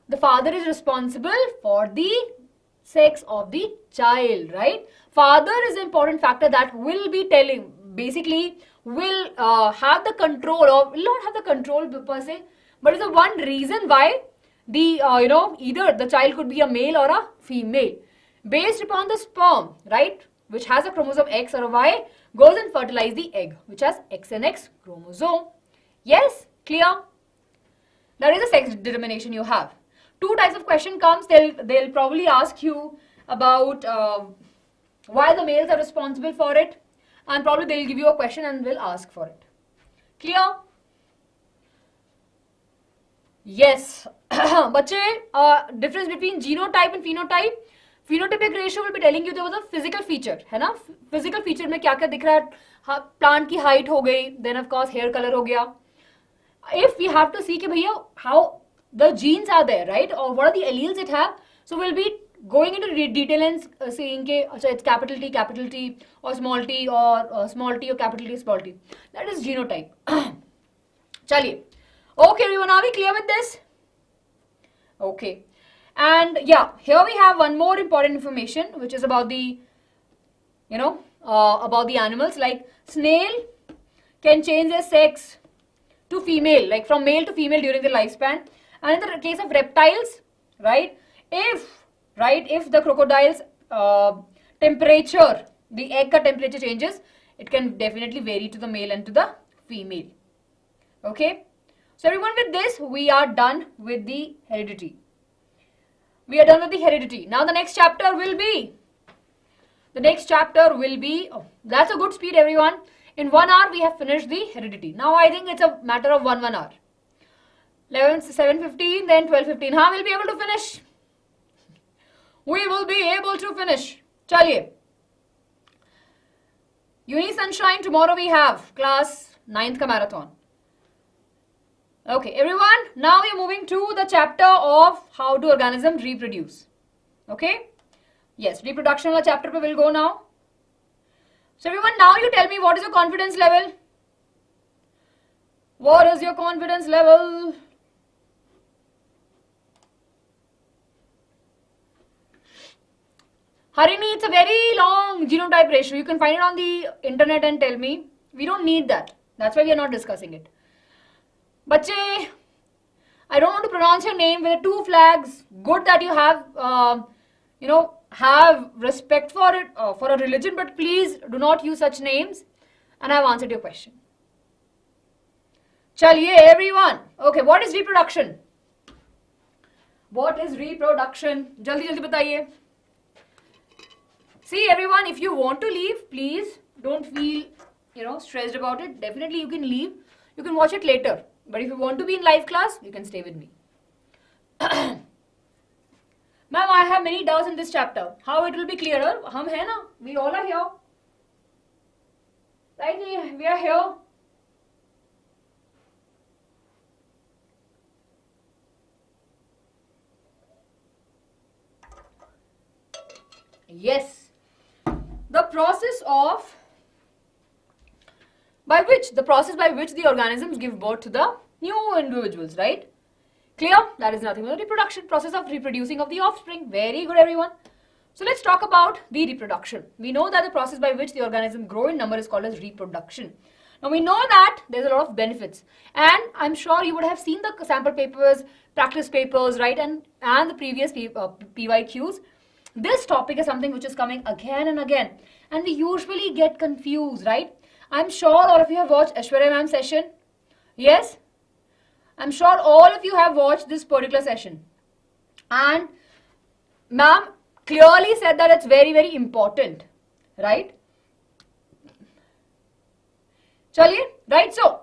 The father is responsible for the sex of the child, right? Father is an important factor that will be telling, basically will have the control, or will not have the control per se, but is the one reason why the either the child could be a male or a female based upon the sperm, right, which has a chromosome X or a Y, goes and fertilize the egg which has X and X chromosome. Yes, clear? That is the sex determination you have. 2 types of question comes. They'll probably ask you about why the males are responsible for it, and probably they'll give you a question and will ask for it. Clear? Yes. बच्चे, difference between genotype and phenotype. Phenotypic ratio will be telling you there was a physical feature, है ना? Physical feature में क्या-क्या दिख रहा है? Plant की height हो गई, then of course hair color हो गया. If we have to see कि भैया how the genes are there, right, or what are the alleles it have, so we'll be going into detail and saying कि it's capital T or small t or small t or capital T small t. That is genotype. चलिए. Okay, everyone, are we clear with this? Okay. And yeah, here we have one more important information, which is about the, about the animals. Like snail can change their sex to female, like from male to female during their lifespan. And in the case of reptiles, right, if the crocodile's temperature, the egg ka temperature changes, it can definitely vary to the male and to the female. Okay. So everyone, with this, we are done with the heredity. We are done with the heredity. Now the next chapter will be, oh, that's a good speed, everyone. In 1 hour, we have finished the heredity. Now I think it's a matter of 1 hour. 7:15, then 12:15. How we'll be able to finish? We will be able to finish. Chaliye. Uni Sunshine, tomorrow we have class 9th ka marathon. Okay, everyone, now we are moving to the chapter of how do organisms reproduce. Okay? Yes, reproduction wala chapter pe will go now. So everyone, now you tell me, what is your confidence level? What is your confidence level? Harini, it's a very long genotype ratio. You can find it on the internet and tell me. We don't need that. That's why we are not discussing it. Bache, I don't want to pronounce your name with the 2 flags. Good that you have, have respect for it, for a religion, but please do not use such names. And I have answered your question. Chaliye, everyone. Okay, what is reproduction? What is reproduction? Jaldi jaldi bataiye. See, everyone, if you want to leave, please don't feel, stressed about it. Definitely you can leave. You can watch it later. But if you want to be in live class, you can stay with me. Ma'am, I have many doubts in this chapter. How it will be clearer? Hum hai na? We all are here. Right? We are here. Yes. The process by which the organisms give birth to the new individuals, right? Clear? That is nothing but the reproduction, process of reproducing of the offspring. Very good, everyone. So let's talk about the reproduction. We know that the process by which the organism grow in number is called as reproduction. Now we know that there's a lot of benefits, and I'm sure you would have seen the sample papers, practice papers, right, and the previous PYQs. This topic is something which is coming again and again, and we usually get confused, right? I'm sure all of you have watched Aishwarya ma'am's session. Yes? I'm sure all of you have watched this particular session. And ma'am clearly said that it's very, very important, right? Chaliye, right? So,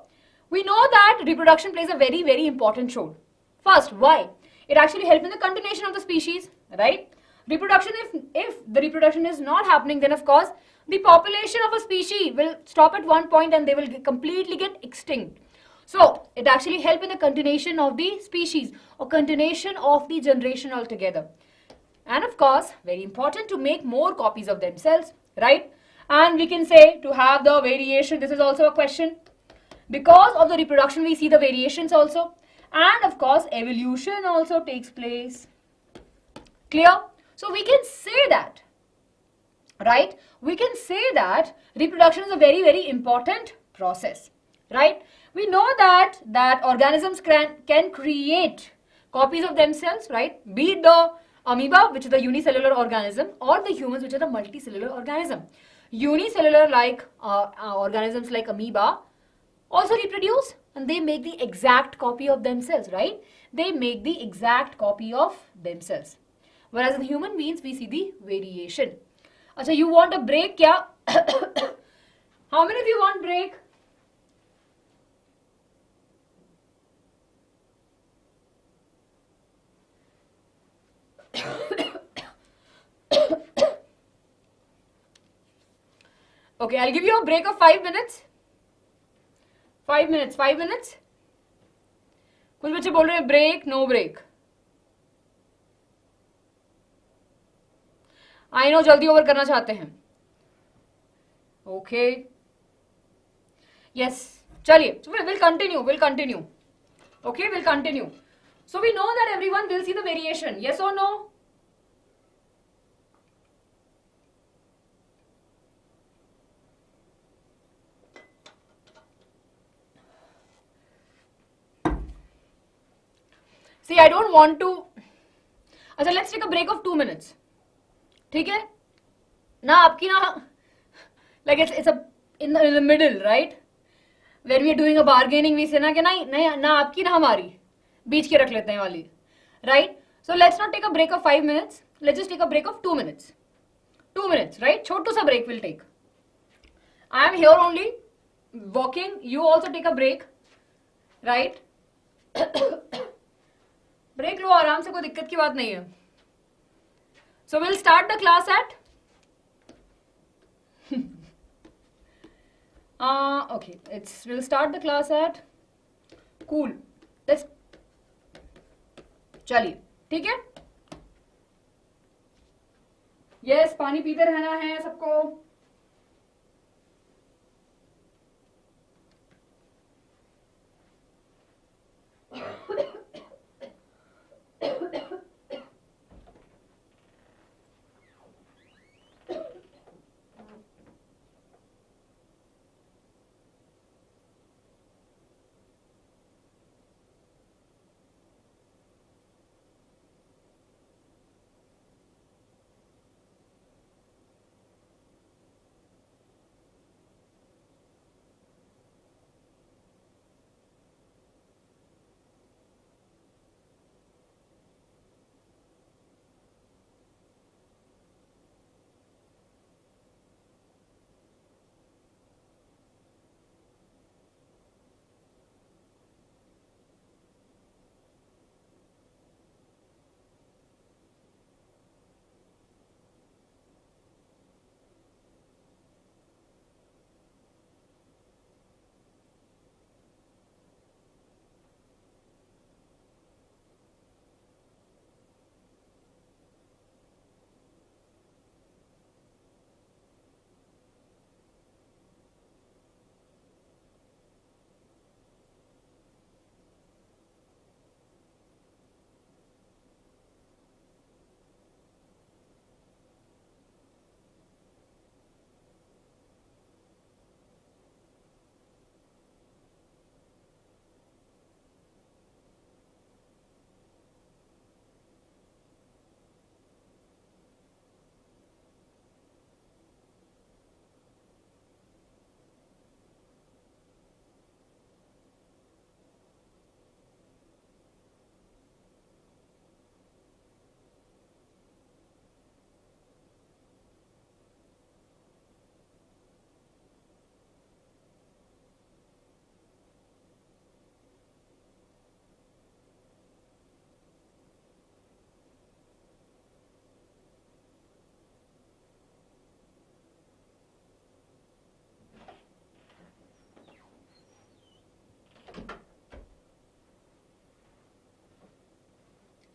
we know that reproduction plays a very, very important role. First, why? It actually helps in the continuation of the species, right? Reproduction, if the reproduction is not happening, then of course, the population of a species will stop at one point and they will completely get extinct. So, it actually helps in the continuation of the species or continuation of the generation altogether. And of course, very important to make more copies of themselves, right? And we can say to have the variation, this is also a question. Because of the reproduction, we see the variations also. And of course, evolution also takes place. Clear? So we can say that, right? We can say that reproduction is a very, very important process, right? We know that organisms can create copies of themselves, right? Be it the amoeba, which is the unicellular organism, or the humans, which are the multicellular organism. Unicellular like organisms like amoeba also reproduce, and they make the exact copy of themselves, right? They make the exact copy of themselves. Whereas in human beings, we see the variation. Achha, you want a break, kya? How many of you want break? Okay, I'll give you a break of 5 minutes. 5 minutes, 5 minutes. कुछ बच्चे बोल रहे हैं break, no break. I know जल्दी over करना चाहते हैं. Okay. Yes. चलिए, so we'll continue. Okay, we'll continue. So we know that everyone will see the variation. Yes or no? See, I don't want to. अच्छा, let's take a break of 2 minutes. ठीक है? ना आपकी ना, like it's a in the middle, right? When we are doing a bargaining, we say ना कि नहीं ना आपकी ना हमारी, बीच के रख लेते हैं वाली, right? So let's not take a break of 5 minutes. Let's just take a break of 2 minutes. 2 minutes, right? छोटू सा break will take. I am here only walking. You also take a break, right? Break लो आराम से, कोई दिक्कत की बात नहीं है. So we'll start the class at okay, we'll start the class at cool. Let's चलिए, ठीक है? Yes, पानी पीते रहना है सबको.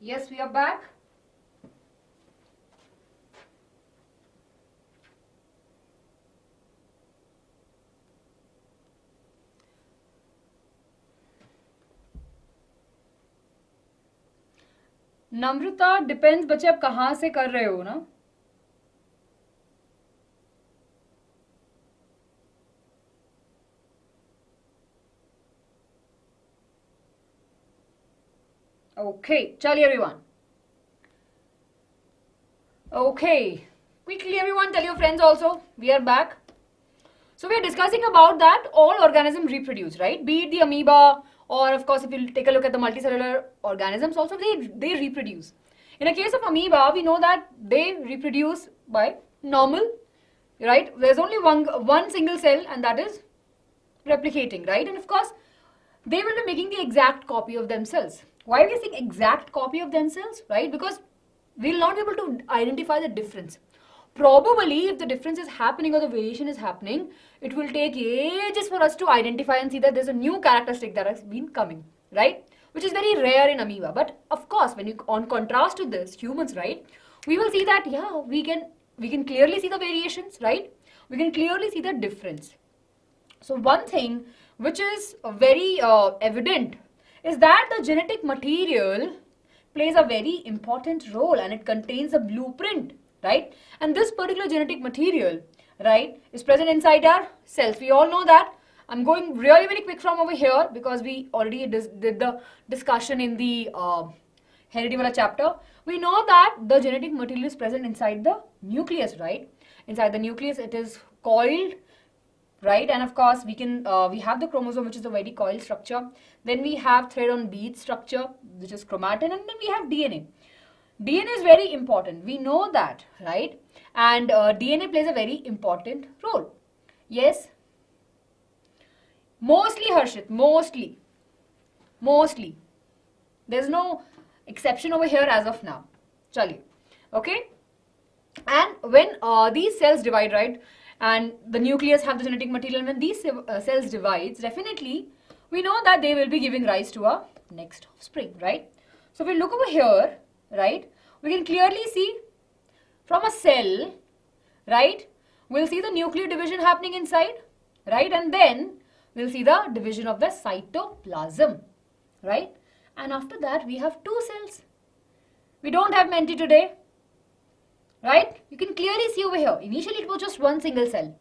Yes, we are back. Namrata depends बच्चे आप कहाँ से कर रहे हो ना. Okay, chaliye everyone. Okay, quickly everyone, tell your friends also. We are back. So we are discussing about that all organisms reproduce, right? Be it the amoeba, or of course if you take a look at the multicellular organisms also, they reproduce. In a case of amoeba, we know that they reproduce by normal, right? There's only one single cell and that is replicating, right? And of course, they will be making the exact copy of themselves. Why are we saying exact copy of themselves, right? Because we'll not be able to identify the difference. Probably if the difference is happening or the variation is happening, it will take ages for us to identify and see that there's a new characteristic that has been coming, right? Which is very rare in amoeba. But of course, when you on contrast to this, humans, right, we will see that, yeah, we can clearly see the variations, right? We can clearly see the difference. So one thing which is very evident is that the genetic material plays a very important role and it contains a blueprint, right? And this particular genetic material, right, is present inside our cells. We all know that. I'm going really very quick from over here because we already did the discussion in the heredity wala chapter. We know that the genetic material is present inside the nucleus, right? Inside the nucleus it is coiled, right? And of course we have the chromosome, which is a very coiled structure. Then we have thread on bead structure, which is chromatin, and then we have DNA. DNA is very important. We know that, right? And DNA plays a very important role. Yes? Mostly, Harshit, mostly. There's no exception over here as of now. Chaliye. Okay? And when these cells divide, right, and the nucleus have the genetic material, and when these cells divides, definitely we know that they will be giving rise to a next offspring, right? So if we look over here, right, we can clearly see from a cell, right, we'll see the nuclear division happening inside, right, and then we'll see the division of the cytoplasm, right, and after that we have two cells. We don't have menti today, right? You can clearly see over here, initially it was just one single cell,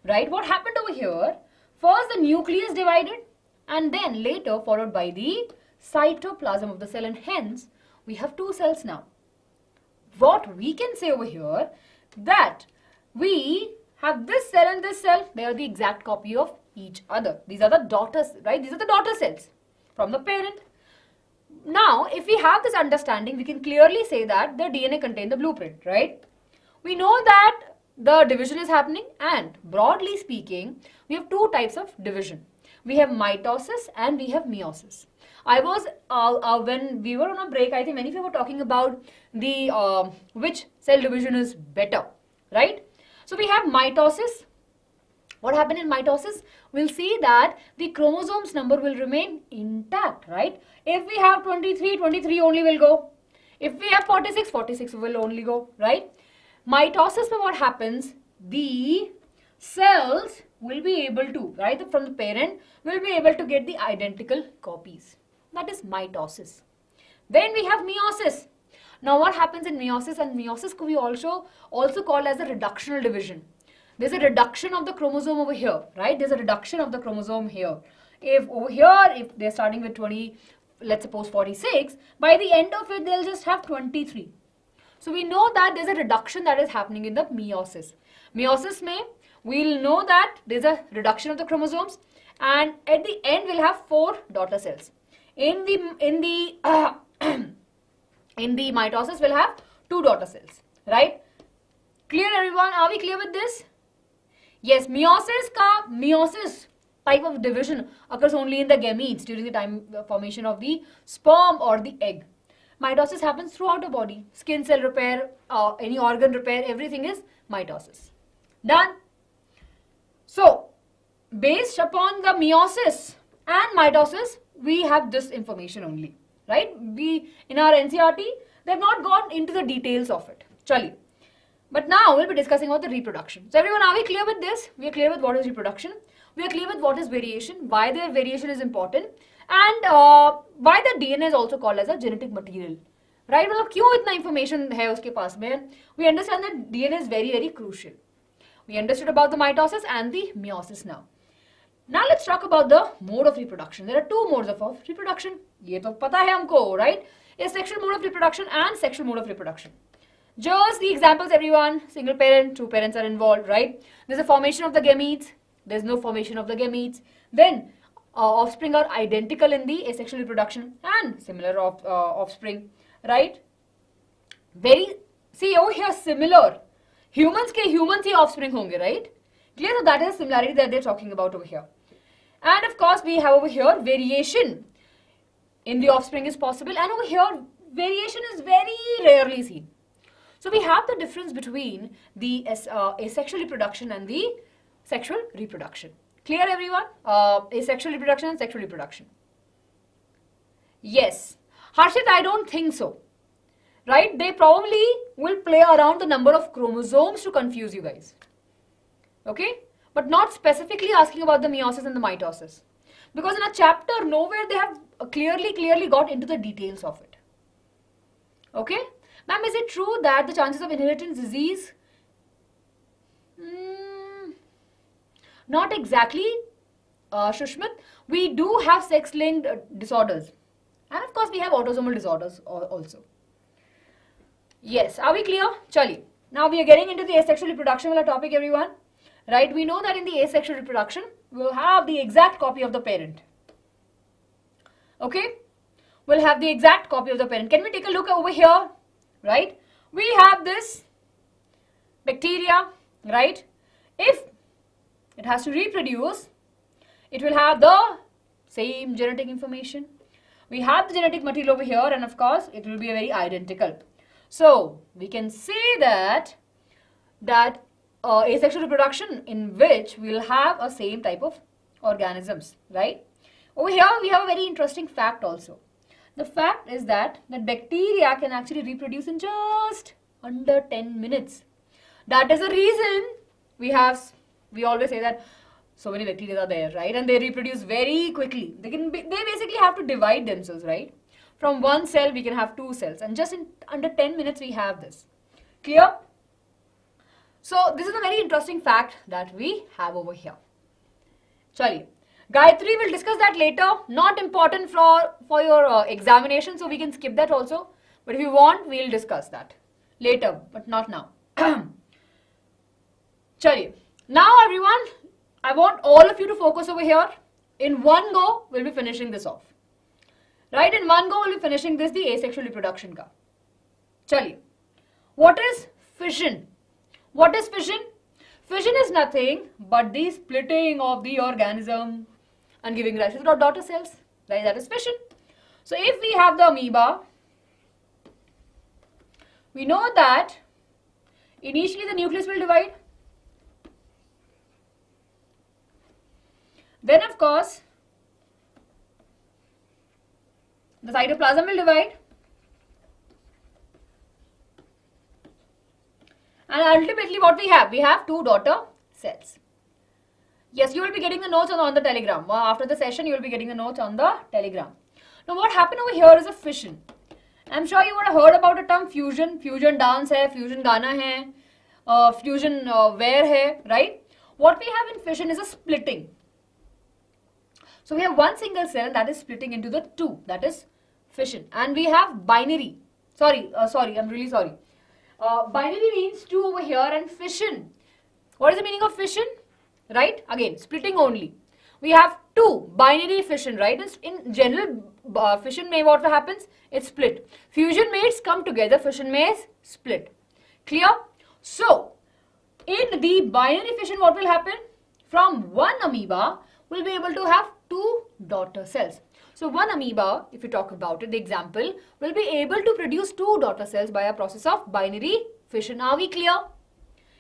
right? What happened over here? First the nucleus divided and then later followed by the cytoplasm of the cell, and hence we have two cells now. What we can say over here, that we have this cell and this cell, they are the exact copy of each other. These are the daughters, right? These are the daughter cells from the parent. Now, if we have this understanding, we can clearly say that the DNA contains the blueprint, right? We know that the division is happening, and broadly speaking, we have two types of division. We have mitosis and we have meiosis. I was, when we were on a break, I think many of you were talking about the which cell division is better, right? So we have mitosis. What happened in mitosis? We'll see that the chromosomes number will remain intact, right? If we have 23, 23 only will go. If we have 46, 46 will only go, right? Mitosis, what happens? The cells will be able to, right, from the parent, will be able to get the identical copies. That is mitosis. Then we have meiosis. Now what happens in meiosis? And meiosis could be also called as a reductional division. There's a reduction of the chromosome over here, right? There's a reduction of the chromosome here. If over here, if they're starting with 20, let's suppose 46, by the end of it, they'll just have 23. So we know that there's a reduction that is happening in the meiosis. Meiosis may, we'll know that there's a reduction of the chromosomes, and at the end, we'll have 4 daughter cells. In the mitosis, we'll have 2 daughter cells, right? Clear, everyone? Are we clear with this? Yes, meiosis type of division occurs only in the gametes during the time formation of the sperm or the egg. Mitosis happens throughout the body. Skin cell repair, any organ repair, everything is mitosis. Done? So, based upon the meiosis and mitosis, we have this information only, right? We, in our NCRT, they have not gone into the details of it. Chali. But now we'll be discussing about the reproduction. So everyone, are we clear with this? We are clear with what is reproduction. We are clear with what is variation, why the variation is important, and why the DNA is also called as a genetic material. Right? मतलब क्यों इतना information है उसके पास में? We understand that DNA is very, very crucial. We understood about the mitosis and the meiosis now. Now let's talk about the mode of reproduction. There are two modes of reproduction. ये तो पता है हमको, right? Asexual mode of reproduction and sexual mode of reproduction. Just the examples, everyone. Single parent, two parents are involved, right? There's a formation of the gametes. There's no formation of the gametes. Then offspring are identical in the asexual reproduction and similar offspring, right? See over here, similar. Humans he offspring होंगे, right? Clear? So that is similarity that they're talking about over here. And of course, we have over here variation in the offspring is possible, and over here variation is very rarely seen. So we have the difference between the asexual reproduction and the sexual reproduction. Clear, everyone? Asexual reproduction and sexual reproduction. Yes. Harshit, I don't think so. Right? They probably will play around the number of chromosomes to confuse you guys. Okay? But not specifically asking about the meiosis and the mitosis. Because in a chapter, nowhere they have clearly got into the details of it. Okay? Ma'am, is it true that the chances of inheritance disease? Not exactly, Shushmit. We do have sex-linked disorders. And of course, we have autosomal disorders also. Yes, are we clear? Chali. Now we are getting into the asexual reproduction topic, everyone. Right? We know that in the asexual reproduction, we will have the exact copy of the parent. Okay? We'll have the exact copy of the parent. Can we take a look over here? Right? We have this bacteria, right? If it has to reproduce, it will have the same genetic information. We have the genetic material over here, and of course, it will be very identical. So, we can say that asexual reproduction in which we will have a same type of organisms, right? Over here, we have a very interesting fact also. The fact is that bacteria can actually reproduce in just under 10 minutes. That is the reason we always say that so many bacteria are there, right? And they reproduce very quickly. They basically have to divide themselves, right? From one cell, we can have two cells. And just in under 10 minutes, we have this. Clear? So, this is a very interesting fact that we have over here. Chali. Gayatri will discuss that later. Not important for your examination, so we can skip that also. But if you want, we'll discuss that later, but not now. Chali. Now, everyone, I want all of you to focus over here. In one go, we'll be finishing this off. Right? In one go, we'll be finishing this, the asexual reproduction ka. Chali. What is fission? What is fission? Fission is nothing but the splitting of the organism and giving rise to daughter cells. Right? That is fission. So, if we have the amoeba, we know that initially the nucleus will divide. Then, of course, the cytoplasm will divide. And ultimately what we have two daughter cells. Yes, you will be getting the notes on the telegram. After the session, you will be getting the notes on the telegram. Now what happened over here is a fission. I'm sure you would have heard about the term fusion. Fusion dance hai, fusion gana hai, fusion wear hai, right? What we have in fission is a splitting. So we have one single cell and that is splitting into the two. That is fission. And we have binary. I'm really sorry. Binary means two over here, and fission. What is the meaning of fission? Right? Again, splitting only. We have two binary fission, right? In general, fission may what happens? It's split. Fusion mates come together, fission may split. Clear? So, in the binary fission, what will happen? From one amoeba, we'll be able to have two daughter cells. So one amoeba, if you talk about it, the example, will be able to produce two daughter cells by a process of binary fission. Are we clear?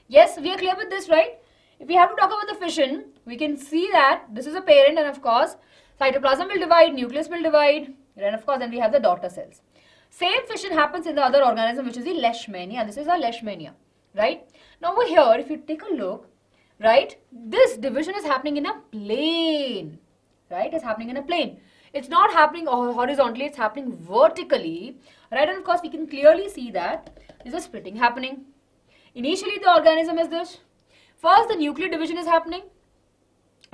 Yes, we are clear with this, right? If we have to talk about the fission, we can see that this is a parent and of course, Cytoplasm will divide, nucleus will divide, and of course then we have the daughter cells. Same fission happens in the other organism, which is the Leishmania. This is a Leishmania, right? Now over here, if you take a look, right, this division is happening in a plane, right? It's happening in a plane. It's not happening horizontally, it's happening vertically, right? And of course, we can clearly see that there's a splitting happening. Initially, the organism is this. First, the nuclear division is happening,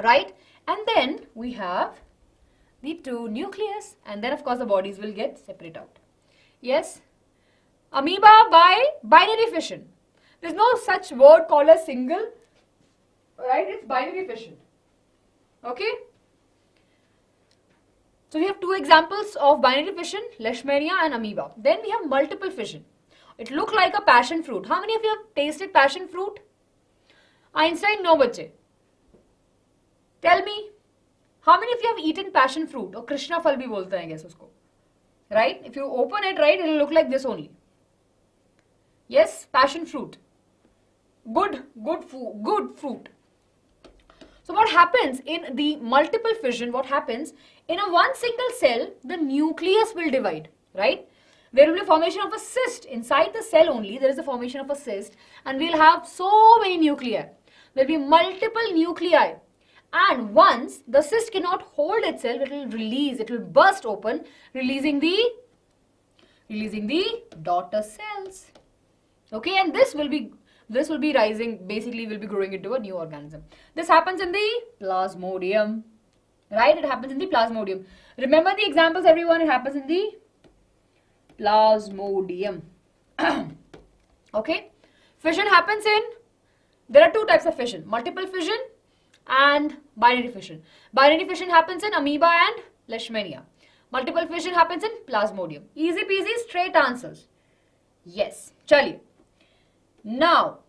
right? And then we have the two nucleus, and then of course the bodies will get separate out. Yes? Amoeba by binary fission. There's no such word called a single, right? It's binary fission. Okay? So we have two examples of binary fission, Leishmania and amoeba. Then we have multiple fission. It looks like a passion fruit. How many of you have tasted passion fruit? Einstein, no bache. Tell me, how many of you have eaten passion fruit? Or Krishna phal bhi bolte hain, I guess usko. Right? If you open it, right, it will look like this only. Yes, passion fruit. Good fruit. So what happens in the multiple fission, what happens, in a one single cell, the nucleus will divide, right? There will be a formation of a cyst. Inside the cell only, there is a formation of a cyst, and we'll have so many nuclei. There will be multiple nuclei. And once the cyst cannot hold itself, it will release, it will burst open, releasing the daughter cells. Okay, and this will be rising, basically will be growing into a new organism. This happens in the plasmodium, right? It happens in the plasmodium. Remember the examples, everyone. It happens in the plasmodium. Okay, fission happens in, there are two types of fission, multiple fission and binary fission. Binary fission happens in amoeba and Leishmania. Multiple fission happens in plasmodium. Easy peasy, straight answers. Yes, chaliye. Now,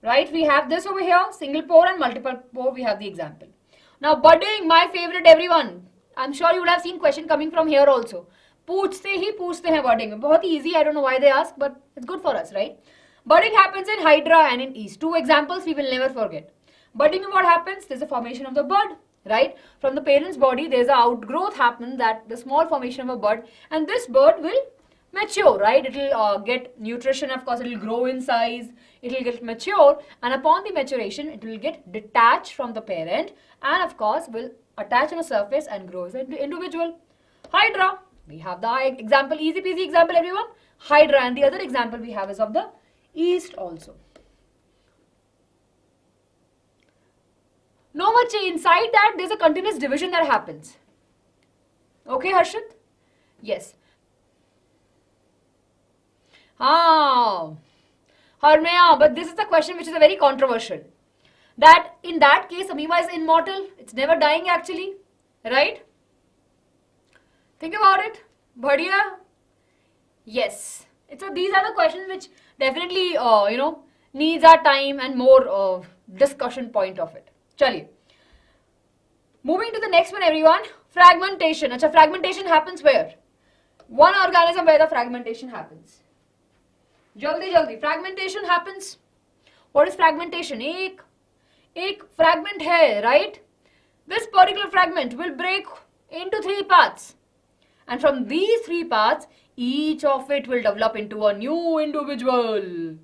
right, we have this over here, single pore and multiple pore, we have the example. Now, budding, my favorite, everyone. I'm sure you would have seen question coming from here also. पूछते ही पूछते हैं budding. बहुत easy, I don't know why they ask, but it's good for us, right? Budding happens in Hydra and in yeast. Two examples we will never forget. Budding, what happens? There's a formation of the bud, right? From the parent's body, there's an outgrowth happen, that the small formation of a bud, and this bud will mature, right? It will get nutrition, of course, it will grow in size, it will get mature, and upon the maturation, it will get detached from the parent, and of course, will attach on the surface and grow as an individual. Hydra, we have the example, easy peasy example, everyone. Hydra, and the other example we have is of the yeast also. No much inside that, there's a continuous division that happens. Okay, Harshit? Yes. Harmaya, but this is the question which is a very controversial. That in that case, amoeba is immortal. It's never dying actually. Right? Think about it. Badhiya? Yes. These are the questions which definitely, needs our time and more discussion point of it. Chaliye. Moving to the next one, everyone. Fragmentation. Acha, fragmentation happens where? One organism where the fragmentation happens. Jaldi. Fragmentation happens. What is fragmentation? Ek fragment hai, right? This particular fragment will break into 3 parts. And from these 3 parts, each of it will develop into a new individual.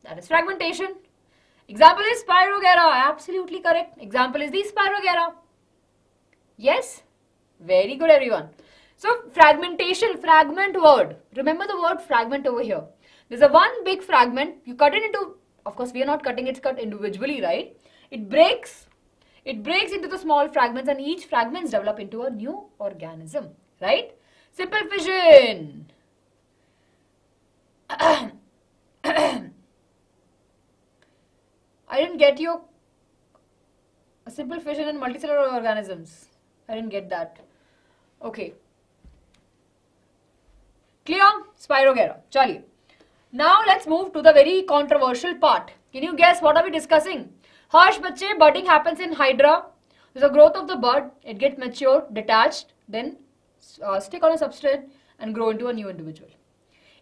That is fragmentation. Example is Spirogera. Absolutely correct. Example is the Spirogera. Yes? Very good, everyone. So, fragmentation, fragment word. Remember the word fragment over here. There's a one big fragment. You cut it into, of course, we are not cutting, it's cut individually, right? It breaks into the small fragments, and each fragments develop into a new organism, right? Simple fission. I didn't get you. A simple fission in multicellular organisms. I didn't get that. Okay. Clear? Spirogera. Chaliye. Now let's move to the very controversial part. Can you guess what are we discussing? Harsh bache, budding happens in Hydra. There's a growth of the bud. It gets mature, detached, then stick on a substrate and grow into a new individual.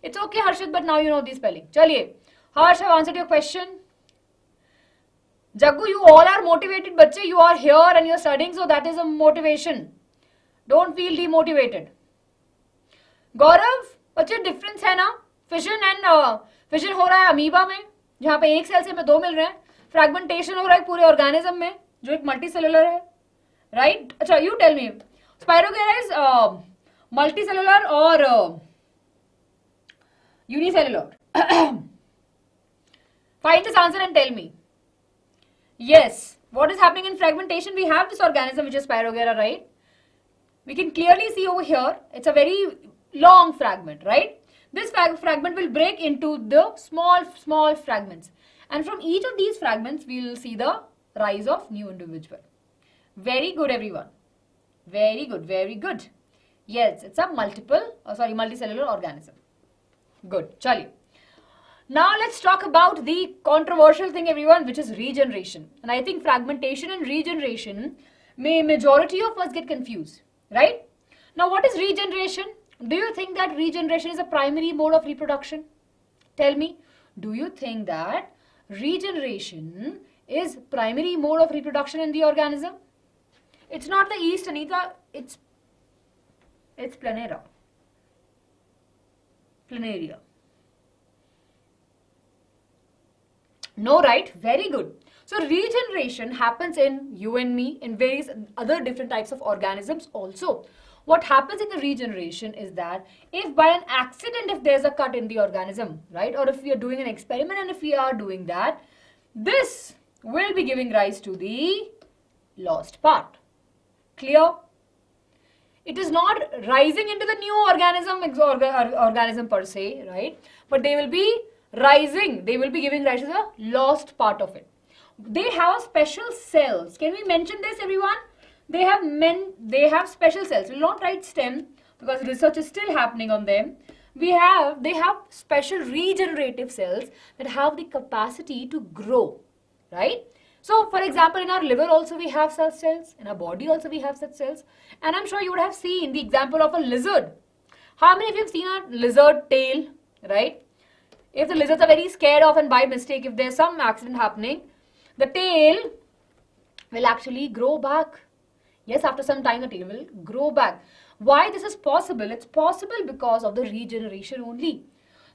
It's okay, Harshit, but now you know the spelling. Chaliye. Harsh, I've answered your question. Jaggu, you all are motivated, bache. You are here and you are studying, so that is a motivation. Don't feel demotivated. गौरव, बच्चे difference है ना fission and fission हो रहा है amoeba में जहां पे एक सेल से हमें दो मिल रहे हैं, फ्रैगमेंटेशन हो रहा है पूरे ऑर्गेनिज्म में जो एक मल्टी सेलुलर है, राइट? अच्छा, you tell me, spirogyra is multi cellular और unicellular? Find this answer and tell me. Yes, what is happening in fragmentation? We have this organism which is Spirogera, right? We can clearly see over here, it's a very long fragment, right? This fragment will break into the small fragments. And from each of these fragments, we will see the rise of new individual. Very good, everyone. Very good, very good. Yes, it's a multicellular organism. Good, chaliye. Now let's talk about the controversial thing, everyone, which is regeneration. And I think fragmentation and regeneration may majority of us get confused, right? Now what is regeneration? Do you think that regeneration is a primary mode of reproduction? Tell me, do you think that regeneration is primary mode of reproduction in the organism? It's not the yeast, Anita, it's planaria. No, right? Very good. So regeneration happens in you and me, in various other different types of organisms also. What happens in the regeneration is that if by an accident, if there's a cut in the organism, right? Or if we are doing an experiment and if we are doing that, this will be giving rise to the lost part. Clear? It is not rising into the new organism per se, right? But they will be rising, they will be giving rise to the lost part of it. They have special cells. Can we mention this, everyone? They have special cells. We will not write stem because research is still happening on them. They have special regenerative cells that have the capacity to grow, right? So, for example, in our liver also we have such cells. In our body also we have such cells. And I'm sure you would have seen the example of a lizard. How many of you have seen a lizard tail, right? If the lizards are very scared of and by mistake, if there's some accident happening, the tail will actually grow back. Yes, after some time the tail will grow back. Why this is possible? It's possible because of the regeneration only.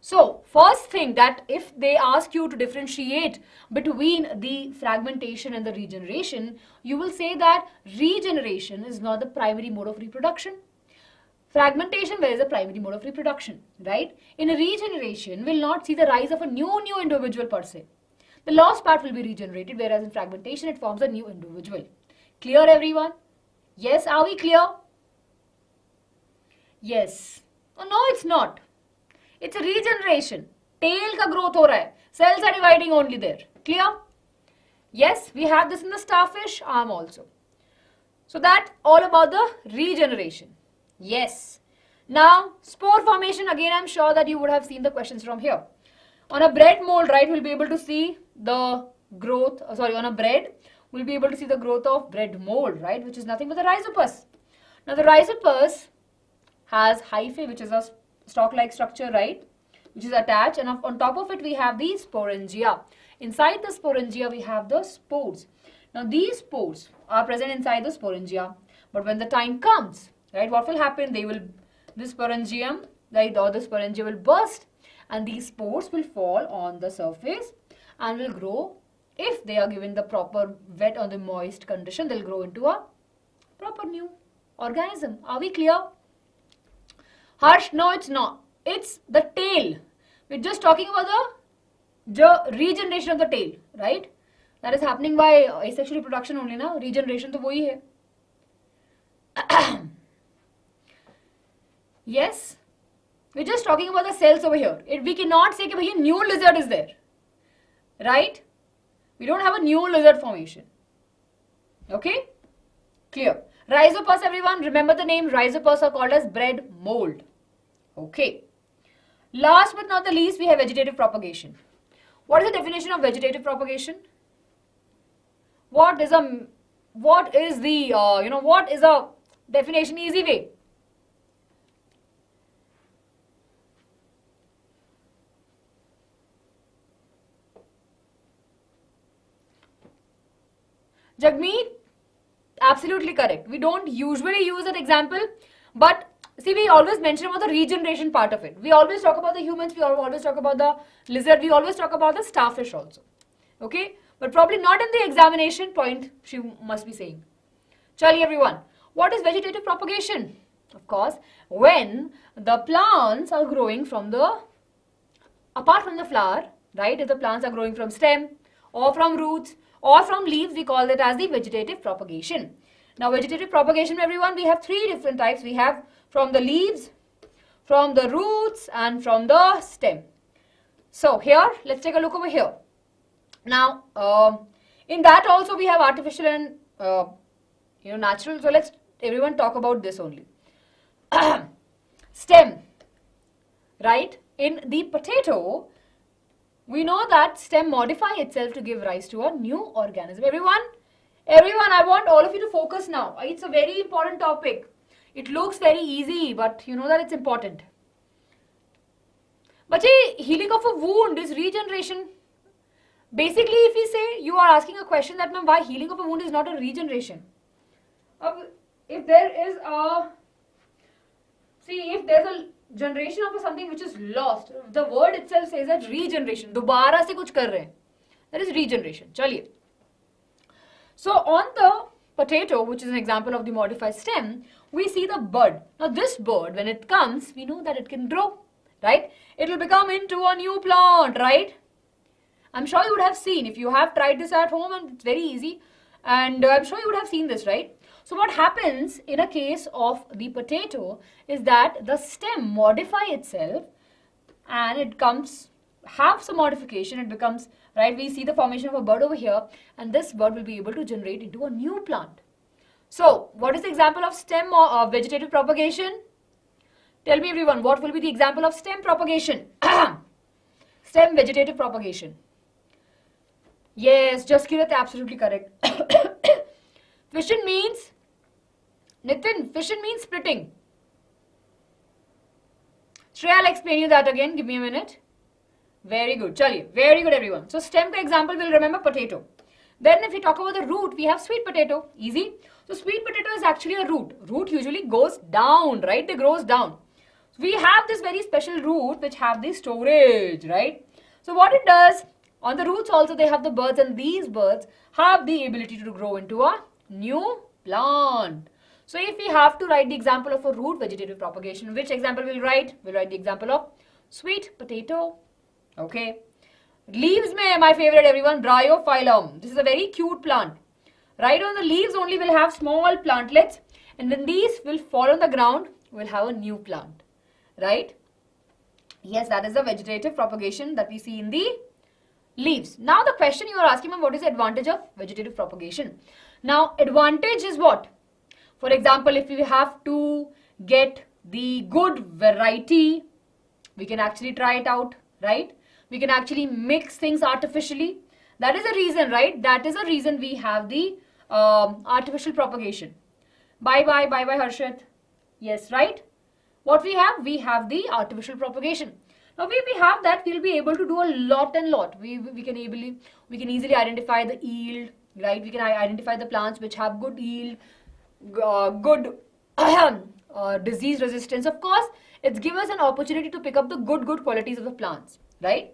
So, first thing that if they ask you to differentiate between the fragmentation and the regeneration, you will say that regeneration is not the primary mode of reproduction. Fragmentation, where is the primary mode of reproduction, right? In a regeneration, we'll not see the rise of a new individual per se. The lost part will be regenerated, whereas in fragmentation, it forms a new individual. Clear, everyone? Yes, are we clear? Yes. Oh, no, it's not. It's a regeneration. Tail ka growth ho raha hai. Cells are dividing only there. Clear? Yes, we have this in the starfish arm also. So that's all about the regeneration. Yes. Now, spore formation, again, I'm sure that you would have seen the questions from here. On a bread mold, right, we'll be able to see the growth, on a bread, we'll be able to see the growth of bread mold, right, which is nothing but the rhizopus. Now, the rhizopus has hyphae, which is a stalk-like structure, right, which is attached, and on top of it, we have the sporangia. Inside the sporangia, we have the spores. Now, these spores are present inside the sporangia, but when the time comes, right, what will happen? This sporangium, right, or the sporangia will burst and these spores will fall on the surface and will grow. If they are given the proper wet or the moist condition, they'll grow into a proper new organism. Are we clear? Harsh, no, it's not. It's the tail. We're just talking about the regeneration of the tail, right? That is happening by asexual reproduction only, na? Regeneration to wohi hai. Yes, we're just talking about the cells over here. We cannot say that a new lizard is there, right? We don't have a new lizard formation. Okay? Clear. Rhizopus, everyone, remember the name rhizopus are called as bread mold. Okay. Last but not the least, we have vegetative propagation. What is the definition of vegetative propagation? What is a definition? Easy way. Jagmeet, absolutely correct. We don't usually use that example, but see, we always mention about the regeneration part of it. We always talk about the humans, we always talk about the lizard, we always talk about the starfish also. Okay? But probably not in the examination point, she must be saying. Chali everyone, what is vegetative propagation? Of course, when the plants are growing from the, apart from the flower, right? If the plants are growing from stem or from roots or from leaves, we call it as the vegetative propagation. Now, vegetative propagation, everyone, we have three different types. We have from the leaves, from the roots, and from the stem. So, here, let's take a look over here. Now, in that also we have artificial and natural. So, let's everyone talk about this only. Stem, right? In the potato, we know that stem modify itself to give rise to a new organism. Everyone, I want all of you to focus now. It's a very important topic. It looks very easy, but you know that it's important. But healing of a wound is regeneration. Basically, if we say you are asking a question that why healing of a wound is not a regeneration. If there is a, if there's a generation of something which is lost, the word itself says that regeneration. दोबारा से कुछ कर रहे हैं. That is regeneration. चलिए. So on the potato, which is an example of the modified stem, we see the bud. Now this bud, when it comes, we know that it can grow, right? It will become into a new plant, right? I'm sure you would have seen, if you have tried this at home, and it's very easy, and I'm sure you would have seen this, right? So what happens in a case of the potato is that the stem modify itself and it comes, have some modification, it becomes, right, we see the formation of a bud over here, and this bud will be able to generate into a new plant. So what is the example of stem or vegetative propagation? Tell me everyone, what will be the example of stem propagation? Stem vegetative propagation. Yes, just Kirat, absolutely correct. Fission means, Nitin, fission means splitting. Shreya, I'll explain you that again. Give me a minute. Very good. Chaliye. Very good, everyone. So, stem for example, we'll remember potato. Then if we talk about the root, we have sweet potato. Easy. So, sweet potato is actually a root. Root usually goes down, right? It grows down. We have this very special root which have the storage, right? So, what it does, on the roots also they have the buds, and these buds have the ability to grow into a new plant. So if we have to write the example of a root vegetative propagation, which example we'll write? We'll write the example of sweet potato. Okay. Leaves mein, my favorite everyone, bryophyllum. This is a very cute plant. Right on the leaves only we'll have small plantlets, and when these will fall on the ground, we'll have a new plant. Right? Yes, that is the vegetative propagation that we see in the leaves. Now the question you are asking me, what is the advantage of vegetative propagation? Now advantage is what? For example, if we have to get the good variety, we can actually try it out, right? We can actually mix things artificially. That is the reason, right? That is the reason we have the artificial propagation. Bye Harshit. Yes, right? What we have? We have the artificial propagation. Now, when we have that, we'll be able to do a lot and lot. We can easily identify the yield, right? We can identify the plants which have good yield, good disease resistance. Of course, it's given us an opportunity to pick up the good qualities of the plants, right?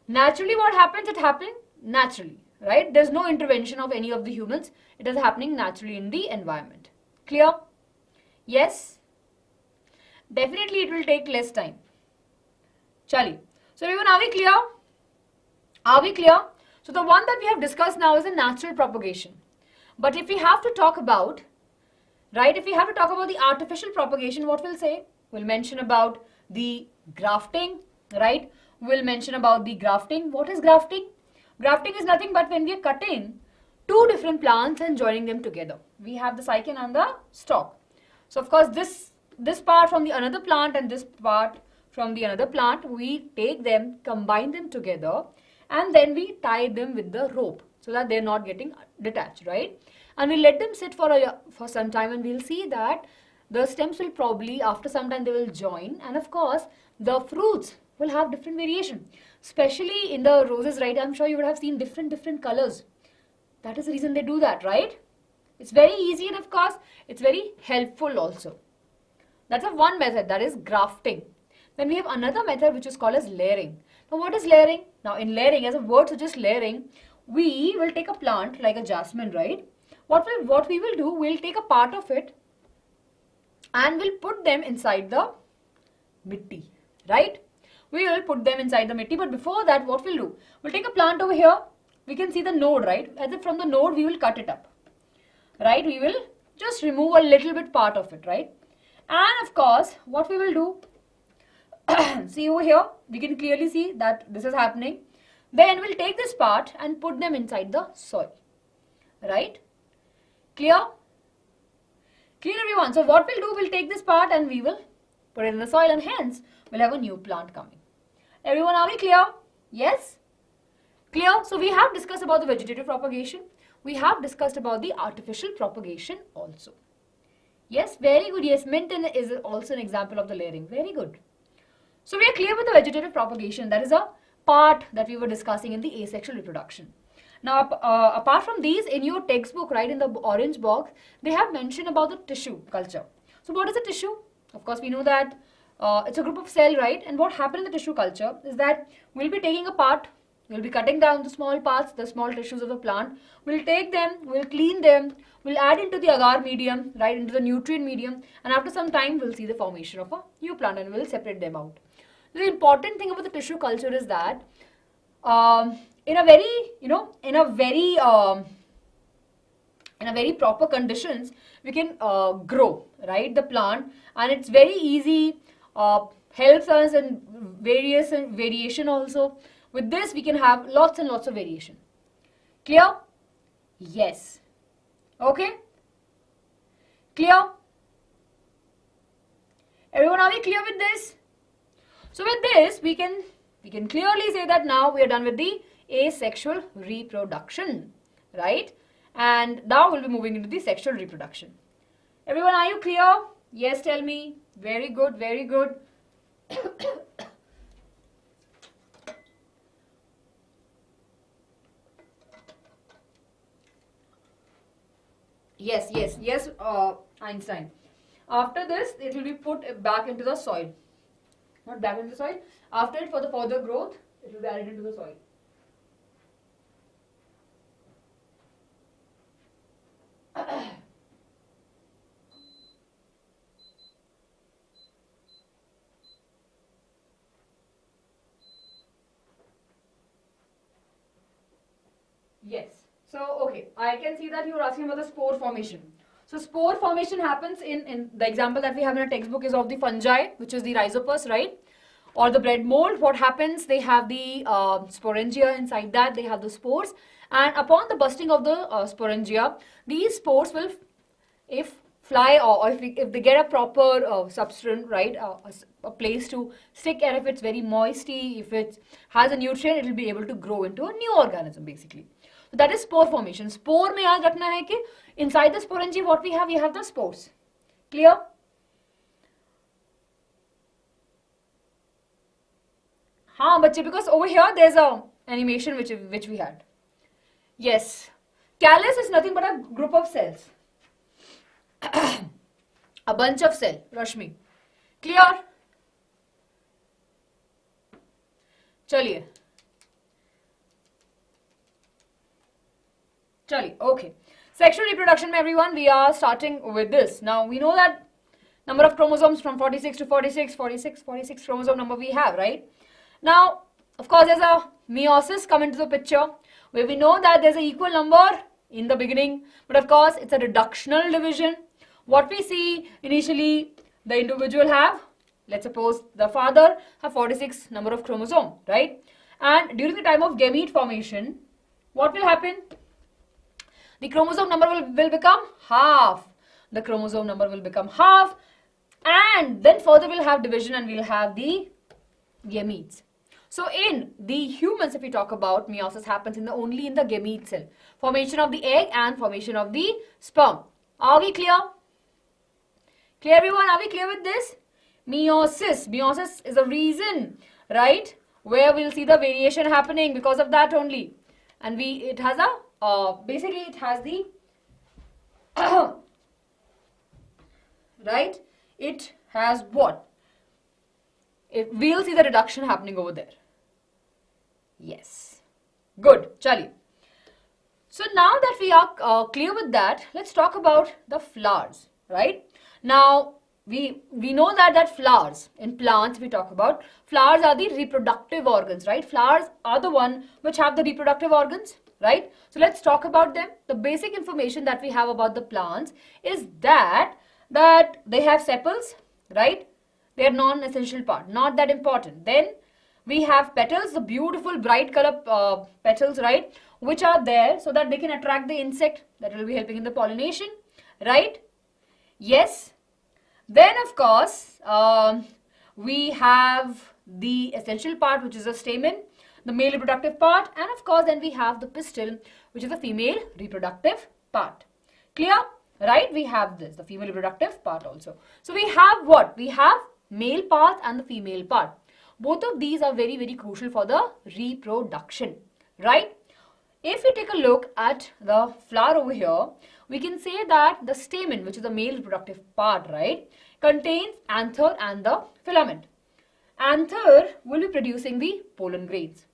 Naturally, what happens? It happens naturally, right? There's no intervention of any of the humans. It is happening naturally in the environment. Clear? Yes? Definitely, it will take less time. Chali. So everyone, are we clear? Are we clear? So the one that we have discussed now is a natural propagation. But if we have to talk about, right, if we have to talk about the artificial propagation, what we'll say? We'll mention about the grafting, right? We'll mention about the grafting. What is grafting? Grafting is nothing but when we are cutting two different plants and joining them together. We have the cycon and the stalk. So of course this part from the another plant and this part from the another plant, we take them, combine them together, and then we tie them with the rope so that they're not getting detached, right? And we let them sit for some time, and we'll see that the stems will probably, after some time, they will join, and of course, the fruits will have different variation. Especially in the roses, right? I'm sure you would have seen different colors. That is the reason they do that, right? It's very easy, and of course, it's very helpful also. That's one method, that is grafting. Then we have another method which is called as layering. Now what is layering? Now in layering, as a word suggests layering, we will take a plant like a jasmine, right? What we will do, we'll take a part of it and we'll put them inside the mitti, right? We will put them inside the mitti, but before that, what we'll do? We'll take a plant over here. We can see the node, right? As if from the node, we will cut it up, right? We will just remove a little bit part of it, right? And of course, what we will do, see over here, we can clearly see that this is happening. Then we'll take this part and put them inside the soil, right? Clear? Clear, everyone? So what we'll do, we'll take this part and we will put it in the soil, and hence we'll have a new plant coming. Everyone, are we clear? Yes? Clear? So we have discussed about the vegetative propagation. We have discussed about the artificial propagation also. Yes, very good. Yes, mint is also an example of the layering. Very good. So we are clear with the vegetative propagation. That is a part that we were discussing in the asexual reproduction. Now, apart from these, in your textbook, right, in the orange box, they have mentioned about the tissue culture. So what is a tissue? Of course, we know that it's a group of cell, right? And what happened in the tissue culture is that we'll be taking a part, we'll be cutting down the small parts, the small tissues of the plant. We'll take them, we'll clean them, we'll add into the agar medium, right, into the nutrient medium, and after some time, we'll see the formation of a new plant and we'll separate them out. The important thing about the tissue culture is that in a very proper conditions, we can grow, right, the plant, and it's very easy, helps us in variation also. With this, we can have lots and lots of variation. Clear? Yes. Okay? Clear? Everyone, are we clear with this? So with this, we can clearly say that now we are done with the asexual reproduction, right? And now we'll be moving into the sexual reproduction. Everyone, are you clear? Yes, tell me. Very good, very good. Yes, Einstein. After this, it will be put back into the soil. Not back into the soil. After it, for the further growth, it will be added into the soil. Yes. So, okay, I can see that you are asking about the spore formation. So, spore formation happens in the example that we have in our textbook is of the fungi, which is the rhizopus, right? Or the bread mold. What happens? They have the sporangia inside that. They have the spores. And upon the bursting of the sporangia, these spores will, if fly or if they get a proper substance, right, a place to stick, and if it's very moisty, if it has a nutrient, it will be able to grow into a new organism basically. So that is spore formation. Spore में याद रखना है कि inside the sporangia what we have the spores. Clear? हाँ बच्चे, because over here there's a animation which we had. Yes, callus is nothing but a group of cells. A bunch of cell. Rashmi, clear? चलिए okay. Sexual reproduction, everyone, we are starting with this. Now we know that number of chromosomes from 46 to 46 chromosome number we have, right? Now, of course, there's a meiosis come into the picture, where we know that there's an equal number in the beginning, but of course, it's a reductional division. What we see initially, the individual have, let's suppose the father have 46 number of chromosome, right? And during the time of gamete formation, what will happen? The chromosome number will become half. The chromosome number will become half, and then further we'll have division and we'll have the gametes. So in the humans, if we talk about, meiosis happens only in the gamete cell. Formation of the egg and formation of the sperm. Are we clear? Clear, everyone? Are we clear with this? Meiosis. Meiosis is a reason, right, where we'll see the variation happening because of that only. And it has a basically it has the right, it has what? We'll see the reduction happening over there. Yes, good, chali. So now that we are clear with that, let's talk about the flowers, right? Now we know that flowers in plants, we talk about flowers are the reproductive organs, right? Flowers are the one which have the reproductive organs, right? So let's talk about them. The basic information that we have about the plants is that they have sepals, right? They are non-essential part, not that important. Then we have petals, the beautiful bright color petals, right, which are there so that they can attract the insect that will be helping in the pollination, right? Yes. Then of course we have the essential part, which is the stamen, the male reproductive part, and of course then we have the pistil, which is the female reproductive part. Clear? Right? We have this, the female reproductive part also. So we have what? We have male part and the female part. Both of these are very, very crucial for the reproduction, right? If we take a look at the flower over here, we can say that the stamen, which is the male reproductive part, right, contains anther and the filament. Anther will be producing the pollen grains.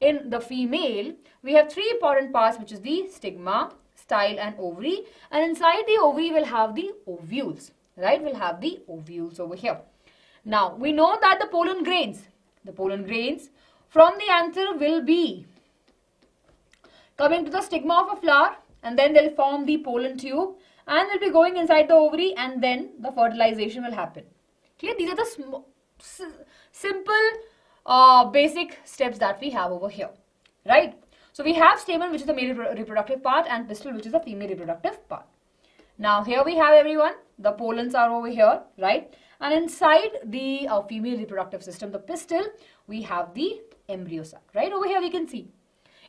In the female, we have three important parts, which is the stigma, style and ovary, and inside the ovary we'll have the ovules, right? We'll have the ovules over here. Now, we know that the pollen grains from the anther will be coming to the stigma of a flower, and then they'll form the pollen tube and they'll be going inside the ovary, and then the fertilization will happen. Clear? These are the simple basic steps that we have over here, right? So we have stamen, which is the male reproductive part, and pistil, which is the female reproductive part. Now here we have, everyone, the pollens are over here, right? And inside the female reproductive system, the pistil, we have the embryo sac, right? Over here we can see.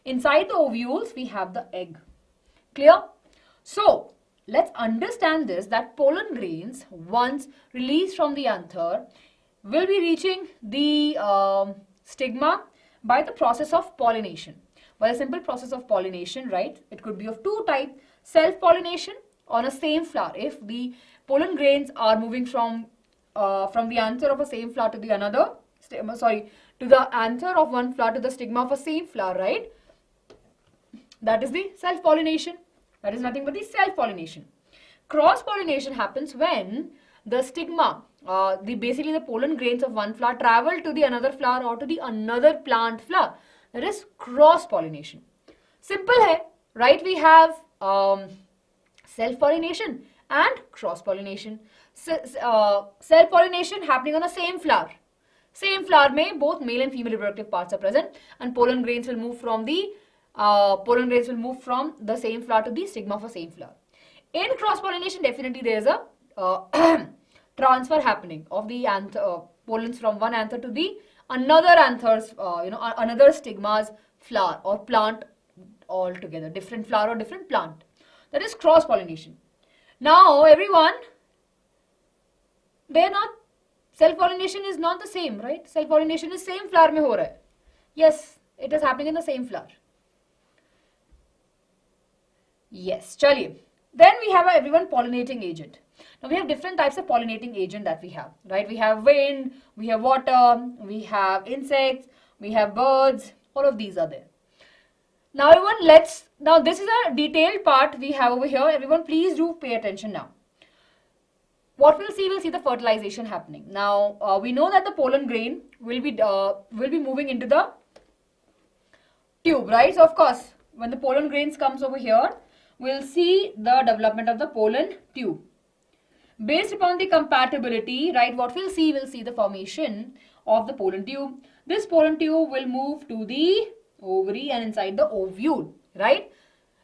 Inside the ovules, we have the egg. Clear? So let's understand this, that pollen grains, once released from the anther, will be reaching the stigma by the process of pollination. By a simple process of pollination, right? It could be of two types: self-pollination on a same flower. If the pollen grains are moving from the anther of a same flower to the another, to the anther of one flower to the stigma of a same flower, right? That is the self-pollination. That is nothing but the self-pollination. Cross-pollination happens when the stigma, basically the pollen grains of one flower travel to the another flower or to the another plant flower. That is cross-pollination. Simple hai, right? We have self-pollination and cross-pollination. Self-pollination happening on the same flower. Same flower mein both male and female reproductive parts are present, and pollen grains will move from the same flower to the stigma of a same flower. In cross-pollination, definitely there is a transfer happening of the pollens from one anther to the another anther's, another stigma's flower or plant altogether, different flower or different plant. That is cross-pollination. Now, everyone, they're not, self-pollination is not the same, right? Self-pollination is same flower mein ho raha hai. Yes, it is happening in the same flower. Yes, chaliye. Then we have everyone pollinating agent. Now we have different types of pollinating agent that we have, right? We have wind, we have water, we have insects, we have birds, all of these are there. Now everyone, now this is a detailed part we have over here. Everyone please do pay attention now. What we'll see the fertilization happening. Now we know that the pollen grain will be moving into the tube, right? So of course, when the pollen grains comes over here, we'll see the development of the pollen tube. Based upon the compatibility, right, what we'll see the formation of the pollen tube. This pollen tube will move to the ovary and inside the ovule, right?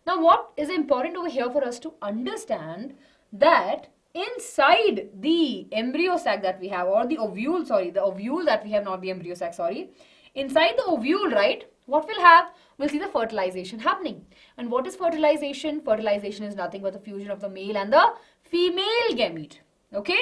Now what is important over here for us to understand that inside the embryo sac that we have, or the ovule, the ovule that we have, not the embryo sac, inside the ovule, right, what we'll have, we'll see the fertilization happening. And what is fertilization? Fertilization is nothing but the fusion of the male and the female gamete. Okay?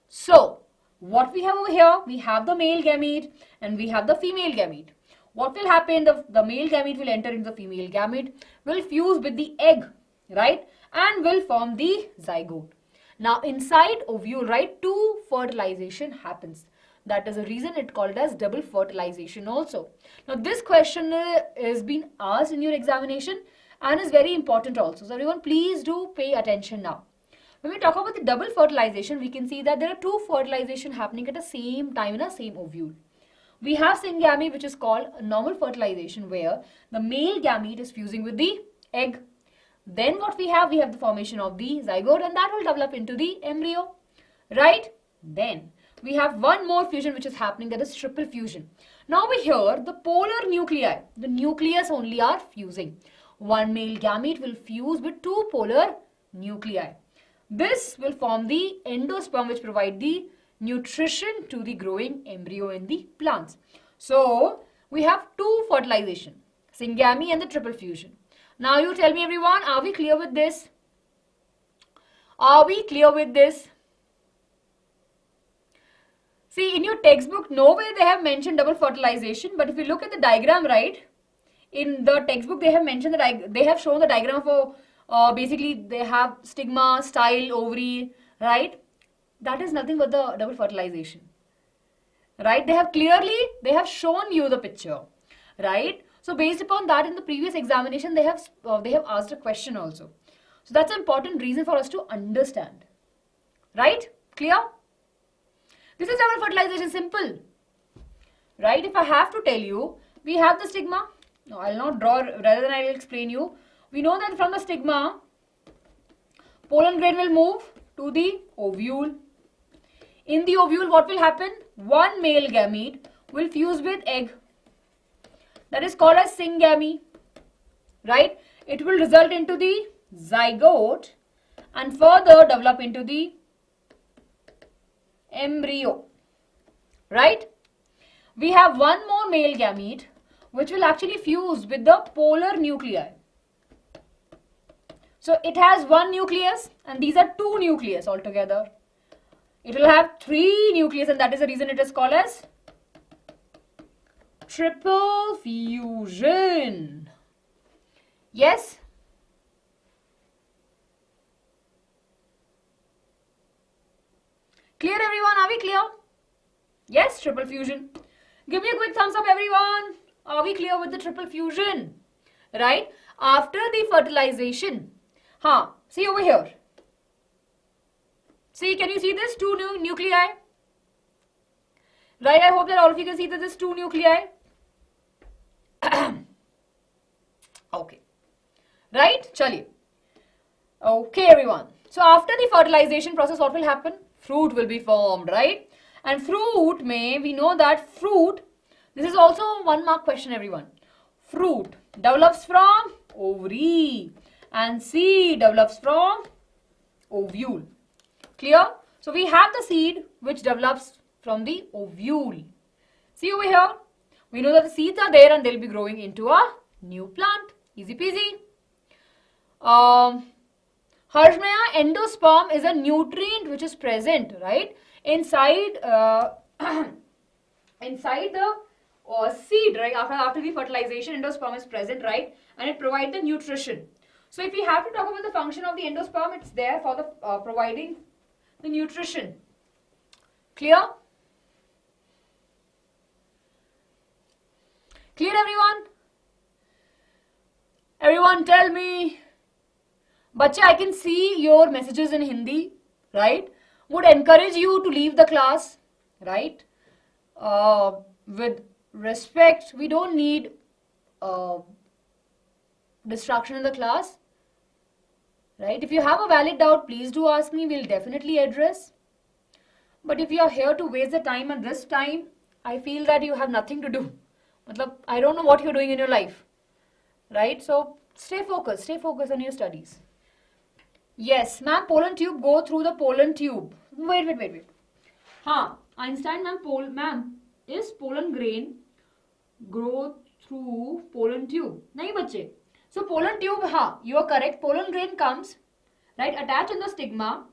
So, what we have over here, we have the male gamete and we have the female gamete. what will happen? The male gamete will enter into the female gamete, will fuse with the egg, right, and will form the zygote. Now inside ovule, right, two fertilization happens. That is the reason it called as double fertilization also. Now this question is being asked in your examination and is very important also. So everyone, please do pay attention now. When we talk about the double fertilization, we can see that there are two fertilization happening at the same time in a same ovule. We have syngamy, which is called normal fertilization, where the male gamete is fusing with the egg. Then what we have the formation of the zygote, and that will develop into the embryo, right? Then we have one more fusion which is happening, that is triple fusion. Now we hear the polar nuclei, the nucleus only are fusing. One male gamete will fuse with two polar nuclei. This will form the endosperm, which provide the nutrition to the growing embryo in the plants. So we have two fertilization, syngamy and the triple fusion. Now you tell me everyone, are we clear with this? Are we clear with this? See, in your textbook, nowhere they have mentioned double fertilization, but if you look at the diagram, right, in the textbook they have mentioned that they have shown the diagram for basically they have stigma, style, ovary, right? That is nothing but the double fertilization, right? They have shown you the picture, right? So based upon that, in the previous examination, they have asked a question also. So that's an important reason for us to understand, right? Clear? This is double fertilization, simple, right? If I have to tell you, we have the stigma. No, I'll not draw, rather than I will explain you. We know that from the stigma, pollen grain will move to the ovule. In the ovule, what will happen? One male gamete will fuse with egg. That is called as syngamy, right? It will result into the zygote and further develop into the embryo, right? We have one more male gamete which will actually fuse with the polar nuclei. So it has one nucleus and these are two nucleus altogether. It will have three nucleus, and that is the reason it is called as triple fusion. Yes? Clear everyone? Are we clear? Yes, triple fusion. Give me a quick thumbs up everyone. Are we clear with the triple fusion? Right? After the fertilization. See over here. See, can you see this? Two new nuclei. Right? I hope that all of you can see that this two nuclei. Okay. Right? Chaliye. Okay, everyone. So after the fertilization process, what will happen? Fruit will be formed, right? And fruit we know that fruit, this is also 1 mark question, everyone. Fruit develops from ovary and seed develops from ovule. Clear? So we have the seed which develops from the ovule. See over here, we know that the seeds are there and they'll be growing into a new plant. Easy peasy. Harshmaya, endosperm is a nutrient which is present, right, inside inside the seed, right? After the fertilization, endosperm is present, right, and it provides the nutrition. So if we have to talk about the function of the endosperm, it's there for the providing the nutrition. Clear? Clear, everyone? Everyone tell me. Bache, I can see your messages in Hindi, right? Would encourage you to leave the class, right? With respect, we don't need distraction in the class, right? If you have a valid doubt, please do ask me. We'll definitely address. But if you are here to waste the time at this time, I feel that you have nothing to do. I don't know what you're doing in your life, right? So stay focused on your studies. Yes, ma'am, pollen tube, go through the pollen tube. Wait. Einstein, ma'am, is pollen grain grow through pollen tube? Nahi bache. So pollen tube, you are correct. Pollen grain comes, right, attached in the stigma,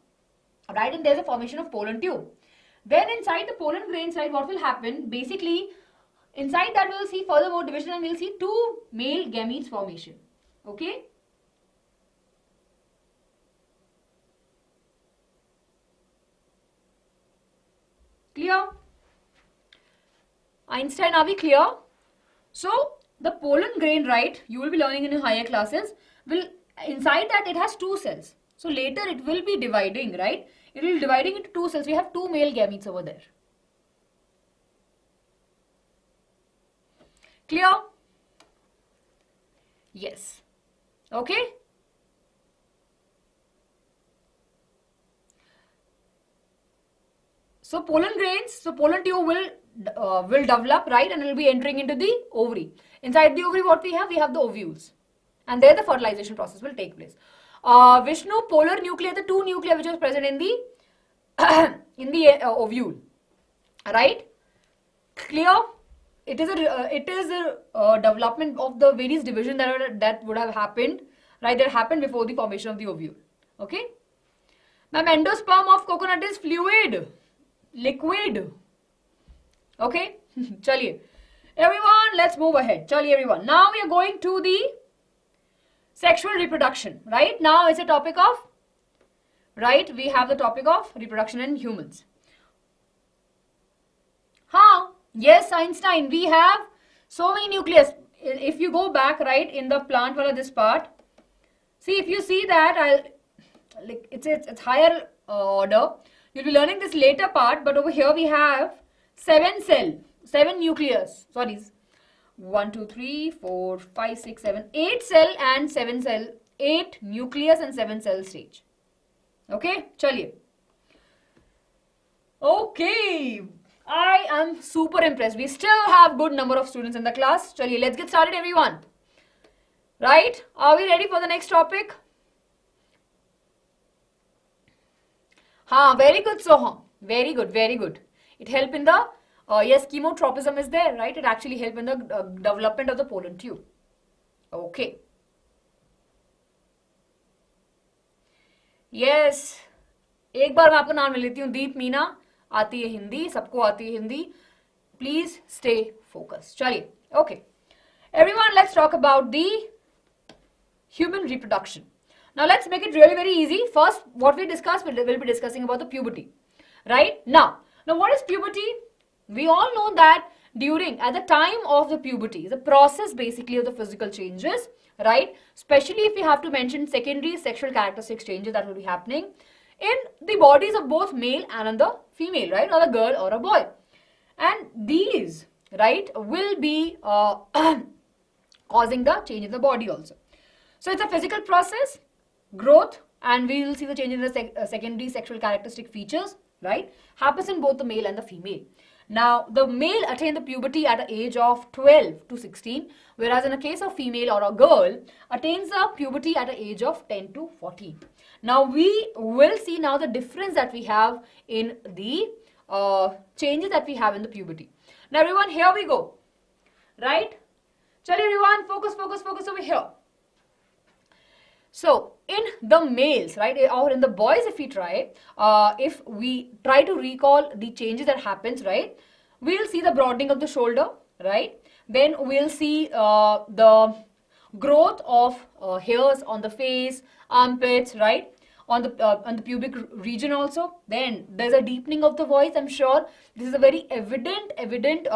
right, and there's a formation of pollen tube. Then inside the pollen grain side, what will happen? Basically, inside that we'll see furthermore division, and we'll see 2 male gametes formation. Okay. Clear? Einstein, are we clear? So the pollen grain, right, you will be learning in higher classes, will inside that it has 2 cells. So later it will be dividing, right? It will be dividing into 2 cells. We have 2 male gametes over there. Clear? Yes. Okay. So pollen grains, so pollen tube will develop, right, and it will be entering into the ovary. Inside the ovary, what we have? We have the ovules, and there the fertilization process will take place. Vishnu, polar nuclei, the 2 nuclei which was present in the in the ovule, right? Clear? It is a development of the various division that would have happened, right? That happened before the formation of the ovule. Okay. Now, endosperm of coconut is fluid, liquid. Okay. Chaliye. Everyone, let's move ahead. Chaliye, everyone. Now we are going to the sexual reproduction. Right now, it's a topic of. Right, we have the topic of reproduction in humans. Huh? Yes, Einstein, we have so many nucleus. If you go back, right, in the plant wala this part, see, if you see that, it's higher order. You'll be learning this later part, but over here we have 7 nucleus. Sorry, 1, 2, 3, 4, 5, 6, 7, 8 cell and 7 cell, 8 nucleus and 7 cell stage. Okay, chaliye. Okay. I am super impressed. We still have good number of students in the class. Chaliye, let's get started, everyone. Right? Are we ready for the next topic? Very good, Soham. Very good, very good. It helped in the, yes, chemotropism is there, right? It actually helped in the development of the pollen tube. Okay. Yes. एक बार मैं आपका नाम ले लेती हूँ, दीप मीना. आती है हिंदी, सबको आती है हिंदी. Please stay focused. चलिए, okay. Everyone, let's talk about the human reproduction. Now, let's make it really very easy. First, what we discussed, we'll be discussing about the puberty. Right? Now, what is puberty? We all know that at the time of the puberty, the process basically of the physical changes, right? Especially if we have to mention secondary sexual characteristics changes that will be happening in the bodies of both male and in the female, right? Or a girl or a boy. And these, right, will be causing the change in the body also. So it's a physical process, growth, and we will see the change in the secondary sexual characteristic features, right? Happens in both the male and the female. Now, the male attain the puberty at the age of 12 to 16, whereas in a case of female or a girl, attains the puberty at the age of 10 to 14. Now, we will see now the difference that we have in the changes that we have in the puberty. Now, everyone, here we go. Right? Chali, everyone, focus over here. So, in the males, right, or in the boys, if we try to recall the changes that happens, right, we'll see the broadening of the shoulder, right, then we'll see the growth of hairs on the face, armpits, right, on the pubic region also. Then there's a deepening of the voice. I'm sure this is a very evident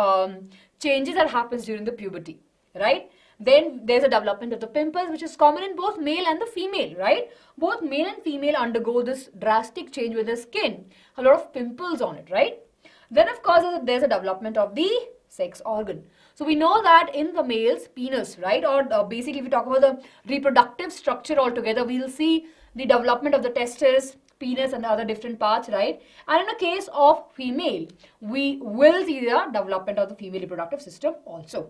changes that happens during the puberty, right. Then there's a development of the pimples, which is common in both male and the female, right? Both male and female undergo this drastic change with the skin. A lot of pimples on it, right? Then, of course, there's a development of the sex organ. So we know that in the male's penis, right? Or basically, if we talk about the reproductive structure altogether, we'll see the development of the testes, penis, and the other different parts, right? And in the case of female, we will see the development of the female reproductive system also.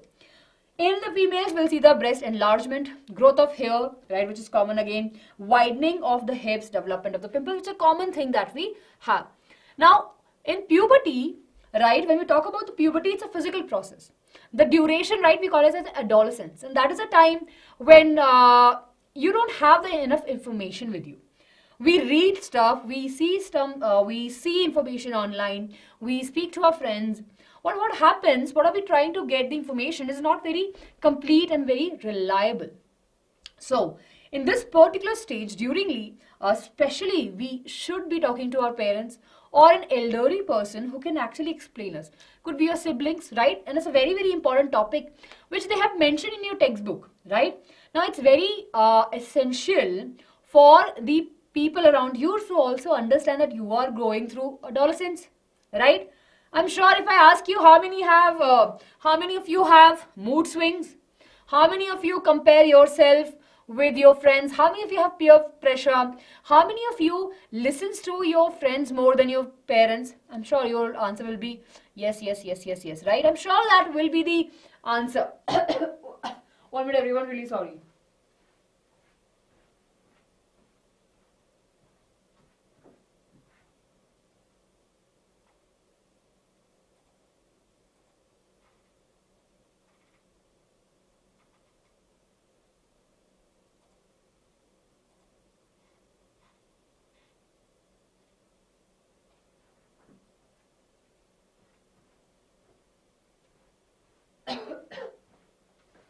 In the females, we'll see the breast enlargement, growth of hair, right, which is common again, widening of the hips, development of the pimple, which is a common thing that we have. Now, in puberty, right, when we talk about the puberty, it's a physical process. The duration, right, we call it as adolescence. And that is a time when you don't have enough information with you. We read stuff, we see we see information online, we speak to our friends. What happens? What are we trying to get? The information is not very complete and very reliable. So, in this particular stage, duringly, especially, we should be talking to our parents or an elderly person who can actually explain us. Could be your siblings, right? And it's a very, very important topic which they have mentioned in your textbook, right? Now, it's very essential for the people around you to also understand that you are going through adolescence, right? I'm sure if I ask you how many of you have mood swings, how many of you compare yourself with your friends, how many of you have peer pressure, how many of you listens to your friends more than your parents? I'm sure your answer will be yes, yes, yes, yes, yes, right? I'm sure that will be the answer. 1 minute, everyone, really sorry.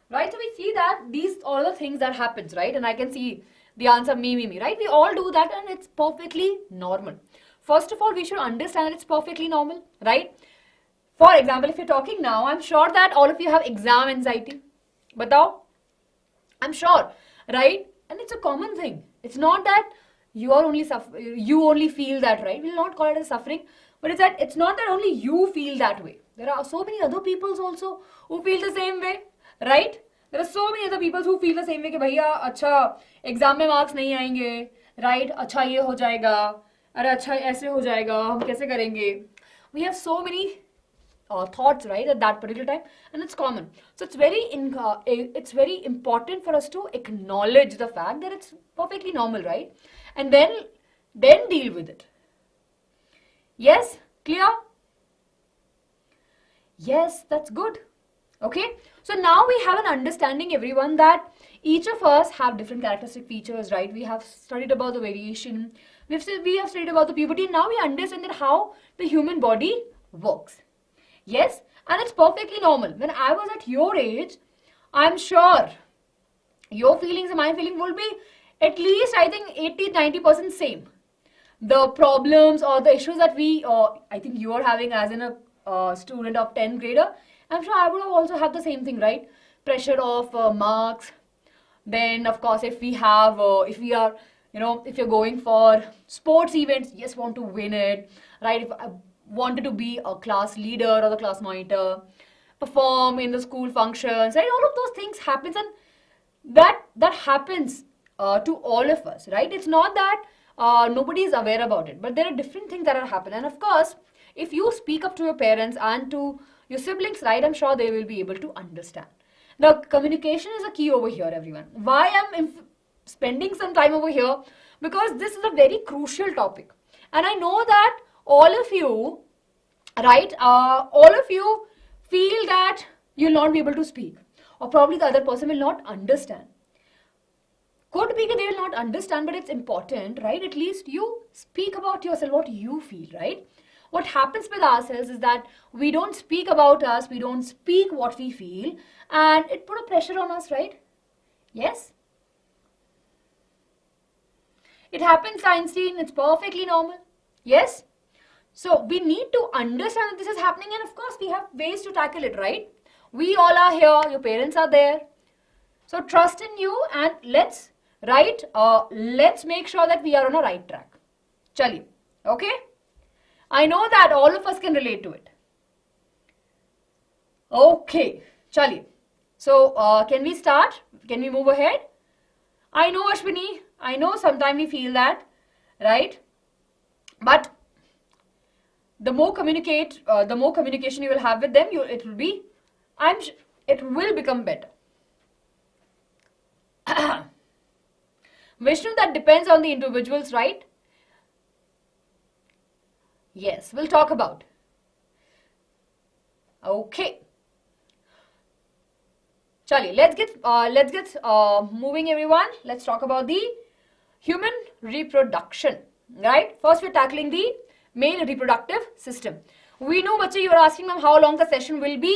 Right, so we see that these all the things that happens, right? And I can see the answer me, right? We all do that and it's perfectly normal. First of all, we should understand that it's perfectly normal, right? For example, if you're talking now, I'm sure that all of you have exam anxiety. Batao? I'm sure, right? And it's a common thing. It's not that you are only you only feel that, right? We'll not call it as suffering, but it's not that only you feel that way. There are so many other peoples also who feel the same way, right? There are so many other people who feel the same way कि भैया अच्छा exam में marks नहीं आएंगे, right? अच्छा ये हो जाएगा, अरे अच्छा ऐसे हो जाएगा, हम कैसे करेंगे? We have so many thoughts, right, at that particular time, and it's common. So it's very important for us to acknowledge the fact that it's perfectly normal, right? And then deal with it. Yes, clear? Yes, that's good. Okay, so now we have an understanding, everyone, that each of us have different characteristic features, right? We have studied about the variation, we have studied about the puberty, and now we understand that how the human body works. Yes, and it's perfectly normal. When I was at your age, I'm sure your feelings and my feeling will be at least, I think, 80-90% same. The problems or the issues that I think you are having as in a student of 10th grader, I'm sure I would have also had the same thing, right? Pressure of marks. Then, of course, if we are, if you're going for sports events, yes, want to win it, right? If I wanted to be a class leader or the class monitor, perform in the school functions, right? All of those things happens, and that happens to all of us, right? It's not that nobody is aware about it, but there are different things that are happening. And of course, if you speak up to your parents and to your siblings, right, I'm sure they will be able to understand. Now, communication is a key over here, everyone. Why I'm spending some time over here? Because this is a very crucial topic. And I know that all of you, right, all of you feel that you'll not be able to speak. Or probably the other person will not understand. Could be that they will not understand, but it's important, right? At least you speak about yourself, what you feel, right? What happens with ourselves is that we don't speak about us, we don't speak what we feel, and it put a pressure on us, right? Yes? It happens, Einstein, it's perfectly normal. Yes? So we need to understand that this is happening, and of course we have ways to tackle it, right? We all are here, your parents are there. So trust in you, and let's make sure that we are on a right track. Chaliye, okay? I know that all of us can relate to it. Okay, chaliye. So, can we start? Can we move ahead? I know, Ashwini, I know sometimes we feel that, right? But the more communication you will have with them, it will become better. Vishnu, that depends on the individuals, right? Yes, we'll talk about. Okay. Chaliye, let's get moving, everyone. Let's talk about the human reproduction, right? First we're tackling the male reproductive system. We know, bache, you are asking them how long the session will be.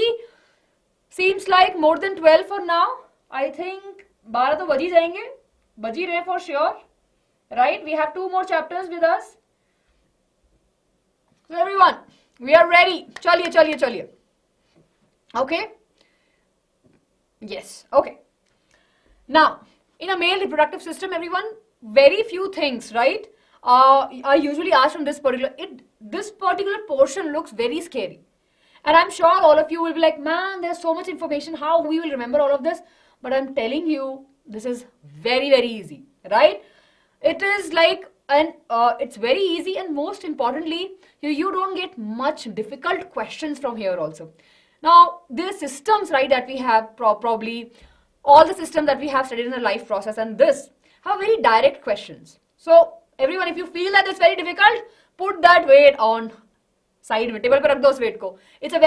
Seems like more than 12 for now. I think 12 to baj hi jayenge. Baj hi rahe for sure. Right? We have 2 more chapters with us. So everyone, we are ready. Chaliye, chaliye, chaliye. Okay? Yes. Okay. Now, in a male reproductive system, everyone, very few things, right, are usually asked from this particular, this particular portion looks very scary. And I'm sure all of you will be like, man, there's so much information, how we will remember all of this? But I'm telling you, this is very, very easy, right? It is like, it's very easy, and most importantly, you don't get much difficult questions from here also. Now, the systems, right, that we have, probably all the systems that we have studied in the life process and this have very direct questions. So, everyone, if you feel that it's very difficult, put that weight on side में, table पे रख दो उस weight को. It's a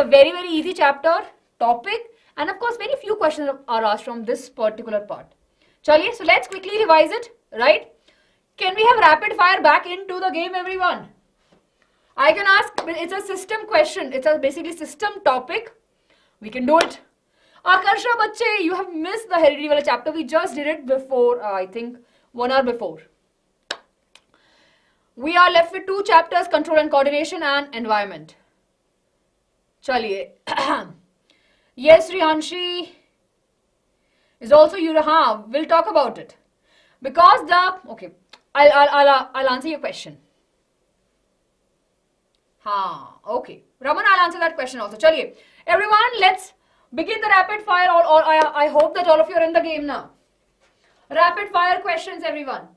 very easy chapter, topic, and of course, very few questions are asked from this particular part. Chaliye, so let's quickly revise it, right? Can we have rapid fire back into the game, everyone? I can ask, it's a system question. It's a basically system topic. We can do it. Akarsha bache, you have missed the heredity wala chapter. We just did it before, I think, 1 hour before. We are left with 2 chapters, control and coordination and environment. Chaliye. Yes, Rihanshi is also you. We'll talk about it. Because okay, I'll answer your question. Okay. Raman, I'll answer that question also. Chaliye. Everyone, let's begin the rapid fire. I hope that all of you are in the game now. Rapid fire questions, everyone.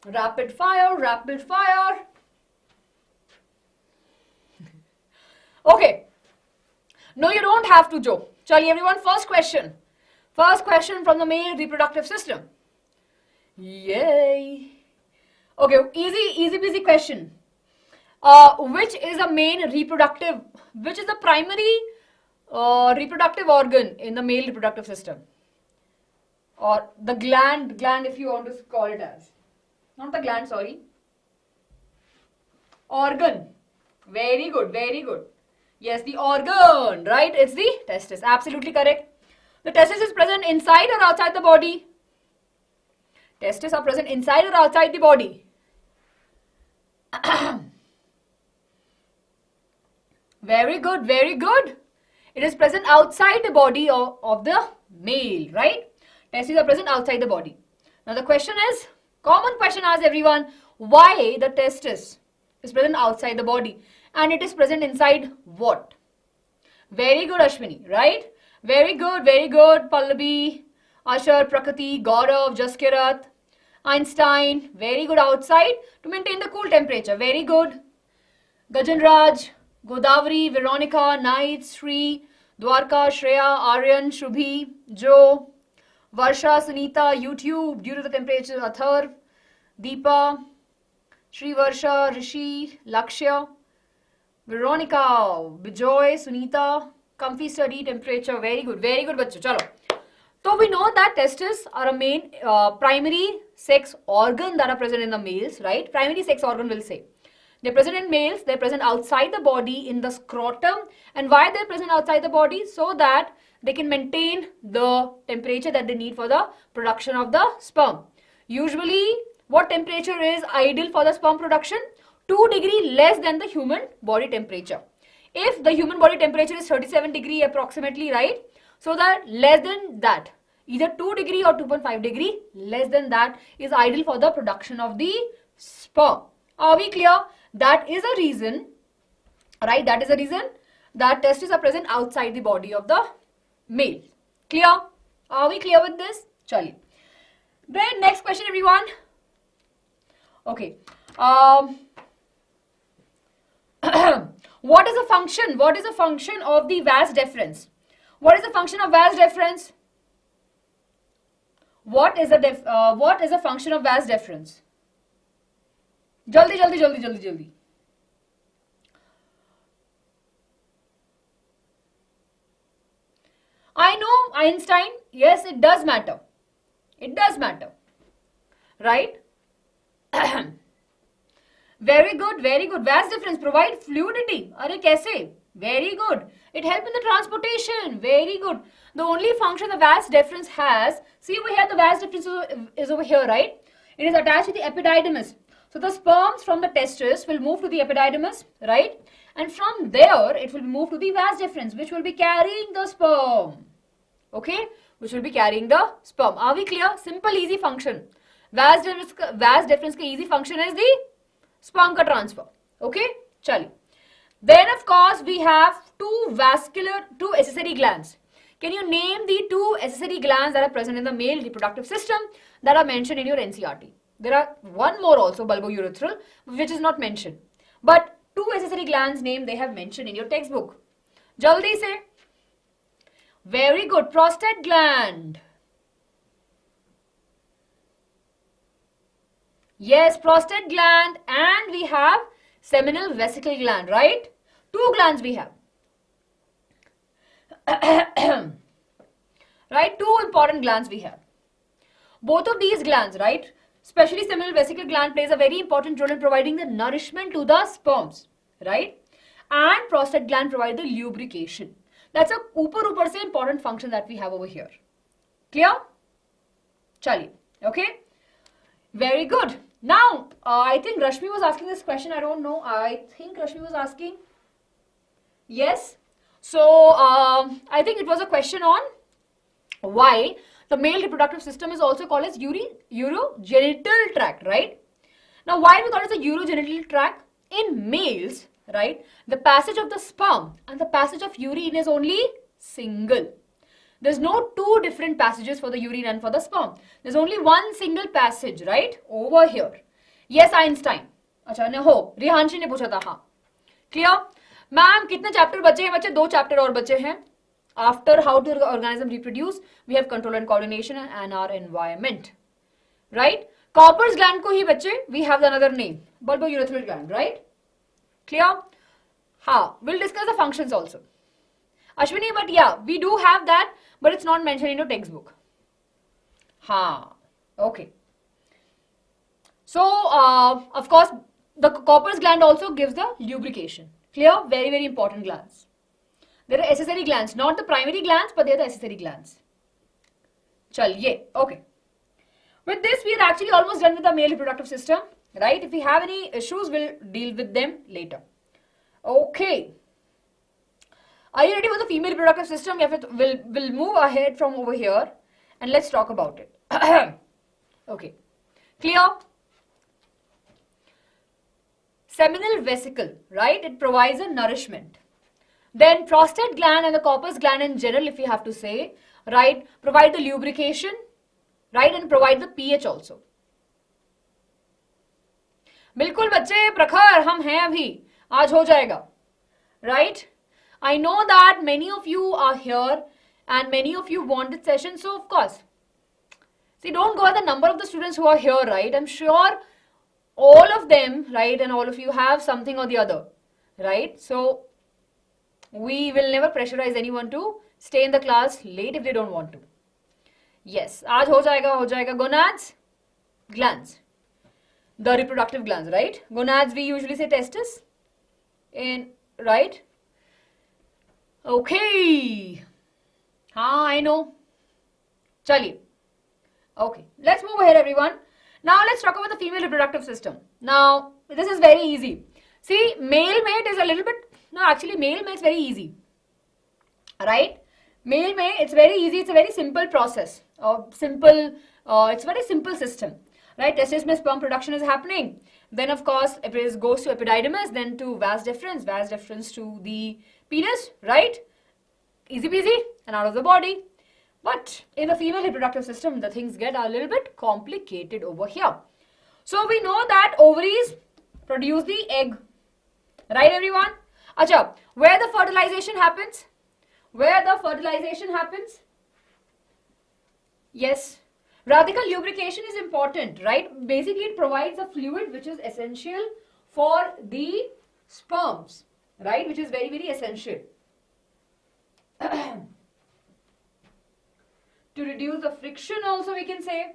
Rapid fire, rapid fire. Okay. No, you don't have to, Joe. Chaliye, everyone, first question. First question from the male reproductive system. Yay. Okay, easy peasy question. Which is the primary reproductive organ in the male reproductive system? Or the gland if you want to call it as. Not the gland, sorry. Organ. Very good, very good. Yes, the organ, right? It's the testis. Absolutely correct. The testis is present inside or outside the body? Testes are present inside or outside the body? Very good, very good. It is present outside the body of the male, right? Testes are present outside the body. Now the question is, common question asked everyone, why the testis is present outside the body and it is present inside what? Very good, Ashwini, right? Very good, Pallavi, Ashar, Prakriti, Gaurav, Jaskirat, Einstein, very good, outside to maintain the cool temperature, very good. Gajanraj, Godavari, Veronica, Knight, Sri, Dwarka, Shreya, Aryan, Shubhi, Joe, Varsha, Sunita, YouTube, due to the temperature, Athar, Deepa, Sri Varsha, Rishi, Lakshya, Veronica, Bijoy, Sunita, comfy study, temperature, very good, bachcho, chalo. So we know that testes are a main primary sex organ that are present in the males, right? Primary sex organ will say. They're present in males, they're present outside the body in the scrotum. And why they're present outside the body? So that they can maintain the temperature that they need for the production of the sperm. Usually, what temperature is ideal for the sperm production? 2 degrees less than the human body temperature. If the human body temperature is 37 degrees approximately, right? So that less than that, either 2 degrees or 2.5 degrees, less than that is ideal for the production of the sperm. Are we clear? That is a reason, right? That is a reason that testes are present outside the body of the male. Clear? Are we clear with this? Chaliye. Then next question, everyone. Okay. What is the function? What is the function of the vas deferens? What is the function of vas deferens? What is the function of vas deferens? Jaldi. I know, Einstein. Yes, it does matter. It does matter. Right? Very good, very good. Vas difference provide fluidity. Arey kaise? Very good. It helps in the transportation. Very good. The only function the vas difference has, see over here, the vas difference is over here, right? It is attached to the epididymis. So the sperms from the testis will move to the epididymis, right? And from there, it will move to the vas deferens, which will be carrying the sperm. Okay? Which will be carrying the sperm. Are we clear? Simple, easy function. Vas deferens ka easy function is the sperm ka transfer. Okay? Chali. Then, of course, we have two accessory glands. Can you name the two accessory glands that are present in the male reproductive system that are mentioned in your NCERT? There are one more also, bulbourethral, which is not mentioned. But two accessory glands name they have mentioned in your textbook. Jaldi se. Very good. Prostate gland. Yes, prostate gland, and we have seminal vesicle gland, right? Two glands we have. Right? Two important glands we have. Both of these glands, right? Especially seminal vesicle gland plays a very important role in providing the nourishment to the sperms, right? And prostate gland provide the lubrication. That's a upar se important function that we have over here. Clear? Chaliye. Okay? Very good. Now, I think Rashmi was asking this question. I don't know. I think Rashmi was asking. Yes. So, I think it was a question on why the male reproductive system is also called as urogenital tract, right? Now, why we call it the urogenital tract? In males, right, the passage of the sperm and the passage of urine is only single. There's no two different passages for the urine and for the sperm. There's only one single passage, right, over here. Yes, Einstein. अच्छा ने हो रिहांशी ने पूछा था. हाँ, clear? Ma'am कितने chapter बचे हैं? बच्चे 2 चैप्टर और बचे हैं. After how to organism reproduce, we have control and coordination and our environment, right? Copper's gland को ही बच्चे we have another name, bulbourethral gland, right? Clear? हाँ, we'll discuss the functions also. Ashwini, but yeah, we do have that, but it's not mentioned in your textbook. हाँ, okay. So, of course, the Copper's gland also gives the lubrication. Clear? Very, very important glands. There are accessory glands, not the primary glands, but they are the accessory glands. Chaliye, okay. With this, we are actually almost done with the male reproductive system, right? If we have any issues, we'll deal with them later. Okay. Are you ready for the female reproductive system? We'll move ahead from over here and let's talk about it. Okay. Clear? Seminal vesicle, right? It provides a nourishment. Then prostate gland and the Copper's gland in general, if we have to say, right, provide the lubrication, right, and provide the pH also. बिल्कुल बच्चे प्रखर हम हैं अभी आज हो जाएगा, right? I know that many of you are here and many of you want this session, so of course, see, don't go by the number of the students who are here, right? I'm sure all of them, right, and all of you have something or the other, right? So we will never pressurize anyone to stay in the class late if they don't want to. Yes, आज हो जाएगा. Gonads, glands, the reproductive glands, right? Gonads we usually say testis, right? Okay. हाँ, I know. चलिए. Okay, let's move ahead, everyone. Now let's talk about the female reproductive system. Now this is very easy. See, male mate is a little bit. No, actually, male mate is very easy. Right? Male mate, it's very easy. It's a very simple process. It's a very simple system. Right? Testis में sperm production is happening. Then, of course, it goes to epididymis, then to vas deferens to the penis. Right? Easy peasy and out of the body. But in the female reproductive system, the things get a little bit complicated over here. So we know that ovaries produce the egg. Right, everyone? Acha, where the fertilization happens? Where the fertilization happens? Yes. Radical lubrication is important, right? Basically, it provides a fluid which is essential for the sperms, right? Which is very, very essential. to reduce the friction also we can say.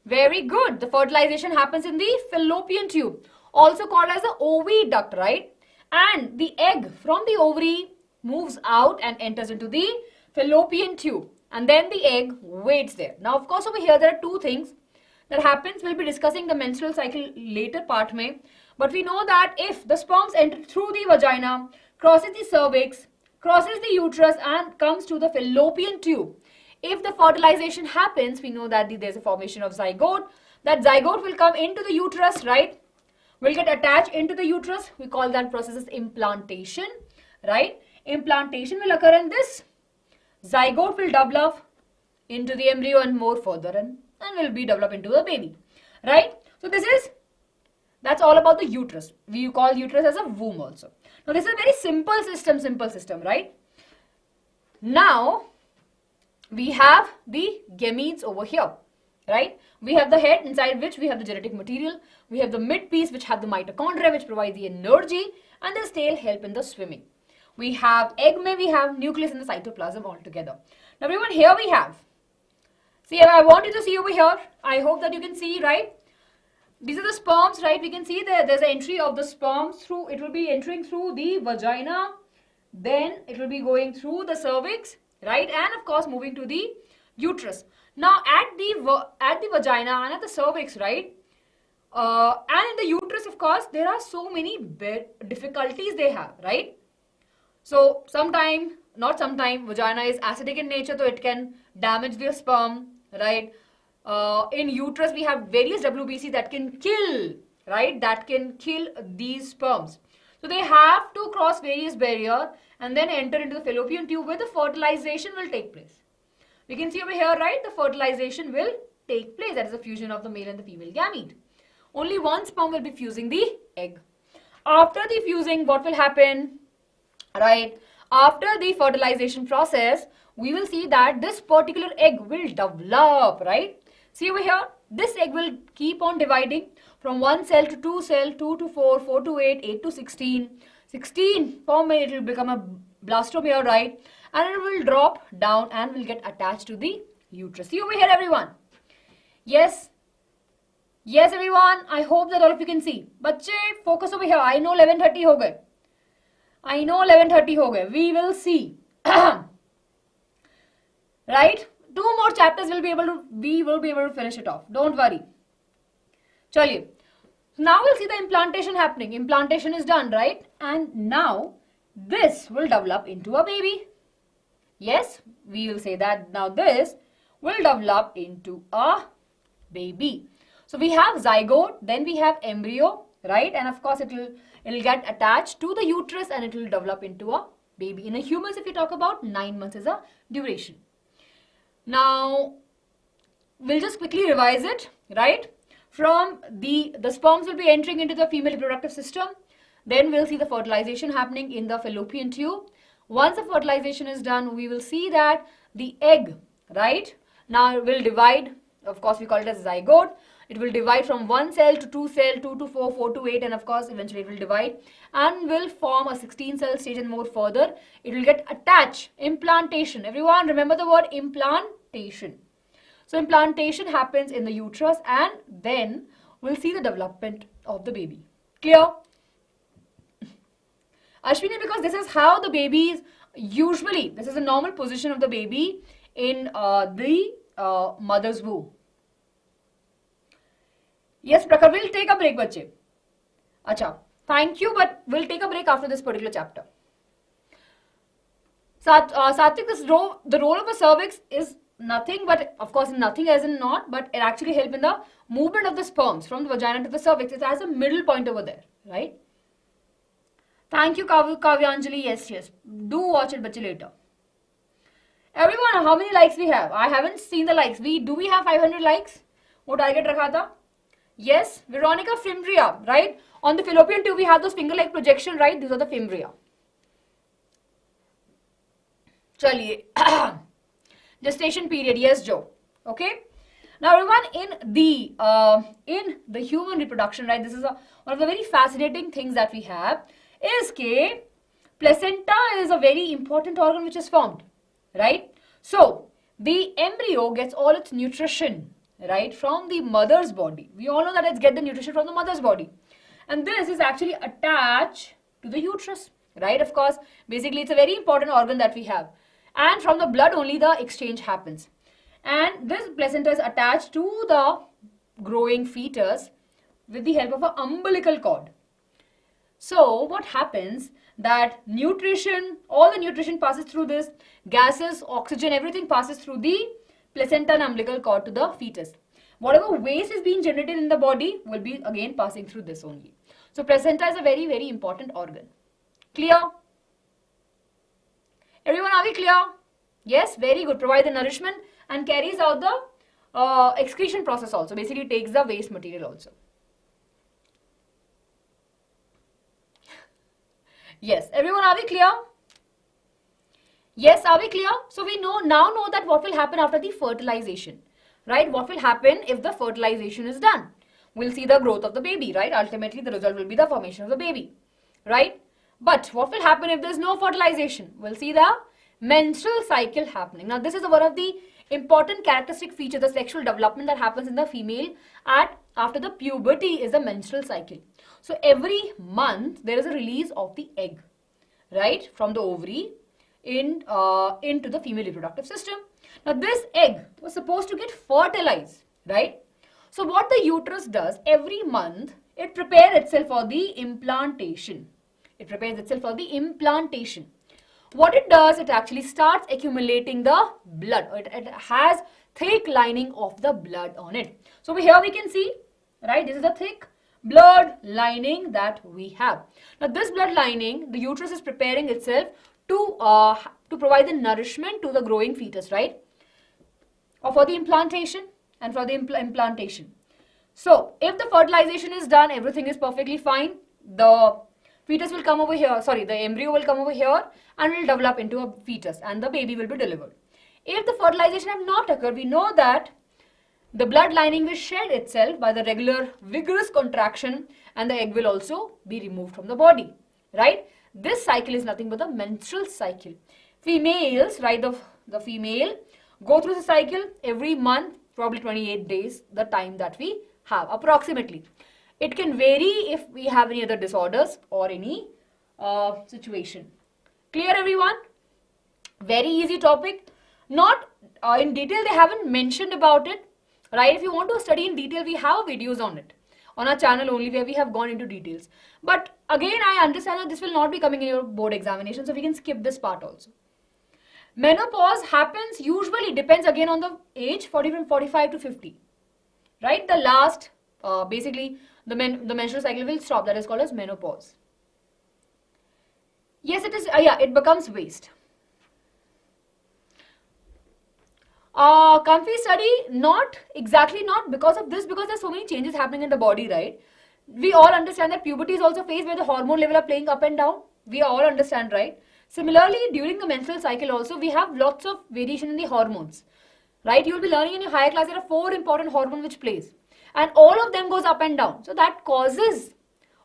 Very good. The fertilization happens in the fallopian tube, also called as the oviduct, right? And the egg from the ovary moves out and enters into the fallopian tube. And then the egg waits there. Now, of course, over here there are two things that happens. We'll be discussing the menstrual cycle later part mein. But we know that if the sperms enter through the vagina, crosses the cervix, crosses the uterus and comes to the fallopian tube, if the fertilization happens, we know that there's a formation of zygote. That zygote will come into the uterus, right? Will get attached into the uterus. We call that process as implantation, right? Implantation will occur in this. Zygote will develop into the embryo and more further and will be developed into a baby, right? So that's all about the uterus. We call uterus as a womb also. Now this is a very simple system, right? Now we have the gametes over here, right? We have the head inside which we have the genetic material. We have the mid piece which have the mitochondria which provide the energy, and the tail help in the swimming. We have egg may we have nucleus and the cytoplasm all together. Now everyone, here we have, see, I want you to see over here. I hope that you can see, right? These are the sperms, right? We can see there's an entry of the sperms through, it will be entering through the vagina, then it will be going through the cervix, right? And of course moving to the uterus. Now at the vagina and at the cervix, right? And in the uterus, of course, there are so many difficulties they have, right? So vagina is acidic in nature, so it can damage the sperm, right? In uterus, we have various WBC that can kill, right? That can kill these sperms. So they have to cross various barriers and then enter into the fallopian tube where the fertilization will take place. We can see over here, right? The fertilization will take place. That is the fusion of the male and the female gamete. Only one sperm will be fusing the egg. After the fusing, what will happen? Right? After the fertilization process, we will see that this particular egg will develop, right? See over here, this egg will keep on dividing from 1 cell to 2 cell, 2 to 4, 4 to 8, 8 to 16. 16 form it will become a blastomere, right? And it will drop down and will get attached to the uterus. See over here, everyone. Yes. Yes, everyone. I hope that all of you can see. Bachche, focus over here. I know 11:30 ho gaye. I know 11:30 ho gaye. We will see. Right? 2 more chapters we will be able to finish it off. Don't worry. Chaliye. Now we'll see the implantation happening. Implantation is done, right? And now this will develop into a baby. Yes, we will say that now this will develop into a baby. So we have zygote, then we have embryo, right? And of course it will get attached to the uterus and it will develop into a baby. In a humans, if we talk about 9 months is a duration. Now we'll just quickly revise it, right? From the sperms will be entering into the female reproductive system. Then we'll see the fertilization happening in the fallopian tube. Once the fertilization is done, we will see that the egg, right, now will divide. Of course, we call it as zygote. It will divide from 1 cell to 2 cell, 2 to 4, 4 to 8, and of course, eventually it will divide and will form a 16 cell stage and more further. It will get attached. Implantation. Everyone remember the word implantation. So implantation happens in the uterus and then we'll see the development of the baby. Clear? Ashwini, because this is how the babies usually, this is the normal position of the baby in the mother's womb. Yes, Prakhar, we'll take a break, bache. Acha, thank you, but we'll take a break after this particular chapter. Satvik, the role of a cervix is nothing, but of course nothing as in not, but it actually helps in the movement of the sperms from the vagina to the cervix. It has a middle point over there, right? Thank you, Kavyanjali. Yes, yes. Do watch it, bache, later. Everyone, how many likes we have? I haven't seen the likes. Do we have 500 likes? What target rakha tha? Yes, Veronica, fimbria, right? On the fallopian tube, we have those finger-like projection, right? These are the fimbria. Chaliye. Gestation period, yes, Joe. Okay. Now, everyone, in the human reproduction, right? This is one of the very fascinating things that we have. Is that placenta is a very important organ which is formed, right? So the embryo gets all its nutrition, right, from the mother's body. We all know that it's get the nutrition from the mother's body. And this is actually attached to the uterus, right? Of course, basically it's a very important organ that we have. And from the blood only the exchange happens. And this placenta is attached to the growing fetus with the help of an umbilical cord. So what happens that nutrition, all the nutrition passes through this, gases, oxygen, everything passes through the placenta and umbilical cord to the fetus. Whatever waste is being generated in the body will be again passing through this only. So placenta is a very, very important organ. Clear? Everyone, are we clear? Yes, very good. Provide the nourishment and carries out the excretion process also. Basically takes the waste material also. Yes, everyone, are we clear? Yes, are we clear? So we now know that what will happen after the fertilization, right? What will happen if the fertilization is done? We'll see the growth of the baby, right? Ultimately, the result will be the formation of the baby, right? But what will happen if there's no fertilization? We'll see the menstrual cycle happening. Now, this is one of the important characteristic features, the sexual development that happens in the female after the puberty is the menstrual cycle. So every month there is a release of the egg, right, from the ovary into the female reproductive system. Now this egg was supposed to get fertilized, right? So what the uterus does every month, it prepares itself for the implantation. It prepares itself for the implantation. What it does, it actually starts accumulating the blood. It has thick lining of the blood on it. So here we can see, right, this is the thick blood lining that we have. Now this blood lining, the uterus is preparing itself to provide the nourishment to the growing fetus, right? Or for the implantation and for the implantation. So if the fertilization is done, everything is perfectly fine. The fetus will come over here, the embryo will come over here and will develop into a fetus and the baby will be delivered. If the fertilization have not occurred, we know that the blood lining will shed itself by the regular vigorous contraction and the egg will also be removed from the body, right? This cycle is nothing but the menstrual cycle. Females, right, the female go through the cycle every month, probably 28 days, the time that we have approximately. It can vary if we have any other disorders or any situation. Clear, everyone? Very easy topic. Not in detail, they haven't mentioned about it. Right, if you want to study in detail, we have videos on it on our channel only where we have gone into details. But again, I understand that this will not be coming in your board examination, so we can skip this part also. Menopause happens usually, depends again on the age, from 45 to 50. Right, the last, basically the menstrual cycle will stop. That is called as menopause. Yes, it is. It becomes waste. Comfy study, not because of this, because there's so many changes happening in the body, right? We all understand that puberty is also a phase where the hormone level are playing up and down. We all understand, right? Similarly, during the menstrual cycle also, we have lots of variation in the hormones, right? You will be learning in your higher class there are 4 important hormones which plays, and all of them goes up and down. So that causes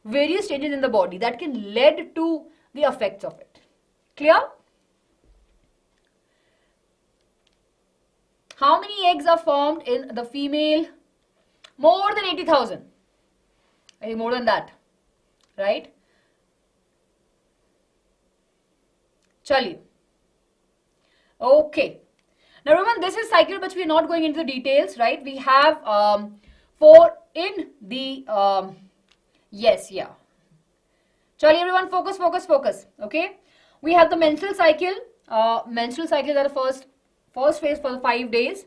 various changes in the body that can lead to the effects of it. Clear? How many eggs are formed in the female? More than 80,000. I think more than that, right? Chaliye. Okay. Now remember, this is cycle, but we are not going into the details, right? We have 4 in the Chaliye, everyone, focus. Okay. We have the menstrual cycle. Menstrual cycle are the first phase for the 5 days.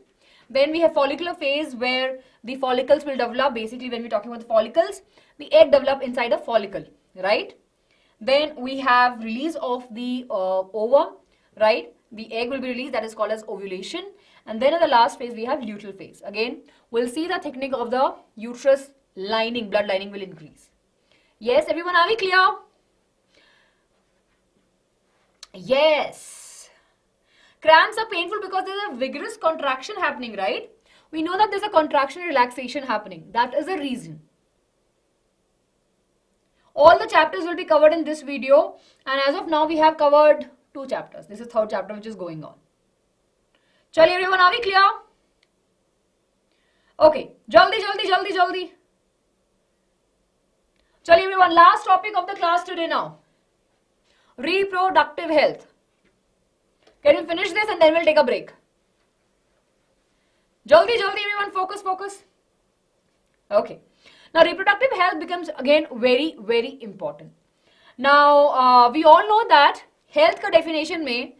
Then we have follicular phase where the follicles will develop. Basically, when we're talking about the follicles, the egg develop inside a follicle, right? Then we have release of the ovum, right? The egg will be released, that is called as ovulation. And then in the last phase, we have luteal phase. Again, we'll see the thickening of the uterus lining, blood lining will increase. Yes, everyone, are we clear? Yes. Cramps are painful because there's a vigorous contraction happening, right? We know that there's a contraction and relaxation happening. That is the reason. All the chapters will be covered in this video, and as of now we have covered 2 chapters. This is 3rd chapter which is going on. Chaliye everyone, are we clear? Okay, jaldi, jaldi, jaldi, jaldi. Chaliye everyone, last topic of the class today now. Reproductive health. Can we finish this and then we'll take a break? Jaldi, jaldi everyone, focus, focus. Okay. Now reproductive health becomes again very, very important. Now we all know that health ka definition mein,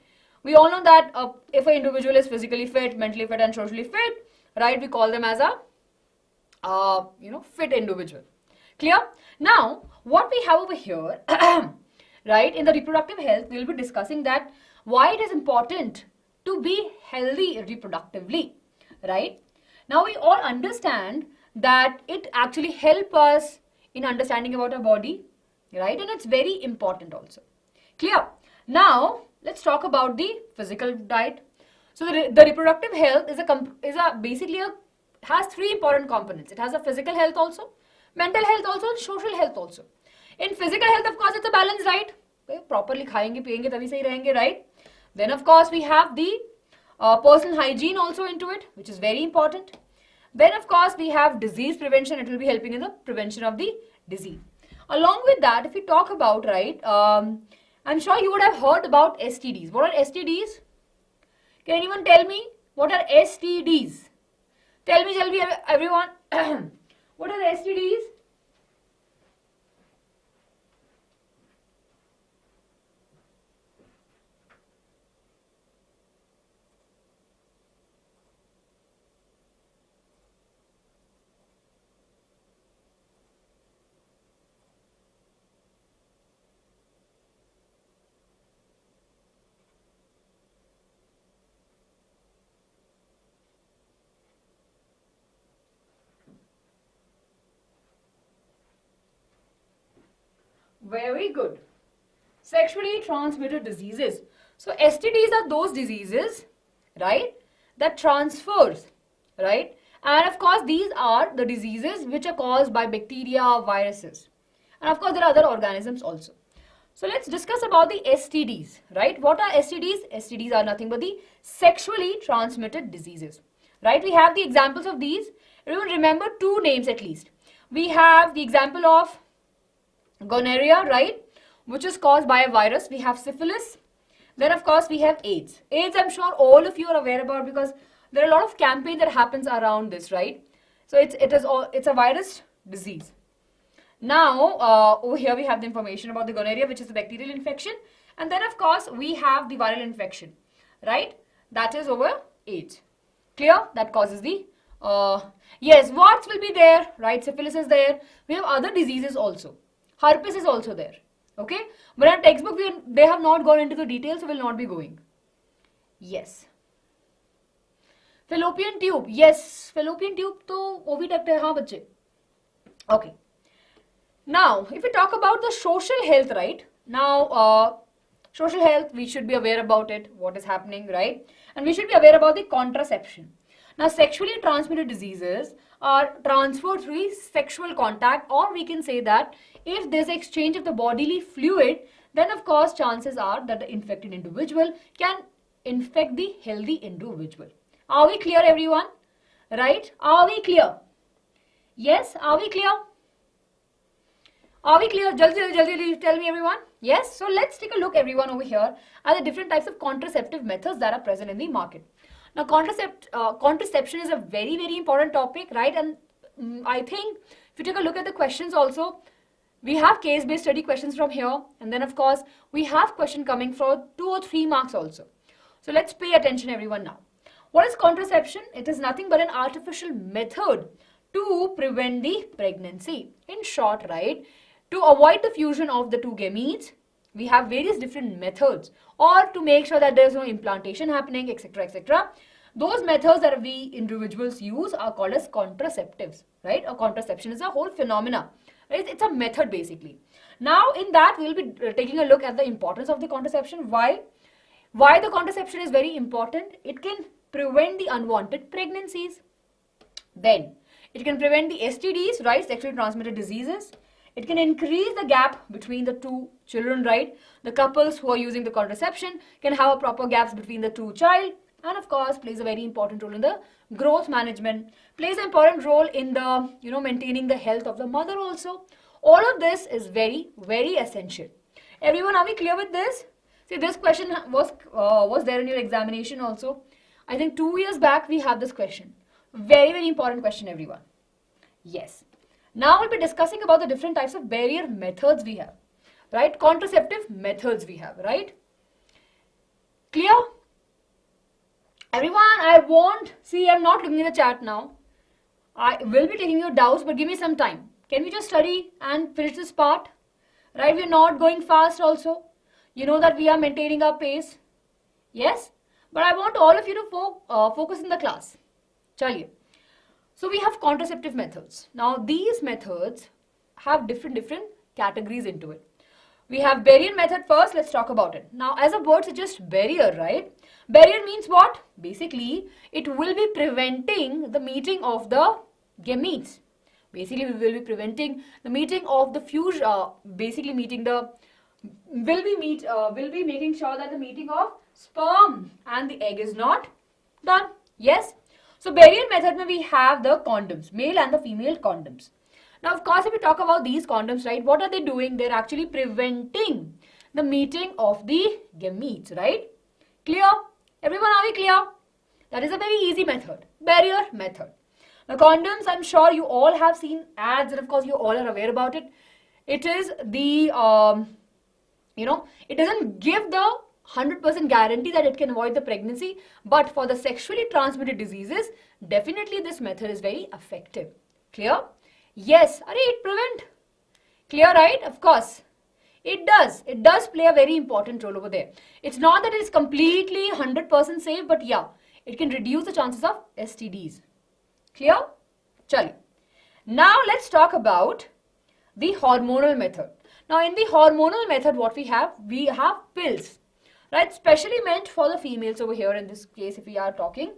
we all know that if an individual is physically fit, mentally fit and socially fit, right, we call them as a fit individual. Clear? Now what we have over here right, in the reproductive health we will be discussing that why it is important to be healthy reproductively, right? Now we all understand that it actually helps us in understanding about our body, right? And it's very important also. Clear? Now let's talk about the physical diet. So the reproductive health has three important components. It has a physical health also, mental health also, and social health also. In physical health, of course, it's a balanced diet. Properly khayenge, piyenge, tabhi sahi rahenge, right? Then of course we have the personal hygiene also into it, which is very important. Then of course we have disease prevention. It will be helping in the prevention of the disease. Along with that, if we talk about, right, I'm sure you would have heard about STDs. What are STDs? Can anyone tell me what are STDs? Tell me everyone. What are the STDs? Very good. Sexually transmitted diseases. So STDs are those diseases, right, that transfers, right? And of course these are the diseases which are caused by bacteria, viruses. And of course there are other organisms also. So let's discuss about the STDs, right? What are STDs? STDs are nothing but the sexually transmitted diseases, right? We have the examples of these. Everyone remember two names at least. We have the example of gonorrhea, right, which is caused by a virus. We have syphilis. Then of course we have AIDS. AIDS, I'm sure all of you are aware about because there are a lot of campaign that happens around this, right? So it's a virus disease. Now over here we have the information about the gonorrhea, which is a bacterial infection, and then of course we have the viral infection, right? That is over AIDS. Clear? That causes the yes, warts will be there, right? Syphilis is there. We have other diseases also. Herpes is also there, okay? But in textbook, they have not gone into the details, so we will not be going. Yes. Fallopian tube, yes. Fallopian tube, to wo bhi takte hai, haan bachche. Okay. Now, if we talk about the social health, right? Now, social health, we should be aware about it, what is happening, right? And we should be aware about the contraception. Now, sexually transmitted diseases are transferred through sexual contact, or we can say that if there's exchange of the bodily fluid, then of course chances are that the infected individual can infect the healthy individual. Are we clear everyone? Right? Are we clear? Yes? Are we clear? Are we clear? Jaldi, tell me everyone. Yes? So let's take a look everyone over here at the different types of contraceptive methods that are present in the market. Now contraception is a very, very important topic, right? And I think if you take a look at the questions also, we have case-based study questions from here, and then of course we have question coming for 2 or 3 marks also. So let's pay attention everyone now. What is contraception? It is nothing but an artificial method to prevent the pregnancy. In short, right, to avoid the fusion of the two gametes, we have various different methods, or to make sure that there is no implantation happening, etc., etc. Those methods that we individuals use are called as contraceptives, right? Or contraception is a whole phenomena. Right? It's a method basically. Now in that we will be taking a look at the importance of the contraception. Why the contraception is very important? It can prevent the unwanted pregnancies. Then it can prevent the STDs, right? Sexually transmitted diseases. It can increase the gap between the two children, right? The couples who are using the contraception can have a proper gaps between the two child. and of course plays a very important role in the growth management, plays an important role in the, maintaining the health of the mother also. All of this is very, very essential. Everyone, are we clear with this? See, this question was there in your examination also. I think 2 years back we have this question. Very, very important question, everyone. Yes. Now we'll be discussing about the different types of barrier methods we have, right? Contraceptive methods we have, right? Clear? Everyone, I'm not looking at the chat now. I will be taking your doubts, but give me some time. Can we just study and finish this part? Right? We're not going fast also. You know that we are maintaining our pace. Yes? But I want all of you to focus in the class. Chaliye. So we have contraceptive methods. Now these methods have different categories into it. We have barrier method first. Let's talk about it. Now as a word suggests barrier, right? Barrier means what? Basically, it will be preventing the meeting of the gametes. Basically, we will be preventing the meeting of the fusion. Will be making sure that the meeting of sperm and the egg is not done. Yes. So barrier method, we have the condoms, male and the female condoms. Now, of course, if we talk about these condoms, right, what are they doing? They're actually preventing the meeting of the gametes, right? Clear? Everyone, are we clear? That is a very easy method, barrier method. The condoms, I'm sure you all have seen ads, and of course, you all are aware about it. It is the, it doesn't give the 100% guarantee that it can avoid the pregnancy, but for the sexually transmitted diseases, definitely this method is very effective. Clear? Yes, it prevent. Clear, right? Of course. It does. It does play a very important role over there. It's not that it's completely 100% safe, but yeah, it can reduce the chances of STDs. Clear? Chali. Now let's talk about the hormonal method. Now in the hormonal method, what we have pills, right? Specially meant for the females over here in this case, if we are talking.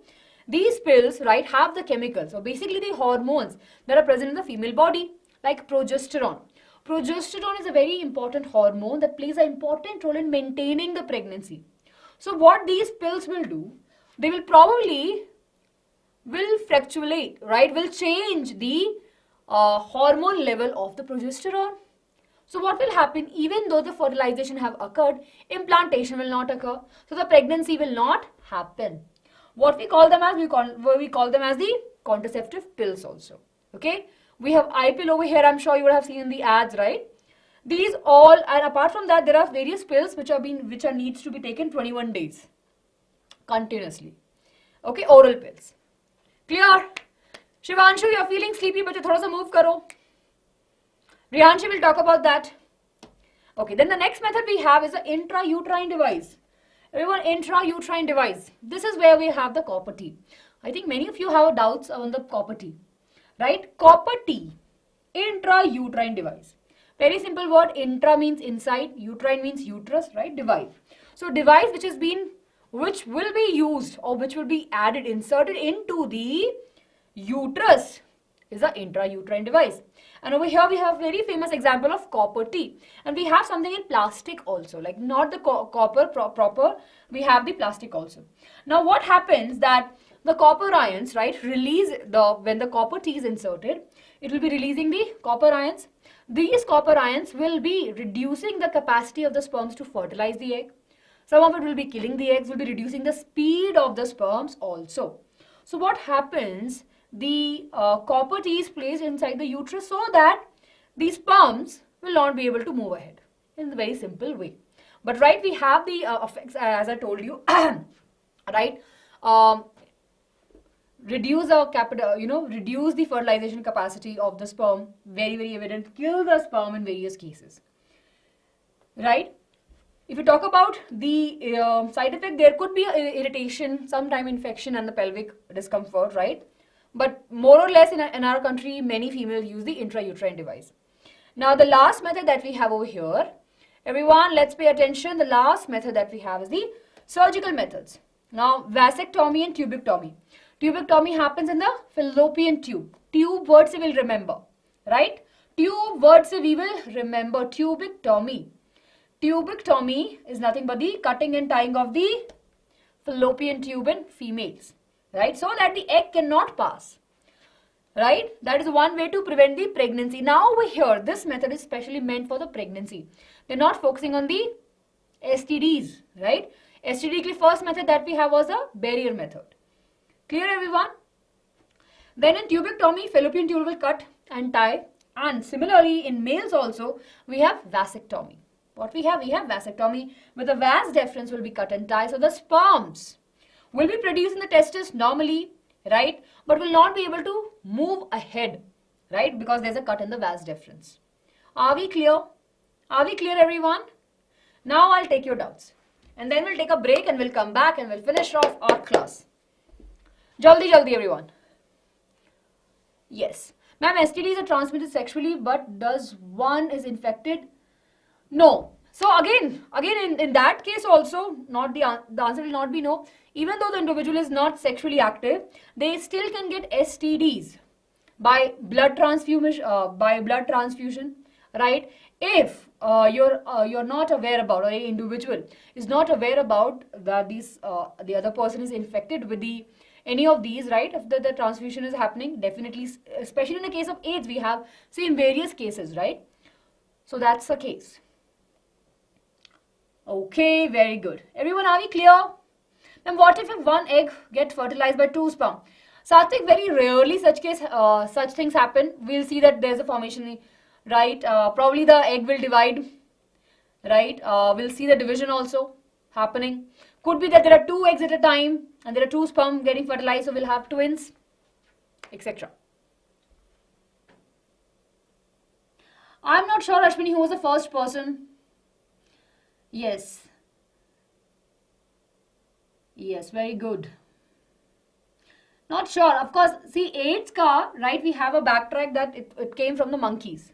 These pills, right, have the chemicals, or basically the hormones that are present in the female body, like progesterone. Progesterone is a very important hormone that plays an important role in maintaining the pregnancy. So what these pills will do, they will probably fluctuate, right, will change the hormone level of the progesterone. So what will happen, even though the fertilization have occurred, implantation will not occur. So the pregnancy will not happen. What we call them as, we call them as the contraceptive pills also. Okay. We have eye pill over here. I'm sure you would have seen in the ads, right? These all, and apart from that, there are various pills which needs to be taken 21 days continuously. Okay, oral pills. Clear? Shivanshu, you're feeling sleepy, but you thoda sa move karo. Rihanshi will talk about that. Okay, then the next method we have is the intrauterine device. Everyone, intrauterine device. This is where we have the copper T. I think many of you have doubts on the copper T. Right? Copper T. Intrauterine device. Very simple word. Intra means inside. Uterine means uterus. Right? Device. So device which will be used or which will be inserted into the uterus is the intrauterine device. And over here we have very famous example of copper T. And we have something in plastic also, like not the copper proper, we have the plastic also. Now what happens that the copper ions, right, when the copper T is inserted, it will be releasing the copper ions. These copper ions will be reducing the capacity of the sperms to fertilize the egg. Some of it will be killing the eggs, will be reducing the speed of the sperms also. So what happens? The copper T is placed inside the uterus so that the sperms will not be able to move ahead in a very simple way. But right, we have the effects as I told you, right? Reduce the fertilization capacity of the sperm. Very, very evident. Kill the sperm in various cases. Right? If you talk about the side effect, there could be irritation, sometime infection and the pelvic discomfort, right? But more or less in our country, many females use the intrauterine device. Now the last method that we have over here, everyone let's pay attention. The last method that we have is the surgical methods. Now vasectomy and tubectomy. Tubectomy happens in the fallopian tube. Tube word se we'll remember, right? Tube word se we will remember tubectomy. Tubectomy is nothing but the cutting and tying of the fallopian tube in females, right? So that the egg cannot pass, right? That is one way to prevent the pregnancy. Now over here, this method is specially meant for the pregnancy. They're not focusing on the STDs, right? STD first method that we have was the barrier method. Clear everyone? Then in tubectomy, fallopian tube will cut and tie. And similarly in males also, we have vasectomy. What we have? We have vasectomy with the vas deferens will be cut and tie. So the sperms will be produced in the testis normally, right? But will not be able to move ahead, right? Because there's a cut in the vas deferens. Are we clear? Are we clear everyone? Now I'll take your doubts. And then we'll take a break and we'll come back and we'll finish off our class. Jaldi jaldi everyone. Yes. Ma'am, STDs are transmitted sexually, but does one is infected? No. So again in that case also, not the answer will not be no. Even though the individual is not sexually active, they still can get STDs by blood transfusion, right? If you're not aware about, or an individual is not aware about that the other person is infected with any of these, right? If the transfusion is happening, definitely, especially in the case of AIDS, we have seen various cases, right? So that's the case. Okay, very good. Everyone, are we clear? Then what if one egg gets fertilized by 2 sperm? Satvik, very rarely such things happen. We'll see that there's a formation, right? Probably the egg will divide, right? We'll see the division also happening. Could be that there are 2 eggs at a time and there are 2 sperm getting fertilized, so we'll have twins, etc. I'm not sure, Ashwini, who was the first person. Yes. Yes, very good. Not sure. Of course, see, AIDS ka, right, we have a backtrack that it came from the monkeys.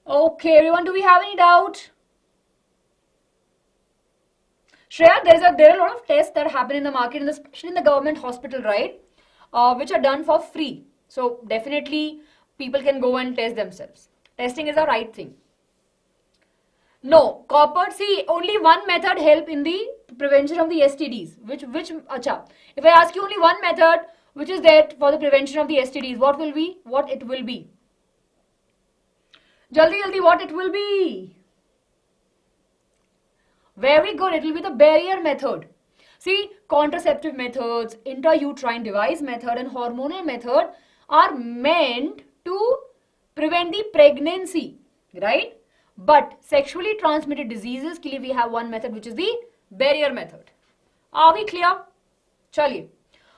Okay, everyone, do we have any doubt? Shreya, there are a lot of tests that happen in the market, especially in the government hospital, right? Which are done for free. So definitely people can go and test themselves. Testing is the right thing. No, copper, see, only one method help in the prevention of the STDs. If I ask you only one method, which is there for the prevention of the STDs, what it will be? Jaldi, jaldi, what it will be? Very good, it will be the barrier method. See, contraceptive methods, intrauterine device method and hormonal method are meant to prevent the pregnancy, right? But sexually transmitted diseases ke liye we have one method, which is the barrier method. Are we clear? Chaliye.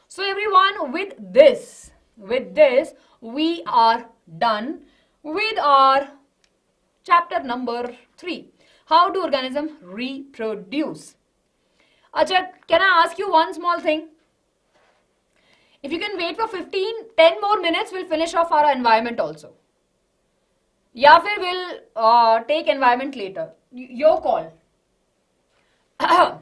So everyone, with this, we are done with our chapter number 3. How do organisms reproduce? Acha, can I ask you one small thing? If you can wait for 10 more minutes, we'll finish off our environment also. Ya fir we'll take environment later. Your call. Chalo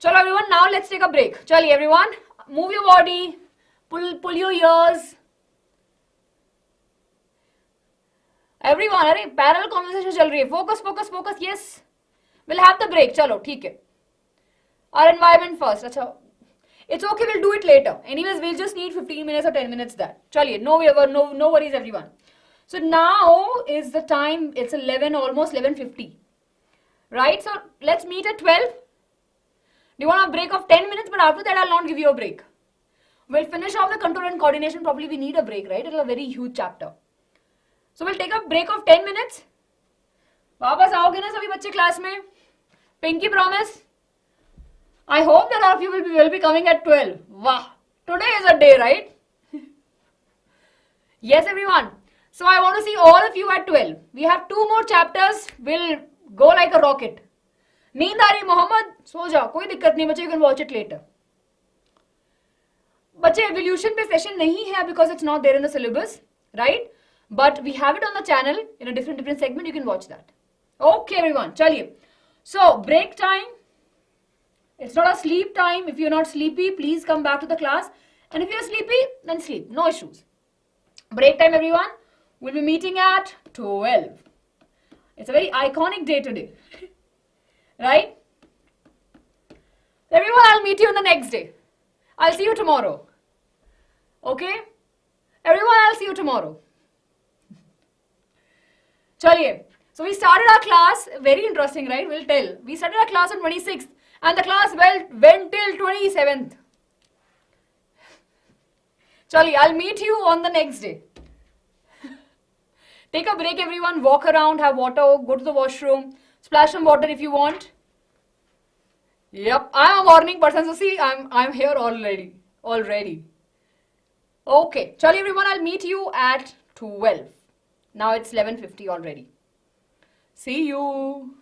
everyone, now let's take a break. Chaliye everyone, move your body, pull your ears. Everyone, parallel conversation chal rahi hai. Focus. Yes. We'll have the break. Chalo, theek hai. Our environment first. Achha. It's okay, we'll do it later. Anyways, we'll just need 15 minutes or 10 minutes that. Chaliye, no worries everyone. So now is the time, it's 11, almost 11:50. Right? So let's meet at 12. Do you want a break of 10 minutes? But after that, I'll not give you a break. We'll finish off the control and coordination. Probably we need a break, right? It's a very huge chapter. So we'll take a break of 10 minutes. वापस आओगे ना सभी बच्चे class में? Pinky promise? I hope that all of you will be coming at 12. Wow. Today is a day, right? Yes, everyone. So I want to see all of you at 12. We have 2 more chapters. We'll go like a rocket. नींद आ रही मोहम्मद? सो जाओ, कोई दिक्कत नहीं बच्चे, you can watch it later. बच्चे evolution पे session नहीं है because it's not there in the syllabus, right? But we have it on the channel in a different segment. You can watch that. Okay, everyone. Chaliye. So break time. It's not a sleep time. If you're not sleepy, please come back to the class. And if you're sleepy, then sleep. No issues. Break time, everyone. We'll be meeting at 12. It's a very iconic day today. Right? Everyone, I'll meet you on the next day. I'll see you tomorrow. Okay? Everyone, I'll see you tomorrow. Chaliye. So we started our class, very interesting, right? We'll tell. We started our class on 26th and the class went till 27th. Chaliye, I'll meet you on the next day. Take a break, everyone. Walk around, have water, go to the washroom, splash some water if you want. Yep, I'm a morning person, so see, I'm here already. Okay, chali everyone, I'll meet you at 12. Now it's 11:50 already. See you.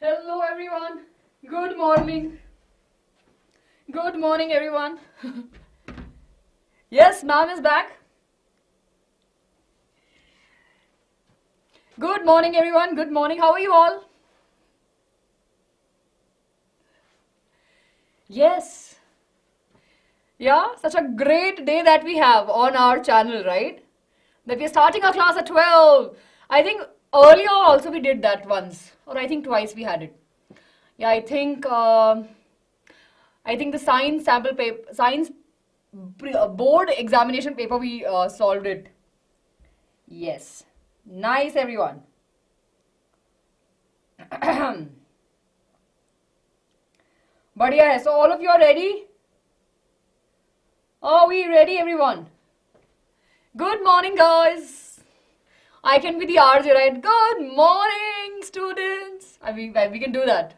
Hello everyone. Good morning. Good morning everyone. Yes, ma'am is back. Good morning everyone. Good morning. How are you all? Yes. Yeah, such a great day that we have on our channel, right? That we're starting our class at 12. I think earlier also we did that once, or I think twice we had it. Yeah, I think the science sample paper, science board examination paper, we solved it. Yes. Nice, everyone. बढ़िया है. So all of you are ready? Are we ready, everyone? Good morning, guys. I can be the RJ, right? Good morning, students. I mean, we can do that.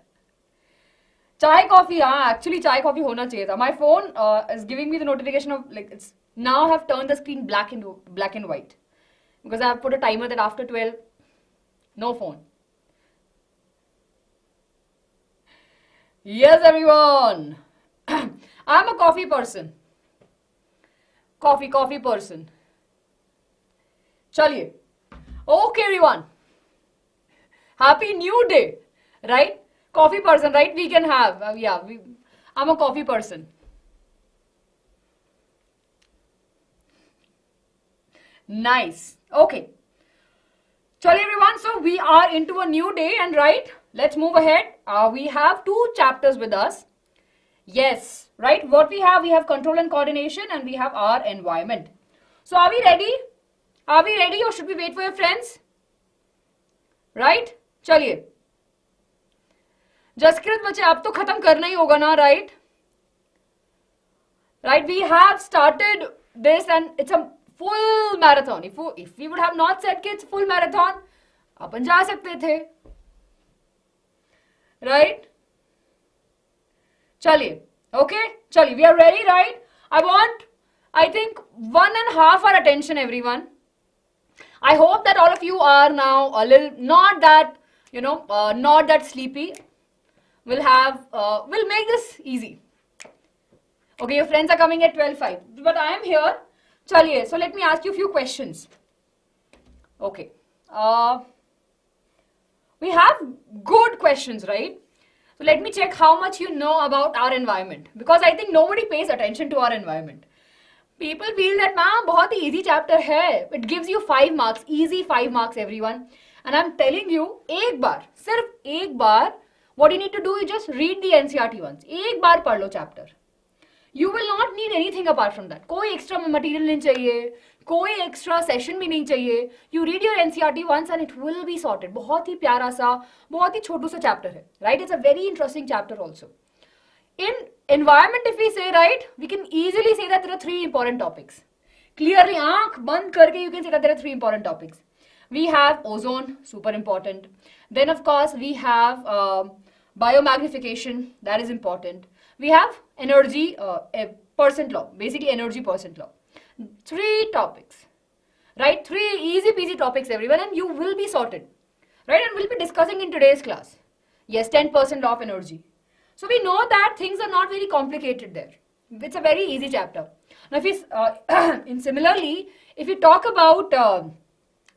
Chai coffee, actually chai coffee होना चाहिए था. My phone is giving me the notification of like it's now I have turned the screen black and white because I have put a timer that after 12, no phone. Yes, everyone. I'm a coffee person. Coffee person. चलिए. Okay, everyone. Happy New Day, right? Coffee person, right? We can have. I'm a coffee person. Nice. Okay. Chalo everyone, so we are into a new day and right, let's move ahead. We have 2 chapters with us. Yes, right? What we have control and coordination and we have our environment. So are we ready? Are we ready or should we wait for your friends? Right? चलिए. जसकृत बच्चे अब तो खत्म करना ही होगा ना, right? Right, we have started this and it's a full marathon. If we would have not said कि it's full marathon, अपन जा सकते थे. Right? चलिए. Okay? चलिए. We are ready, right? I think 1.5 hour attention, everyone. I hope that all of you are now a little, not that, not that sleepy. We'll make this easy. Okay, your friends are coming at 12:05. But I am here. Chaliye, so let me ask you a few questions. Okay. We have good questions, right? So let me check how much you know about our environment. Because I think nobody pays attention to our environment. People feel that, ma'am, बहुत ही easy chapter है. It gives you 5 marks. Easy 5 marks, everyone. And I'm telling you, एक बार, सिर्फ एक बार, what you need to do is just read the NCERT once. एक बार पढ़ लो chapter. You will not need anything apart from that. कोई extra material नहीं चाहिए, कोई extra session भी नहीं चाहिए. You read your NCERT once and it will be sorted. बहुत ही प्यारा सा, बहुत ही छोटू सा chapter है. Right? It's a very interesting chapter also. In environment, if we say, right, we can easily say that there are 3 important topics. Clearly, aankh band karke you can say that there are 3 important topics. We have ozone, super important. Then, of course, we have biomagnification, that is important. We have energy percent law, basically energy percent law. 3 topics, right? 3 easy peasy topics, everyone, and you will be sorted, right? And we'll be discussing in today's class. Yes, 10% law of energy. So we know that things are not very complicated there. It's a very easy chapter. Now, similarly, if we talk about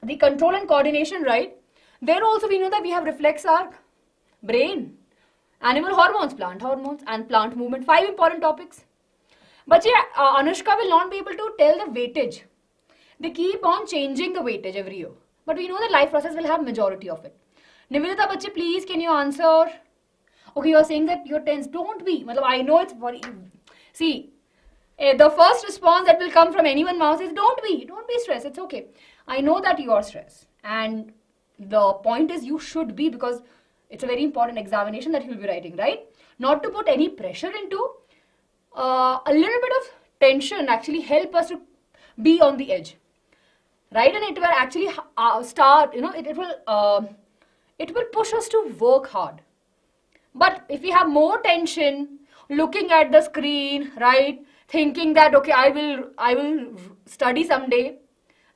the control and coordination, right? There also we know that we have reflex arc, brain, animal hormones, and plant movement. 5 important topics. But yeah, Anushka will not be able to tell the weightage. They keep on changing the weightage every year. But we know that life process will have majority of it. Nivedita bache, please, can you answer? Okay, you are saying that you're tense. Don't be. I know it's very... See, the first response that will come from anyone mouse is don't be stressed. It's okay. I know that you are stressed. And the point is you should be because it's a very important examination that you'll be writing, right? Not to put any pressure into, a little bit of tension actually help us to be on the edge, right? And it will actually start, it will push us to work hard. But if we have more tension, looking at the screen, right, thinking that okay, I will study someday,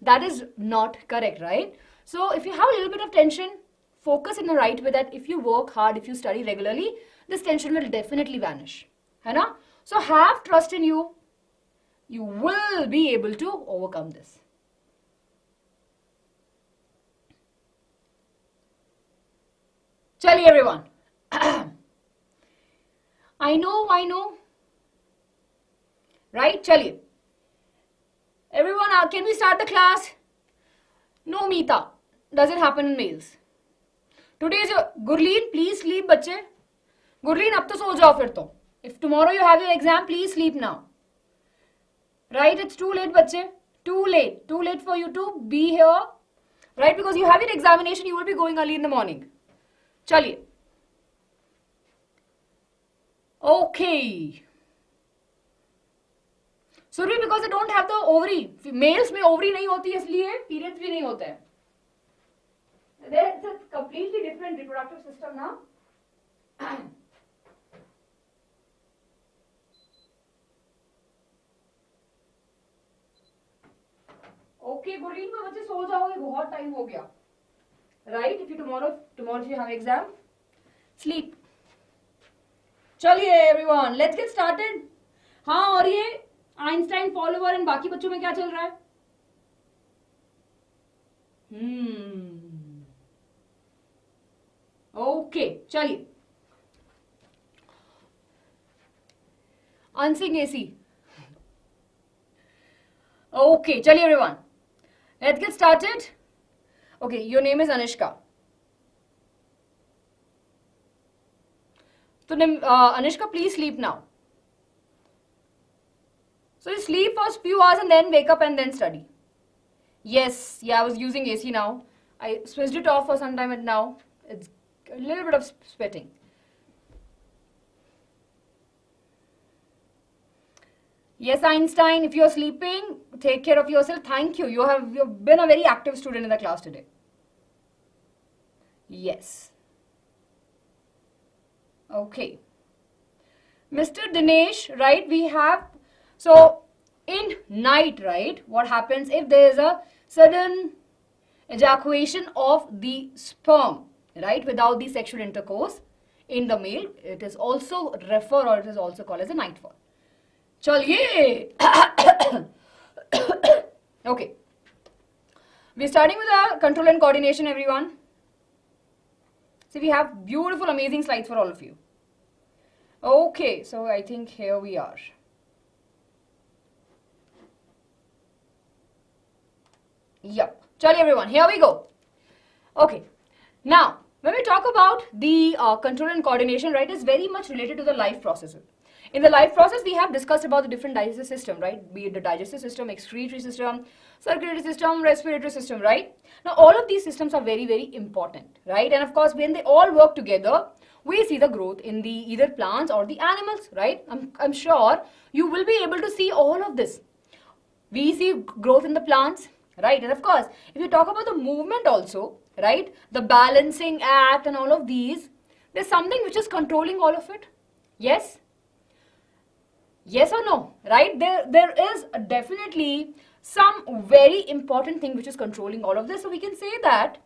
that is not correct, right? So if you have a little bit of tension, focus in the right way, that if you work hard, if you study regularly, this tension will definitely vanish. है ना? So have trust in you. You will be able to overcome this. Chaliye everyone. I know. Right? Chaliye. Everyone, can we start the class? No, Meeta. Doesn't happen in males. Today is your... Gurleen, please sleep, बच्चे. Gurleen, अब तो सो जाओ फिर तो. If tomorrow you have your exam, please sleep now. Right? It's too late, बच्चे. Too late. Too late for you to be here. Right? Because you have your examination, you will be going early in the morning. चलिए. Okay. Survi, because they don't have the ovary. Males में ovary नहीं होती है, इसलिए periods भी नहीं होते हैं. There's a completely different reproductive system now. Okay, Gurleen में बच्चे सो जाओगे, बहुत टाइम हो गया. Right? If you tomorrow if you have exam, sleep. चलिए everyone, let's get started. हाँ, और ये आइंस्टाइन फॉलोवर एंड बाकी बच्चों में क्या चल रहा है? ओके, चलिए. Unseen AC. ओके, चलिए everyone, let's get started. Okay, your name is Anushka. तो Anushka, please sleep now. So you sleep for a few hours and then wake up and then study. Yes, yeah, I was using AC now. I switched it off for some time and now it's a little bit of sweating. Yes, Einstein, if you're sleeping, take care of yourself. Thank you. You've been a very active student in the class today. Yes. Okay. Mr. Dinesh, right, we have, so in night, right, what happens if there is a sudden ejaculation of the sperm, right, without the sexual intercourse in the male, it is also referred, or it is also called as a nightfall. Chaliye. Okay. We're starting with the control and coordination, everyone. So we have beautiful, amazing slides for all of you. Okay, so I think here we are. Yep. Chaliye everyone, here we go. Okay. Now, when we talk about the control and coordination, right, it's very much related to the life processes. In the life process, we have discussed about the different digestive system, right? Be it the digestive system, excretory system, circulatory system, respiratory system, right? Now, all of these systems are very, very important, right? And of course, when they all work together, we see the growth in the either plants or the animals, right? I'm sure you will be able to see all of this. We see growth in the plants, right? And of course, if you talk about the movement also, right? The balancing act and all of these, there's something which is controlling all of it. Yes? Yes or no, right? There is definitely some very important thing which is controlling all of this. So we can say that,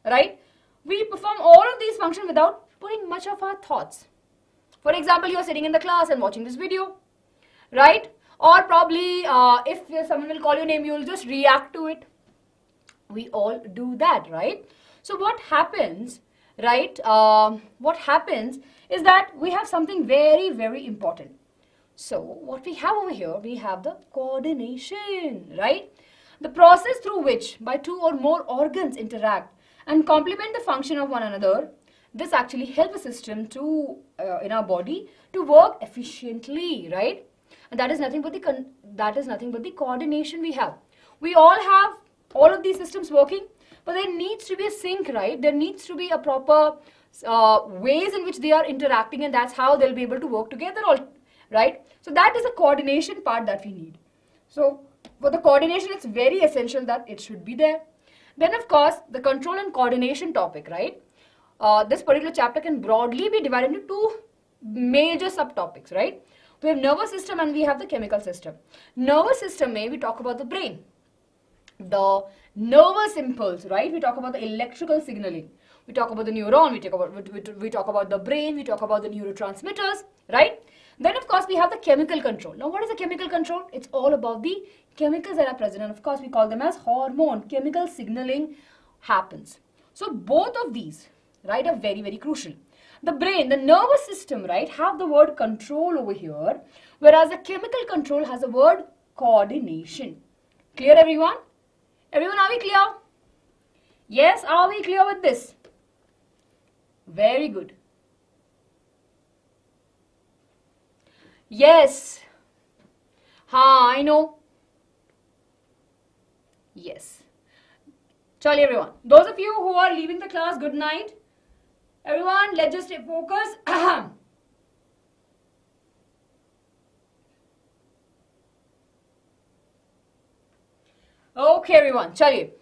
right, we perform all of these functions without putting much of our thoughts. For example, you are sitting in the class and watching this video, right? Or probably if someone will call your name, you will just react to it. We all do that, right? So what happens, right? What happens is that we have something very, very important. So what we have over here, we have the coordination, right? The process through which by two or more organs interact and complement the function of one another. This actually helps the system to, in our body, to work efficiently, right? And that is nothing but the coordination we have. We all have all of these systems working, but there needs to be a sync, right? There needs to be a proper ways in which they are interacting, and that's how they'll be able to work together, all, right? So that is a coordination part that we need. So for the coordination, it's very essential that it should be there. Then of course, the control and coordination topic, right? This particular chapter can broadly be divided into two major subtopics, right? We have nervous system and we have the chemical system. Nervous system we talk about the brain, the nervous impulse, right? We talk about the electrical signaling. We talk about the neuron, we talk about the brain, we talk about the neurotransmitters, right? Then of course we have the chemical control. Now what is the chemical control? It's all about the chemicals that are present, and of course we call them as hormone. Chemical signaling happens. So both of these, right, are very, very crucial. The brain, the nervous system, right, have the word control over here, whereas the chemical control has the word coordination. Clear, everyone? Everyone, are we clear? Yes, are we clear with this? Very good. Yes. I know. Yes. Chali, everyone. Those of you who are leaving the class, good night. Everyone, let's just stay focused. Okay, everyone. Chaliye.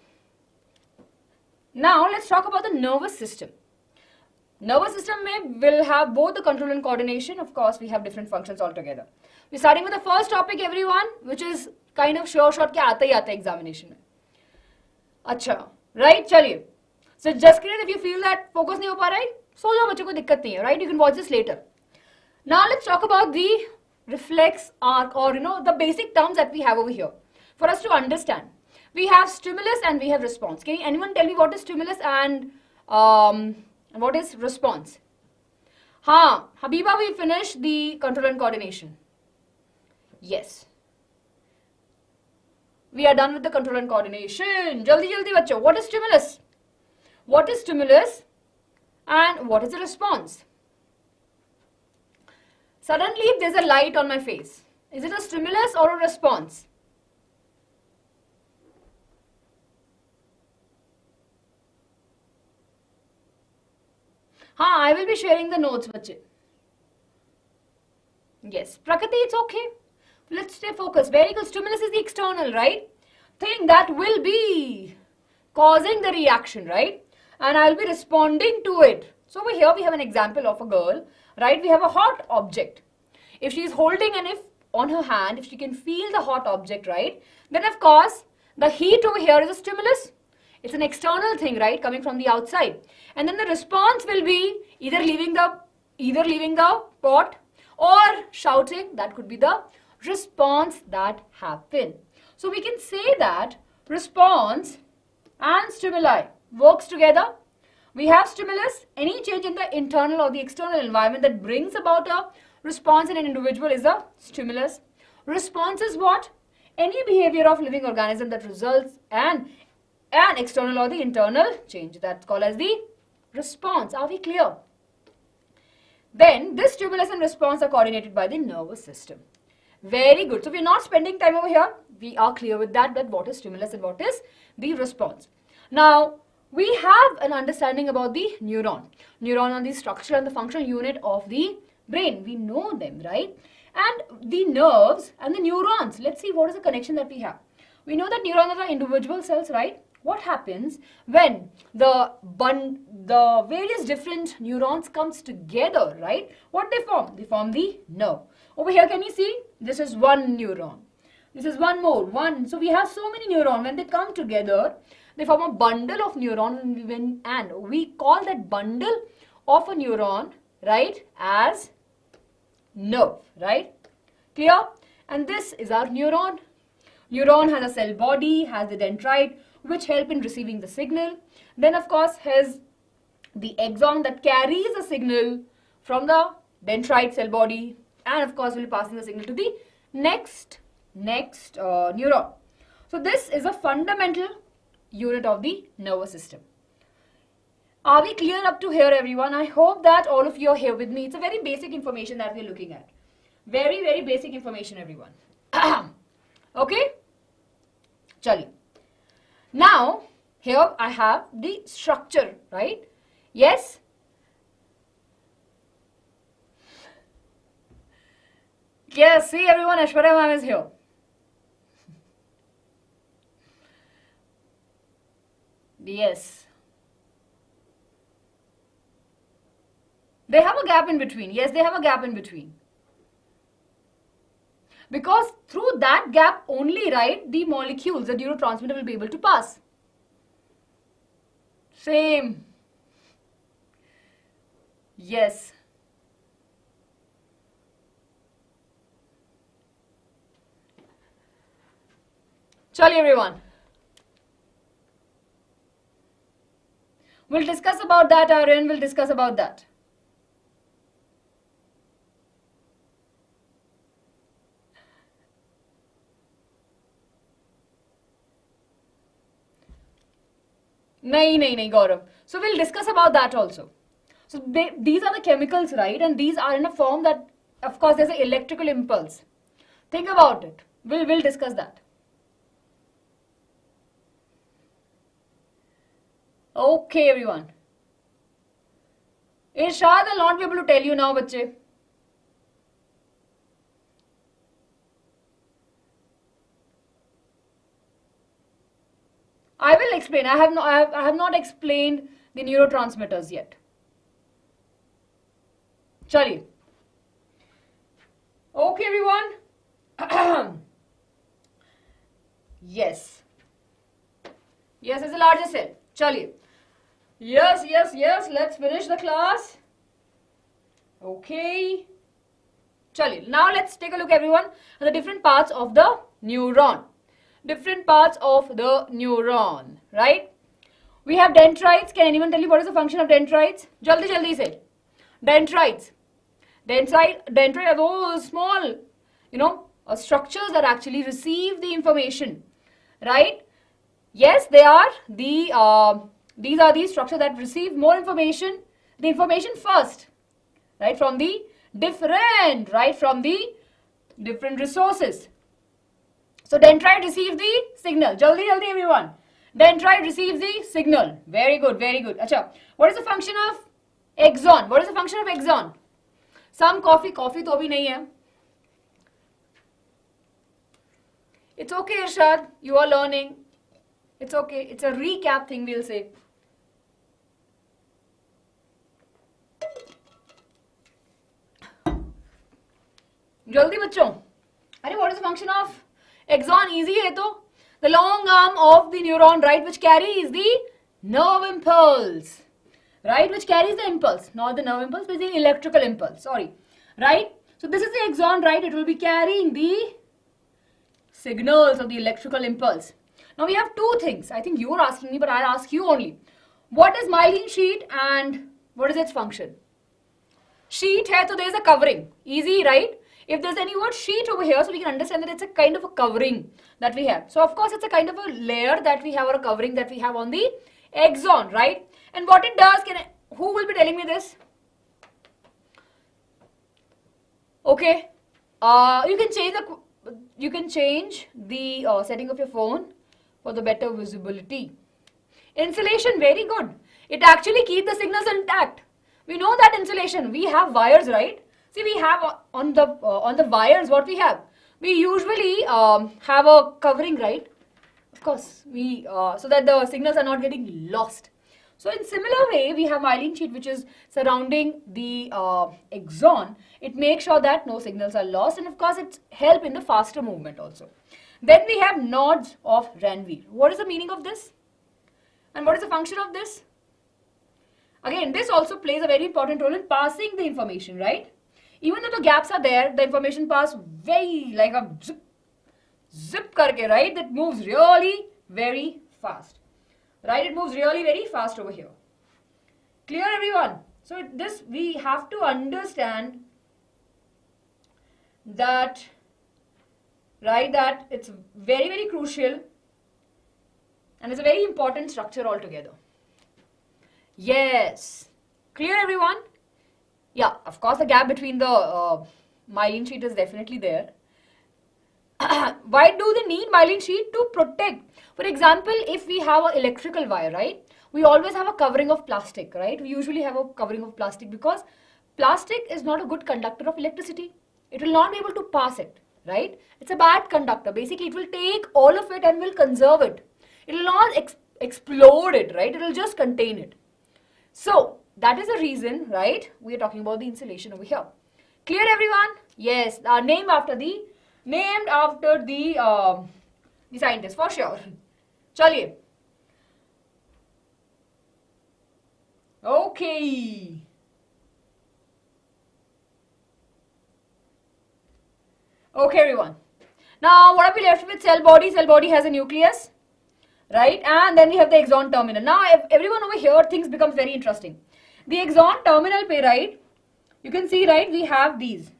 Now, let's talk about the nervous system. Nervous system will have both the control and coordination. Of course, we have different functions altogether. We're starting with the first topic, everyone, which is kind of sure shot ke aata hi aata examination mein. Acha, right? Chaliye. So just if you feel that focus nahi ho pa raha hai, so jao bachcho ko dikkat nahi hai, right? You can watch this later. Now let's talk about the reflex arc, or the basic terms that we have over here for us to understand. We have stimulus and we have response. Can anyone tell me what is stimulus and what is response? Habiba, we finished the control and coordination. Yes. We are done with the control and coordination. Jaldi jaldi bachcho. What is stimulus? What is stimulus and what is the response? Suddenly there's a light on my face. Is it a stimulus or a response? I will be sharing the notes, bache. Yes, Prakriti, it's okay. Let's stay focused. Very good. Stimulus is the external, right? Thing that will be causing the reaction, right? And I'll be responding to it. So over here we have an example of a girl, right? We have a hot object. If she is holding and if on her hand, if she can feel the hot object, right? Then of course, the heat over here is a stimulus. It's an external thing, right? Coming from the outside. And then the response will be either leaving the pot or shouting. That could be the response that happened. So we can say that response and stimuli works together. We have stimulus. Any change in the internal or the external environment that brings about a response in an individual is a stimulus. Response is what? Any behavior of living organism that results in an external or the internal change. That's called as the response. Are we clear? Then this stimulus and response are coordinated by the nervous system. Very good. So we're not spending time over here. We are clear with that what is stimulus and what is the response. Now, we have an understanding about the neuron. Neuron are the structure and the functional unit of the brain. We know them, right? And the nerves and the neurons. Let's see what is the connection that we have. We know that neurons are individual cells, right? What happens when the various different neurons comes together, right? What they form? They form the nerve. Over here, can you see? This is one neuron. This is one more. One. So we have so many neurons. When they come together, they form a bundle of neurons, and we call that bundle of a neuron, right, as nerve, right? Clear? And this is our neuron. Neuron has a cell body, has the dendrite, which help in receiving the signal. Then of course has the axon that carries the signal from the dendrite cell body, and of course will be passing the signal to the next neuron. So this is a fundamental unit of the nervous system. Are we clear up to here, everyone? I hope that all of you are here with me. It's a very basic information that we're looking at. Very, very basic information, everyone. Okay? Chali. Now, here I have the structure, right? Yes? Yes, see everyone, Aishwarya ma'am is here. Yes. They have a gap in between. Yes, they have a gap in between. Because through that gap only, right, the molecules, the neurotransmitter will be able to pass. Same. Yes. Chaliye everyone. We'll discuss about that, Aryan. We'll discuss about that. Nahi, Gaurav. So we'll discuss about that also. So these are the chemicals, right? And these are in a form that, of course, there's an electrical impulse. Think about it. We'll discuss that. Okay, everyone. Irshad will not be able to tell you now, bache. I will explain. I have not explained the neurotransmitters yet. Chaliye. Okay, everyone. Yes. Yes, it's the largest cell. Chaliye. Yes. Let's finish the class. Okay. Chaliye. Now let's take a look, everyone, at the different parts of the neuron. Different parts of the neuron, right? We have dendrites. Can anyone tell me what is the function of dendrites? Jaldi say. Dendrites. Dendrites are those small, structures that actually receive the information, right? Yes, they are these are the structures that receive more information, the information first, right? From the different resources. So dendrite receives the signal. Jaldi everyone. Dendrite receives the signal. Very good. Acha. What is the function of axon? Some coffee to bhi nahi hai. It's okay, Irshad. You are learning. It's okay. It's a recap thing, we'll say. Jaldi bachcho. What is the function of axon? Easy hai to. The long arm of the neuron, right, which carries the nerve impulse. Right, which carries the impulse. Not the nerve impulse, but the electrical impulse. Sorry. Right? So this is the axon, right? It will be carrying the signals of the electrical impulse. Now we have two things. I think you are asking me, but I'll ask you only. What is myelin sheath and what is its function? Sheath hai, so there is a covering. Easy, right? If there's any word sheath over here, so we can understand that it's a kind of a covering that we have. So of course it's a kind of a layer that we have, or a covering that we have on the axon, right? And what it does, who will be telling me this? Okay. You can change the setting of your phone for the better visibility. Insulation, very good. It actually keeps the signals intact. We know that insulation, we have wires, right? See, we have on the wires, what we have? We usually have a covering, right? Of course, so that the signals are not getting lost. So in similar way, we have myelin sheath which is surrounding the axon. It makes sure that no signals are lost, and of course it's help in the faster movement also. Then we have nodes of Ranvier. What is the meaning of this? And what is the function of this? Again, this also plays a very important role in passing the information, right? Even though the gaps are there, the information pass very like a zip karke, right? That moves really very fast. Right? It moves really very fast over here. Clear, everyone? So this, we have to understand that, right, that it's very, very crucial and it's a very important structure altogether. Yes. Clear, everyone? Yeah, of course the gap between the myelin sheath is definitely there. Why do they need myelin sheath? To protect. For example, if we have an electrical wire, right, we always have a covering of plastic, right? We usually have a covering of plastic because plastic is not a good conductor of electricity. It will not be able to pass it, right? It's a bad conductor. Basically, it will take all of it and will conserve it. It will not explode it, right? It will just contain it. So that is the reason, right? We are talking about the insulation over here. Clear, everyone? Yes, named after the scientist, for sure. Chaliye. Okay. Okay, everyone. Now, what are we left with? Cell body. Cell body has a nucleus, right? And then we have the axon terminal. Now, everyone over here, things becomes very interesting. The axon terminal पे, right? You can see, right? We have these.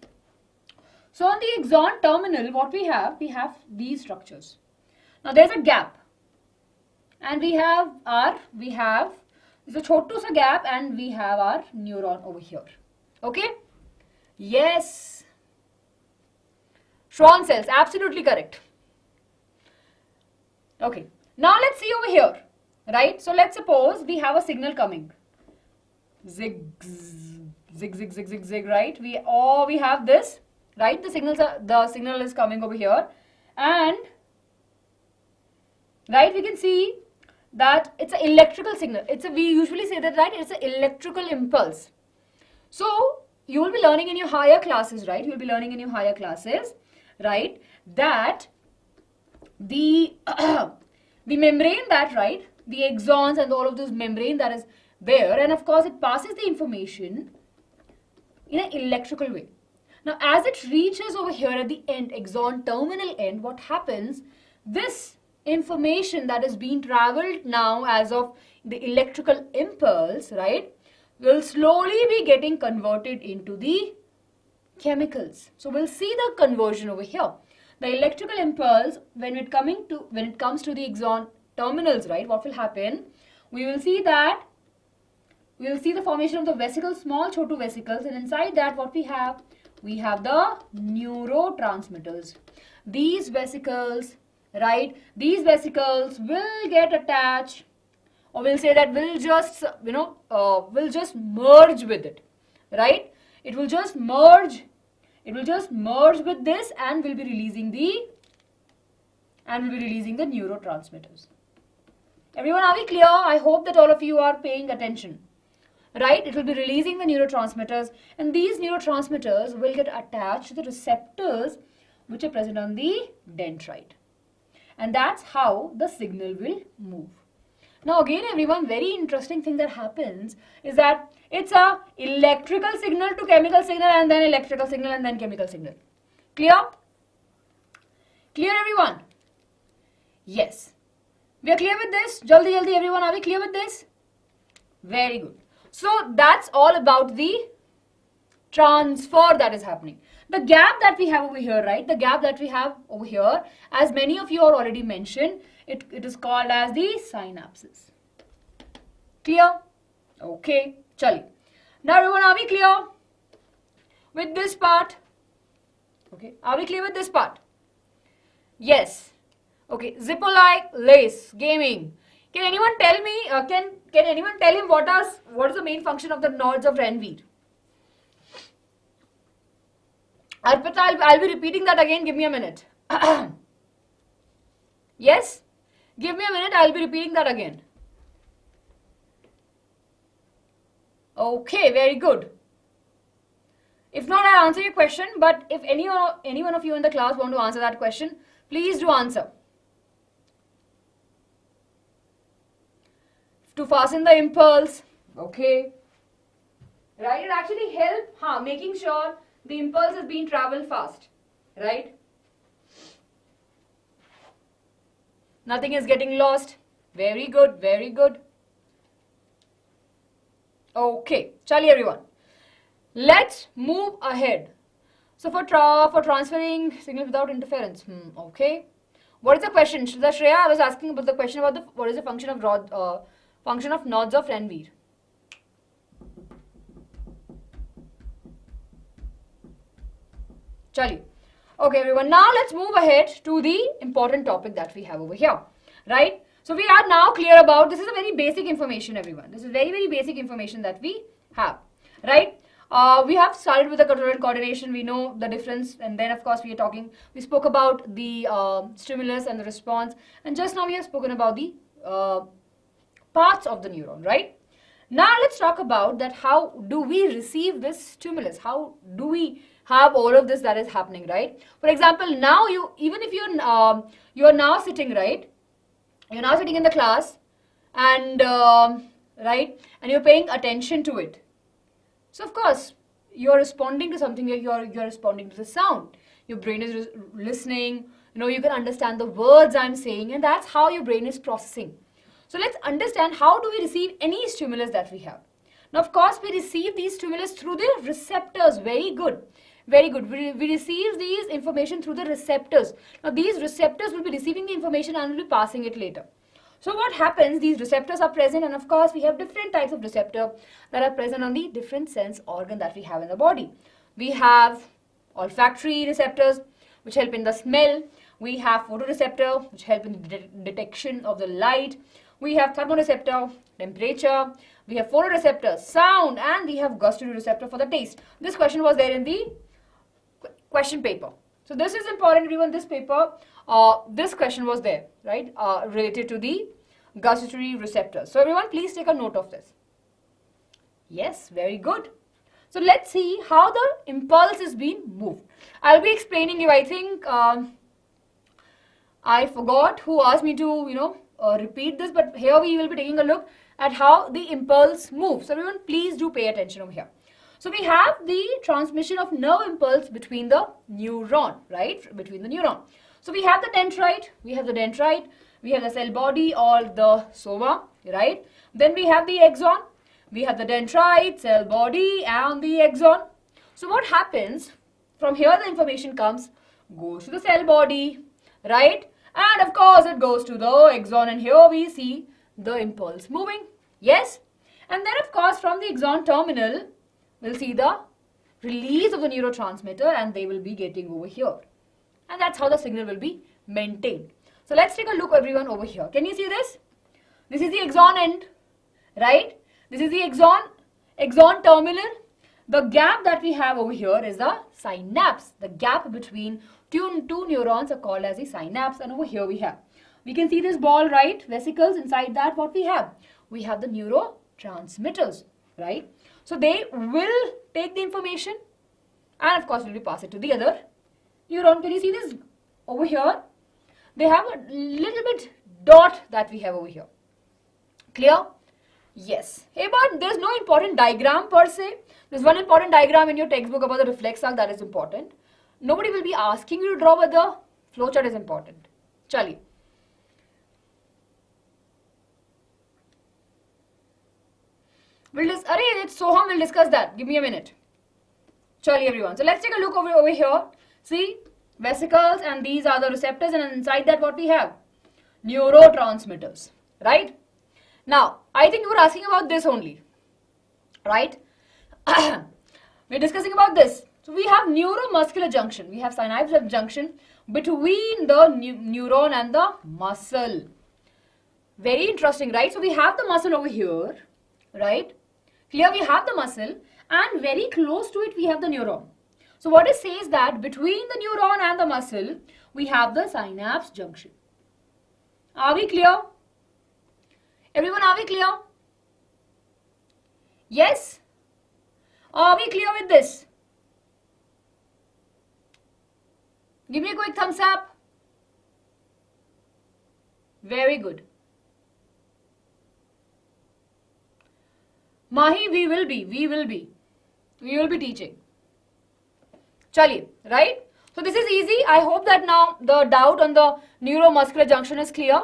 So on the axon terminal, what we have these structures. Now there's a gap, and we have there's a छोटू सा gap, and we have our neuron over here. Okay? Yes. Schwann cells, absolutely correct. Okay. Now let's see over here, right? So let's suppose we have a signal coming. Zig, zig, zig, zig, zig, zig, right? We have this, right? The signal is coming over here, and right, we can see that it's an electrical signal. We usually say that, right? It's an electrical impulse. So you will be learning in your higher classes, right? You will be learning in your higher classes, right? That the the membrane that, right? The axons and all of those membrane that is there, and of course it passes the information in an electrical way. Now as it reaches over here at the end, axon terminal end, what happens? This information that is being traveled now as of the electrical impulse, right, will slowly be getting converted into the chemicals. So we'll see the conversion over here. The electrical impulse, when it comes to the axon terminals, right, what will happen? We will see the formation of the vesicles, small chotu vesicles, and inside that what we have the neurotransmitters. These vesicles, right, these vesicles will get attached, or we'll say that will just merge with it, right? It will just merge with this, and will be releasing the neurotransmitters. Everyone, are we clear? I hope that all of you are paying attention. Right? It will be releasing the neurotransmitters, and these neurotransmitters will get attached to the receptors which are present on the dendrite. And that's how the signal will move. Now again, everyone, very interesting thing that happens is that it's a electrical signal to chemical signal, and then electrical signal, and then chemical signal. Clear? Clear, everyone? Yes. We are clear with this? Jaldi, jaldi, everyone, are we clear with this? Very good. So that's all about the transfer that is happening. The gap that we have over here, right? The gap that we have over here, as many of you are already mentioned, it is called as the synapses. Clear? Okay, chali. Now everyone, are we clear with this part? Okay, are we clear with this part? Yes. Okay, Zippo-like lace, gaming. Can anyone tell me, can anyone tell him what is the main function of the nodes of Renvir? Arpita, I'll be repeating that again. Give me a minute. Yes? Give me a minute. I'll be repeating that again. Okay, very good. If not, I'll answer your question. But if any one of you in the class want to answer that question, please do answer. To fasten the impulse. Okay. Right? It actually helps making sure the impulse is being traveled fast. Right? Nothing is getting lost. Very good. Very good. Okay. Chali everyone. Let's move ahead. So for transferring signal without interference. Okay. What is the question? Shreya, I was asking about the question about what is the function of nodes of Renvir. Chali. Okay, everyone. Now let's move ahead to the important topic that we have over here. Right? So we are now clear about, this is a very basic information, everyone. This is very, very basic information that we have. Right? We have started with the control and coordination. We know the difference, and then of course we spoke about the stimulus and the response, and just now we have spoken about the parts of the neuron, right? Now let's talk about that. How do we receive this stimulus? How do we have all of this that is happening, right? For example, now even if you're now sitting, right? You're now sitting in the class, and right, and you're paying attention to it. So of course you're responding to something. You're responding to the sound. your brain is listening, you can understand the words I'm saying, and that's how your brain is processing. So let's understand, how do we receive any stimulus that we have? Now, of course, we receive these stimulus through the receptors. Very good. Very good. We receive these information through the receptors. Now, these receptors will be receiving the information and will be passing it later. So what happens, these receptors are present, and of course, we have different types of receptor that are present on the different sense organ that we have in the body. We have olfactory receptors, which help in the smell. We have photoreceptor, which help in the detection of the light. We have thermoreceptor, temperature. We have photoreceptor, sound, and we have gustatory receptor for the taste. This question was there in the question paper. So this is important, everyone. This paper, this question was there, right, related to the gustatory receptors. So everyone, please take a note of this. Yes, very good. So let's see how the impulse is being moved. I'll be explaining you. I think I forgot who asked me to, repeat this, but here we will be taking a look at how the impulse moves. So everyone, please do pay attention over here. So we have the transmission of nerve impulse between the neuron, right? Between the neuron. So we have the dendrite, we have the cell body or the soma, right? Then we have the axon, we have the dendrite, cell body and the axon. So what happens, from here the information comes, goes to the cell body, right? And of course it goes to the axon, and here we see the impulse moving. Yes? And then of course from the axon terminal, we'll see the release of the neurotransmitter, and they will be getting over here. And that's how the signal will be maintained. So let's take a look, everyone, over here. Can you see this? This is the axon end, right? This is the axon terminal. The gap that we have over here is the synapse. The gap between two neurons are called as the synapse, and over here we can see this ball, right? Vesicles. Inside that, what we have? We have the neurotransmitters, right? So they will take the information and of course will be pass it to the other neuron. Can you see this over here? They have a little bit dot that we have over here. Clear? Yes. Hey, but there's no important diagram per se. There's one important diagram in your textbook about the reflex arc that is important. Nobody will be asking you to draw, but the flowchart is important. Chaliye. It's Soham will discuss that. Give me a minute. Chaliye, everyone. So let's take a look over here. See, vesicles, and these are the receptors, and inside that what we have? Neurotransmitters, right? Now, I think you were asking about this only, right? We're discussing about this. So we have neuromuscular junction. We have synapse junction between the neuron and the muscle. Very interesting, right? So we have the muscle over here, right? Here we have the muscle, and very close to it we have the neuron. So what it says that between the neuron and the muscle, we have the synapse junction. Are we clear? Everyone, are we clear? Yes? Are we clear with this? Give me a quick thumbs up. Very good. Mahi, we will be teaching. Chaliye, right? So this is easy. I hope that now the doubt on the neuromuscular junction is clear.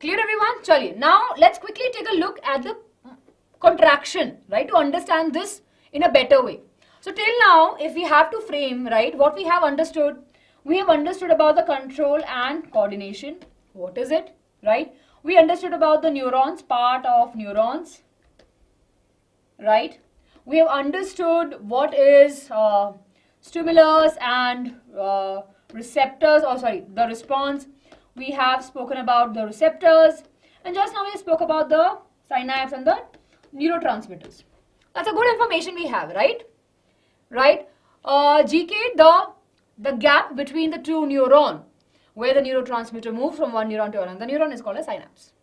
Clear, everyone? Chaliye. Now let's quickly take a look at the contraction, right? To understand this in a better way. So till now, if we have to frame, right, what we have understood about the control and coordination. What is it, right? We understood about the neurons, part of neurons, right? We have understood what is stimulus and receptors, the response. We have spoken about the receptors, and just now we spoke about the synapse and the neurotransmitters. That's a good information we have, right? Right? GK, the gap between the two neurons, where the neurotransmitter moves from one neuron to another neuron, is called a synapse.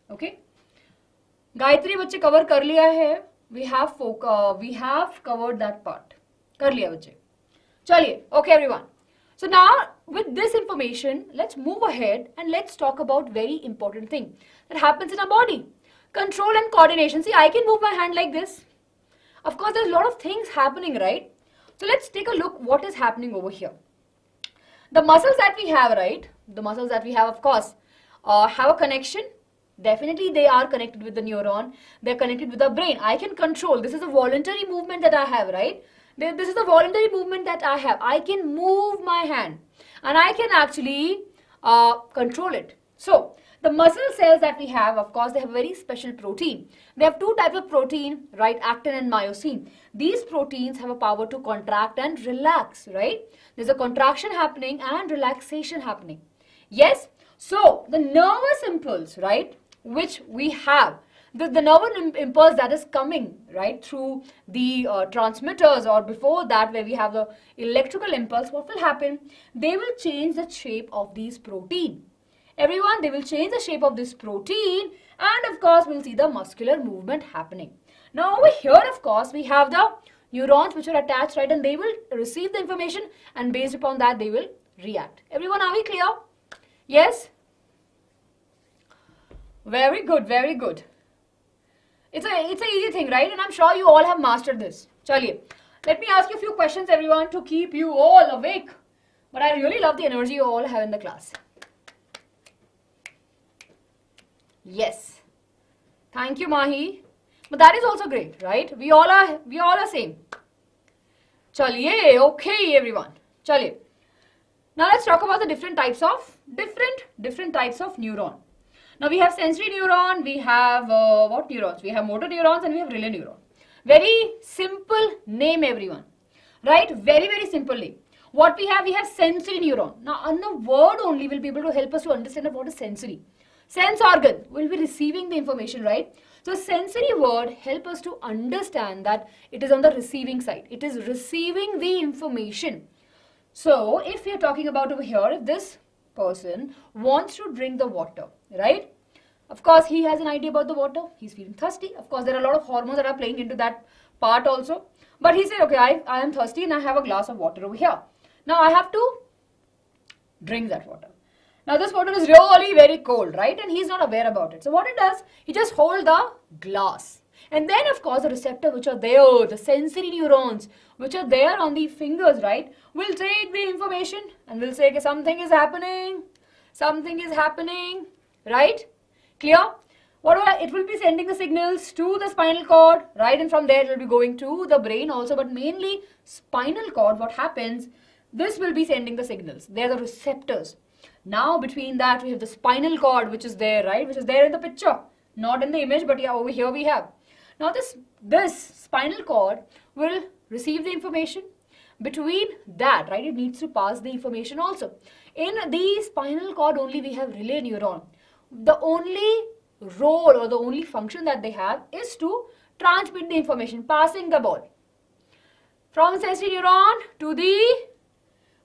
Okay? Gayatri, बच्चे cover कर लिया है. We have covered that part. कर लिया बच्चे. चलिए, okay everyone. So now with this information, let's move ahead and let's talk about very important thing that happens in our body. Control and coordination. See, I can move my hand like this. Of course, there's a lot of things happening, right? So let's take a look what is happening over here. The muscles that we have, right? The muscles that we have, of course, have a connection. Definitely they are connected with the neuron. They're connected with the brain. I can control. This is a voluntary movement that I have, right? This is a voluntary movement that I have. I can move my hand and I can actually control it. So the muscle cells that we have, of course, they have a very special protein. They have two types of protein, right? Actin and myosin. These proteins have a power to contract and relax, right? There's a contraction happening and relaxation happening. Yes? So the nervous impulse, right, which we have, the nervous impulse that is coming, right, through the transmitters, or before that where we have the electrical impulse, what will happen? They will change the shape of these protein. Everyone, they will change the shape of this protein, and of course we'll see the muscular movement happening. Now over here, of course, we have the neurons which are attached, right, and they will receive the information, and based upon that they will react. Everyone, are we clear? Yes? Very good, very good. It's an easy thing, right? And I'm sure you all have mastered this. Chaliye. Let me ask you a few questions, everyone, to keep you all awake. But I really love the energy you all have in the class. Yes. Thank you, Mahi. But that is also great, right? We all are same. Chaliye. Okay, everyone. Chaliye. Now let's talk about the different types of neuron. Now we have sensory neuron, we have what neurons? We have motor neurons and we have relay neuron. Very simple name, everyone. Right? Very, very simple name. What we have sensory neuron. Now on the word only will be able to help us to understand what is sensory. Sense organ will be receiving the information, right? So sensory word help us to understand that it is on the receiving side. It is receiving the information. So if we are talking about over here, if this person wants to drink the water, right? Of course, he has an idea about the water. He's feeling thirsty. Of course, there are a lot of hormones that are playing into that part also. But he said, okay, I am thirsty and I have a glass of water over here. Now I have to drink that water. Now this water is really very cold, right? And he's not aware about it. So what it does, he just holds the glass. And then of course the receptor which are there, the sensory neurons which are there on the fingers, right, will take the information and will say, okay, something is happening, right? Clear? It will be sending the signals to the spinal cord, right? And from there it will be going to the brain also, but mainly spinal cord, what happens, this will be sending the signals. They are the receptors. Now between that we have the spinal cord which is there, right? Which is there in the picture, not in the image, but yeah, over here we have. Now this spinal cord will receive the information. Between that, right, it needs to pass the information also. In the spinal cord only we have relay neuron. The only role or the only function that they have is to transmit the information, passing the ball from sensory neuron to the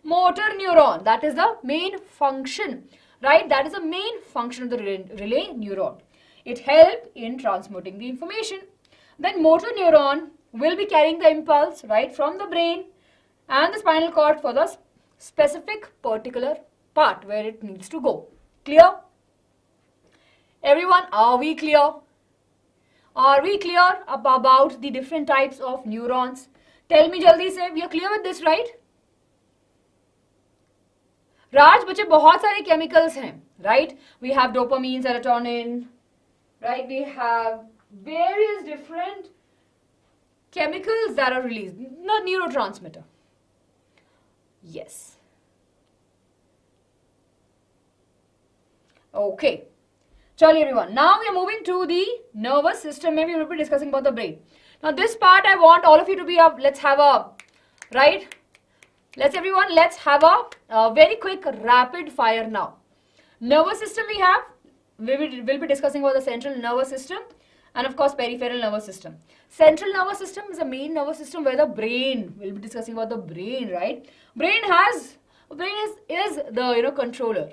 motor neuron. That is the main function, right? That is the main function of the relay neuron. It helps in transmitting the information. Then motor neuron will be carrying the impulse, right, from the brain and the spinal cord for the specific particular part where it needs to go. Clear? Everyone, are we clear? Are we clear about the different types of neurons? Tell me jaldi se, we are clear with this, right? Raj, बच्चे बहुत सारे chemicals हैं, right? We have dopamine, serotonin, right? We have various different chemicals that are released, not neurotransmitter. Yes. Okay. Chali everyone. Now we are moving to the nervous system. Maybe we'll be discussing about the brain. Now this part I want all of you to be up. Let's have a, right? Let's have a very quick rapid fire now. Nervous system we have. We'll be discussing about the central nervous system and of course peripheral nervous system. Central nervous system is the main nervous system where the brain, we'll be discussing about the brain, right? Brain is the controller.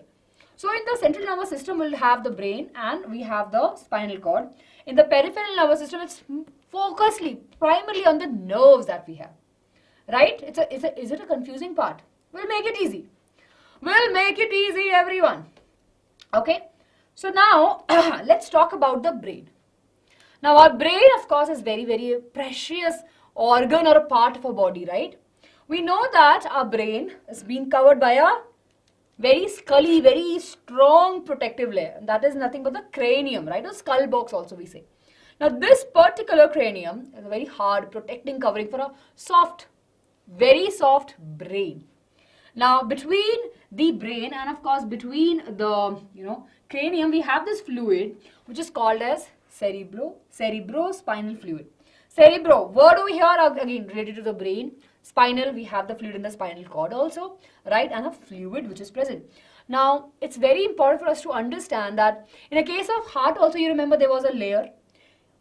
So in the central nervous system we'll have the brain and we have the spinal cord. In the peripheral nervous system it's primarily on the nerves that we have. Right? Is it a confusing part? We'll make it easy. We'll make it easy, everyone. Okay? So now, let's talk about the brain. Now, our brain, of course, is very, very precious organ or a part of our body, right? We know that our brain is being covered by a very scully, very strong protective layer. And that is nothing but the cranium, right? Or skull box also we say. Now this particular cranium is a very hard protecting covering for a soft, very soft brain. Now between the brain and of course between the cranium, we have this fluid which is called as cerebrospinal fluid. Cerebro, word over here again related to the brain. Spinal, we have the fluid in the spinal cord also, right? And a fluid which is present. Now, it's very important for us to understand that in a case of heart also, you remember there was a layer.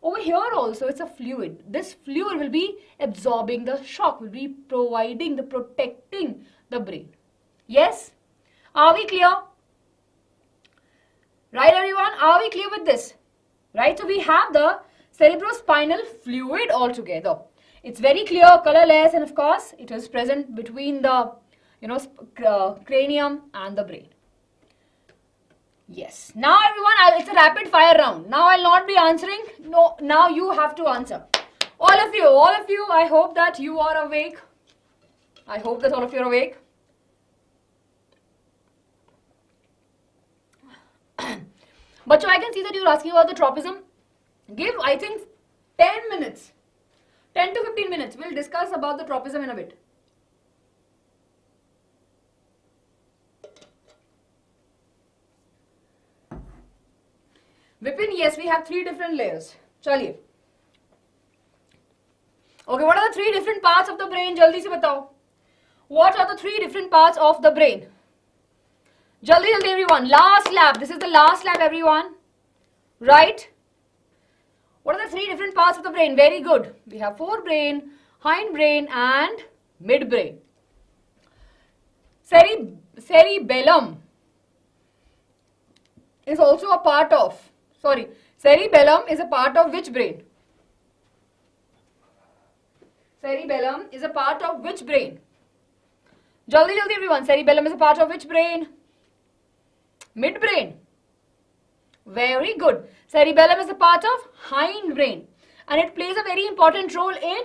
Over here also, it's a fluid. This fluid will be absorbing the shock, will be providing the protecting the brain. Yes? Are we clear? Right, everyone? Are we clear with this? Right? So, we have the cerebrospinal fluid altogether. It's very clear, colorless, and of course, it is present between the, cranium and the brain. Yes. Now, everyone, it's a rapid fire round. Now, I'll not be answering. No, now you have to answer. All of you, I hope that you are awake. I hope that all of you are awake. But I can see that you're asking about the tropism. Give, I think, 10 minutes. 10 to 15 minutes. We'll discuss about the tropism in a bit. Vipin, yes, we have 3 different layers. Chaliye. Okay, what are the 3 different parts of the brain? Jaldi se batao. What are the 3 different parts of the brain? Jaldi, jaldi, everyone. Last lap. This is the last lap, everyone. Right? What are the 3 different parts of the brain? Very good. We have forebrain, hindbrain, and midbrain. Cerebellum is also a part of, cerebellum is a part of which brain? Cerebellum is a part of which brain? Jaldi, jaldi, everyone. Cerebellum is a part of which brain? Midbrain. Very good. Cerebellum is a part of hindbrain, and it plays a very important role in.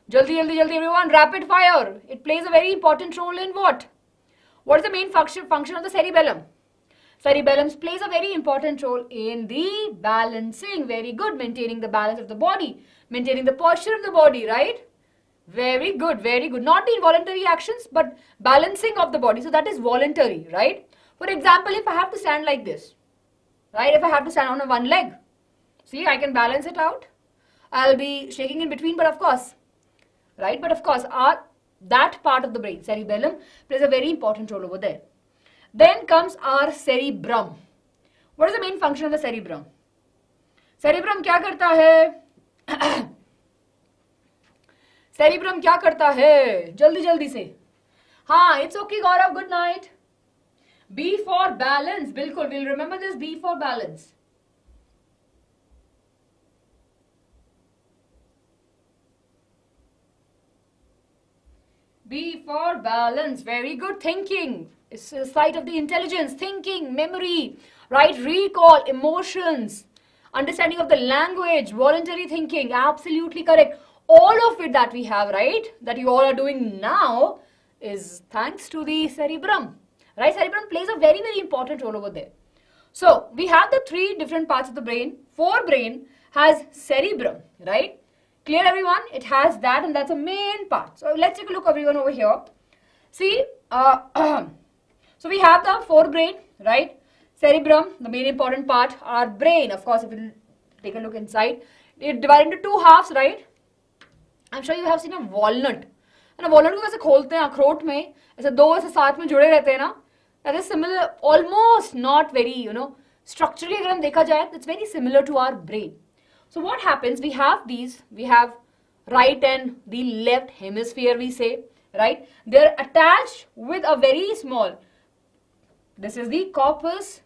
Jaldi, everyone. Rapid fire. It plays a very important role in what? What is the main function of the cerebellum? Cerebellum plays a very important role in the balancing. Very good. Maintaining the balance of the body, maintaining the posture of the body. Right? Very good, very good. Not the involuntary actions, but balancing of the body. So that is voluntary, right? For example, if I have to stand like this, right? If I have to stand on one leg, see, I can balance it out. I'll be shaking in between, but of course, right? But of course, that part of the brain, cerebellum, plays a very important role over there. Then comes our cerebrum. What is the main function of the cerebrum? Cerebrum क्या करता है? Cerebrum क्या करता है? जल्दी जल्दी से. हाँ, it's okay, Gaurav. Good night. B for balance. बिल्कुल, we'll remember this. B for balance. B for balance. Very good. Thinking. It's a site of the intelligence. Thinking, memory, right? Recall, emotions, understanding of the language, voluntary thinking. Absolutely correct. All of it that we have, right, that you all are doing now is thanks to the cerebrum, right? Cerebrum plays a very, very important role over there. So, we have the 3 different parts of the brain. Forebrain has cerebrum, right? Clear, everyone? It has that, and that's a main part. So, let's take a look, everyone, over here. See, so we have the forebrain, right? Cerebrum, the main important part. Our brain, of course, if we take a look inside, it divided into 2 halves, right? I'm sure you have seen a walnut. And a walnut को कैसे खोलते हैं अखरोट में ऐसे 2 ऐसे साथ में जुड़े रहते हैं ना. That is similar, almost not very, structurally अगर हम देखा जाए, it's very similar to our brain. So what happens? We have right and the left hemisphere, we say, right? They're attached with a very small. This is the corpus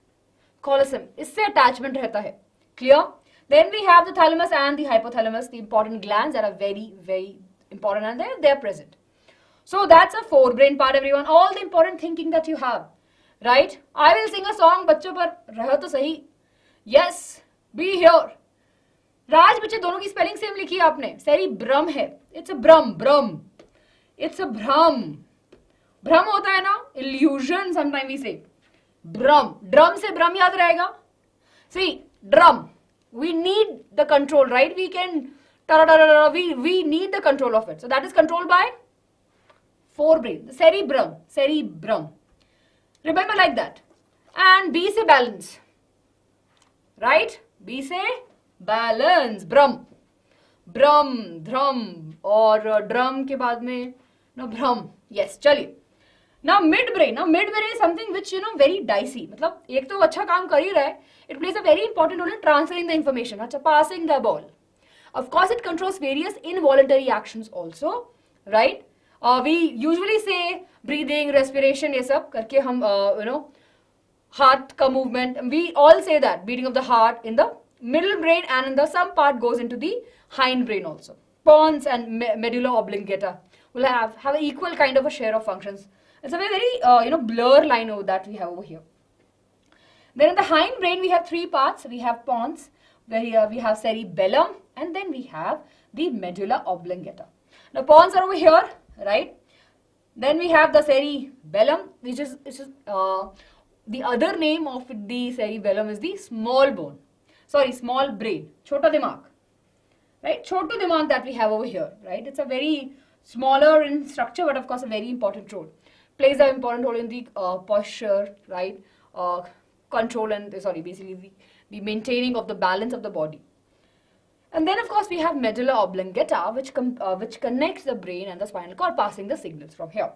callosum. इससे attachment रहता है. Clear? Then we have the thalamus and the hypothalamus, the important glands that are very, very important, and they're present. So that's a forebrain part, everyone. All the important thinking that you have, right? I will sing a song, बच्चों पर रहो तो सही. Yes, be here. राज बच्चे दोनों की spelling same लिखी है आपने, सेरिब्रम है, इट्स अ ब्रम, ब्रम, इट्स अ भ्रम, भ्रम होता है ना, इल्यूजन समटाइम वी से, ब्रम, ड्रम से ब्रह्म याद रहेगा. सी drum, we need the control, right? We can we need the control of it, so that is controlled by forebrain, the cerebrum, cerebrum, remember like that. And B से balance, right? B से balance, ब्रह्म, ब्रह्म, ध्रम, और drum के बाद में no भ्रम. yes, चलिए. Now midbrain, is something which very dicey. मतलब एक तो अच्छा काम कर ही रहा है, it plays a very important role in transferring the information, अच्छा, passing the ball. Of course, it controls various involuntary actions also, right? We usually say breathing, respiration, ये सब करके हम heart का movement, we all say that beating of the heart in the middle brain, and in the some part goes into the hind brain also. Pons and medulla oblongata will have an equal kind of a share of functions. It's a very blur line over that we have over here. Then in the hind brain we have three parts. We have pons, where we have cerebellum, and then we have the medulla oblongata. Now pons are over here, right? Then we have the cerebellum, which is the other name of the cerebellum is the small bone. Sorry, small brain, chota dimag, right? Chota dimag that we have over here, right? It's a very smaller in structure, but of course a very important role. Plays an important role in the posture, right? Control and basically the maintaining of the balance of the body. And then of course we have medulla oblongata, which connects the brain and the spinal cord, passing the signals from here.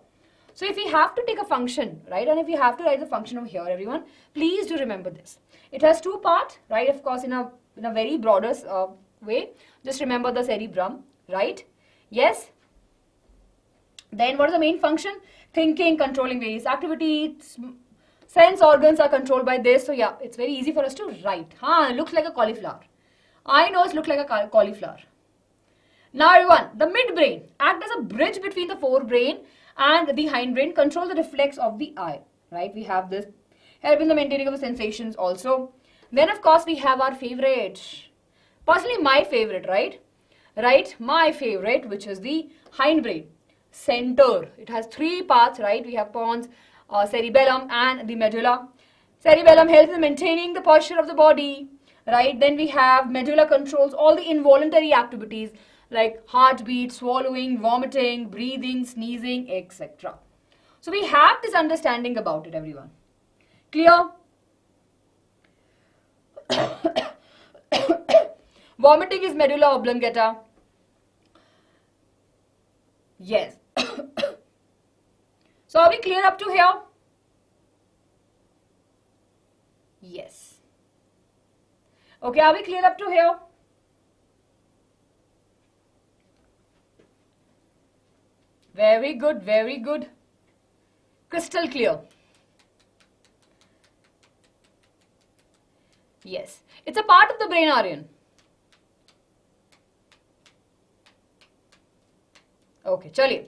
So if we have to take a function, right, and if you have to write the function over here, everyone, please do remember this. It has two parts, right? Of course, in a very broader way. Just remember the cerebrum, right? Yes. Then what is the main function? Thinking, controlling various activities. Sense organs are controlled by this. So yeah, it's very easy for us to write. It looks like a cauliflower. I know it looks like a cauliflower. Now everyone, the midbrain act as a bridge between the forebrain and the hindbrain, control the reflex of the eye, right? We have this, help in the maintaining of the sensations also. Then of course we have our favorite, personally my favorite, right? Right, my favorite, which is the hindbrain. Center, it has three parts, right? We have pons, cerebellum and the medulla. Cerebellum helps in maintaining the posture of the body, right? Then we have medulla, controls all the involuntary activities like heartbeat, swallowing, vomiting, breathing, sneezing, etc. So we have this understanding about it, everyone. Clear? Vomiting is medulla oblongata. Yes. So are we clear up to here? Yes. Okay, are we clear up to here? Very good, very good. Crystal clear. Yes. It's a part of the brain, Aryan. Okay, chaliye.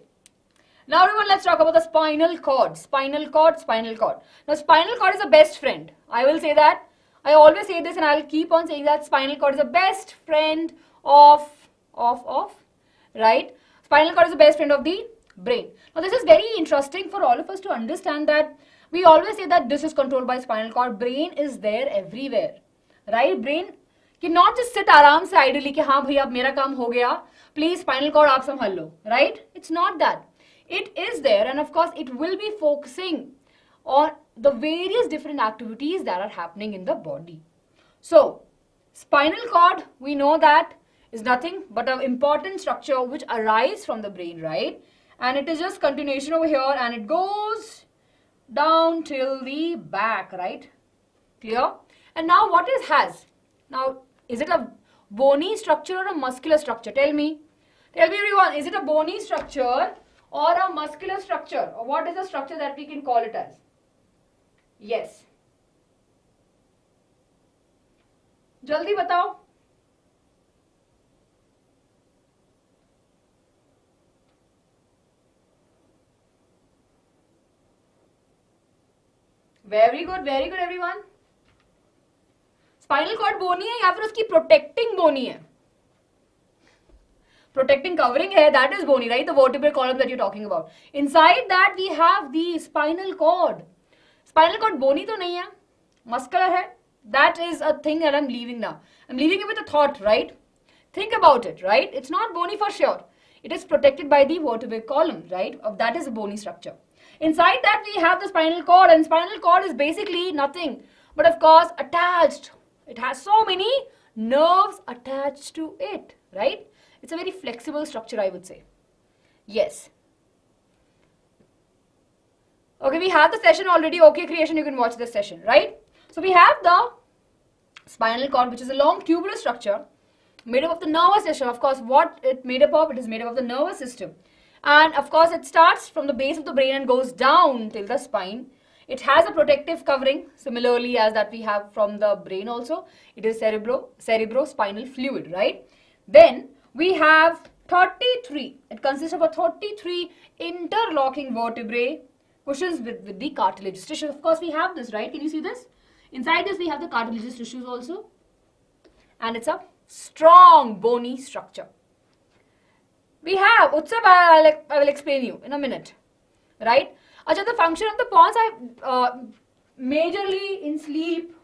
Now everyone, let's talk about the spinal cord. Spinal cord, spinal cord. Now spinal cord is a best friend. I will say that. I always say this and I'll keep on saying that spinal cord is the best friend of, right? Spinal cord is the best friend of the brain. Now this is very interesting for all of us to understand that we always say that this is controlled by spinal cord. Brain is there everywhere, right? Brain cannot just sit आराम से idly कि हाँ भैया अब मेरा काम हो गया, please spinal cord आप संभाल लो, right? It's not that. It is there, and of course it will be focusing on the various different activities that are happening in the body. So spinal cord, we know that is nothing but an important structure which arises from the brain, right? And it is just continuation over here and it goes down till the back, right? Clear? And now what is has? Now, is it a bony structure or a muscular structure? Tell me. Tell me everyone, is it a bony structure or a muscular structure? Or what is the structure that we can call it as? Yes. जल्दी बताओ. Very good everyone. Spinal cord bony है या फिर उसकी protecting बोनी है? protecting covering hai, that is bony, right? The vertebral column that you're talking about. Inside that we have the spinal cord. Spinal cord bony to nahi hai, muscular hai. That is a thing that I'm leaving now. I'm leaving it with a thought, right? Think about it, right? It's not bony for sure. It is protected by the vertebral column, right? That is a bony structure. Inside that we have the spinal cord, and spinal cord is basically nothing but of course attached. It has so many nerves attached to it, right? It's a very flexible structure, I would say. Yes. Okay, we have the session already. Okay, creation, you can watch this session, right? So we have the spinal cord, which is a long tubular structure made up of the nervous system. Of course, what it made up of? It is made up of the nervous system. And of course, it starts from the base of the brain and goes down till the spine. It has a protective covering, similarly as that we have from the brain also. It is cerebrospinal fluid, right? Then we have 33. It consists of a 33 interlocking vertebrae, cushions with the cartilaginous tissues. Of course, we have this, right? Can you see this? Inside this, we have the cartilaginous tissues also. And it's a strong bony structure. We have, Utsav, I will explain you in a minute, right? Acha, the function of the pons, majorly in sleep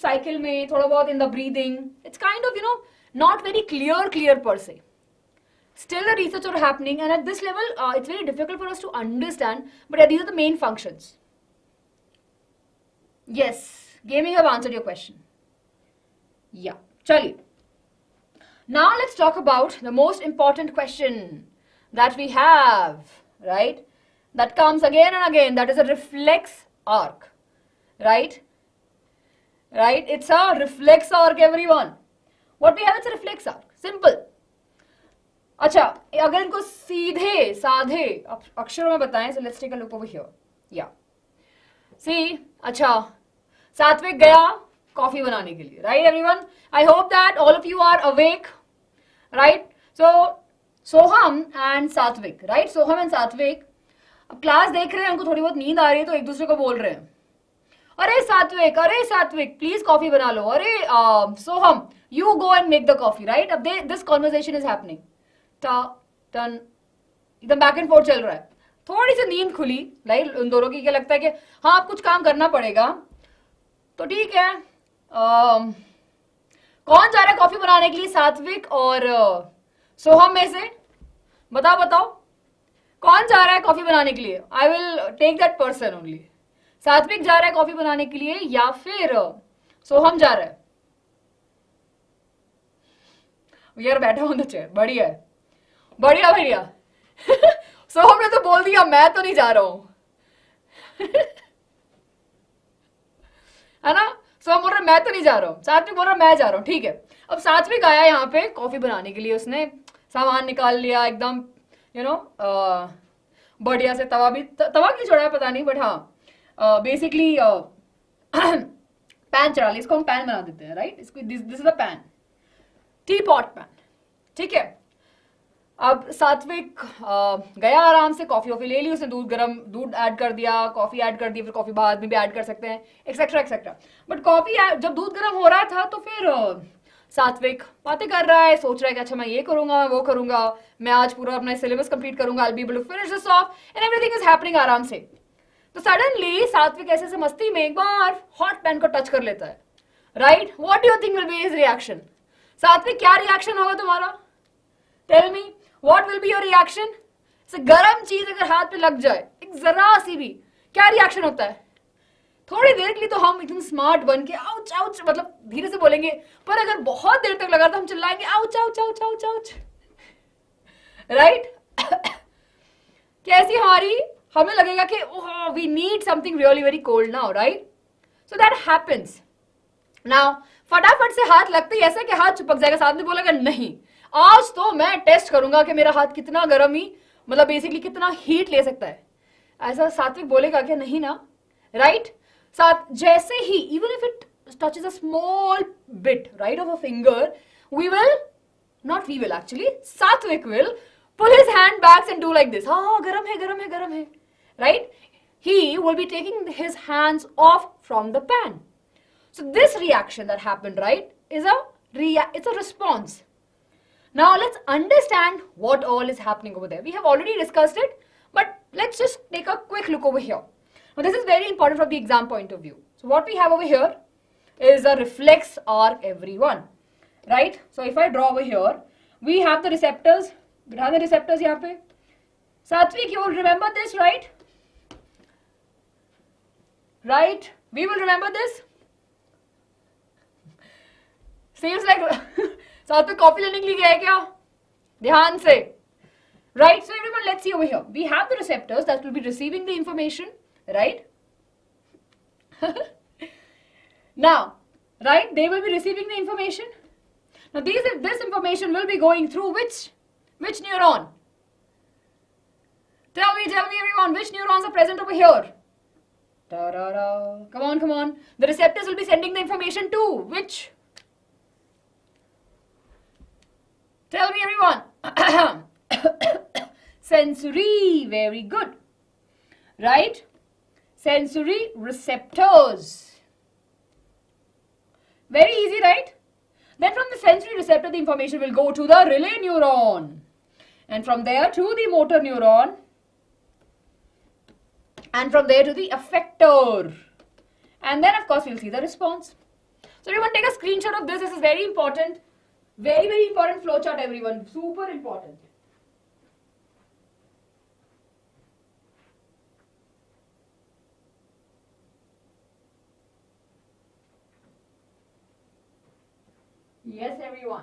cycle mein, thoda bahut in the breathing. It's kind of, not very clear per se. Still the research are happening, and at this level, it's very difficult for us to understand, but these are the main functions. Yes, gaming have answered your question. Yeah, chali. Now let's talk about the most important question that we have, right? That comes again and again, that is a reflex arc, right? Right? It's a reflex arc, everyone. What we have is a reflex arc. Simple. अच्छा, अगर इनको सीधे साधे अक्षरों में बताएं, so let's take a look over here. Yeah. See, अच्छा, सात्विक गया कॉफी बनाने के लिए, right everyone? I hope that all of you are awake, right? So, Soham and सात्विक, right? सोहम and सात्विक अब क्लास देख रहे हैं, उनको थोड़ी बहुत नींद आ रही है तो एक दूसरे को बोल रहे हैं, अरे सात्विक प्लीज कॉफी बना लो, अरे Soham you go and make the coffee, right? अब दिस कॉन्वर्सेशन इज हैपनिंग, टन एकदम बैक एंड फोर्थ चल रहा है. थोड़ी सी नींद खुली, राइट? उन दोनों की क्या लगता है कि हाँ अब कुछ काम करना पड़ेगा, तो ठीक है. कौन जा रहा है कॉफी बनाने के लिए, सात्विक और सोहम में से? बताओ कौन जा रहा है कॉफी बनाने के लिए? I will take that person only. Satvik जा रहा है कॉफी बनाने के लिए या फिर सोहम जा रहा है? यार बैठा हूं चेयर, बढ़िया है, बढ़िया. सोहम ने तो बोल दिया मैं तो नहीं जा रहा हूं. है ना? सोहम बोल रहा मैं तो नहीं जा रहा हूं, सात्विक बोल रहा मैं जा रहा हूं. ठीक है, अब सात्विक आया यहाँ पे कॉफी बनाने के लिए, उसने सामान निकाल लिया एकदम, बढ़िया से. तवा क्यों छोड़ा है पता नहीं, बट हाँ बेसिकली पैन चढ़ा लिया. इसको हम पैन बना देते हैं, राइट? इसको this is the pan, T pot pan. ठीक है, अब सात्विक गया आराम से, कॉफी ले ली उसने, दूध ऐड कर दिया, कॉफी ऐड कर दी, फिर कॉफी बाद में भी ऐड कर सकते हैं, एक्सेट्रा एक्सेट्रा. बट कॉफी जब दूध गर्म हो रहा था तो फिर सात्विक बातें कर रहा है, सोच रहा है कि अच्छा मैं ये करूंगा, वो करूंगा, मैं आज पूरा अपना सिलेबस कंप्लीट करूंगा, I will be able to finish this off and everything is happening आराम से. तो सडनली सात्विक ऐसे से मस्ती में एक बार हॉट पैन को टच कर लेता है, right? What do you think will be his reaction? Satvik क्या रिएक्शन होगा तुम्हारा? Tell me, what will be your reaction? गरम चीज अगर हाथ पे लग जाए एक जरा सी भी, क्या रिएक्शन होता है? थोड़ी देर के लिए तो हम एकदम स्मार्ट बन के आउच आउच मतलब धीरे से बोलेंगे, पर अगर बहुत देर तक लगा तो हम चिल्लाएंगे ouch ouch ouch ouch ouch, right? कैसी हमारी, हमें लगेगा कि oh we need something really very cold now, right? So that happens. Now फटाफट से हाथ लगते ही ऐसा कि हाथ चिपक जाएगा. साथ में बोलेगा नहीं आज तो मैं टेस्ट करूंगा कि मेरा हाथ कितना गर्म ही, मतलब बेसिकली कितना हीट ले सकता है. ऐसा सात्विक बोलेगा कि नहीं ना, राइट? साथ जैसे ही even if it touches a small bit, right, of a finger, actually, Satvik will pull his hand back and do like this. garam hai, right? He will be taking his hands off from the pan. So this reaction that happened, right, it's a response. Now let's understand what all is happening over there. We have already discussed it, but let's just take a quick look over here. Now this is very important from the exam point of view. So what we have over here is a reflex arc, everyone. Right? So if I draw over here, we have the receptors. What are the receptors here? Satvik, you will remember this, right? Right? We will remember this. Seems like Satvik coffee लेने के लिए गया है क्या? ध्यान से. Right? So everyone, let's see over here. We have the receptors that will be receiving the information, right? Now, right? They will be receiving the information. Now, this information will be going through which neuron? Tell me everyone, which neurons are present over here? Ta-da-da. Come on. The receptors will be sending the information to which? Tell me everyone. Sensory, very good. Right? Sensory receptors. Very easy, right? Then from the sensory receptor, the information will go to the relay neuron. And from there to the motor neuron. And from there to the effector. And then, of course, we'll see the response. So, everyone take a screenshot of this. This is very important. Very, very important flowchart, everyone. Super important. Yes, everyone.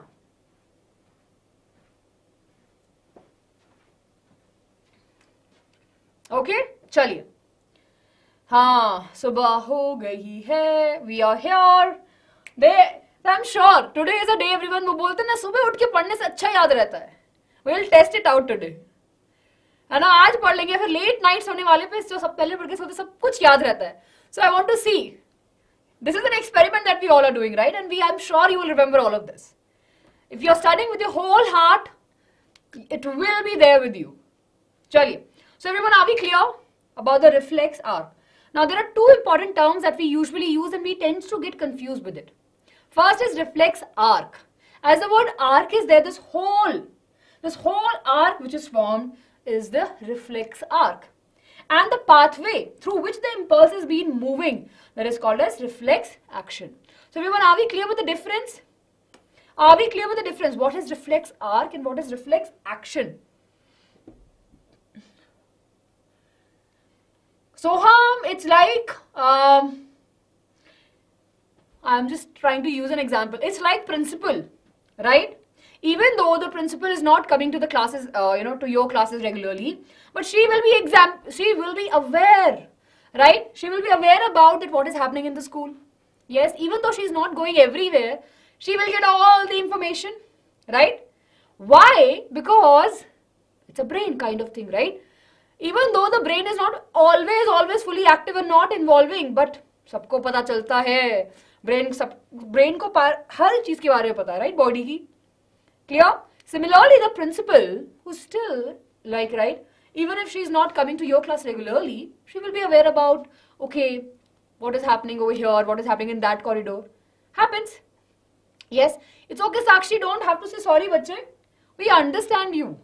Okay, चलिए. हाँ, सुबह हो गई है. We are here. I'm sure today is a day everyone वो बोलते हैं ना सुबह उठ के पढ़ने से अच्छा याद रहता है. We'll test it out today. है ना, आज पढ़ लेंगे फिर लेट नाइट सोने वाले पे जो सब पहले पढ़ के सोते सब कुछ याद रहता है. So I want to see. This is an experiment that we all are doing, right? And I'm sure you will remember all of this. If you're studying with your whole heart, it will be there with you. Chaliye. So everyone, are we clear about the reflex arc? Now there are two important terms that we usually use and we tend to get confused with it. First is reflex arc. As the word arc is there, this whole arc which is formed is the reflex arc. And the pathway through which the impulse is being moving, that is called as reflex action. So everyone, are we clear with the difference? Are we clear with the difference? What is reflex arc and what is reflex action? Soham, it's like, I'm just trying to use an example. It's like principal, right? Even though the principal is not coming to the classes, to your classes regularly, but she will be aware, right? She will be aware about what is happening in the school. Yes, even though she is not going everywhere, she will get all the information, right? Why? Because it's a brain kind of thing, right? Even though the brain is not always fully active and not involving, but सबको पता चलता है, brain को हर चीज के बारे में पता है, right? Body की. Clear? Similarly, the principal who's still right? Even if she's not coming to your class regularly, she will be aware about, okay, what is happening over here, what is happening in that corridor. Happens. Yes, it's okay, Sakshi, don't have to say sorry, bachche. We understand you.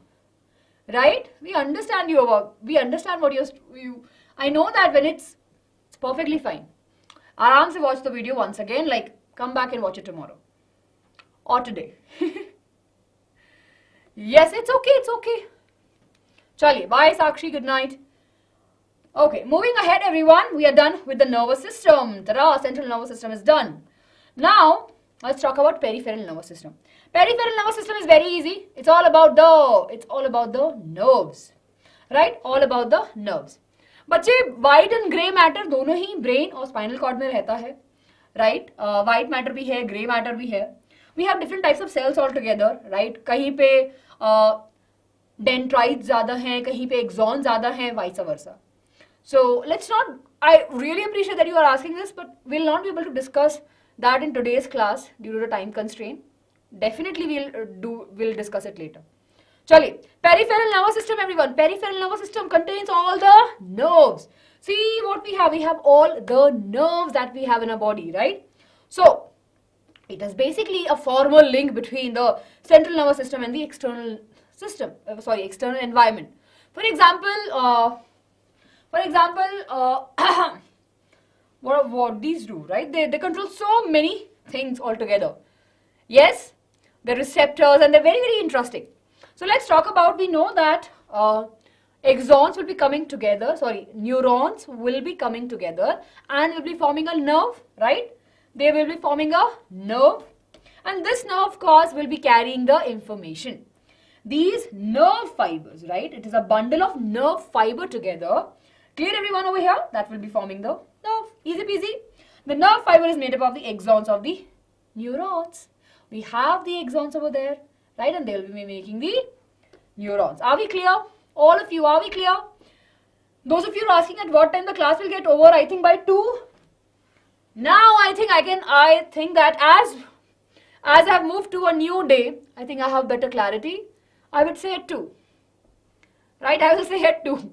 Right? We understand what you I know that when it's perfectly fine. Aram se watch the video once again, come back and watch it tomorrow. Or today. Yes, it's okay. Chaliye, bye Sakshi, good night. Okay, moving ahead everyone, we are done with the nervous system. Ta-da, central nervous system is done. Now, let's talk about peripheral nervous system. Peripheral nervous system is very easy. It's all about the nerves. Right? All about the nerves. बच्चे white and grey matter दोनों ही brain और spinal cord में रहता है. Right? White matter भी है, grey matter भी है. We have different types of cells altogether. Right? कहीं पे dendrites ज़्यादा हैं, कहीं पे axons ज़्यादा हैं, vice versa. So let's not, I really appreciate that you are asking this, but we'll not be able to discuss that in today's class due to the time constraint. Definitely we'll discuss it later. Chaliye, peripheral nervous system everyone. Peripheral nervous system contains all the nerves. See what we have. We have all the nerves that we have in our body, right? So, It is basically a formal link between the central nervous system and the external system, external environment. For example, what these do, right? They control so many things altogether. Yes, the receptors, and they're very, very interesting. So let's talk about, we know that axons will be coming together, neurons will be coming together and will be forming a nerve, right? They will be forming a nerve, and this nerve, of course, will be carrying the information. These nerve fibers, right? It is a bundle of nerve fiber together. Clear, everyone over here? That will be forming the nerve. Easy peasy. The nerve fiber is made up of the axons of the neurons. We have the axons over there, right? And they will be making the neurons. Are we clear? All of you, are we clear? Those of you are asking at what time the class will get over, I think by 2. Now I think that as I have moved to a new day, I think I have better clarity. I would say at 2. Right? I will say at 2.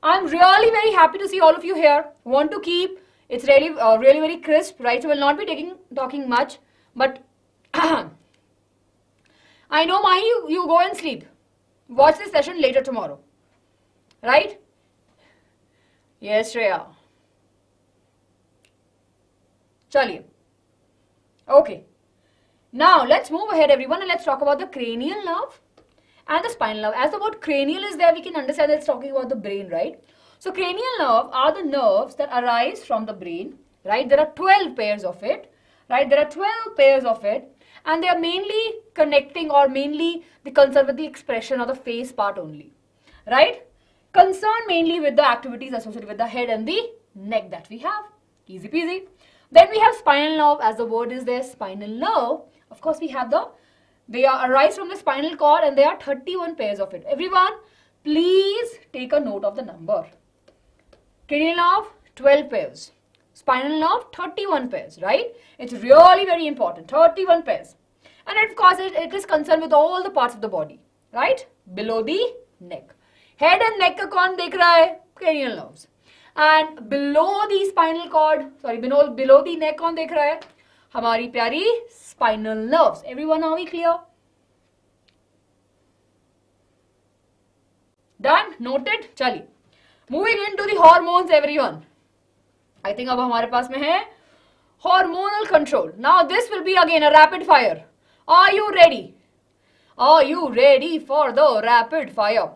I'm really very happy to see all of you here. Want to keep, it's really very crisp, right? So we'll not be talking much, but I know, Mahi, you go and sleep. Watch this session later tomorrow. Right? Yes, Shreya. Chaliye. Okay. Now, let's move ahead, everyone, and let's talk about the cranial nerve and the spinal nerve. As the word cranial is there, we can understand that it's talking about the brain, right? So, cranial nerve are the nerves that arise from the brain, right? There are 12 pairs of it, right? There are 12 pairs of it, and they are mainly connecting, or mainly the concern with the expression or the face part only, right? Concerned mainly with the activities associated with the head and the neck that we have. Easy peasy. Then we have spinal nerve, as the word is there, spinal nerve. Of course, we have they arise from the spinal cord, and there are 31 pairs of it. Everyone, please take a note of the number. Cranial nerve, 12 pairs. Spinal nerve, 31 pairs, right? It's really very important, 31 pairs. And of course, it is concerned with all the parts of the body, right? Below the neck. Head and neck ka kaun dekh raha hai? Cranial nerves. And below the spinal cord, below the neck kaun dekh raha hai? Hamari pyari spinal nerves. Everyone, are we clear? Done? Noted? Chali. Moving into the hormones, everyone. I think अब हमारे पास में है hormonal control. Now this will be again a rapid fire. Are you ready? Are you ready for the rapid fire?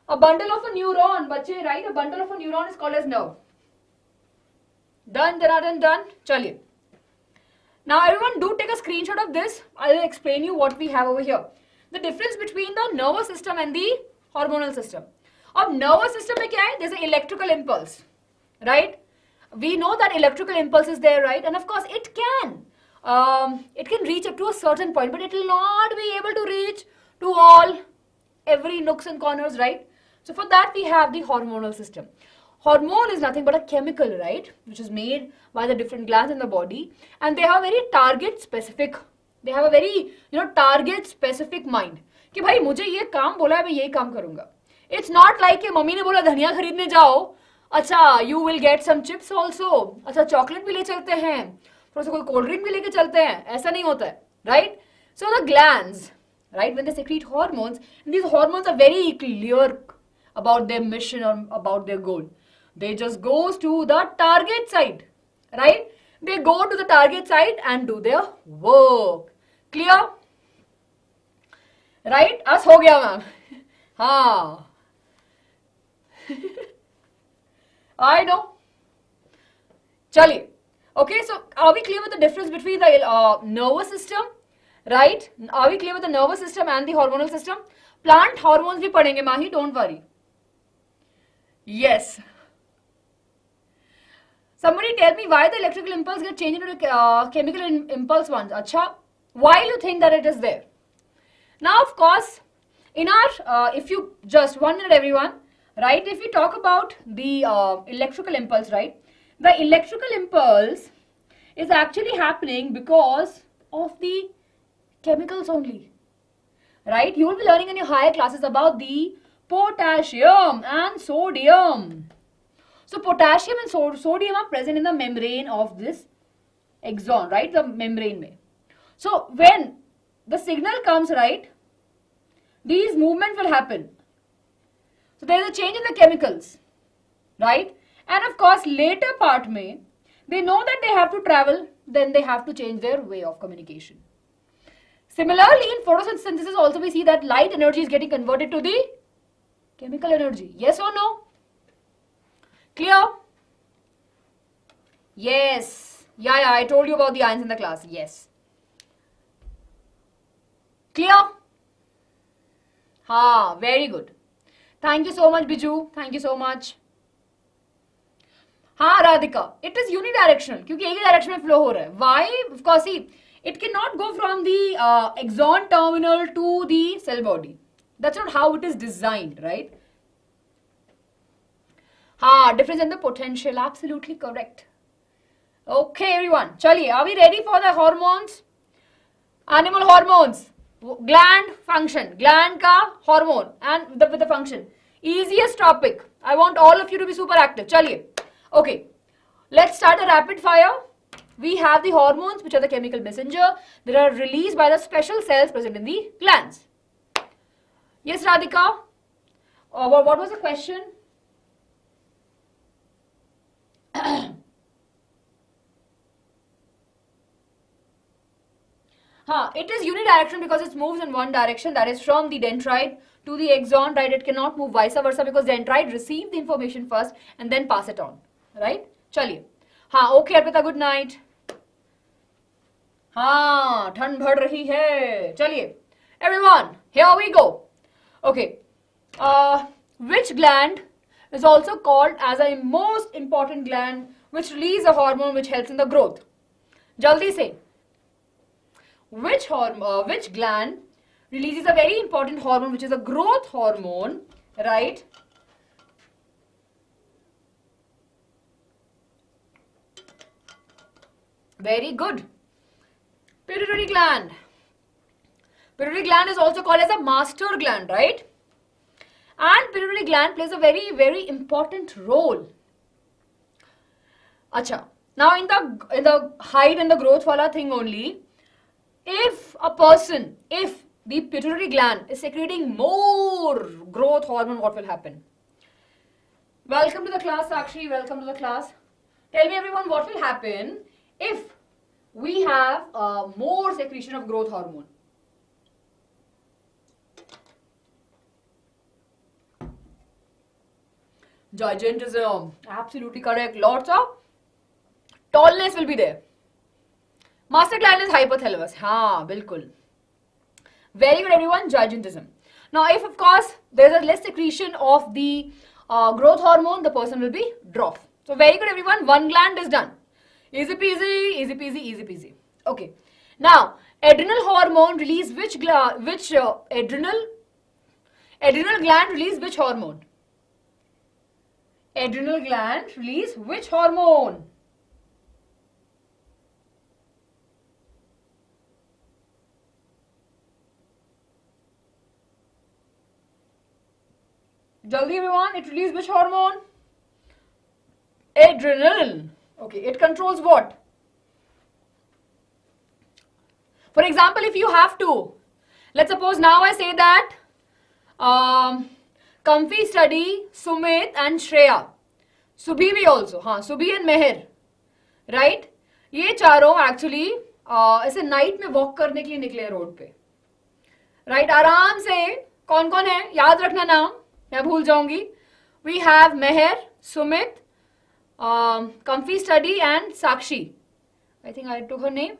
A bundle of a neuron, bache, right? A bundle of a neuron is called as nerve. Done, done. Chaliye. Now everyone, do take a screenshot of this. I will explain you what we have over here. The difference between the nervous system and the hormonal system. Ab nervous system mein kya hai? There's an electrical impulse, right? We know that electrical impulse is there, right? And of course, it can reach up to a certain point, but it will not be able to reach to every nooks and corners, right? So for that, we have the hormonal system. Hormone is nothing but a chemical, right? Which is made by the different glands in the body, and they have a very target specific. They have a very target specific mind. कि भाई मुझे ये काम बोला है, मैं ये काम करूँगा. It's not like कि मम्मी ने बोला धनिया खरीदने जाओ. अच्छा, you will get some chips also. अच्छा, चॉकलेट भी ले चलते हैं. थोड़ा सा कोई कोल्ड ड्रिंक भी लेके चलते हैं. ऐसा नहीं होता है, right? So the glands, right, when they secrete hormones, and these hormones are very clear about their mission or about their goal. They just goes to the target site, right? They go to the target site and do their work. Clear? Right? As हो गया ma'am. हाँ. I know. Chaliye. Okay, so are we clear with the difference between the nervous system, right? Are we clear with the nervous system and the hormonal system? Plant hormones bhi padhenge, Mahi, don't worry. Yes. Somebody tell me why the electrical impulse get changed into chemical impulse ones. Acha, why you think that it is there? Now, of course, in our, if you just 1 minute, everyone, right? If we talk about the electrical impulse, right? The electrical impulse is actually happening because of the chemicals only, right? You will be learning in your higher classes about the potassium and sodium. So potassium and sodium are present in the membrane of this axon, right, the membrane में. So when the signal comes, right, these movements will happen. So there is a change in the chemicals, right? And of course, later part में, they know that they have to travel, then they have to change their way of communication. Similarly, in photosynthesis also we see that light energy is getting converted to the chemical energy. Yes or no? Clear? Yes. Yeah, I told you about the ions in the class. Yes. Clear? Ha, very good. Thank you so much, Biju. Thank you so much. हाँ Radhika, it is unidirectional क्योंकि एक ही direction में flow हो रहा है. Why? Of course, see, it cannot go from the axon terminal to the cell body. That's not how it is designed, right? हाँ, difference in the potential, absolutely correct. Okay, everyone, चलिए, are we ready for the hormones? Animal hormones, gland function, gland का hormone and with the function. Easiest topic. I want all of you to be super active. चलिए. Okay, let's start a rapid fire. We have the hormones, which are the chemical messenger that are released by the special cells present in the glands. Yes, Radhika? What was the question? It is unidirectional because it moves in one direction, that is from the dendrite to the axon, right? It cannot move vice versa because dendrite receive the information first and then pass it on. Right? चलिए. Okay, Arpita, good night. ठंड बढ़ रही है. चलिए. Everyone, here we go. Okay. Which gland is also called as a most important gland which releases a hormone which helps in the growth? जल्दी से. Which gland releases a very important hormone which is a growth hormone, right? Very good. Pituitary gland. Pituitary gland is also called as a master gland, right? And pituitary gland plays a very, very important role. Acha. Now in the height and the growth wala thing only, if the pituitary gland is secreting more growth hormone, what will happen? Welcome to the class, Sakshi. Welcome to the class. Tell me, everyone, what will happen if we have more secretion of growth hormone? Gigantism, absolutely correct. Lots of tallness will be there. Master gland is hypothalamus. Bilkul. Very good, everyone. Gigantism. Now, if of course there is a less secretion of the growth hormone, the person will be dwarf. So, very good, everyone. One gland is done. Easy peasy, easy peasy, easy peasy. Okay. Now, adrenal hormone release adrenal gland release which hormone? Adrenal gland release which hormone? Jaldi, everyone, it releases which hormone? Adrenal. Okay, it controls what? For example, if you have to, let's suppose now I say that Comfy Study, Sumit and Shreya, Subhi bhi also, Subhi and Meher, right? ये चारों actually ऐसे night में walk करने के लिए निकले road पे, right? आराम से. कौन कौन है याद रखना नाम, मैं भूल जाऊंगी. We have Meher, Sumit, Comfy Study and Sakshi. I think I took her name.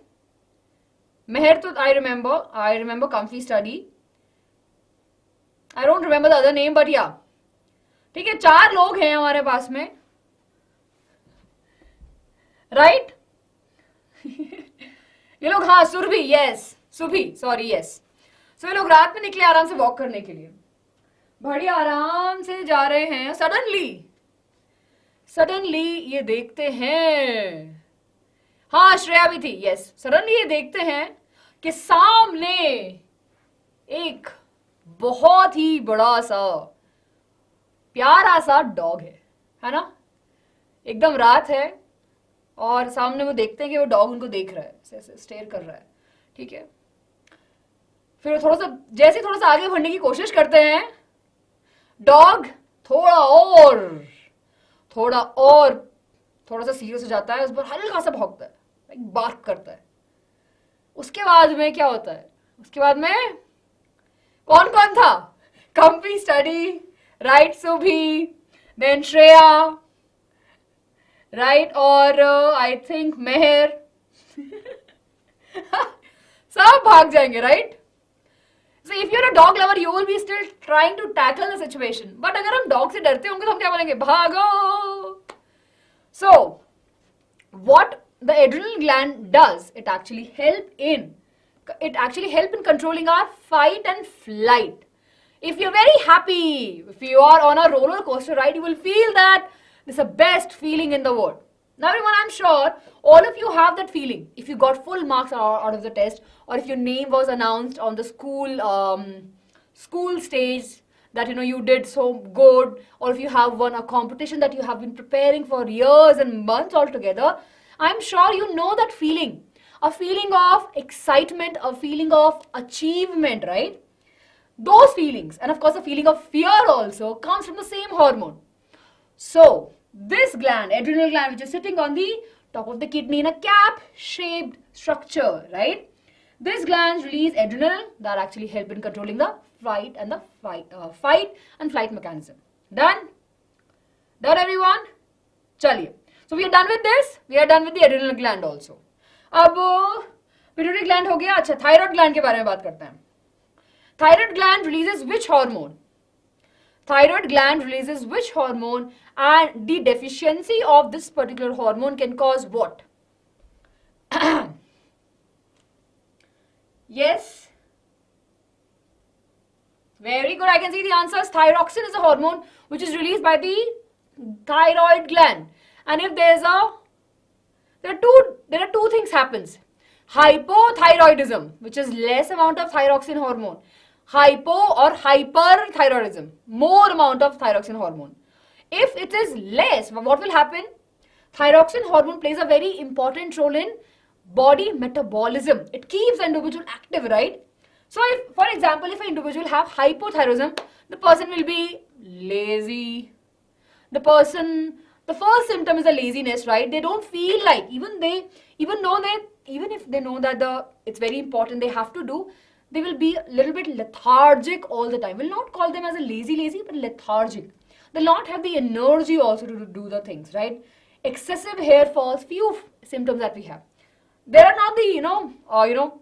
Meher to I remember Comfy Study. I don't remember the other name, but yeah. ठीक है, 4 लोग हैं हमारे पास में, राइट? ये लोग, सुरभि, यस, सुभी, सॉरी, यस. सो ये लोग रात में निकले आराम से वॉक करने के लिए, बढ़िया आराम से जा रहे हैं. सडनली ये देखते हैं, श्रेया भी थी, यस. सडनली ये देखते हैं कि सामने एक बहुत ही बड़ा सा प्यारा सा डॉग है ना? एकदम रात है, और सामने वो देखते हैं कि वो डॉग उनको देख रहा है, ऐसे स्टेयर कर रहा है, ठीक है। फिर थोड़ा सा जैसे थोड़ा सा आगे बढ़ने की कोशिश करते हैं, डॉग थोड़ा सा सीरियस हो जाता है, उस पर हल्का सा भौंकता है, बार्क करता है। उसके बाद में क्या होता है, उसके बाद में कौन कौन था? कंपी study, right सुभी, then Shreya, right, और आई थिंक मेहर सब भाग जाएंगे, right. So if you're a dog lover, you will be still trying to tackle the situation. But अगर हम डॉग से डरते होंगे तो हम क्या बोलेंगे? भागो. So what the adrenal gland does, it actually help in controlling our fight and flight. If you're very happy, if you are on a roller coaster ride, you will feel that this is the best feeling in the world. Now everyone, I'm sure all of you have that feeling. If you got full marks out of the test, or if your name was announced on the school stage, that you did so good, or if you have won a competition that you have been preparing for years and months altogether, I'm sure you know that feeling. A feeling of excitement, a feeling of achievement, right? Those feelings, and of course a feeling of fear also, comes from the same hormone. So this gland, adrenal gland, which is sitting on the top of the kidney in a cap-shaped structure, right? These glands release adrenaline that actually help in controlling the fight and flight mechanism. Done? Done, everyone? Chaliye. So we are done with this. We are done with the adrenal gland also. अब pituitary gland हो गया. अच्छा, thyroid gland के बारे में बात करते हैं. Thyroid gland releases which hormone? Thyroid gland releases which hormone, and the deficiency of this particular hormone can cause what? Yes? Very good. I can see the answers. Thyroxine is a hormone which is released by the thyroid gland. And if there are two things happens. Hypothyroidism, which is less amount of thyroxine hormone. Hypo or hyperthyroidism, more amount of thyroxine hormone. If it is less, what will happen? Thyroxine hormone plays a very important role in body metabolism. It keeps the individual active, right? So if, for example, if an individual have hypothyroidism, the person will be lazy. The first symptom is a laziness, right? They don't feel like, even if they know that it's very important, they have to do, they will be a little bit lethargic all the time. We'll not call them as a lazy, but lethargic. They'll not have the energy also to do the things, right? Excessive hair falls, few symptoms that we have. There are not the,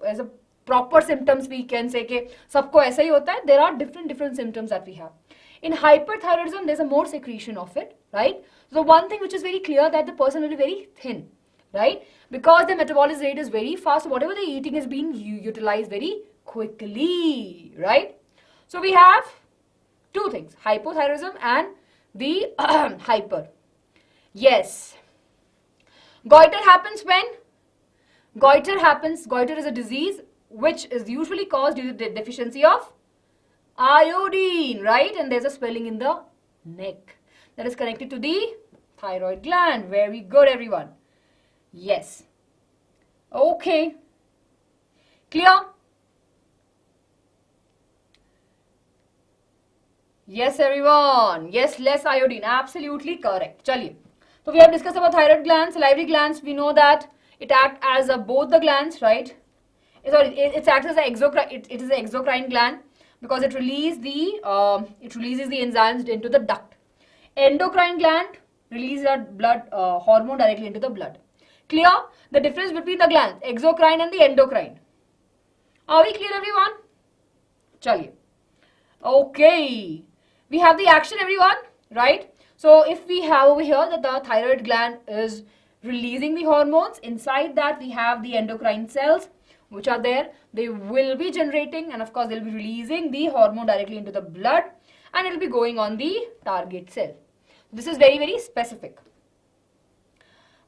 as a proper symptoms we can say कि सबको ऐसा ही होता है. There are different symptoms that we have. In hyperthyroidism, there's a more secretion of it, right? So one thing which is very clear, that the person will be very thin, right? Because the metabolism rate is very fast, whatever they're eating is being utilized very quickly, right? So we have two things, hypothyroidism and the hyper. Yes. Goiter happens when? Goiter is a disease which is usually caused due to the deficiency of iodine, right? And there's a swelling in the neck that is connected to the thyroid gland. Very good, everyone. Yes. Okay. Clear? Yes, everyone. Yes, less iodine. Absolutely correct. Chaliye. So we have discussed about thyroid glands, salivary glands. We know that it acts as both the glands, right? Sorry, it acts as it is an exocrine gland because it releases the enzymes into the duct. Endocrine gland releases that blood hormone directly into the blood. Clear? The difference between the glands, exocrine and the endocrine. Are we clear, everyone? Chaliye. Okay. We have the action, everyone, right? So if we have over here that the thyroid gland is releasing the hormones, inside that we have the endocrine cells which are there. They will be generating, and of course they'll be releasing the hormone directly into the blood, and it will be going on the target cell. This is very, very specific.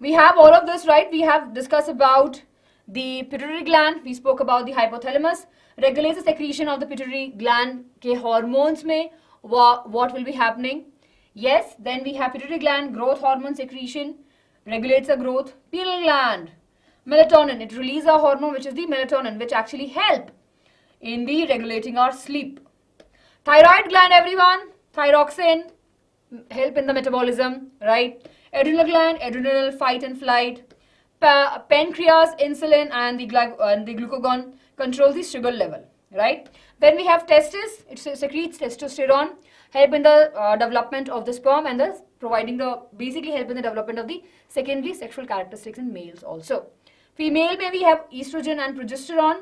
We have all of this, right? We have discussed about the pituitary gland. We spoke about the hypothalamus. Regulates the secretion of the pituitary gland ke hormones mein. What will be happening? Yes, then we have pituitary gland growth hormone secretion. regulates the growth. Pineal gland, melatonin, it releases a hormone which is the melatonin, which actually help in the regulating our sleep. Thyroid gland, everyone, thyroxine, help in the metabolism, right? Adrenal gland, adrenal, fight and flight. Pancreas, insulin, and the glucagon control the sugar level, right? Then we have testes, it secretes testosterone, help in the development of the sperm, and thus basically help in the development of the secondary sexual characteristics in males also. Female may we have estrogen and progesterone.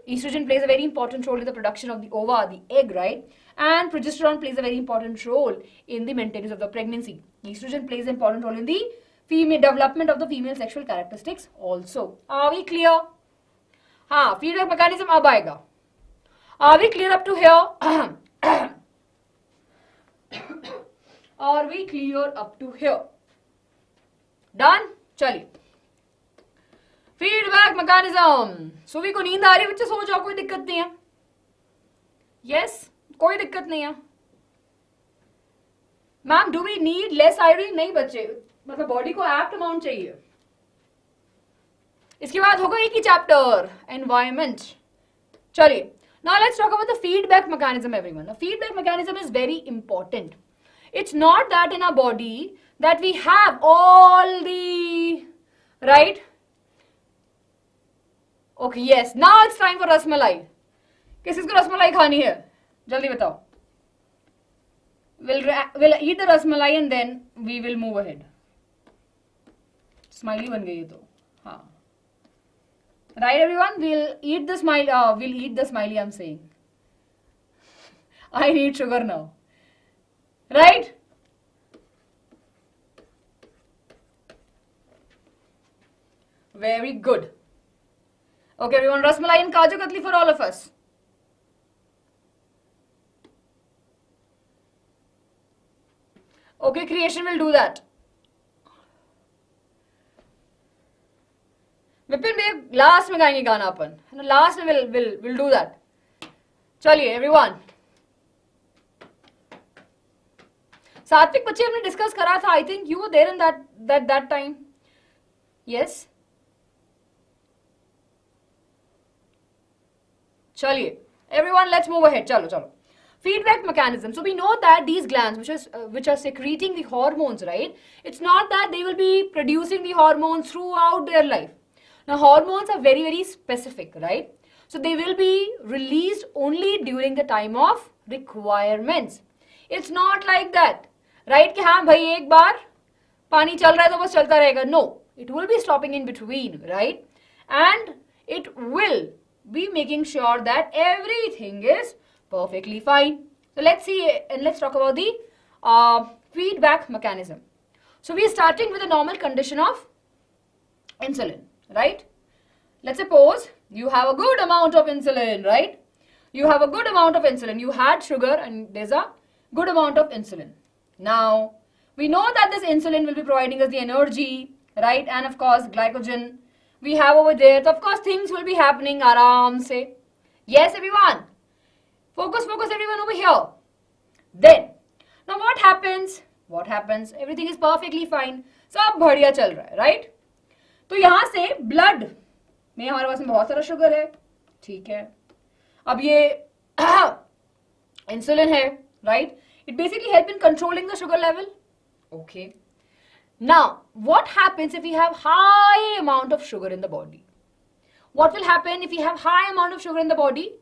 Estrogen plays a very important role in the production of the ova, the egg, right? And progesterone plays a very important role in the maintenance of the pregnancy. Estrogen plays an important role in the female development of the female sexual characteristics also. Are we clear? हाँ, feedback mechanism अब आएगा. Are we clear up to here? Are we clear up to here? Done? चलिए. Feedback mechanism. सुबह को नींद आ रही है बच्चे, सो जाओ, कोई दिक्कत नहीं है. Yes, कोई दिक्कत नहीं है. Ma'am, do we need less iodine? नहीं बच्चे, मतलब बॉडी को एप्ट अमाउंट चाहिए. इसके बाद होगा एक ही चैप्टर, एनवायरमेंट. चलिए, now let's talk about the feedback mechanism, everyone. The feedback mechanism is very important. It's not that in our body that we have all the, right? Okay, yes, now it's time for rasmalai. किसको रसमलाई खानी है? जल्दी बताओ. We'll eat the rasmalai and then we will move ahead. Smiley बन गई है तो. हाँ. Right, everyone? We'll eat the smiley, I'm saying. I need sugar now. Right? Very good. Okay, everyone, rasmalai and kaju katli for all of us. Okay, creation will do that. Vipin bhai, last में गाएंगे गाना अपन. Last में we'll do that. चलिए, everyone. सात्विक बच्चे हमने discuss करा था. I think you were there in that time. Yes. चलिए, everyone, let's move ahead. चलो. Feedback mechanism. So we know that these glands, which are secreting the hormones, right? It's not that they will be producing the hormones throughout their life. Now, hormones are very, very specific, right? So they will be released only during the time of requirements. It's not like that, right? कि हाँ भाई एक बार पानी चल रहा है तो बस चलता रहेगा. No, it will be stopping in between, right? And it will be making sure that everything is perfectly fine. So let's see and let's talk about the feedback mechanism. So we are starting with a normal condition of insulin, right? Let's suppose you have a good amount of insulin, right? You have a good amount of insulin. You had sugar and there's a good amount of insulin. Now, we know that this insulin will be providing us the energy, right? And of course, glycogen we have over there. So of course, things will be happening aram se. Yes, everyone. Focus everyone over here. Then, now what happens? Everything is perfectly fine. सब बढ़िया चल रहा है, right? तो यहाँ से blood में हमारे पास में बहुत सारा शुगर है, ठीक है. अब ये insulin है, right? It basically helps in controlling the sugar level. Okay. Now, what happens if we have high amount of sugar in the body? What will happen if we have high amount of sugar in the body?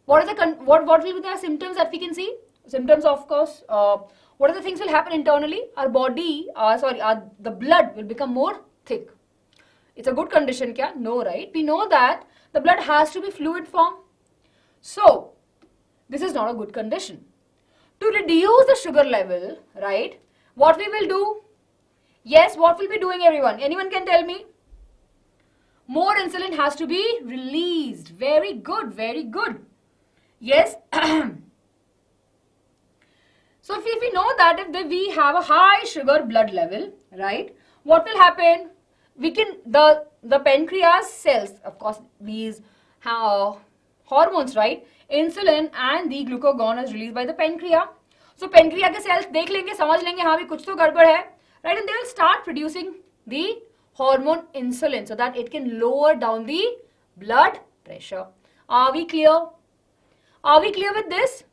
What will be the symptoms that we can see? Symptoms, of course. What are the things will happen internally? Our body, the blood will become more thick. It's a good condition, kya? No, right? We know that the blood has to be fluid form. So, this is not a good condition. To reduce the sugar level, right? What we will do? Yes, what will be doing, everyone? Anyone can tell me? More insulin has to be released. Very good, very good. Yes. So if we know that if we have a high sugar blood level, right, what will happen? We can, the pancreas cells, of course, these hormones, right, insulin and the glucagon is released by the pancreas. So pancreas के cells देख लेंगे, समझ लेंगे हाँ भी कुछ तो गड़बड़ है, right? And they will start producing the hormone insulin so that it can lower down the blood pressure. Are we clear? Are we clear with this?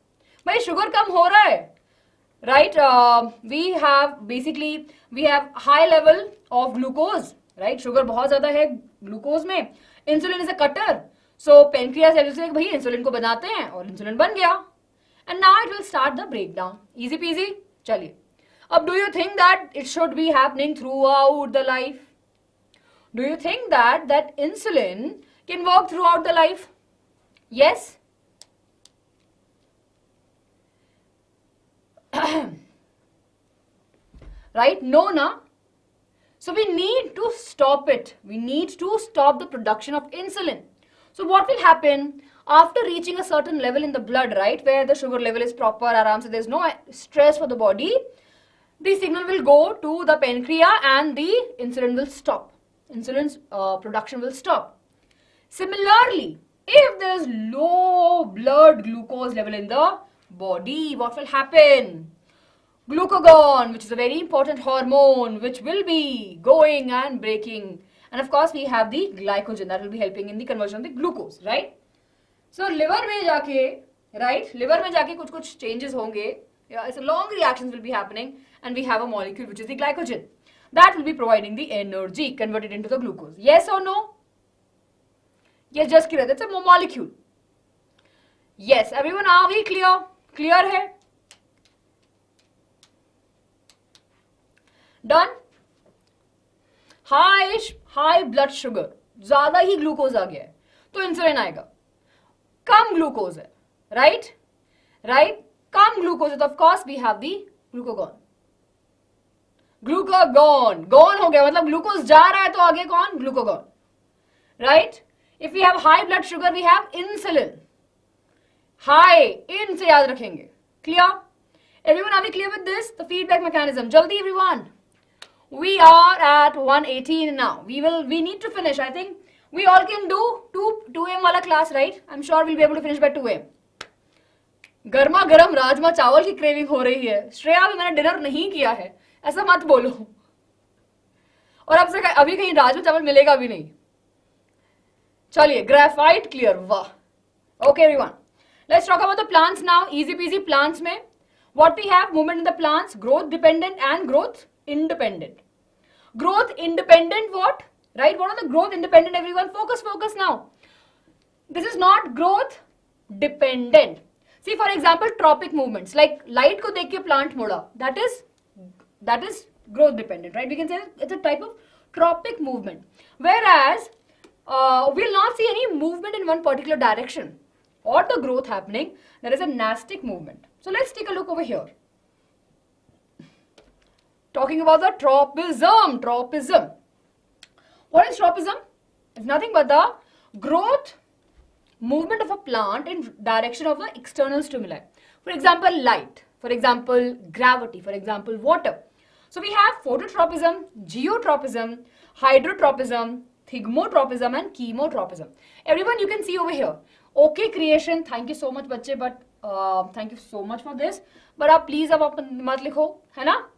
भाई sugar कम हो रहा है, right? We have high level of glucose, right? Sugar बहुत ज़्यादा है glucose में. Insulin is a cutter. So pancreas से भाई insulin को बनाते हैं और insulin बन गया. And now it will start the breakdown. Easy peasy. चलिए. अब do you think that it should be happening throughout the life? Do you think that insulin can work throughout the life? Yes? Right? No, na? So we need to stop it. We need to stop the production of insulin. So what will happen after reaching a certain level in the blood, right, where the sugar level is proper, aram, so there's no stress for the body, the signal will go to the pancreas and the insulin will stop. Insulin's production will stop. Similarly, if there is low blood glucose level in the body, what will happen? Glucagon, which is a very important hormone, which will be going and breaking. And of course, we have the glycogen that will be helping in the conversion of the glucose, right? So, liver में जाके, right? Liver में जाके कुछ changes होंगे. Yeah, it's a long reactions will be happening, and we have a molecule which is the glycogen that will be providing the energy converted into the glucose. Yes or no? Yes, just clear. That's a molecule. Yes, everyone, are we clear? Clear है? Done? High blood sugar, ज़्यादा ही glucose आ गया है, तो insulin आएगा. कम glucose है, right? Right? कम glucose है, तो of course we have the glucagon. Glucagon, gone हो गया, मतलब glucose जा रहा है तो आगे कौन? Glucagon. Right? If we have high blood sugar, we have insulin. High, in से याद रखेंगे. Clear? Everyone, are we clear with this? The feedback mechanism. Jaldi, everyone. We are at 118 now. We need to finish. I think we all can do 2 am वाला class, right? I'm sure we'll be able to finish by 2 am. गर्मा गर्म राजमा चावल की craving हो रही है. श्रेया, भी मैंने डिनर नहीं किया है, ऐसा मत बोलो. और अब से अभी कहीं राजमा चावल मिलेगा भी नहीं. चलिए, ग्रेफाइट क्लियर, वाह. Okay, everyone. Let's talk about the plants now. Easy peasy plants में. What we have, movement in the plants, growth dependent and growth independent. Growth independent what? Right? What are the growth independent, everyone? Focus now. This is not growth dependent. See, for example, tropic movements, like light ko dekh ke plant moda. That is growth dependent, right? We can say it's a type of tropic movement. Whereas, we'll not see any movement in one particular direction or the growth happening. There is a nastic movement. So let's take a look over here. Talking about the tropism. What is tropism? It's nothing but the growth movement of a plant in direction of the external stimuli. For example, light. For example, gravity. For example, water. So we have phototropism, geotropism, hydrotropism, thigmotropism and chemotropism. Everyone, you can see over here. Okay, creation. Thank you so much, बच्चे. But thank you so much for this. But आप please अब मत लिखो, है ना?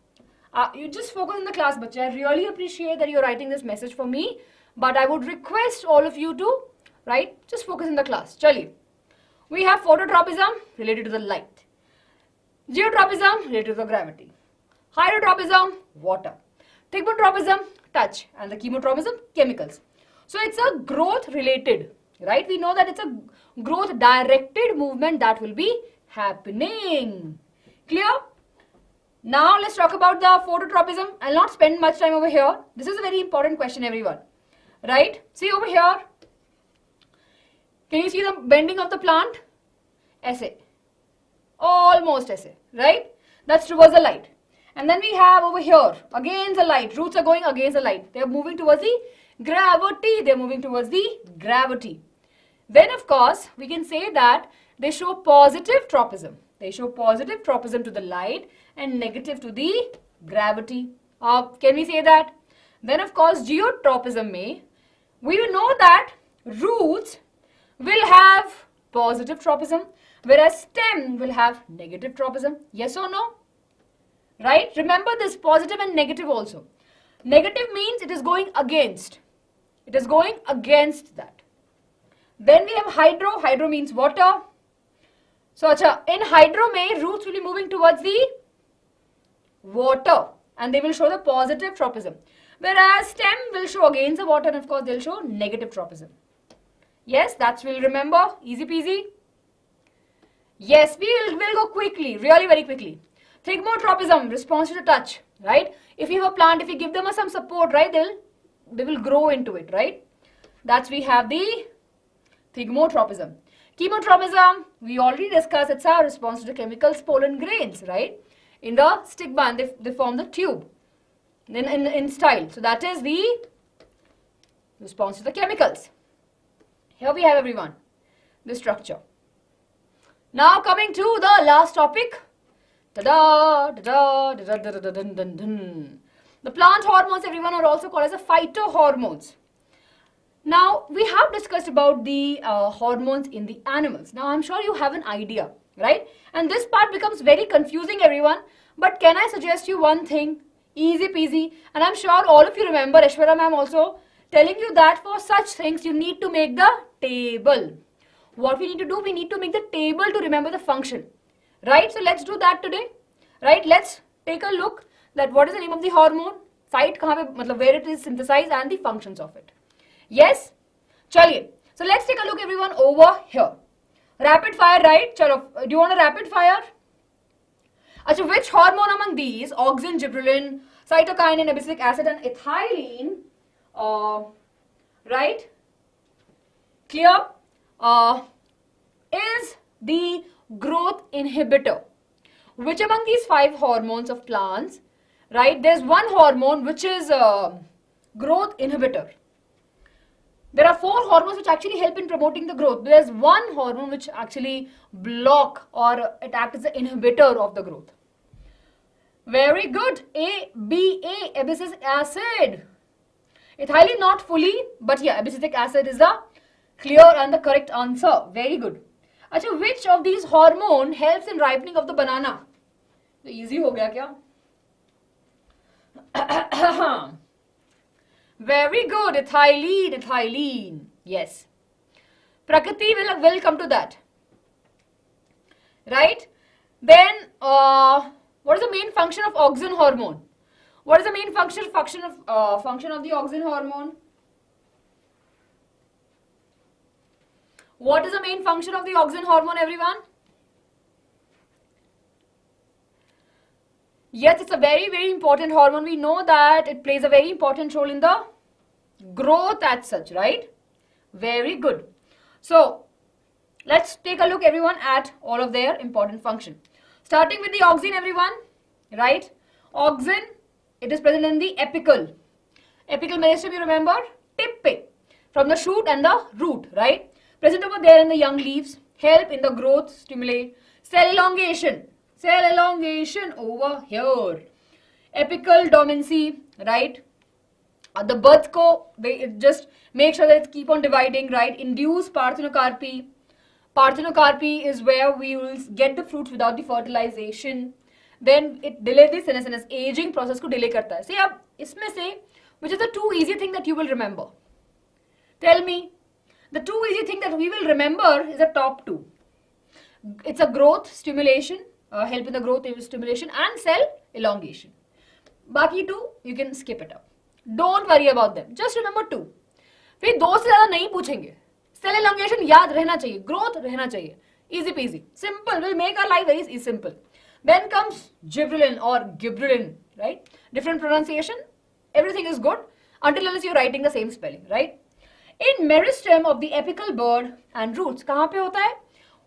You just focus in the class, bache. I really appreciate that you're writing this message for me, but I would request all of you to, right, just focus in the class. Chaliye. We have phototropism related to the light. Geotropism related to the gravity. Hydrotropism, water. Thigmotropism, touch. And the chemotropism, chemicals. So it's a growth related, right? We know that it's a growth directed movement that will be happening. Clear? Now let's talk about the phototropism. I'll not spend much time over here. This is a very important question, everyone. Right? See over here. Can you see the bending of the plant? Essay. Almost essay. Right? That's towards the light. And then we have over here, against the light. Roots are going against the light. They are moving towards the gravity. They are moving towards the gravity. Then of course, we can say that they show positive tropism. They show positive tropism to the light and negative to the gravity. Can we say that? Then of course, geotropism may, we will know that roots will have positive tropism, whereas stem will have negative tropism. Yes or no? right? Remember this, positive and negative also. Negative means it is going against. It is going against that. Then we have hydro. Hydro means water. So, in hydro mein, roots will be moving towards the water and they will show the positive tropism. Whereas stem will show against the water and of course they'll show negative tropism. Yes, that's we'll remember. Easy peasy. Yes, we'll go quickly, really very quickly. Thigmotropism, response to the touch, right? If you have a plant, if you give them some support, right, they will grow into it, right? That's we have the thigmotropism. Chemotropism, we already discussed, it's our response to the chemicals, pollen grains, right? In the stigma and they form the tube. Then in style. So that is the response to the chemicals. Here we have everyone, the structure. Now coming to the last topic. Ta-da, ta-da, da-da-da-da-da-da-da-da. The plant hormones, everyone, are also called as the phytohormones. Now, we have discussed about the hormones in the animals. Now, I'm sure you have an idea, right? And this part becomes very confusing, everyone. But can I suggest you one thing? Easy peasy. And I'm sure all of you remember Aishwarya ma'am also telling you that for such things, you need to make the table. What we need to do, we need to make the table to remember the function. Right? So, let's do that today. Right? Let's take a look that what is the name of the hormone, site, where it is synthesized and the functions of it. Yes? Chaliye. So, let's take a look everyone over here. Rapid fire, right? Chalo, do you want a rapid fire? Achha, which hormone among these, auxin, gibberellin, cytokinin, abscisic acid and ethylene, right? Clear? Is the growth inhibitor. Which among these 5 hormones of plants, right? There's one hormone which is growth inhibitor. There are 4 hormones which actually help in promoting the growth. There's one hormone which actually block or it acts as an inhibitor of the growth. Very good. A, B, A, abscisic acid. Ethylene not fully, but yeah, abscisic acid is the clear and the correct answer. Very good. Achha, which of these hormone helps in ripening of the banana? Easy ho gaya kya? Very good. Ethylene. Yes. Prakriti will come to that. Right? Then, what is the main function of auxin hormone? What is the main function of the auxin hormone? What is the main function of the auxin hormone, everyone? Yes, it's a very, very important hormone. We know that it plays a very important role in the growth as such, right? Very good. So, let's take a look, everyone, at all of their important function. Starting with the auxin, everyone, right? Auxin, it is present in the apical. Apical meristem, you remember? Tip pe, from the shoot and the root, right? Present over there in the young leaves, help in the growth, stimulate, cell elongation over here. Apical dormancy, right? The buds they just make sure that it keep on dividing, right? Induce parthenocarpy. Parthenocarpy is where we will get the fruits without the fertilization. Then it delays the senescence, aging process ko delay karta hai. See, ab isme se, which is the 2 easy thing that you will remember? Tell me. The 2 easy thing that we will remember is the top 2. It's a growth stimulation, help in the growth stimulation and cell elongation. Baki 2, you can skip it up. Don't worry about them. Just remember 2. फिर 2 से ज़्यादा नहीं पूछेंगे. Cell elongation याद रहना चाहिए. Growth रहना चाहिए. Easy peasy. Simple. Will make our life very simple. Then comes gibberellin or gibberellin, right? Different pronunciation. Everything is good until unless you're writing the same spelling, right? In meristem of the apical bird and roots, कहाँ पे होता है?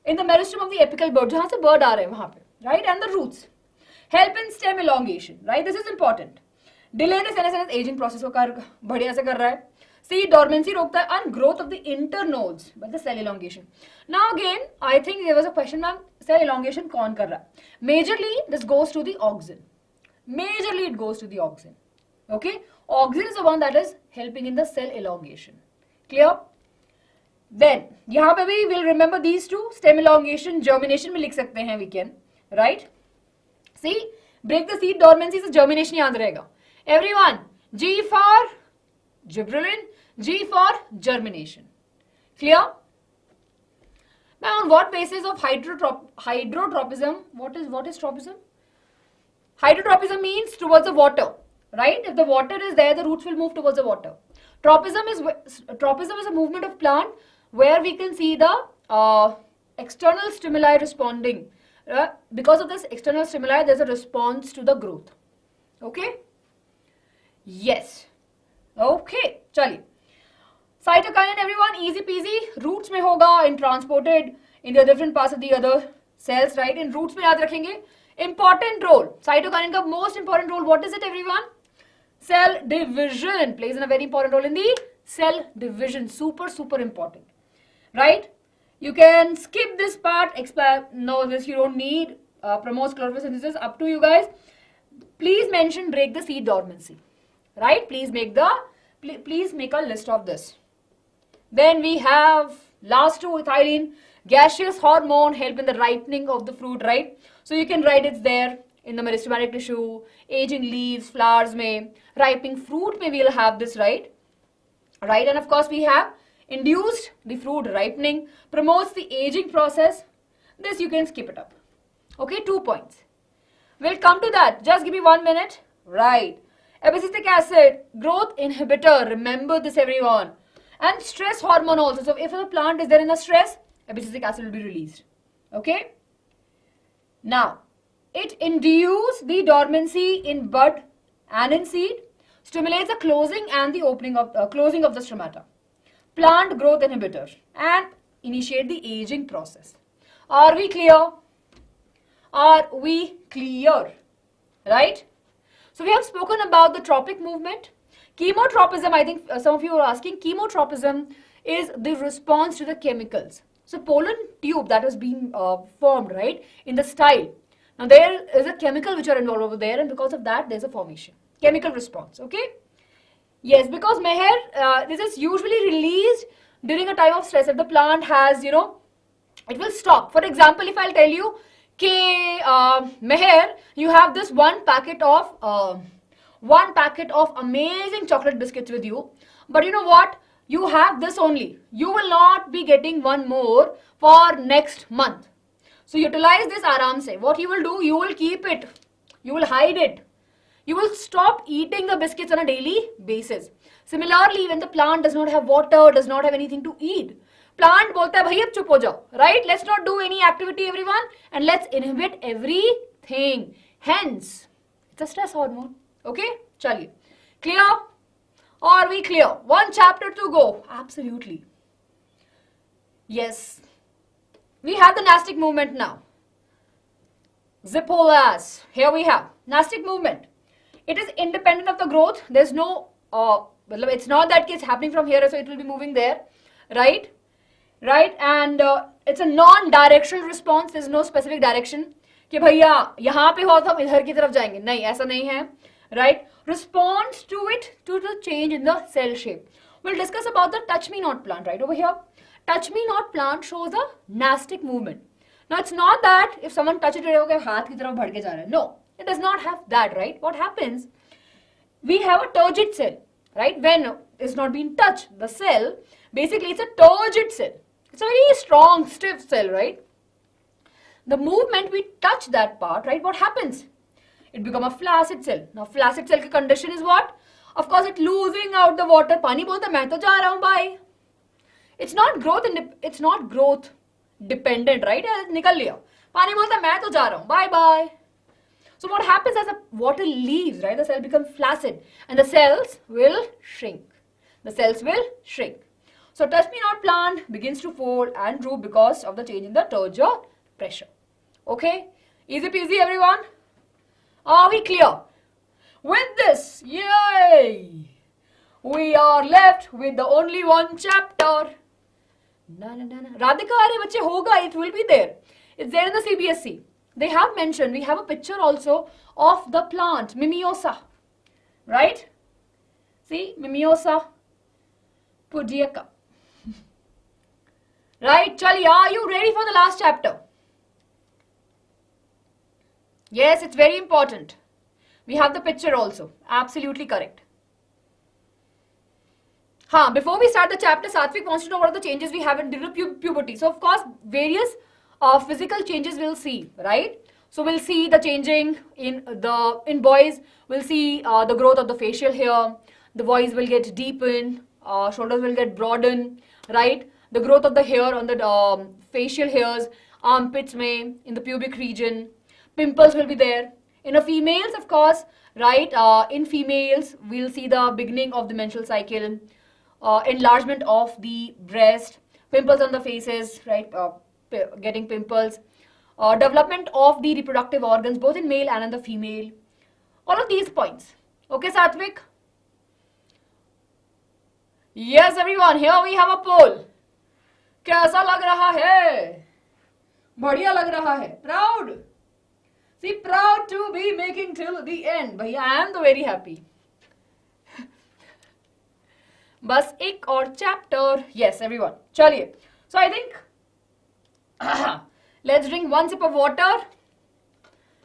In the meristem of the apical bird, जहाँ से bird आ रहे हैं वहाँ पे, right? And the roots help in stem elongation, right? This is important. Delay the senescence aging process को बढ़िया से कर रहा है. See, dormancy रोकता है and growth of the internodes, but the cell elongation. Now again, I think there was a question, ma'am, cell elongation कौन कर रहा है? Majorly, this goes to the auxin. Majorly, it goes to the auxin. Okay? Auxin is the one that is helping in the cell elongation. Clear? Then, यहाँ पे भी we'll remember these 2. Stem elongation, germination में लिख सकते हैं we can. Right? See, Break the seed dormancy से germination याद रहेगा. Everyone, G for gibberellin, G for germination. Clear? Now, on what basis of hydrotropism? What is tropism? Hydrotropism means towards the water, right? If the water is there, the roots will move towards the water. Tropism is a movement of plant where we can see the external stimuli responding. Because of this external stimuli, there's a response to the growth. Okay? Yes. Okay. Chali. Cytokinin, everyone, easy peasy. Roots में होगा and transported in the different parts of the other cells, right? In roots में याद रखेंगे. Important role. Cytokinin का most important role. What is it, everyone? Cell division. Plays a very important role in the cell division. Super, super important. Right? You can skip this part. No, this you don't need. Promotes chlorophyll synthesis. Up to you guys. Please mention break the seed dormancy. Right? Please make a list of this. Then we have last two, ethylene, gaseous hormone, help in the ripening of the fruit, right? So you can write it's there in the meristematic tissue, aging leaves, flowers may, ripening fruit may we'll have this, right? Right, and of course we have induced the fruit ripening, promotes the aging process. This you can skip it up. Okay, 2 points. We'll come to that. Just give me 1 minute. Right. Abscisic acid, growth inhibitor. Remember this, everyone. And stress hormone also. So if the plant is there in a stress, abscisic acid will be released. Okay. Now, it induces the dormancy in bud and in seed, stimulates the closing and the opening of closing of the stomata. Plant growth inhibitor and initiate the aging process. Are we clear? Are we clear? Right? So we have spoken about the tropic movement. Chemotropism, I think some of you are asking, chemotropism is the response to the chemicals. So pollen tube that has been formed, right, in the style. Now there is a chemical which are involved over there, and because of that there's a formation. Chemical response, okay? Yes, because meher, this is usually released during a time of stress. If the plant has, it will stop. For example, if I'll tell you, meher, you have this one packet of amazing chocolate biscuits with you, but you know what? You have this only. You will not be getting one more for next month. So utilize this aram se. What you will do, you will keep it. You will hide it. You will stop eating the biscuits on a daily basis. Similarly, when the plant does not have water, does not have anything to eat, plant bolta hai bhai ab chup ho jao, right? Let's not do any activity, everyone, and let's inhibit everything. Hence, it's a stress hormone. Okay? Chaliye. Clear? Are we clear? One chapter to go. Absolutely. Yes. We have the nastic movement now. Zippolas. Here we have nastic movement. It is independent of the growth. There's no, it's not that it's happening from here, so it will be moving there. Right? Right? And it's a non-directional response. There's no specific direction. कि भैया यहाँ पे हो तो हम इधर की तरफ जाएंगे. नहीं, ऐसा नहीं है. Right? Responds to it, to the change in the cell shape. We'll discuss about the touch me not plant right over here. Touch me not plant shows a nastic movement. Now it's not that if someone touches it, okay, हाथ की तरफ बढ़ के जा रहा है. No, it does not have that, right? What happens? We have a turgid cell, right? When it's not being touched, the cell, basically it's a turgid cell. It's a very strong, stiff cell, right? The moment we touch that part, right, what happens? It becomes a flaccid cell. Now, flaccid cell ki condition is what? Of course, it losing out the water. Pani bolta, main to ja raha hu, bye. It's not growth dependent, right? Nikal liya. Pani bolta, main to ja raha hu, bye bye. So what happens as the water leaves, right? The cell becomes flaccid and the cells will shrink. The cells will shrink. So touch me not plant begins to fold and droop because of the change in the turgor pressure. Okay? Easy peasy, everyone. Are we clear? With this, yay! We are left with the only one chapter. Radhika, are bache hoga, it will be there. It's there in the CBSE. They have mentioned, we have a picture also of the plant, Mimiosa. Right? See, Mimiosa pudica. Right, Chali, are you ready for the last chapter? Yes, it's very important. We have the picture also. Absolutely correct. Before we start the chapter, Satvik wants to know what are the changes we have in during puberty. So, of course, various physical changes we'll see, right? So, we'll see the changing in boys. We'll see the growth of the facial hair. The voice will get deepened. Shoulders will get broadened, right? The growth of the hair on the facial hairs, armpits may, in the pubic region. Pimples will be there. In a females, of course, right? In females, we'll see the beginning of the menstrual cycle. Enlargement of the breast, pimples on the faces, right? Getting pimples, development of the reproductive organs, both in male and in the female. All of these points. Okay, Satvik? Yes, everyone. Here we have a poll. कैसा लग रहा है? बढ़िया लग रहा है. Proud. See, proud to be making till the end. Bhaiya, I am very happy. बस एक और चैप्टर. Yes, everyone. चलिए. So I think let's drink one sip of water.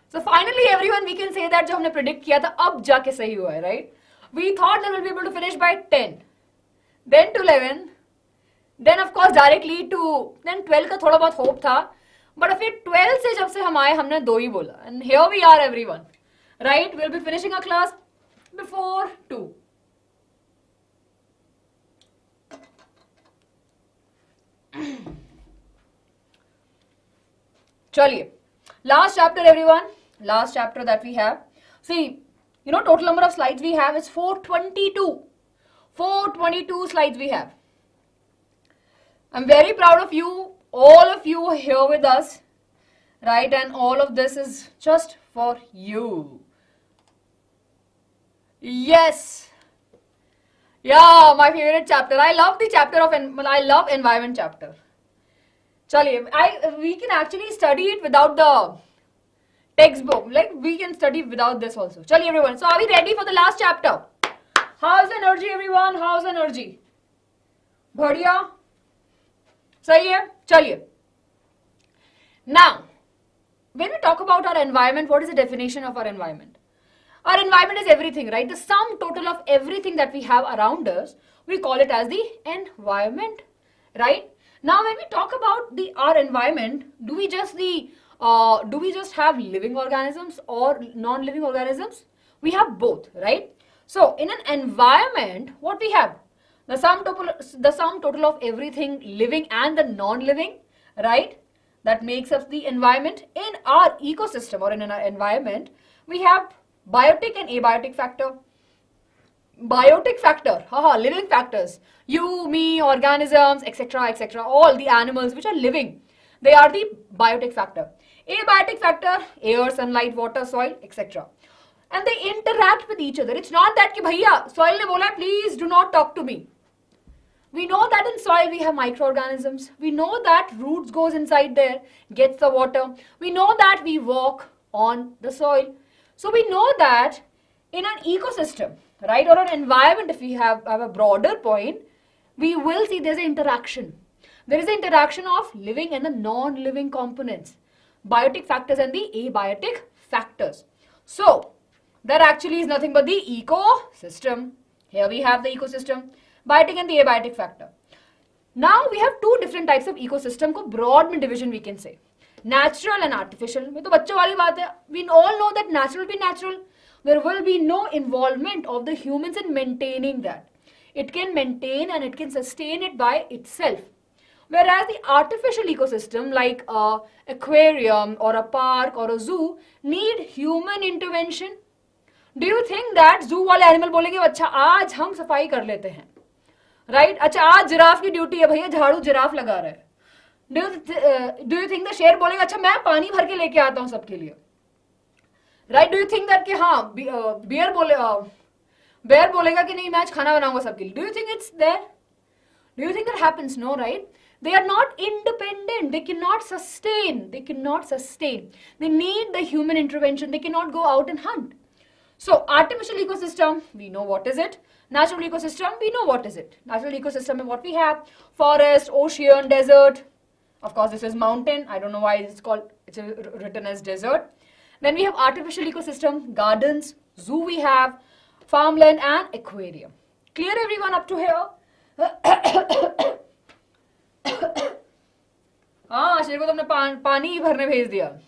So finally, everyone, we can say that जो हमने predict किया था अब जाके सही हुआ है, right? We thought that we'll be able to finish by 10, then to 11, then of course directly to then 12 का थोड़ा बहुत hope था, but फिर 12 से जब से हम आए हमने 2 ही बोला, and here we are, everyone, right? We'll be finishing our class before 2. चलिए, last chapter, everyone. Last chapter that we have. See, total number of slides we have is 422. 422 slides we have. I'm very proud of you, all of you here with us, right? And all of this is just for you. Yes. Yeah, my favorite chapter. I love the chapter of, I love environment chapter. Chaliye, we can actually study it without the textbook. Like, we can study without this also. Chaliye, everyone. So, are we ready for the last chapter? How's energy, everyone? How's energy? Badhiya? Sahi hai? Chaliye. Now, when we talk about our environment, what is the definition of our environment? Our environment is everything, right? The sum total of everything that we have around us, we call it as the environment, right? Now, when we talk about our environment, do we just have living organisms or non-living organisms? We have both, right? So, in an environment, what we have? The sum total of everything living and the non-living, right? That makes up the environment. In our ecosystem or in our environment, we have biotic and abiotic factor. Biotic factor, living factors. You, me, organisms, etc., etc. All the animals which are living, they are the biotic factor. Abiotic factor, air, sunlight, water, soil, etc. And they interact with each other. It's not that ki bhaiya, soil ne bola, please do not talk to me. We know that in soil we have microorganisms. We know that roots goes inside there, gets the water. We know that we walk on the soil. So we know that in an ecosystem, right, or an environment, if we have a broader point, we will see there's an interaction. There is an interaction of living and the non-living components, biotic factors and the abiotic factors. So, that actually is nothing but the ecosystem. Here we have the ecosystem, biotic and the abiotic factor. Now, we have two different types of ecosystem को broad में division we can say. Natural and artificial. में तो बच्चों वाली बात है. We all know that natural will be natural. There will be no involvement of the humans in maintaining that. It can maintain and it can sustain it by itself. Whereas the artificial ecosystem like a aquarium or a park or a zoo need human intervention. Do you think that zoo वाले animal बोलेंगे अच्छा आज हम सफाई कर लेते हैं, right? अच्छा आज जिराफ की ड्यूटी है भैया, झाड़ू जिराफ लगा रहा है. Do you think the शेर बोलेगा अच्छा मैं पानी भर के लेके आता हूँ सबके लिए, right? Do you think that कि हाँ bear बोलेगा कि नहीं मैं आज खाना बनाऊंगा सबके लिए? Do you think it's there? Do you think that happens? No, right? They are not independent. They cannot sustain. They need the human intervention. They cannot go out and hunt. So, artificial ecosystem, we know what is it. Natural ecosystem, we know what is it. Natural ecosystem is what we have. Forest, ocean, desert. Of course, this is mountain. I don't know why it's written as desert. Then we have artificial ecosystem, gardens, zoo we have, farmland and aquarium. Clear everyone up to here? हाँ, शेर को तुमने पानी ही भरने भेज दिया.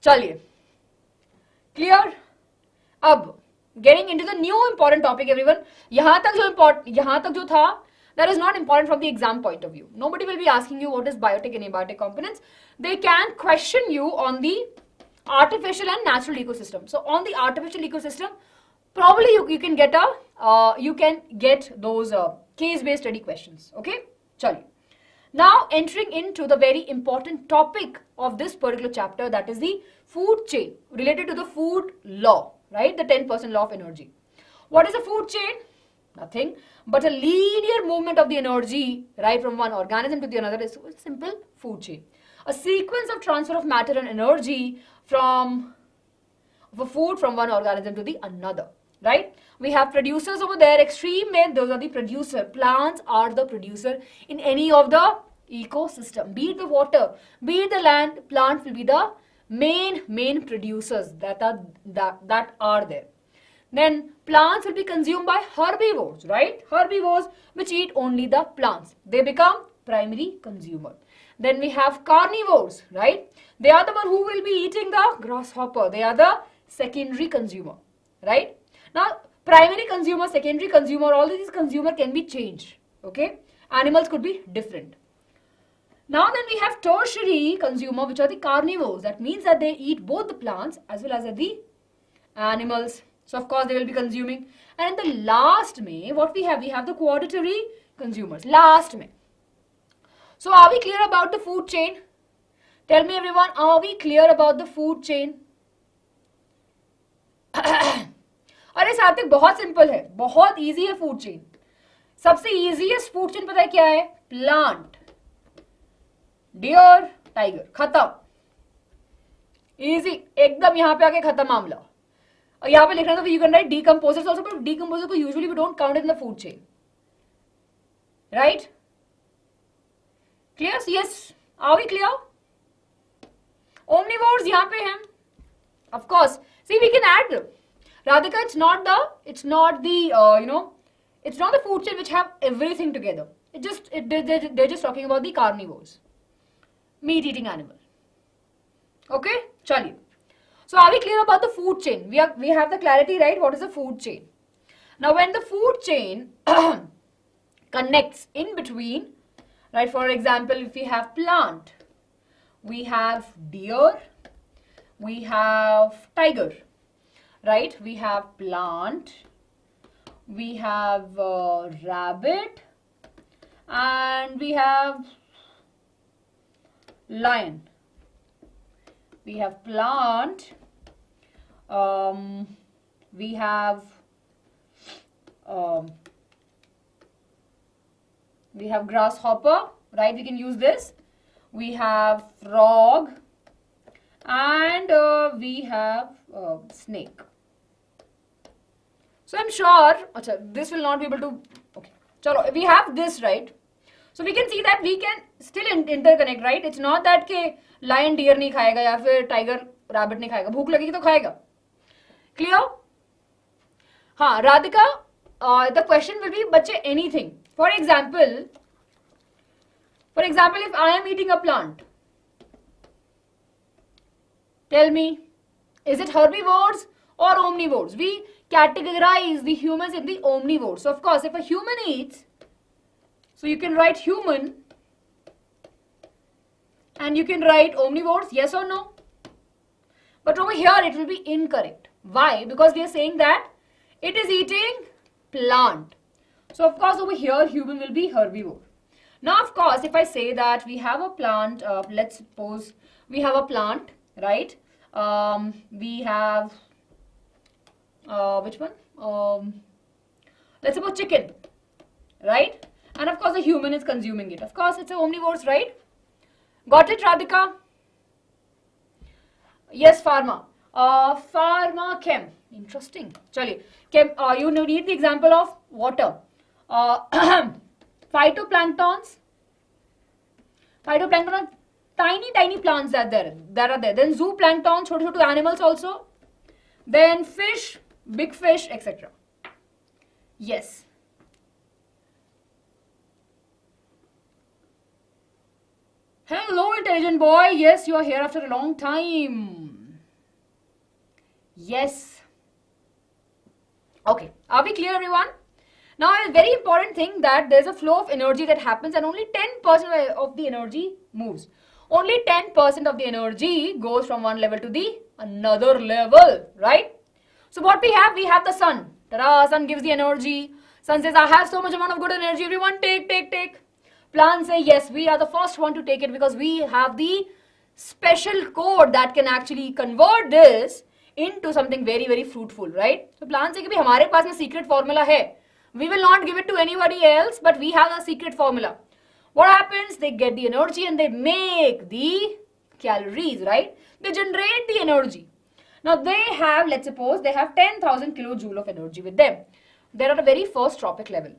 चलिए, clear? अब getting into the new important topic, everyone. यहाँ तक जो था, that is not important from the exam point of view. Nobody will be asking you what is biotic and abiotic components. They can question you on the artificial and natural ecosystem. So on the artificial ecosystem, probably you can get those case-based study questions. Okay, chaliye. Now entering into the very important topic of this particular chapter, that is the food chain related to the food law, right? The 10% law of energy. What is a food chain? Nothing but a linear movement of the energy, right, from one organism to the another. Is a simple food chain. A sequence of transfer of matter and energy of a food from one organism to the another, right? We have producers over there, extreme main, those are the producer. Plants are the producer in any of the ecosystem. Be it the water, be it the land, plants will be the main producers that are there. Then plants will be consumed by herbivores, right? Herbivores which eat only the plants. They become primary consumer. Then we have carnivores, right? They are the one who will be eating the grasshopper. They are the secondary consumer, right? Now, primary consumer, secondary consumer, all these consumer can be changed, okay? Animals could be different. Now then we have tertiary consumer, which are the carnivores. That means that they eat both the plants as well as the animals. So of course they will be consuming. And in the last में, what we have the quaternary consumers. Last में. So are we clear about the food chain? Tell me everyone, are we clear about the food chain? अरे सात्विक बहुत simple है, बहुत easy है food chain. सबसे easiest food chain पता है क्या है? प्लांट, डियर, टाइगर, खत्म. इजी, एकदम यहाँ पे आके खत्म मामला. और यहाँ पे लिखना था you can write decomposers also, but decomposer को usually we don't count in the food chain, right? Clear? Yes, are we clear? Omnivores यहाँ पे हैं, of course. See we can add Radhika, it's not the it's not the food chain which have everything together. They're just talking about the carnivores, meat eating animal. Okay, chaliye. So are we clear about the food chain? We have the clarity, right? What is the food chain? Now when the food chain connects in between, right? For example, if we have plant, we have deer, we have tiger. Right, we have plant, we have rabbit, and we have lion. We have plant, we have grasshopper, right? We can use this. We have frog, and we have snake. So I'm sure, this will not be able to, okay. Chalo, we have this, right? So we can see that we can still interconnect, right? It's not that के lion deer नहीं खाएगा या फिर tiger rabbit नहीं खाएगा. भूख लगेगी तो खाएगा. Clear? हाँ, Radhika, the question will be, बच्चे, anything. For example, if I am eating a plant, tell me, is it herbivores or omnivores? We categorize the humans in the omnivores. So of course, if a human eats, so you can write human and you can write omnivores, yes or no? But over here it will be incorrect. Why? Because we are saying that it is eating plant. So of course over here human will be herbivore. Now of course if I say that we have a plant, let's suppose we have a plant, right? We have which one? Let's suppose chicken, right? And of course the human is consuming it. Of course it's a omnivores, right? Got it, Radhika? Yes, pharma. Pharma chem. Interesting. Chaliye. Chem. You need the example of water. Phytoplanktons. Phytoplankton are Tiny plants that are there. Then zooplankton, छोटे animals also. Then fish, big fish, etc. Yes. Hello, intelligent boy. Yes, you are here after a long time. Yes. Okay. Are we clear, everyone? Now, a very important thing that there's a flow of energy that happens and only 10% of the energy moves. Only 10% of the energy goes from one level to the another level, right? So what we have the sun. Ta-da, sun gives the energy. Sun says, I have so much amount of good energy. Everyone take. Plants say, yes, we are the first one to take it because we have the special code that can actually convert this into something very, very fruitful, right? So plants say, हमारे पास में secret formula है. We will not give it to anybody else, but we have a secret formula. What happens? They get the energy and they make the calories, right? They generate the energy. Now they have, let's suppose, they have 10,000 kilojoule of energy with them. They're at a very first tropic level.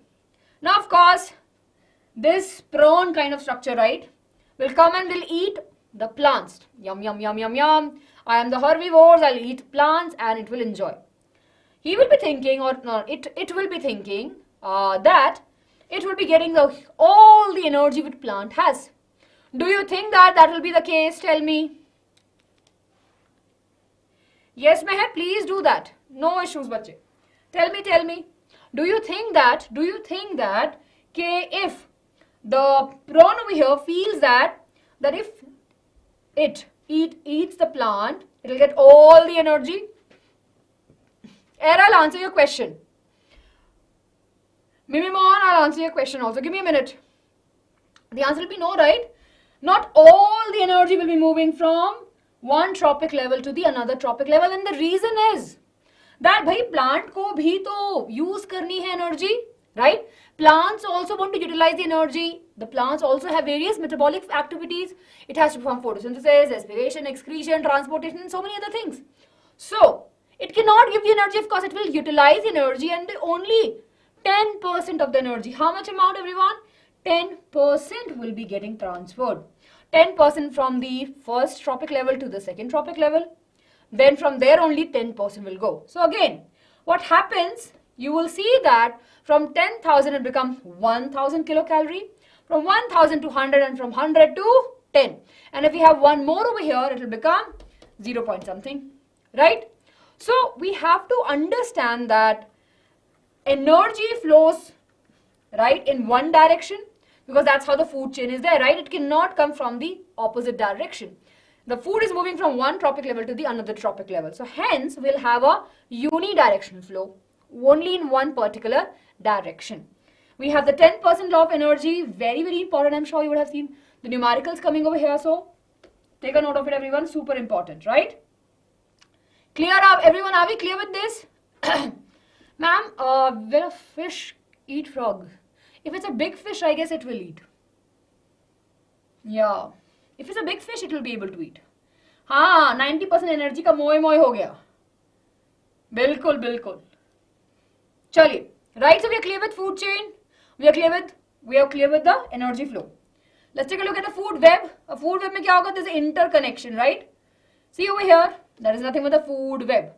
Now, of course, this prawn kind of structure, right, will come and will eat the plants. Yum, yum, yum, yum, yum. I am the herbivores, I'll eat plants and it will enjoy. He will be thinking, or no, it will be thinking that it will be getting all the energy which plant has. Do you think that will be the case? Tell me. Yes, Meher, please do that. No issues, bache. Tell me. Do you think that if the prawn over here feels that if it eats the plant, it will get all the energy? I'll answer your question. Mimimon, I'll answer your question also. Give me a minute. The answer will be no, right? Not all the energy will be moving from one tropic level to the another tropic level, and the reason is that bhai plant ko bhi to use karni hai energy, right? Plants also want to utilize the energy. The plants also have various metabolic activities. It has to perform photosynthesis, respiration, excretion, transportation, and so many other things. So it cannot give the energy. Of course, it will utilize the energy, and only 10% of the energy. How much amount, everyone? 10% will be getting transferred. 10% from the first tropic level to the second tropic level. Then from there only 10% will go. So again, what happens? You will see that from 10,000 it becomes 1,000 kilocalorie. From 1,000 to 100 and from 100 to 10. And if we have one more over here, it will become 0 point something. Right? So we have to understand that energy flows, right, in one direction, because that's how the food chain is there, right? It cannot come from the opposite direction. The food is moving from one tropic level to the another tropic level. So hence we'll have a unidirectional flow, only in one particular direction. We have the 10% law of energy, very, very important. I'm sure you would have seen the numericals coming over here. So take a note of it, everyone. Super important, right? Clear up, everyone? Are we clear with this? Ma'am, will a fish eat frog? If it's a big fish, I guess it will eat. Yeah. If it's a big fish, it will be able to eat. हाँ, 90% energy का मोए हो गया. बिल्कुल, बिल्कुल. चलिए. Right, so we are clear with food chain. We are clear with the energy flow. Let's take a look at the food web. A food web में क्या होगा? There's an interconnection, right? See over here, there is nothing but the food web.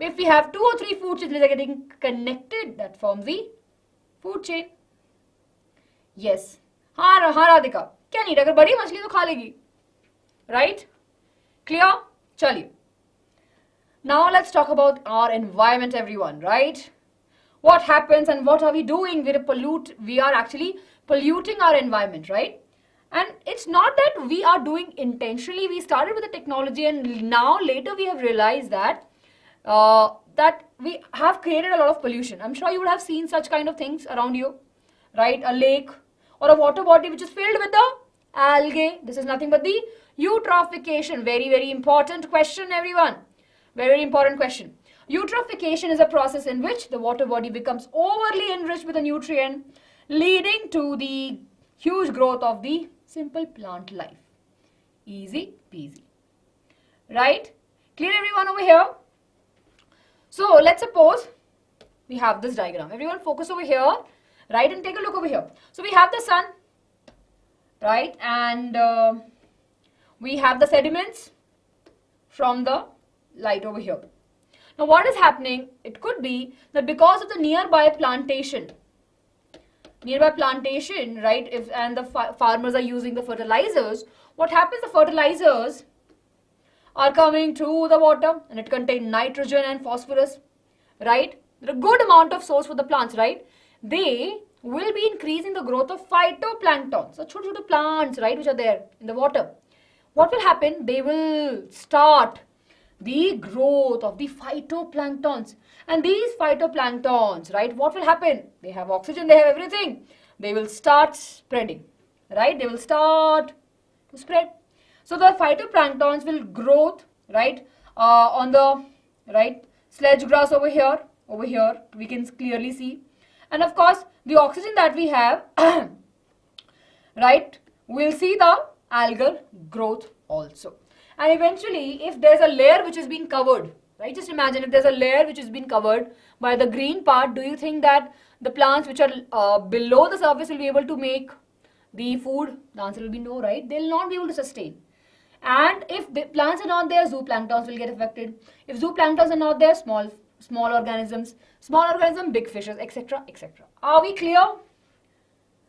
If we have 2 or 3 food chains that are getting connected, that forms the food chain. Yes. हाँ राधिका, क्या नहीं, अगर बड़ी मछली तो खा लेगी, right? Clear? चलिए. Now let's talk about our environment, everyone, right? What happens and what are we doing? We are actually polluting our environment, right? And it's not that we are doing intentionally. We started with the technology and now later we have realized that that we have created a lot of pollution. I'm sure you would have seen such kind of things around you, right? A lake or a water body which is filled with the algae. This is nothing but the eutrophication. Very, very important question, everyone. Very, very important question. Eutrophication is a process in which the water body becomes overly enriched with a nutrient, leading to the huge growth of the simple plant life. Easy peasy. Right? Clear, everyone, over here? So let's suppose we have this diagram. Everyone focus over here, right? And take a look over here. So we have the sun, right? And We have the sediments from the light over here. Now what is happening? It could be that because of the nearby plantation, right, and the farmers are using the fertilizers, what happens, the fertilizers are coming through the water and it contains nitrogen and phosphorus, right? There are a good amount of source for the plants, right? They will be increasing the growth of phytoplankton, so छोटे-छोटे plants, right, which are there in the water. What will happen? They will start the growth of the phytoplanktons. And these phytoplanktons, right, what will happen? They have oxygen, they have everything. They will start spreading, right? They will start to spread. So the phytoplanktons will grow, right, on the, right, sledge grass over here, we can clearly see. And of course, the oxygen that we have, right, we'll see the algal growth also. And eventually, if there's a layer which is being covered, right, just imagine if there's a layer which is being covered by the green part, do you think that the plants which are below the surface will be able to make the food? The answer will be no, right? They'll not be able to sustain. And if the plants are not there, zooplanktons will get affected. If zooplanktons are not there, small organisms, big fishes, etc., etc. Are we clear?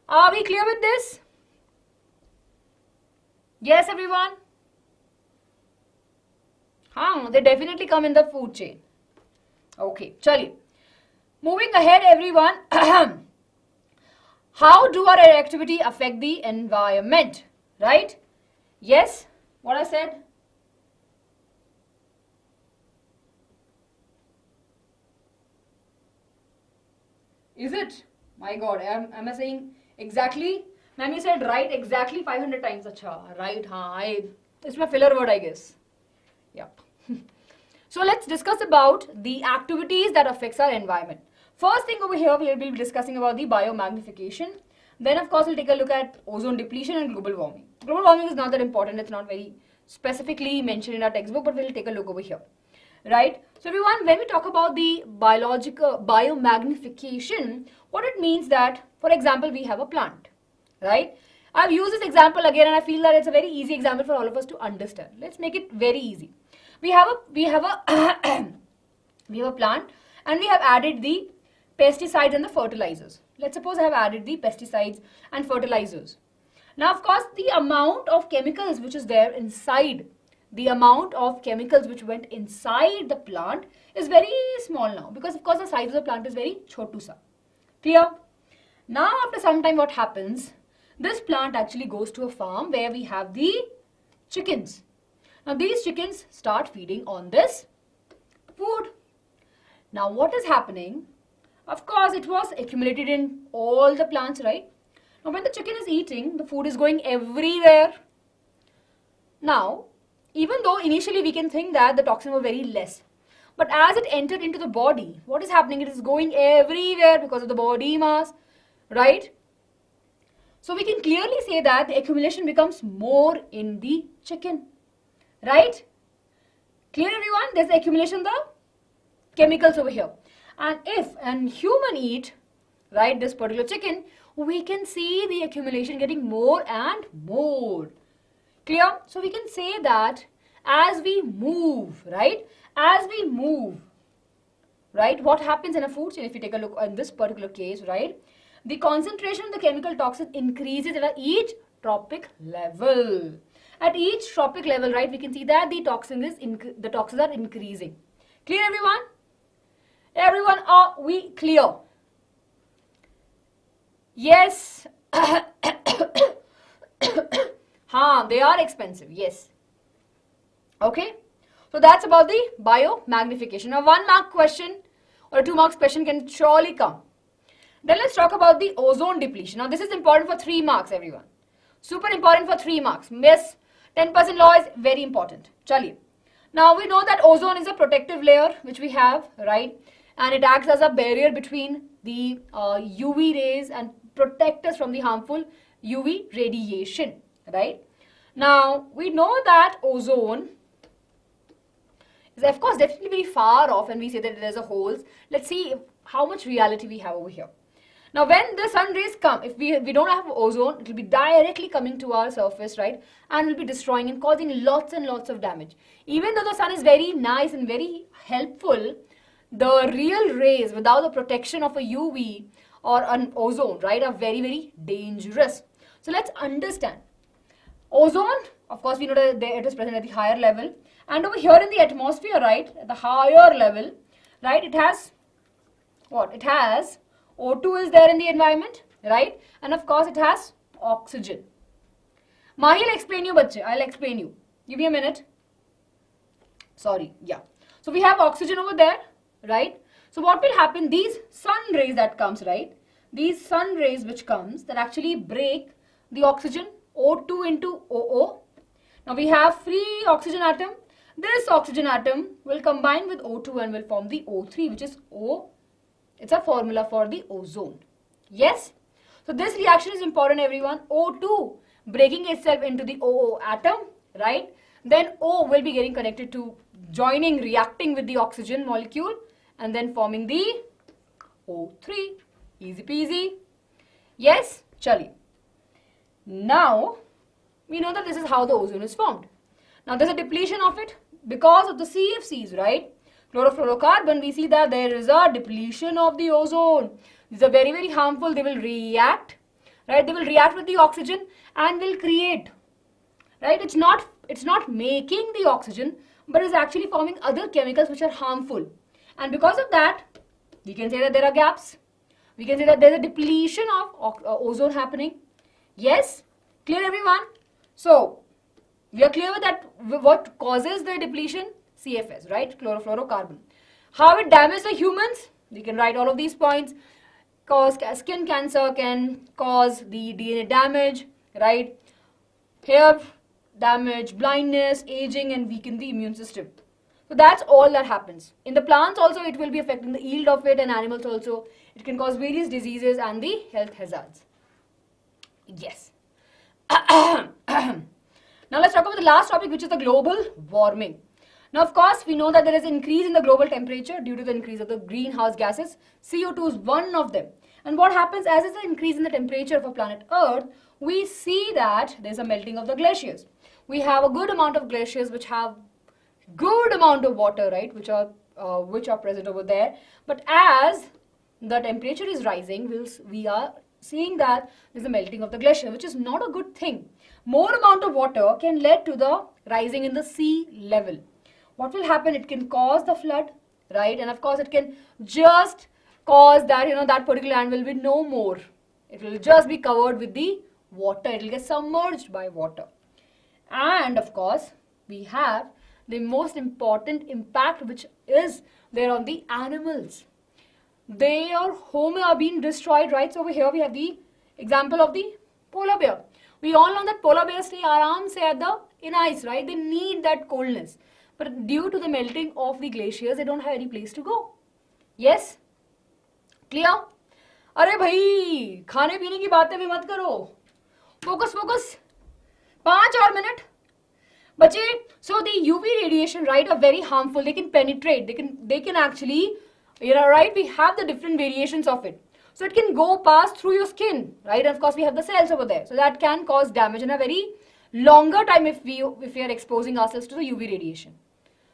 Are we clear with this? Yes, everyone? They definitely come in the food chain. Okay, chaliye. Moving ahead, everyone. How do our activity affect the environment? Right? Yes? What I said? Is it? My God, am I saying exactly? Ma'am, you said right exactly 500 times. Acha, right, it's my filler word, I guess. Yep. So let's discuss about the activities that affects our environment. First thing over here, we'll be discussing about the biomagnification. Then of course, we'll take a look at ozone depletion and global warming. Global warming is not that important. It's not very specifically mentioned in our textbook, but we'll take a look over here. Right? So everyone, when we talk about the biomagnification, what it means that, for example, we have a plant, right? I've used this example again and I feel that it's a very easy example for all of us to understand. Let's make it very easy. We have a plant and we have added the pesticides and the fertilizers. Let's suppose I have added the pesticides and fertilizers. Now, of course, the amount of chemicals which is there inside, the amount of chemicals which went inside the plant is very small now, because of course the size of the plant is very chotu sa. Clear? Now, after some time, what happens? This plant actually goes to a farm where we have the chickens. Now, these chickens start feeding on this food. Now, what is happening? Of course, it was accumulated in all the plants, right? Now, when the chicken is eating, the food is going everywhere. Now, even though initially we can think that the toxin were very less, but as it entered into the body, what is happening? It is going everywhere because of the body mass, right? So we can clearly say that the accumulation becomes more in the chicken, right? Clear, everyone? There's the accumulation of the chemicals over here. And if an human eat, right, this particular chicken, we can see the accumulation getting more and more. Clear? So we can say that as we move, right? As we move, right? What happens in a food chain? If you take a look in this particular case, right? The concentration of the chemical toxin increases at each tropic level. At each tropic level, right? We can see that the toxins are increasing. Clear, everyone? Everyone, are we clear? Yes. They are expensive. Yes. Okay. So that's about the biomagnification. Now, 1 mark question or a 2 marks question can surely come. Then let's talk about the ozone depletion. Now, this is important for 3 marks, everyone. Super important for 3 marks. Yes, 10% law is very important. Chaliye. Now, we know that ozone is a protective layer which we have, right? And it acts as a barrier between the UV rays and protect us from the harmful UV radiation, right? Now, we know that ozone is, of course, definitely very far off, and we say that there's a holes. Let's see how much reality we have over here. Now when the sun rays come, if we don't have ozone, it will be directly coming to our surface, right? And will be destroying and causing lots and lots of damage. Even though the sun is very nice and very helpful, the real rays without the protection of a UV or an ozone, right, are very, very dangerous. So let's understand. Ozone, of course, we know that it is present at the higher level. And over here in the atmosphere, right, at the higher level, right, it has what? It has O2 is there in the environment, right? And of course, it has oxygen. Mahi will explain you, bache. I'll explain you. Give me a minute. Sorry, yeah. So we have oxygen over there, right? So what will happen? These sun rays that comes, right? These sun rays which comes that actually break the oxygen O2 into OO. Now we have free oxygen atom. This oxygen atom will combine with O2 and will form the O3, which is O. It's a formula for the ozone. Yes? So this reaction is important, everyone. O2 breaking itself into the OO atom, right? Then O will be getting connected to joining, reacting with the oxygen molecule and then forming the O3. Easy peasy. Yes? Chali. Now, we know that this is how the ozone is formed. Now, there's a depletion of it because of the CFCs, right? Chlorofluorocarbon, we see that there is a depletion of the ozone. These are very, very harmful. They will react, right? They will react with the oxygen and will create, right? It's not making the oxygen, but it's actually forming other chemicals which are harmful. And because of that, we can say that there are gaps. We can say that there's a depletion of ozone happening. Yes? Clear, everyone? So, we are clear with that. What causes the depletion? CFS, right? Chlorofluorocarbon. How it damages the humans? We can write all of these points. Cause skin cancer, can cause the DNA damage, right? Hair damage, blindness, aging, and weaken the immune system. So that's all that happens. In the plants also, it will be affecting the yield of it, and animals also. It can cause various diseases and the health hazards. Yes. Now let's talk about the last topic, which is the global warming. Now, of course, we know that there is an increase in the global temperature due to the increase of the greenhouse gases. CO2 is one of them. And what happens as is the increase in the temperature of our planet Earth, we see that there's a melting of the glaciers. We have a good amount of glaciers which have good amount of water, right, which are present over there. But as the temperature is rising, we are seeing that there's a melting of the glacier, which is not a good thing. More amount of water can lead to the rising in the sea level. What will happen? It can cause the flood, right? And of course, it can just cause that, that particular land will be no more. It will just be covered with the water. It will get submerged by water. And of course, we have the most important impact which is there on the animals. Their home are being destroyed, right? So over here we have the example of the polar bear. We all know that polar bears stay aram se in ice, right? They need that coldness. But due to the melting of the glaciers, they don't have any place to go. Yes? Clear? अरे भाई खाने पीने की बातें भी मत करो. Focus, focus. 5 और minute. बच्चे, so the UV radiation, right, are very harmful. They can penetrate. They can actually, right, we have the different variations of it. So it can go past through your skin, right? And of course, we have the cells over there. So that can cause damage in a very longer time if we are exposing ourselves to the UV radiation.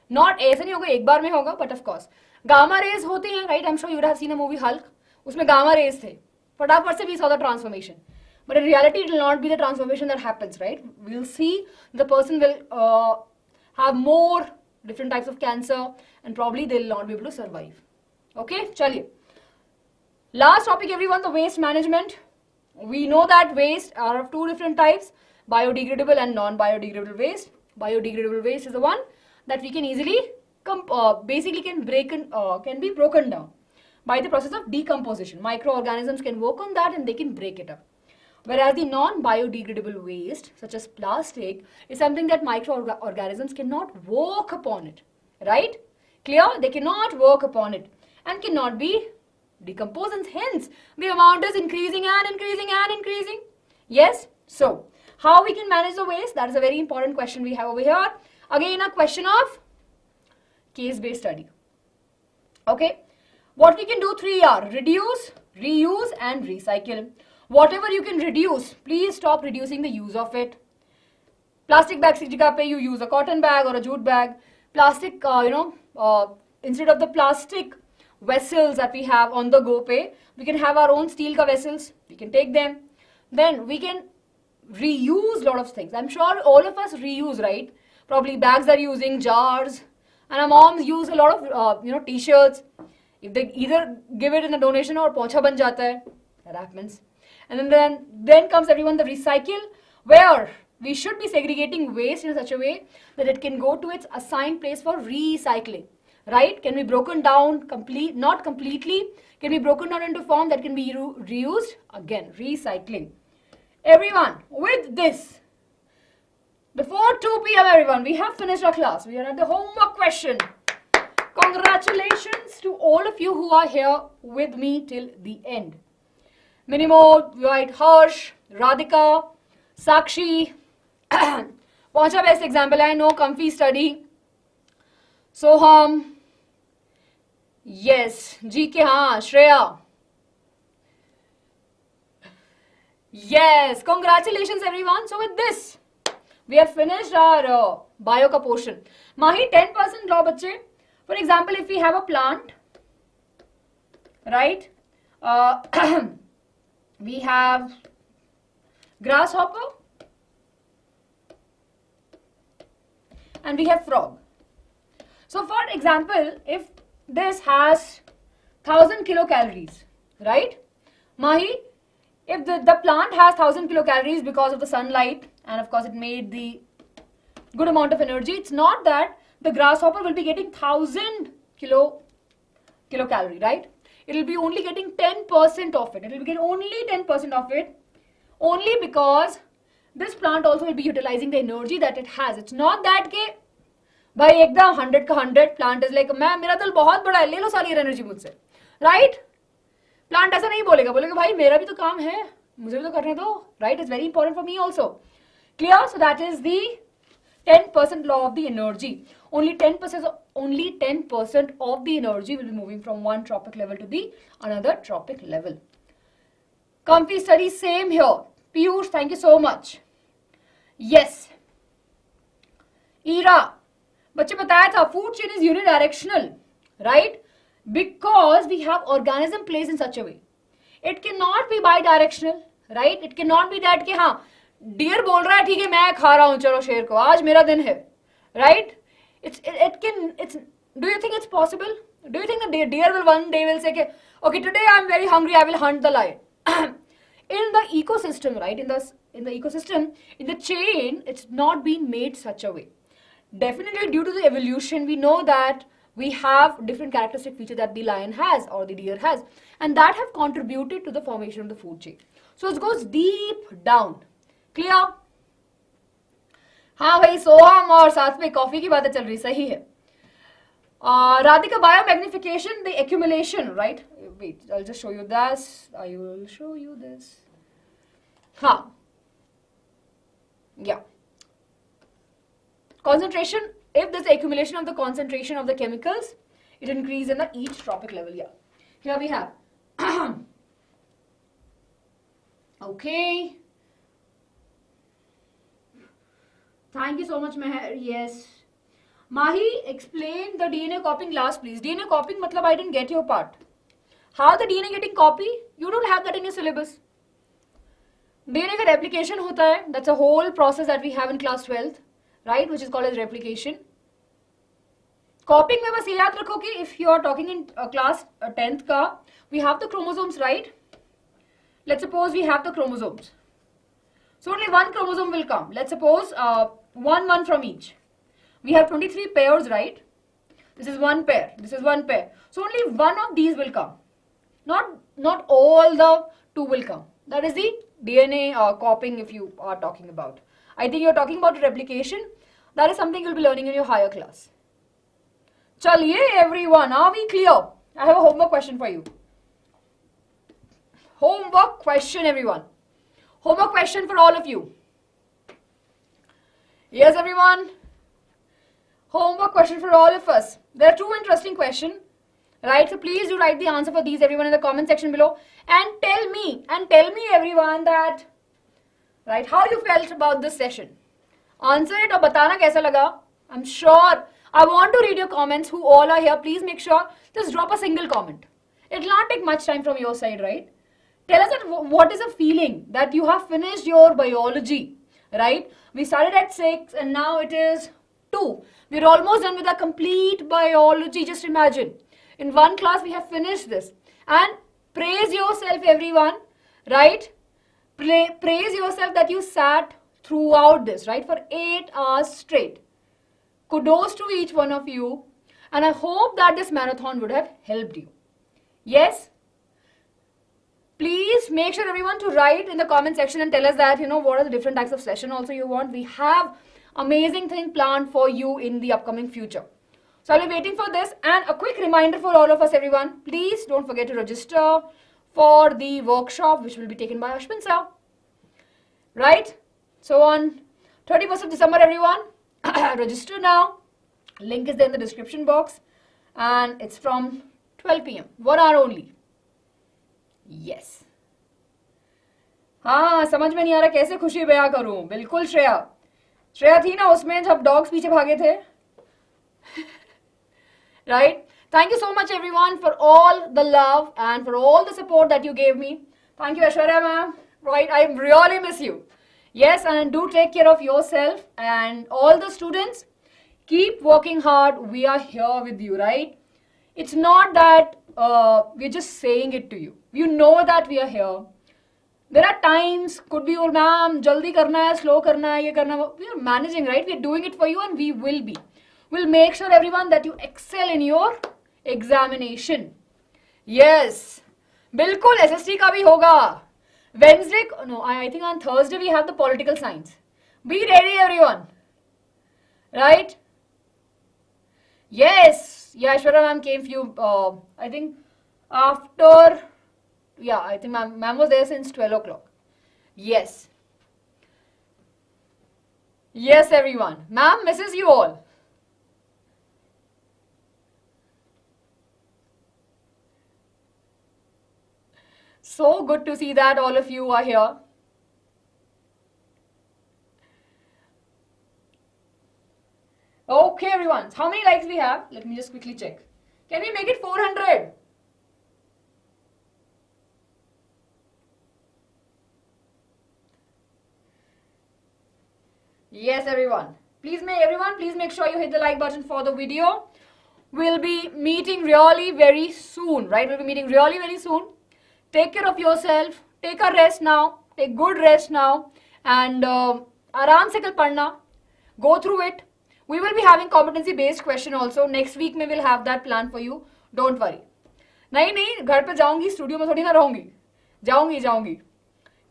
Not ऐसे नहीं होगा एक बार में होगा, but of course gamma rays होती हैं, right? I'm sure you would have seen a movie Hulk. उसमें gamma rays थे. फटाफट से we saw the transformation. But in reality, it will not be the transformation that happens, right? We'll see the person will have more different types of cancer and probably they'll not be able to survive. Okay, chaliye. Last topic, everyone, the waste management. We know that waste are of two different types, biodegradable and non-biodegradable waste. Biodegradable waste is the one that we can easily, basically can be broken down by the process of decomposition. Microorganisms can work on that and they can break it up. Whereas the non-biodegradable waste, such as plastic, is something that microorganisms cannot work upon it. Right? Clear? They cannot work upon it and cannot be decomposed, and hence the amount is increasing and increasing and increasing. Yes? So, how we can manage the waste? That is a very important question we have over here. Again, a question of case-based study. Okay? What we can do 3 are reduce, reuse and recycle. Whatever you can reduce, please stop reducing the use of it. Plastic bags ki jagah pe you use a cotton bag or a jute bag. Plastic, instead of the plastic vessels that we have on the go pe, we can have our own steel ka vessels. We can take them. Then we can reuse lot of things. I'm sure all of us reuse, right? Probably bags are using, jars, and our moms use a lot of t-shirts. If they either give it in a donation or pocha ban jata hai, that happens. And then comes everyone the recycle, where we should be segregating waste in such a way that it can go to its assigned place for recycling, right? Can be broken down not completely, can be broken down into form that can be reused, again, recycling. Everyone, with this, before 2 p.m. everyone, we have finished our class. We are at the homework question. Congratulations to all of you who are here with me till the end. Minimo, White, Harsh, Radhika, Sakshi, Pacha best example, I know, comfy study. Soham, yes, GK, haan, Shreya. Yes, congratulations everyone. So with this, we have finished our bio ka portion. Mahi 10% law bache. For example, if we have a plant, right? We have grasshopper and we have frog. So for example, if this has 1000 kilocalories, right? Mahi, if the plant has 1000 kilocalories because of the sunlight, and of course it made the good amount of energy, it's not that the grasshopper will be getting 1000 kilocalorie, right? It will be only getting 10% of it. It will be getting only 10% of it, only because this plant also will be utilizing the energy that it has. It's not that ke bhai ekdam 100 ka 100 plant is like mera dil bahut bada hai, le lo sari energy mujhse, right? Plant ऐसा नहीं बोलेगा, बोलेगा भाई मेरा भी तो काम है, मुझे भी तो करने दो, right? It's very important for me also. Clear? So that is the 10% law of the energy. Only 10% of the energy will be moving from one tropic level to the another tropic level. Comfy study, same here. Piyush, thank you so much. Yes. Ira, बच्चे बताया था, food chain is unidirectional, right? Because we have organism placed in such a way. It cannot be bidirectional, right? It cannot be that कि हाँ deer बोल रहा है ठीक है मैं खा रहा हूँ चलो शेर को आज मेरा दिन है, right? Do you think it's possible? Do you think the deer will one day will say okay today I'm very hungry, I will hunt the lion? In the ecosystem, right? In the ecosystem, in the chain, it's not been made such a way. Definitely due to the evolution, we know that we have different characteristic features that the lion has or the deer has, and that have contributed to the formation of the food chain. So it goes deep down. Clear? हाँ भाई सोहम और साथ में coffee की बातें चल रही, सही है. Radhika, biomagnification, the accumulation, right? Wait, I'll just show you this. I will show you this. हाँ. Yeah. Concentration, if there's accumulation of the concentration of the chemicals, it increases in the each tropic level. Yeah. Here we have. Okay. Thank you so much, Meher. Yes. Mahi, explain the DNA copying last, please. DNA copying, matlab I didn't get your part. How the DNA getting copy? You don't have that in your syllabus. DNA ka replication hota hai. That's a whole process that we have in class 12th, right? Which is called as replication. Copying mein bas ye yaad rakho ki if you are talking in class 10th ka, we have the chromosomes, right? Let's suppose we have the chromosomes. So only one chromosome will come. Let's suppose one from each. We have 23 pairs, right? This is one pair. This is one pair. So only one of these will come. Not all the two will come. That is the DNA copying if you are talking about. I think you're talking about replication. That is something you'll be learning in your higher class. Chaliye everyone, are we clear? I have a homework question for you. Homework question everyone. Homework question for all of you. Yes everyone. Homework question for all of us. There are two interesting questions. Right? So please do write the answer for these, everyone, in the comment section below. And tell me everyone that, right, how you felt about this session. Answer it or batana kaisa laga. I'm sure I want to read your comments. Who all are here, please make sure just drop a single comment. It will not take much time from your side, right? Tell us that what is a feeling that you have finished your biology, right? We started at 6 and now it is 2. We're almost done with our complete biology. Just imagine. In one class we have finished this. And praise yourself, everyone, right? Praise yourself that you sat throughout this, right? For 8 hours straight. Kudos to each one of you. And I hope that this marathon would have helped you. Yes? Please make sure everyone to write in the comment section and tell us that, what are the different types of session also you want. We have amazing thing planned for you in the upcoming future. So I'll be waiting for this. And a quick reminder for all of us, everyone. Please don't forget to register for the workshop which will be taken by Ashwin sir. Right? So on 31st of December, everyone, register now. Link is there in the description box. And it's from 12 p.m. 1 hour only. Yes. हाँ, समझ में नहीं आ रहा कैसे खुशी बयां करूं. बिल्कुल श्रेया थी ना उसमें जब डॉग्स पीछे भागे थे. Right? Thank you so much, everyone, for all the love and for all the support that you gave me. Thank you, Aishwarya ma'am. Right? I really miss you. Yes, and do take care of yourself and all the students. Keep working hard. We are here with you, right? It's not that we're just saying it to you. You know that we are here. There are times, could be, oh ma'am, jaldi karna hai, slow karna hai, ye karna hai. We are managing, right? We are doing it for you and we will be. We'll make sure, everyone, that you excel in your examination. Yes. Bilkul, SST ka bhi hoga. Wednesday, no, I think on Thursday we have the political science. Be ready, everyone. Right? Yes. Yeah, Aishwarya ma'am came few, I think after, yeah, I think ma'am was there since 12 o'clock. Yes. Yes, everyone. Ma'am misses you all. So good to see that all of you are here. Okay, everyone. How many likes we have? Let me just quickly check. Can we make it 400? Yes, everyone. Please make sure you hit the like button for the video. We'll be meeting really very soon, right? We'll be meeting really very soon. Take care of yourself. Take a rest now. Take good rest now. And aram se kal padna. Go through it. We will be having competency-based question also. Next week, we will have that plan for you. Don't worry. नहीं, घर पे जाऊंगी, studio में थोड़ी ना रहूंगी. जाऊंगी.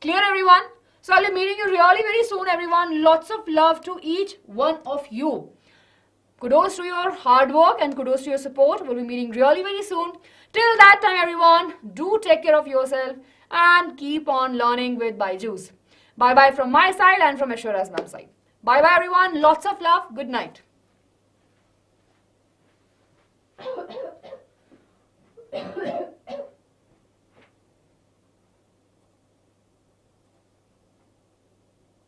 Clear, everyone? So I'll be meeting you really very soon, everyone. Lots of love to each one of you. Kudos to your hard work and kudos to your support. We'll be meeting really very soon. Till that time, everyone, do take care of yourself and keep on learning with BYJU'S. Bye-bye from my side and from Aishwarya's ma'am's side. Bye-bye, everyone. Lots of love. Good night.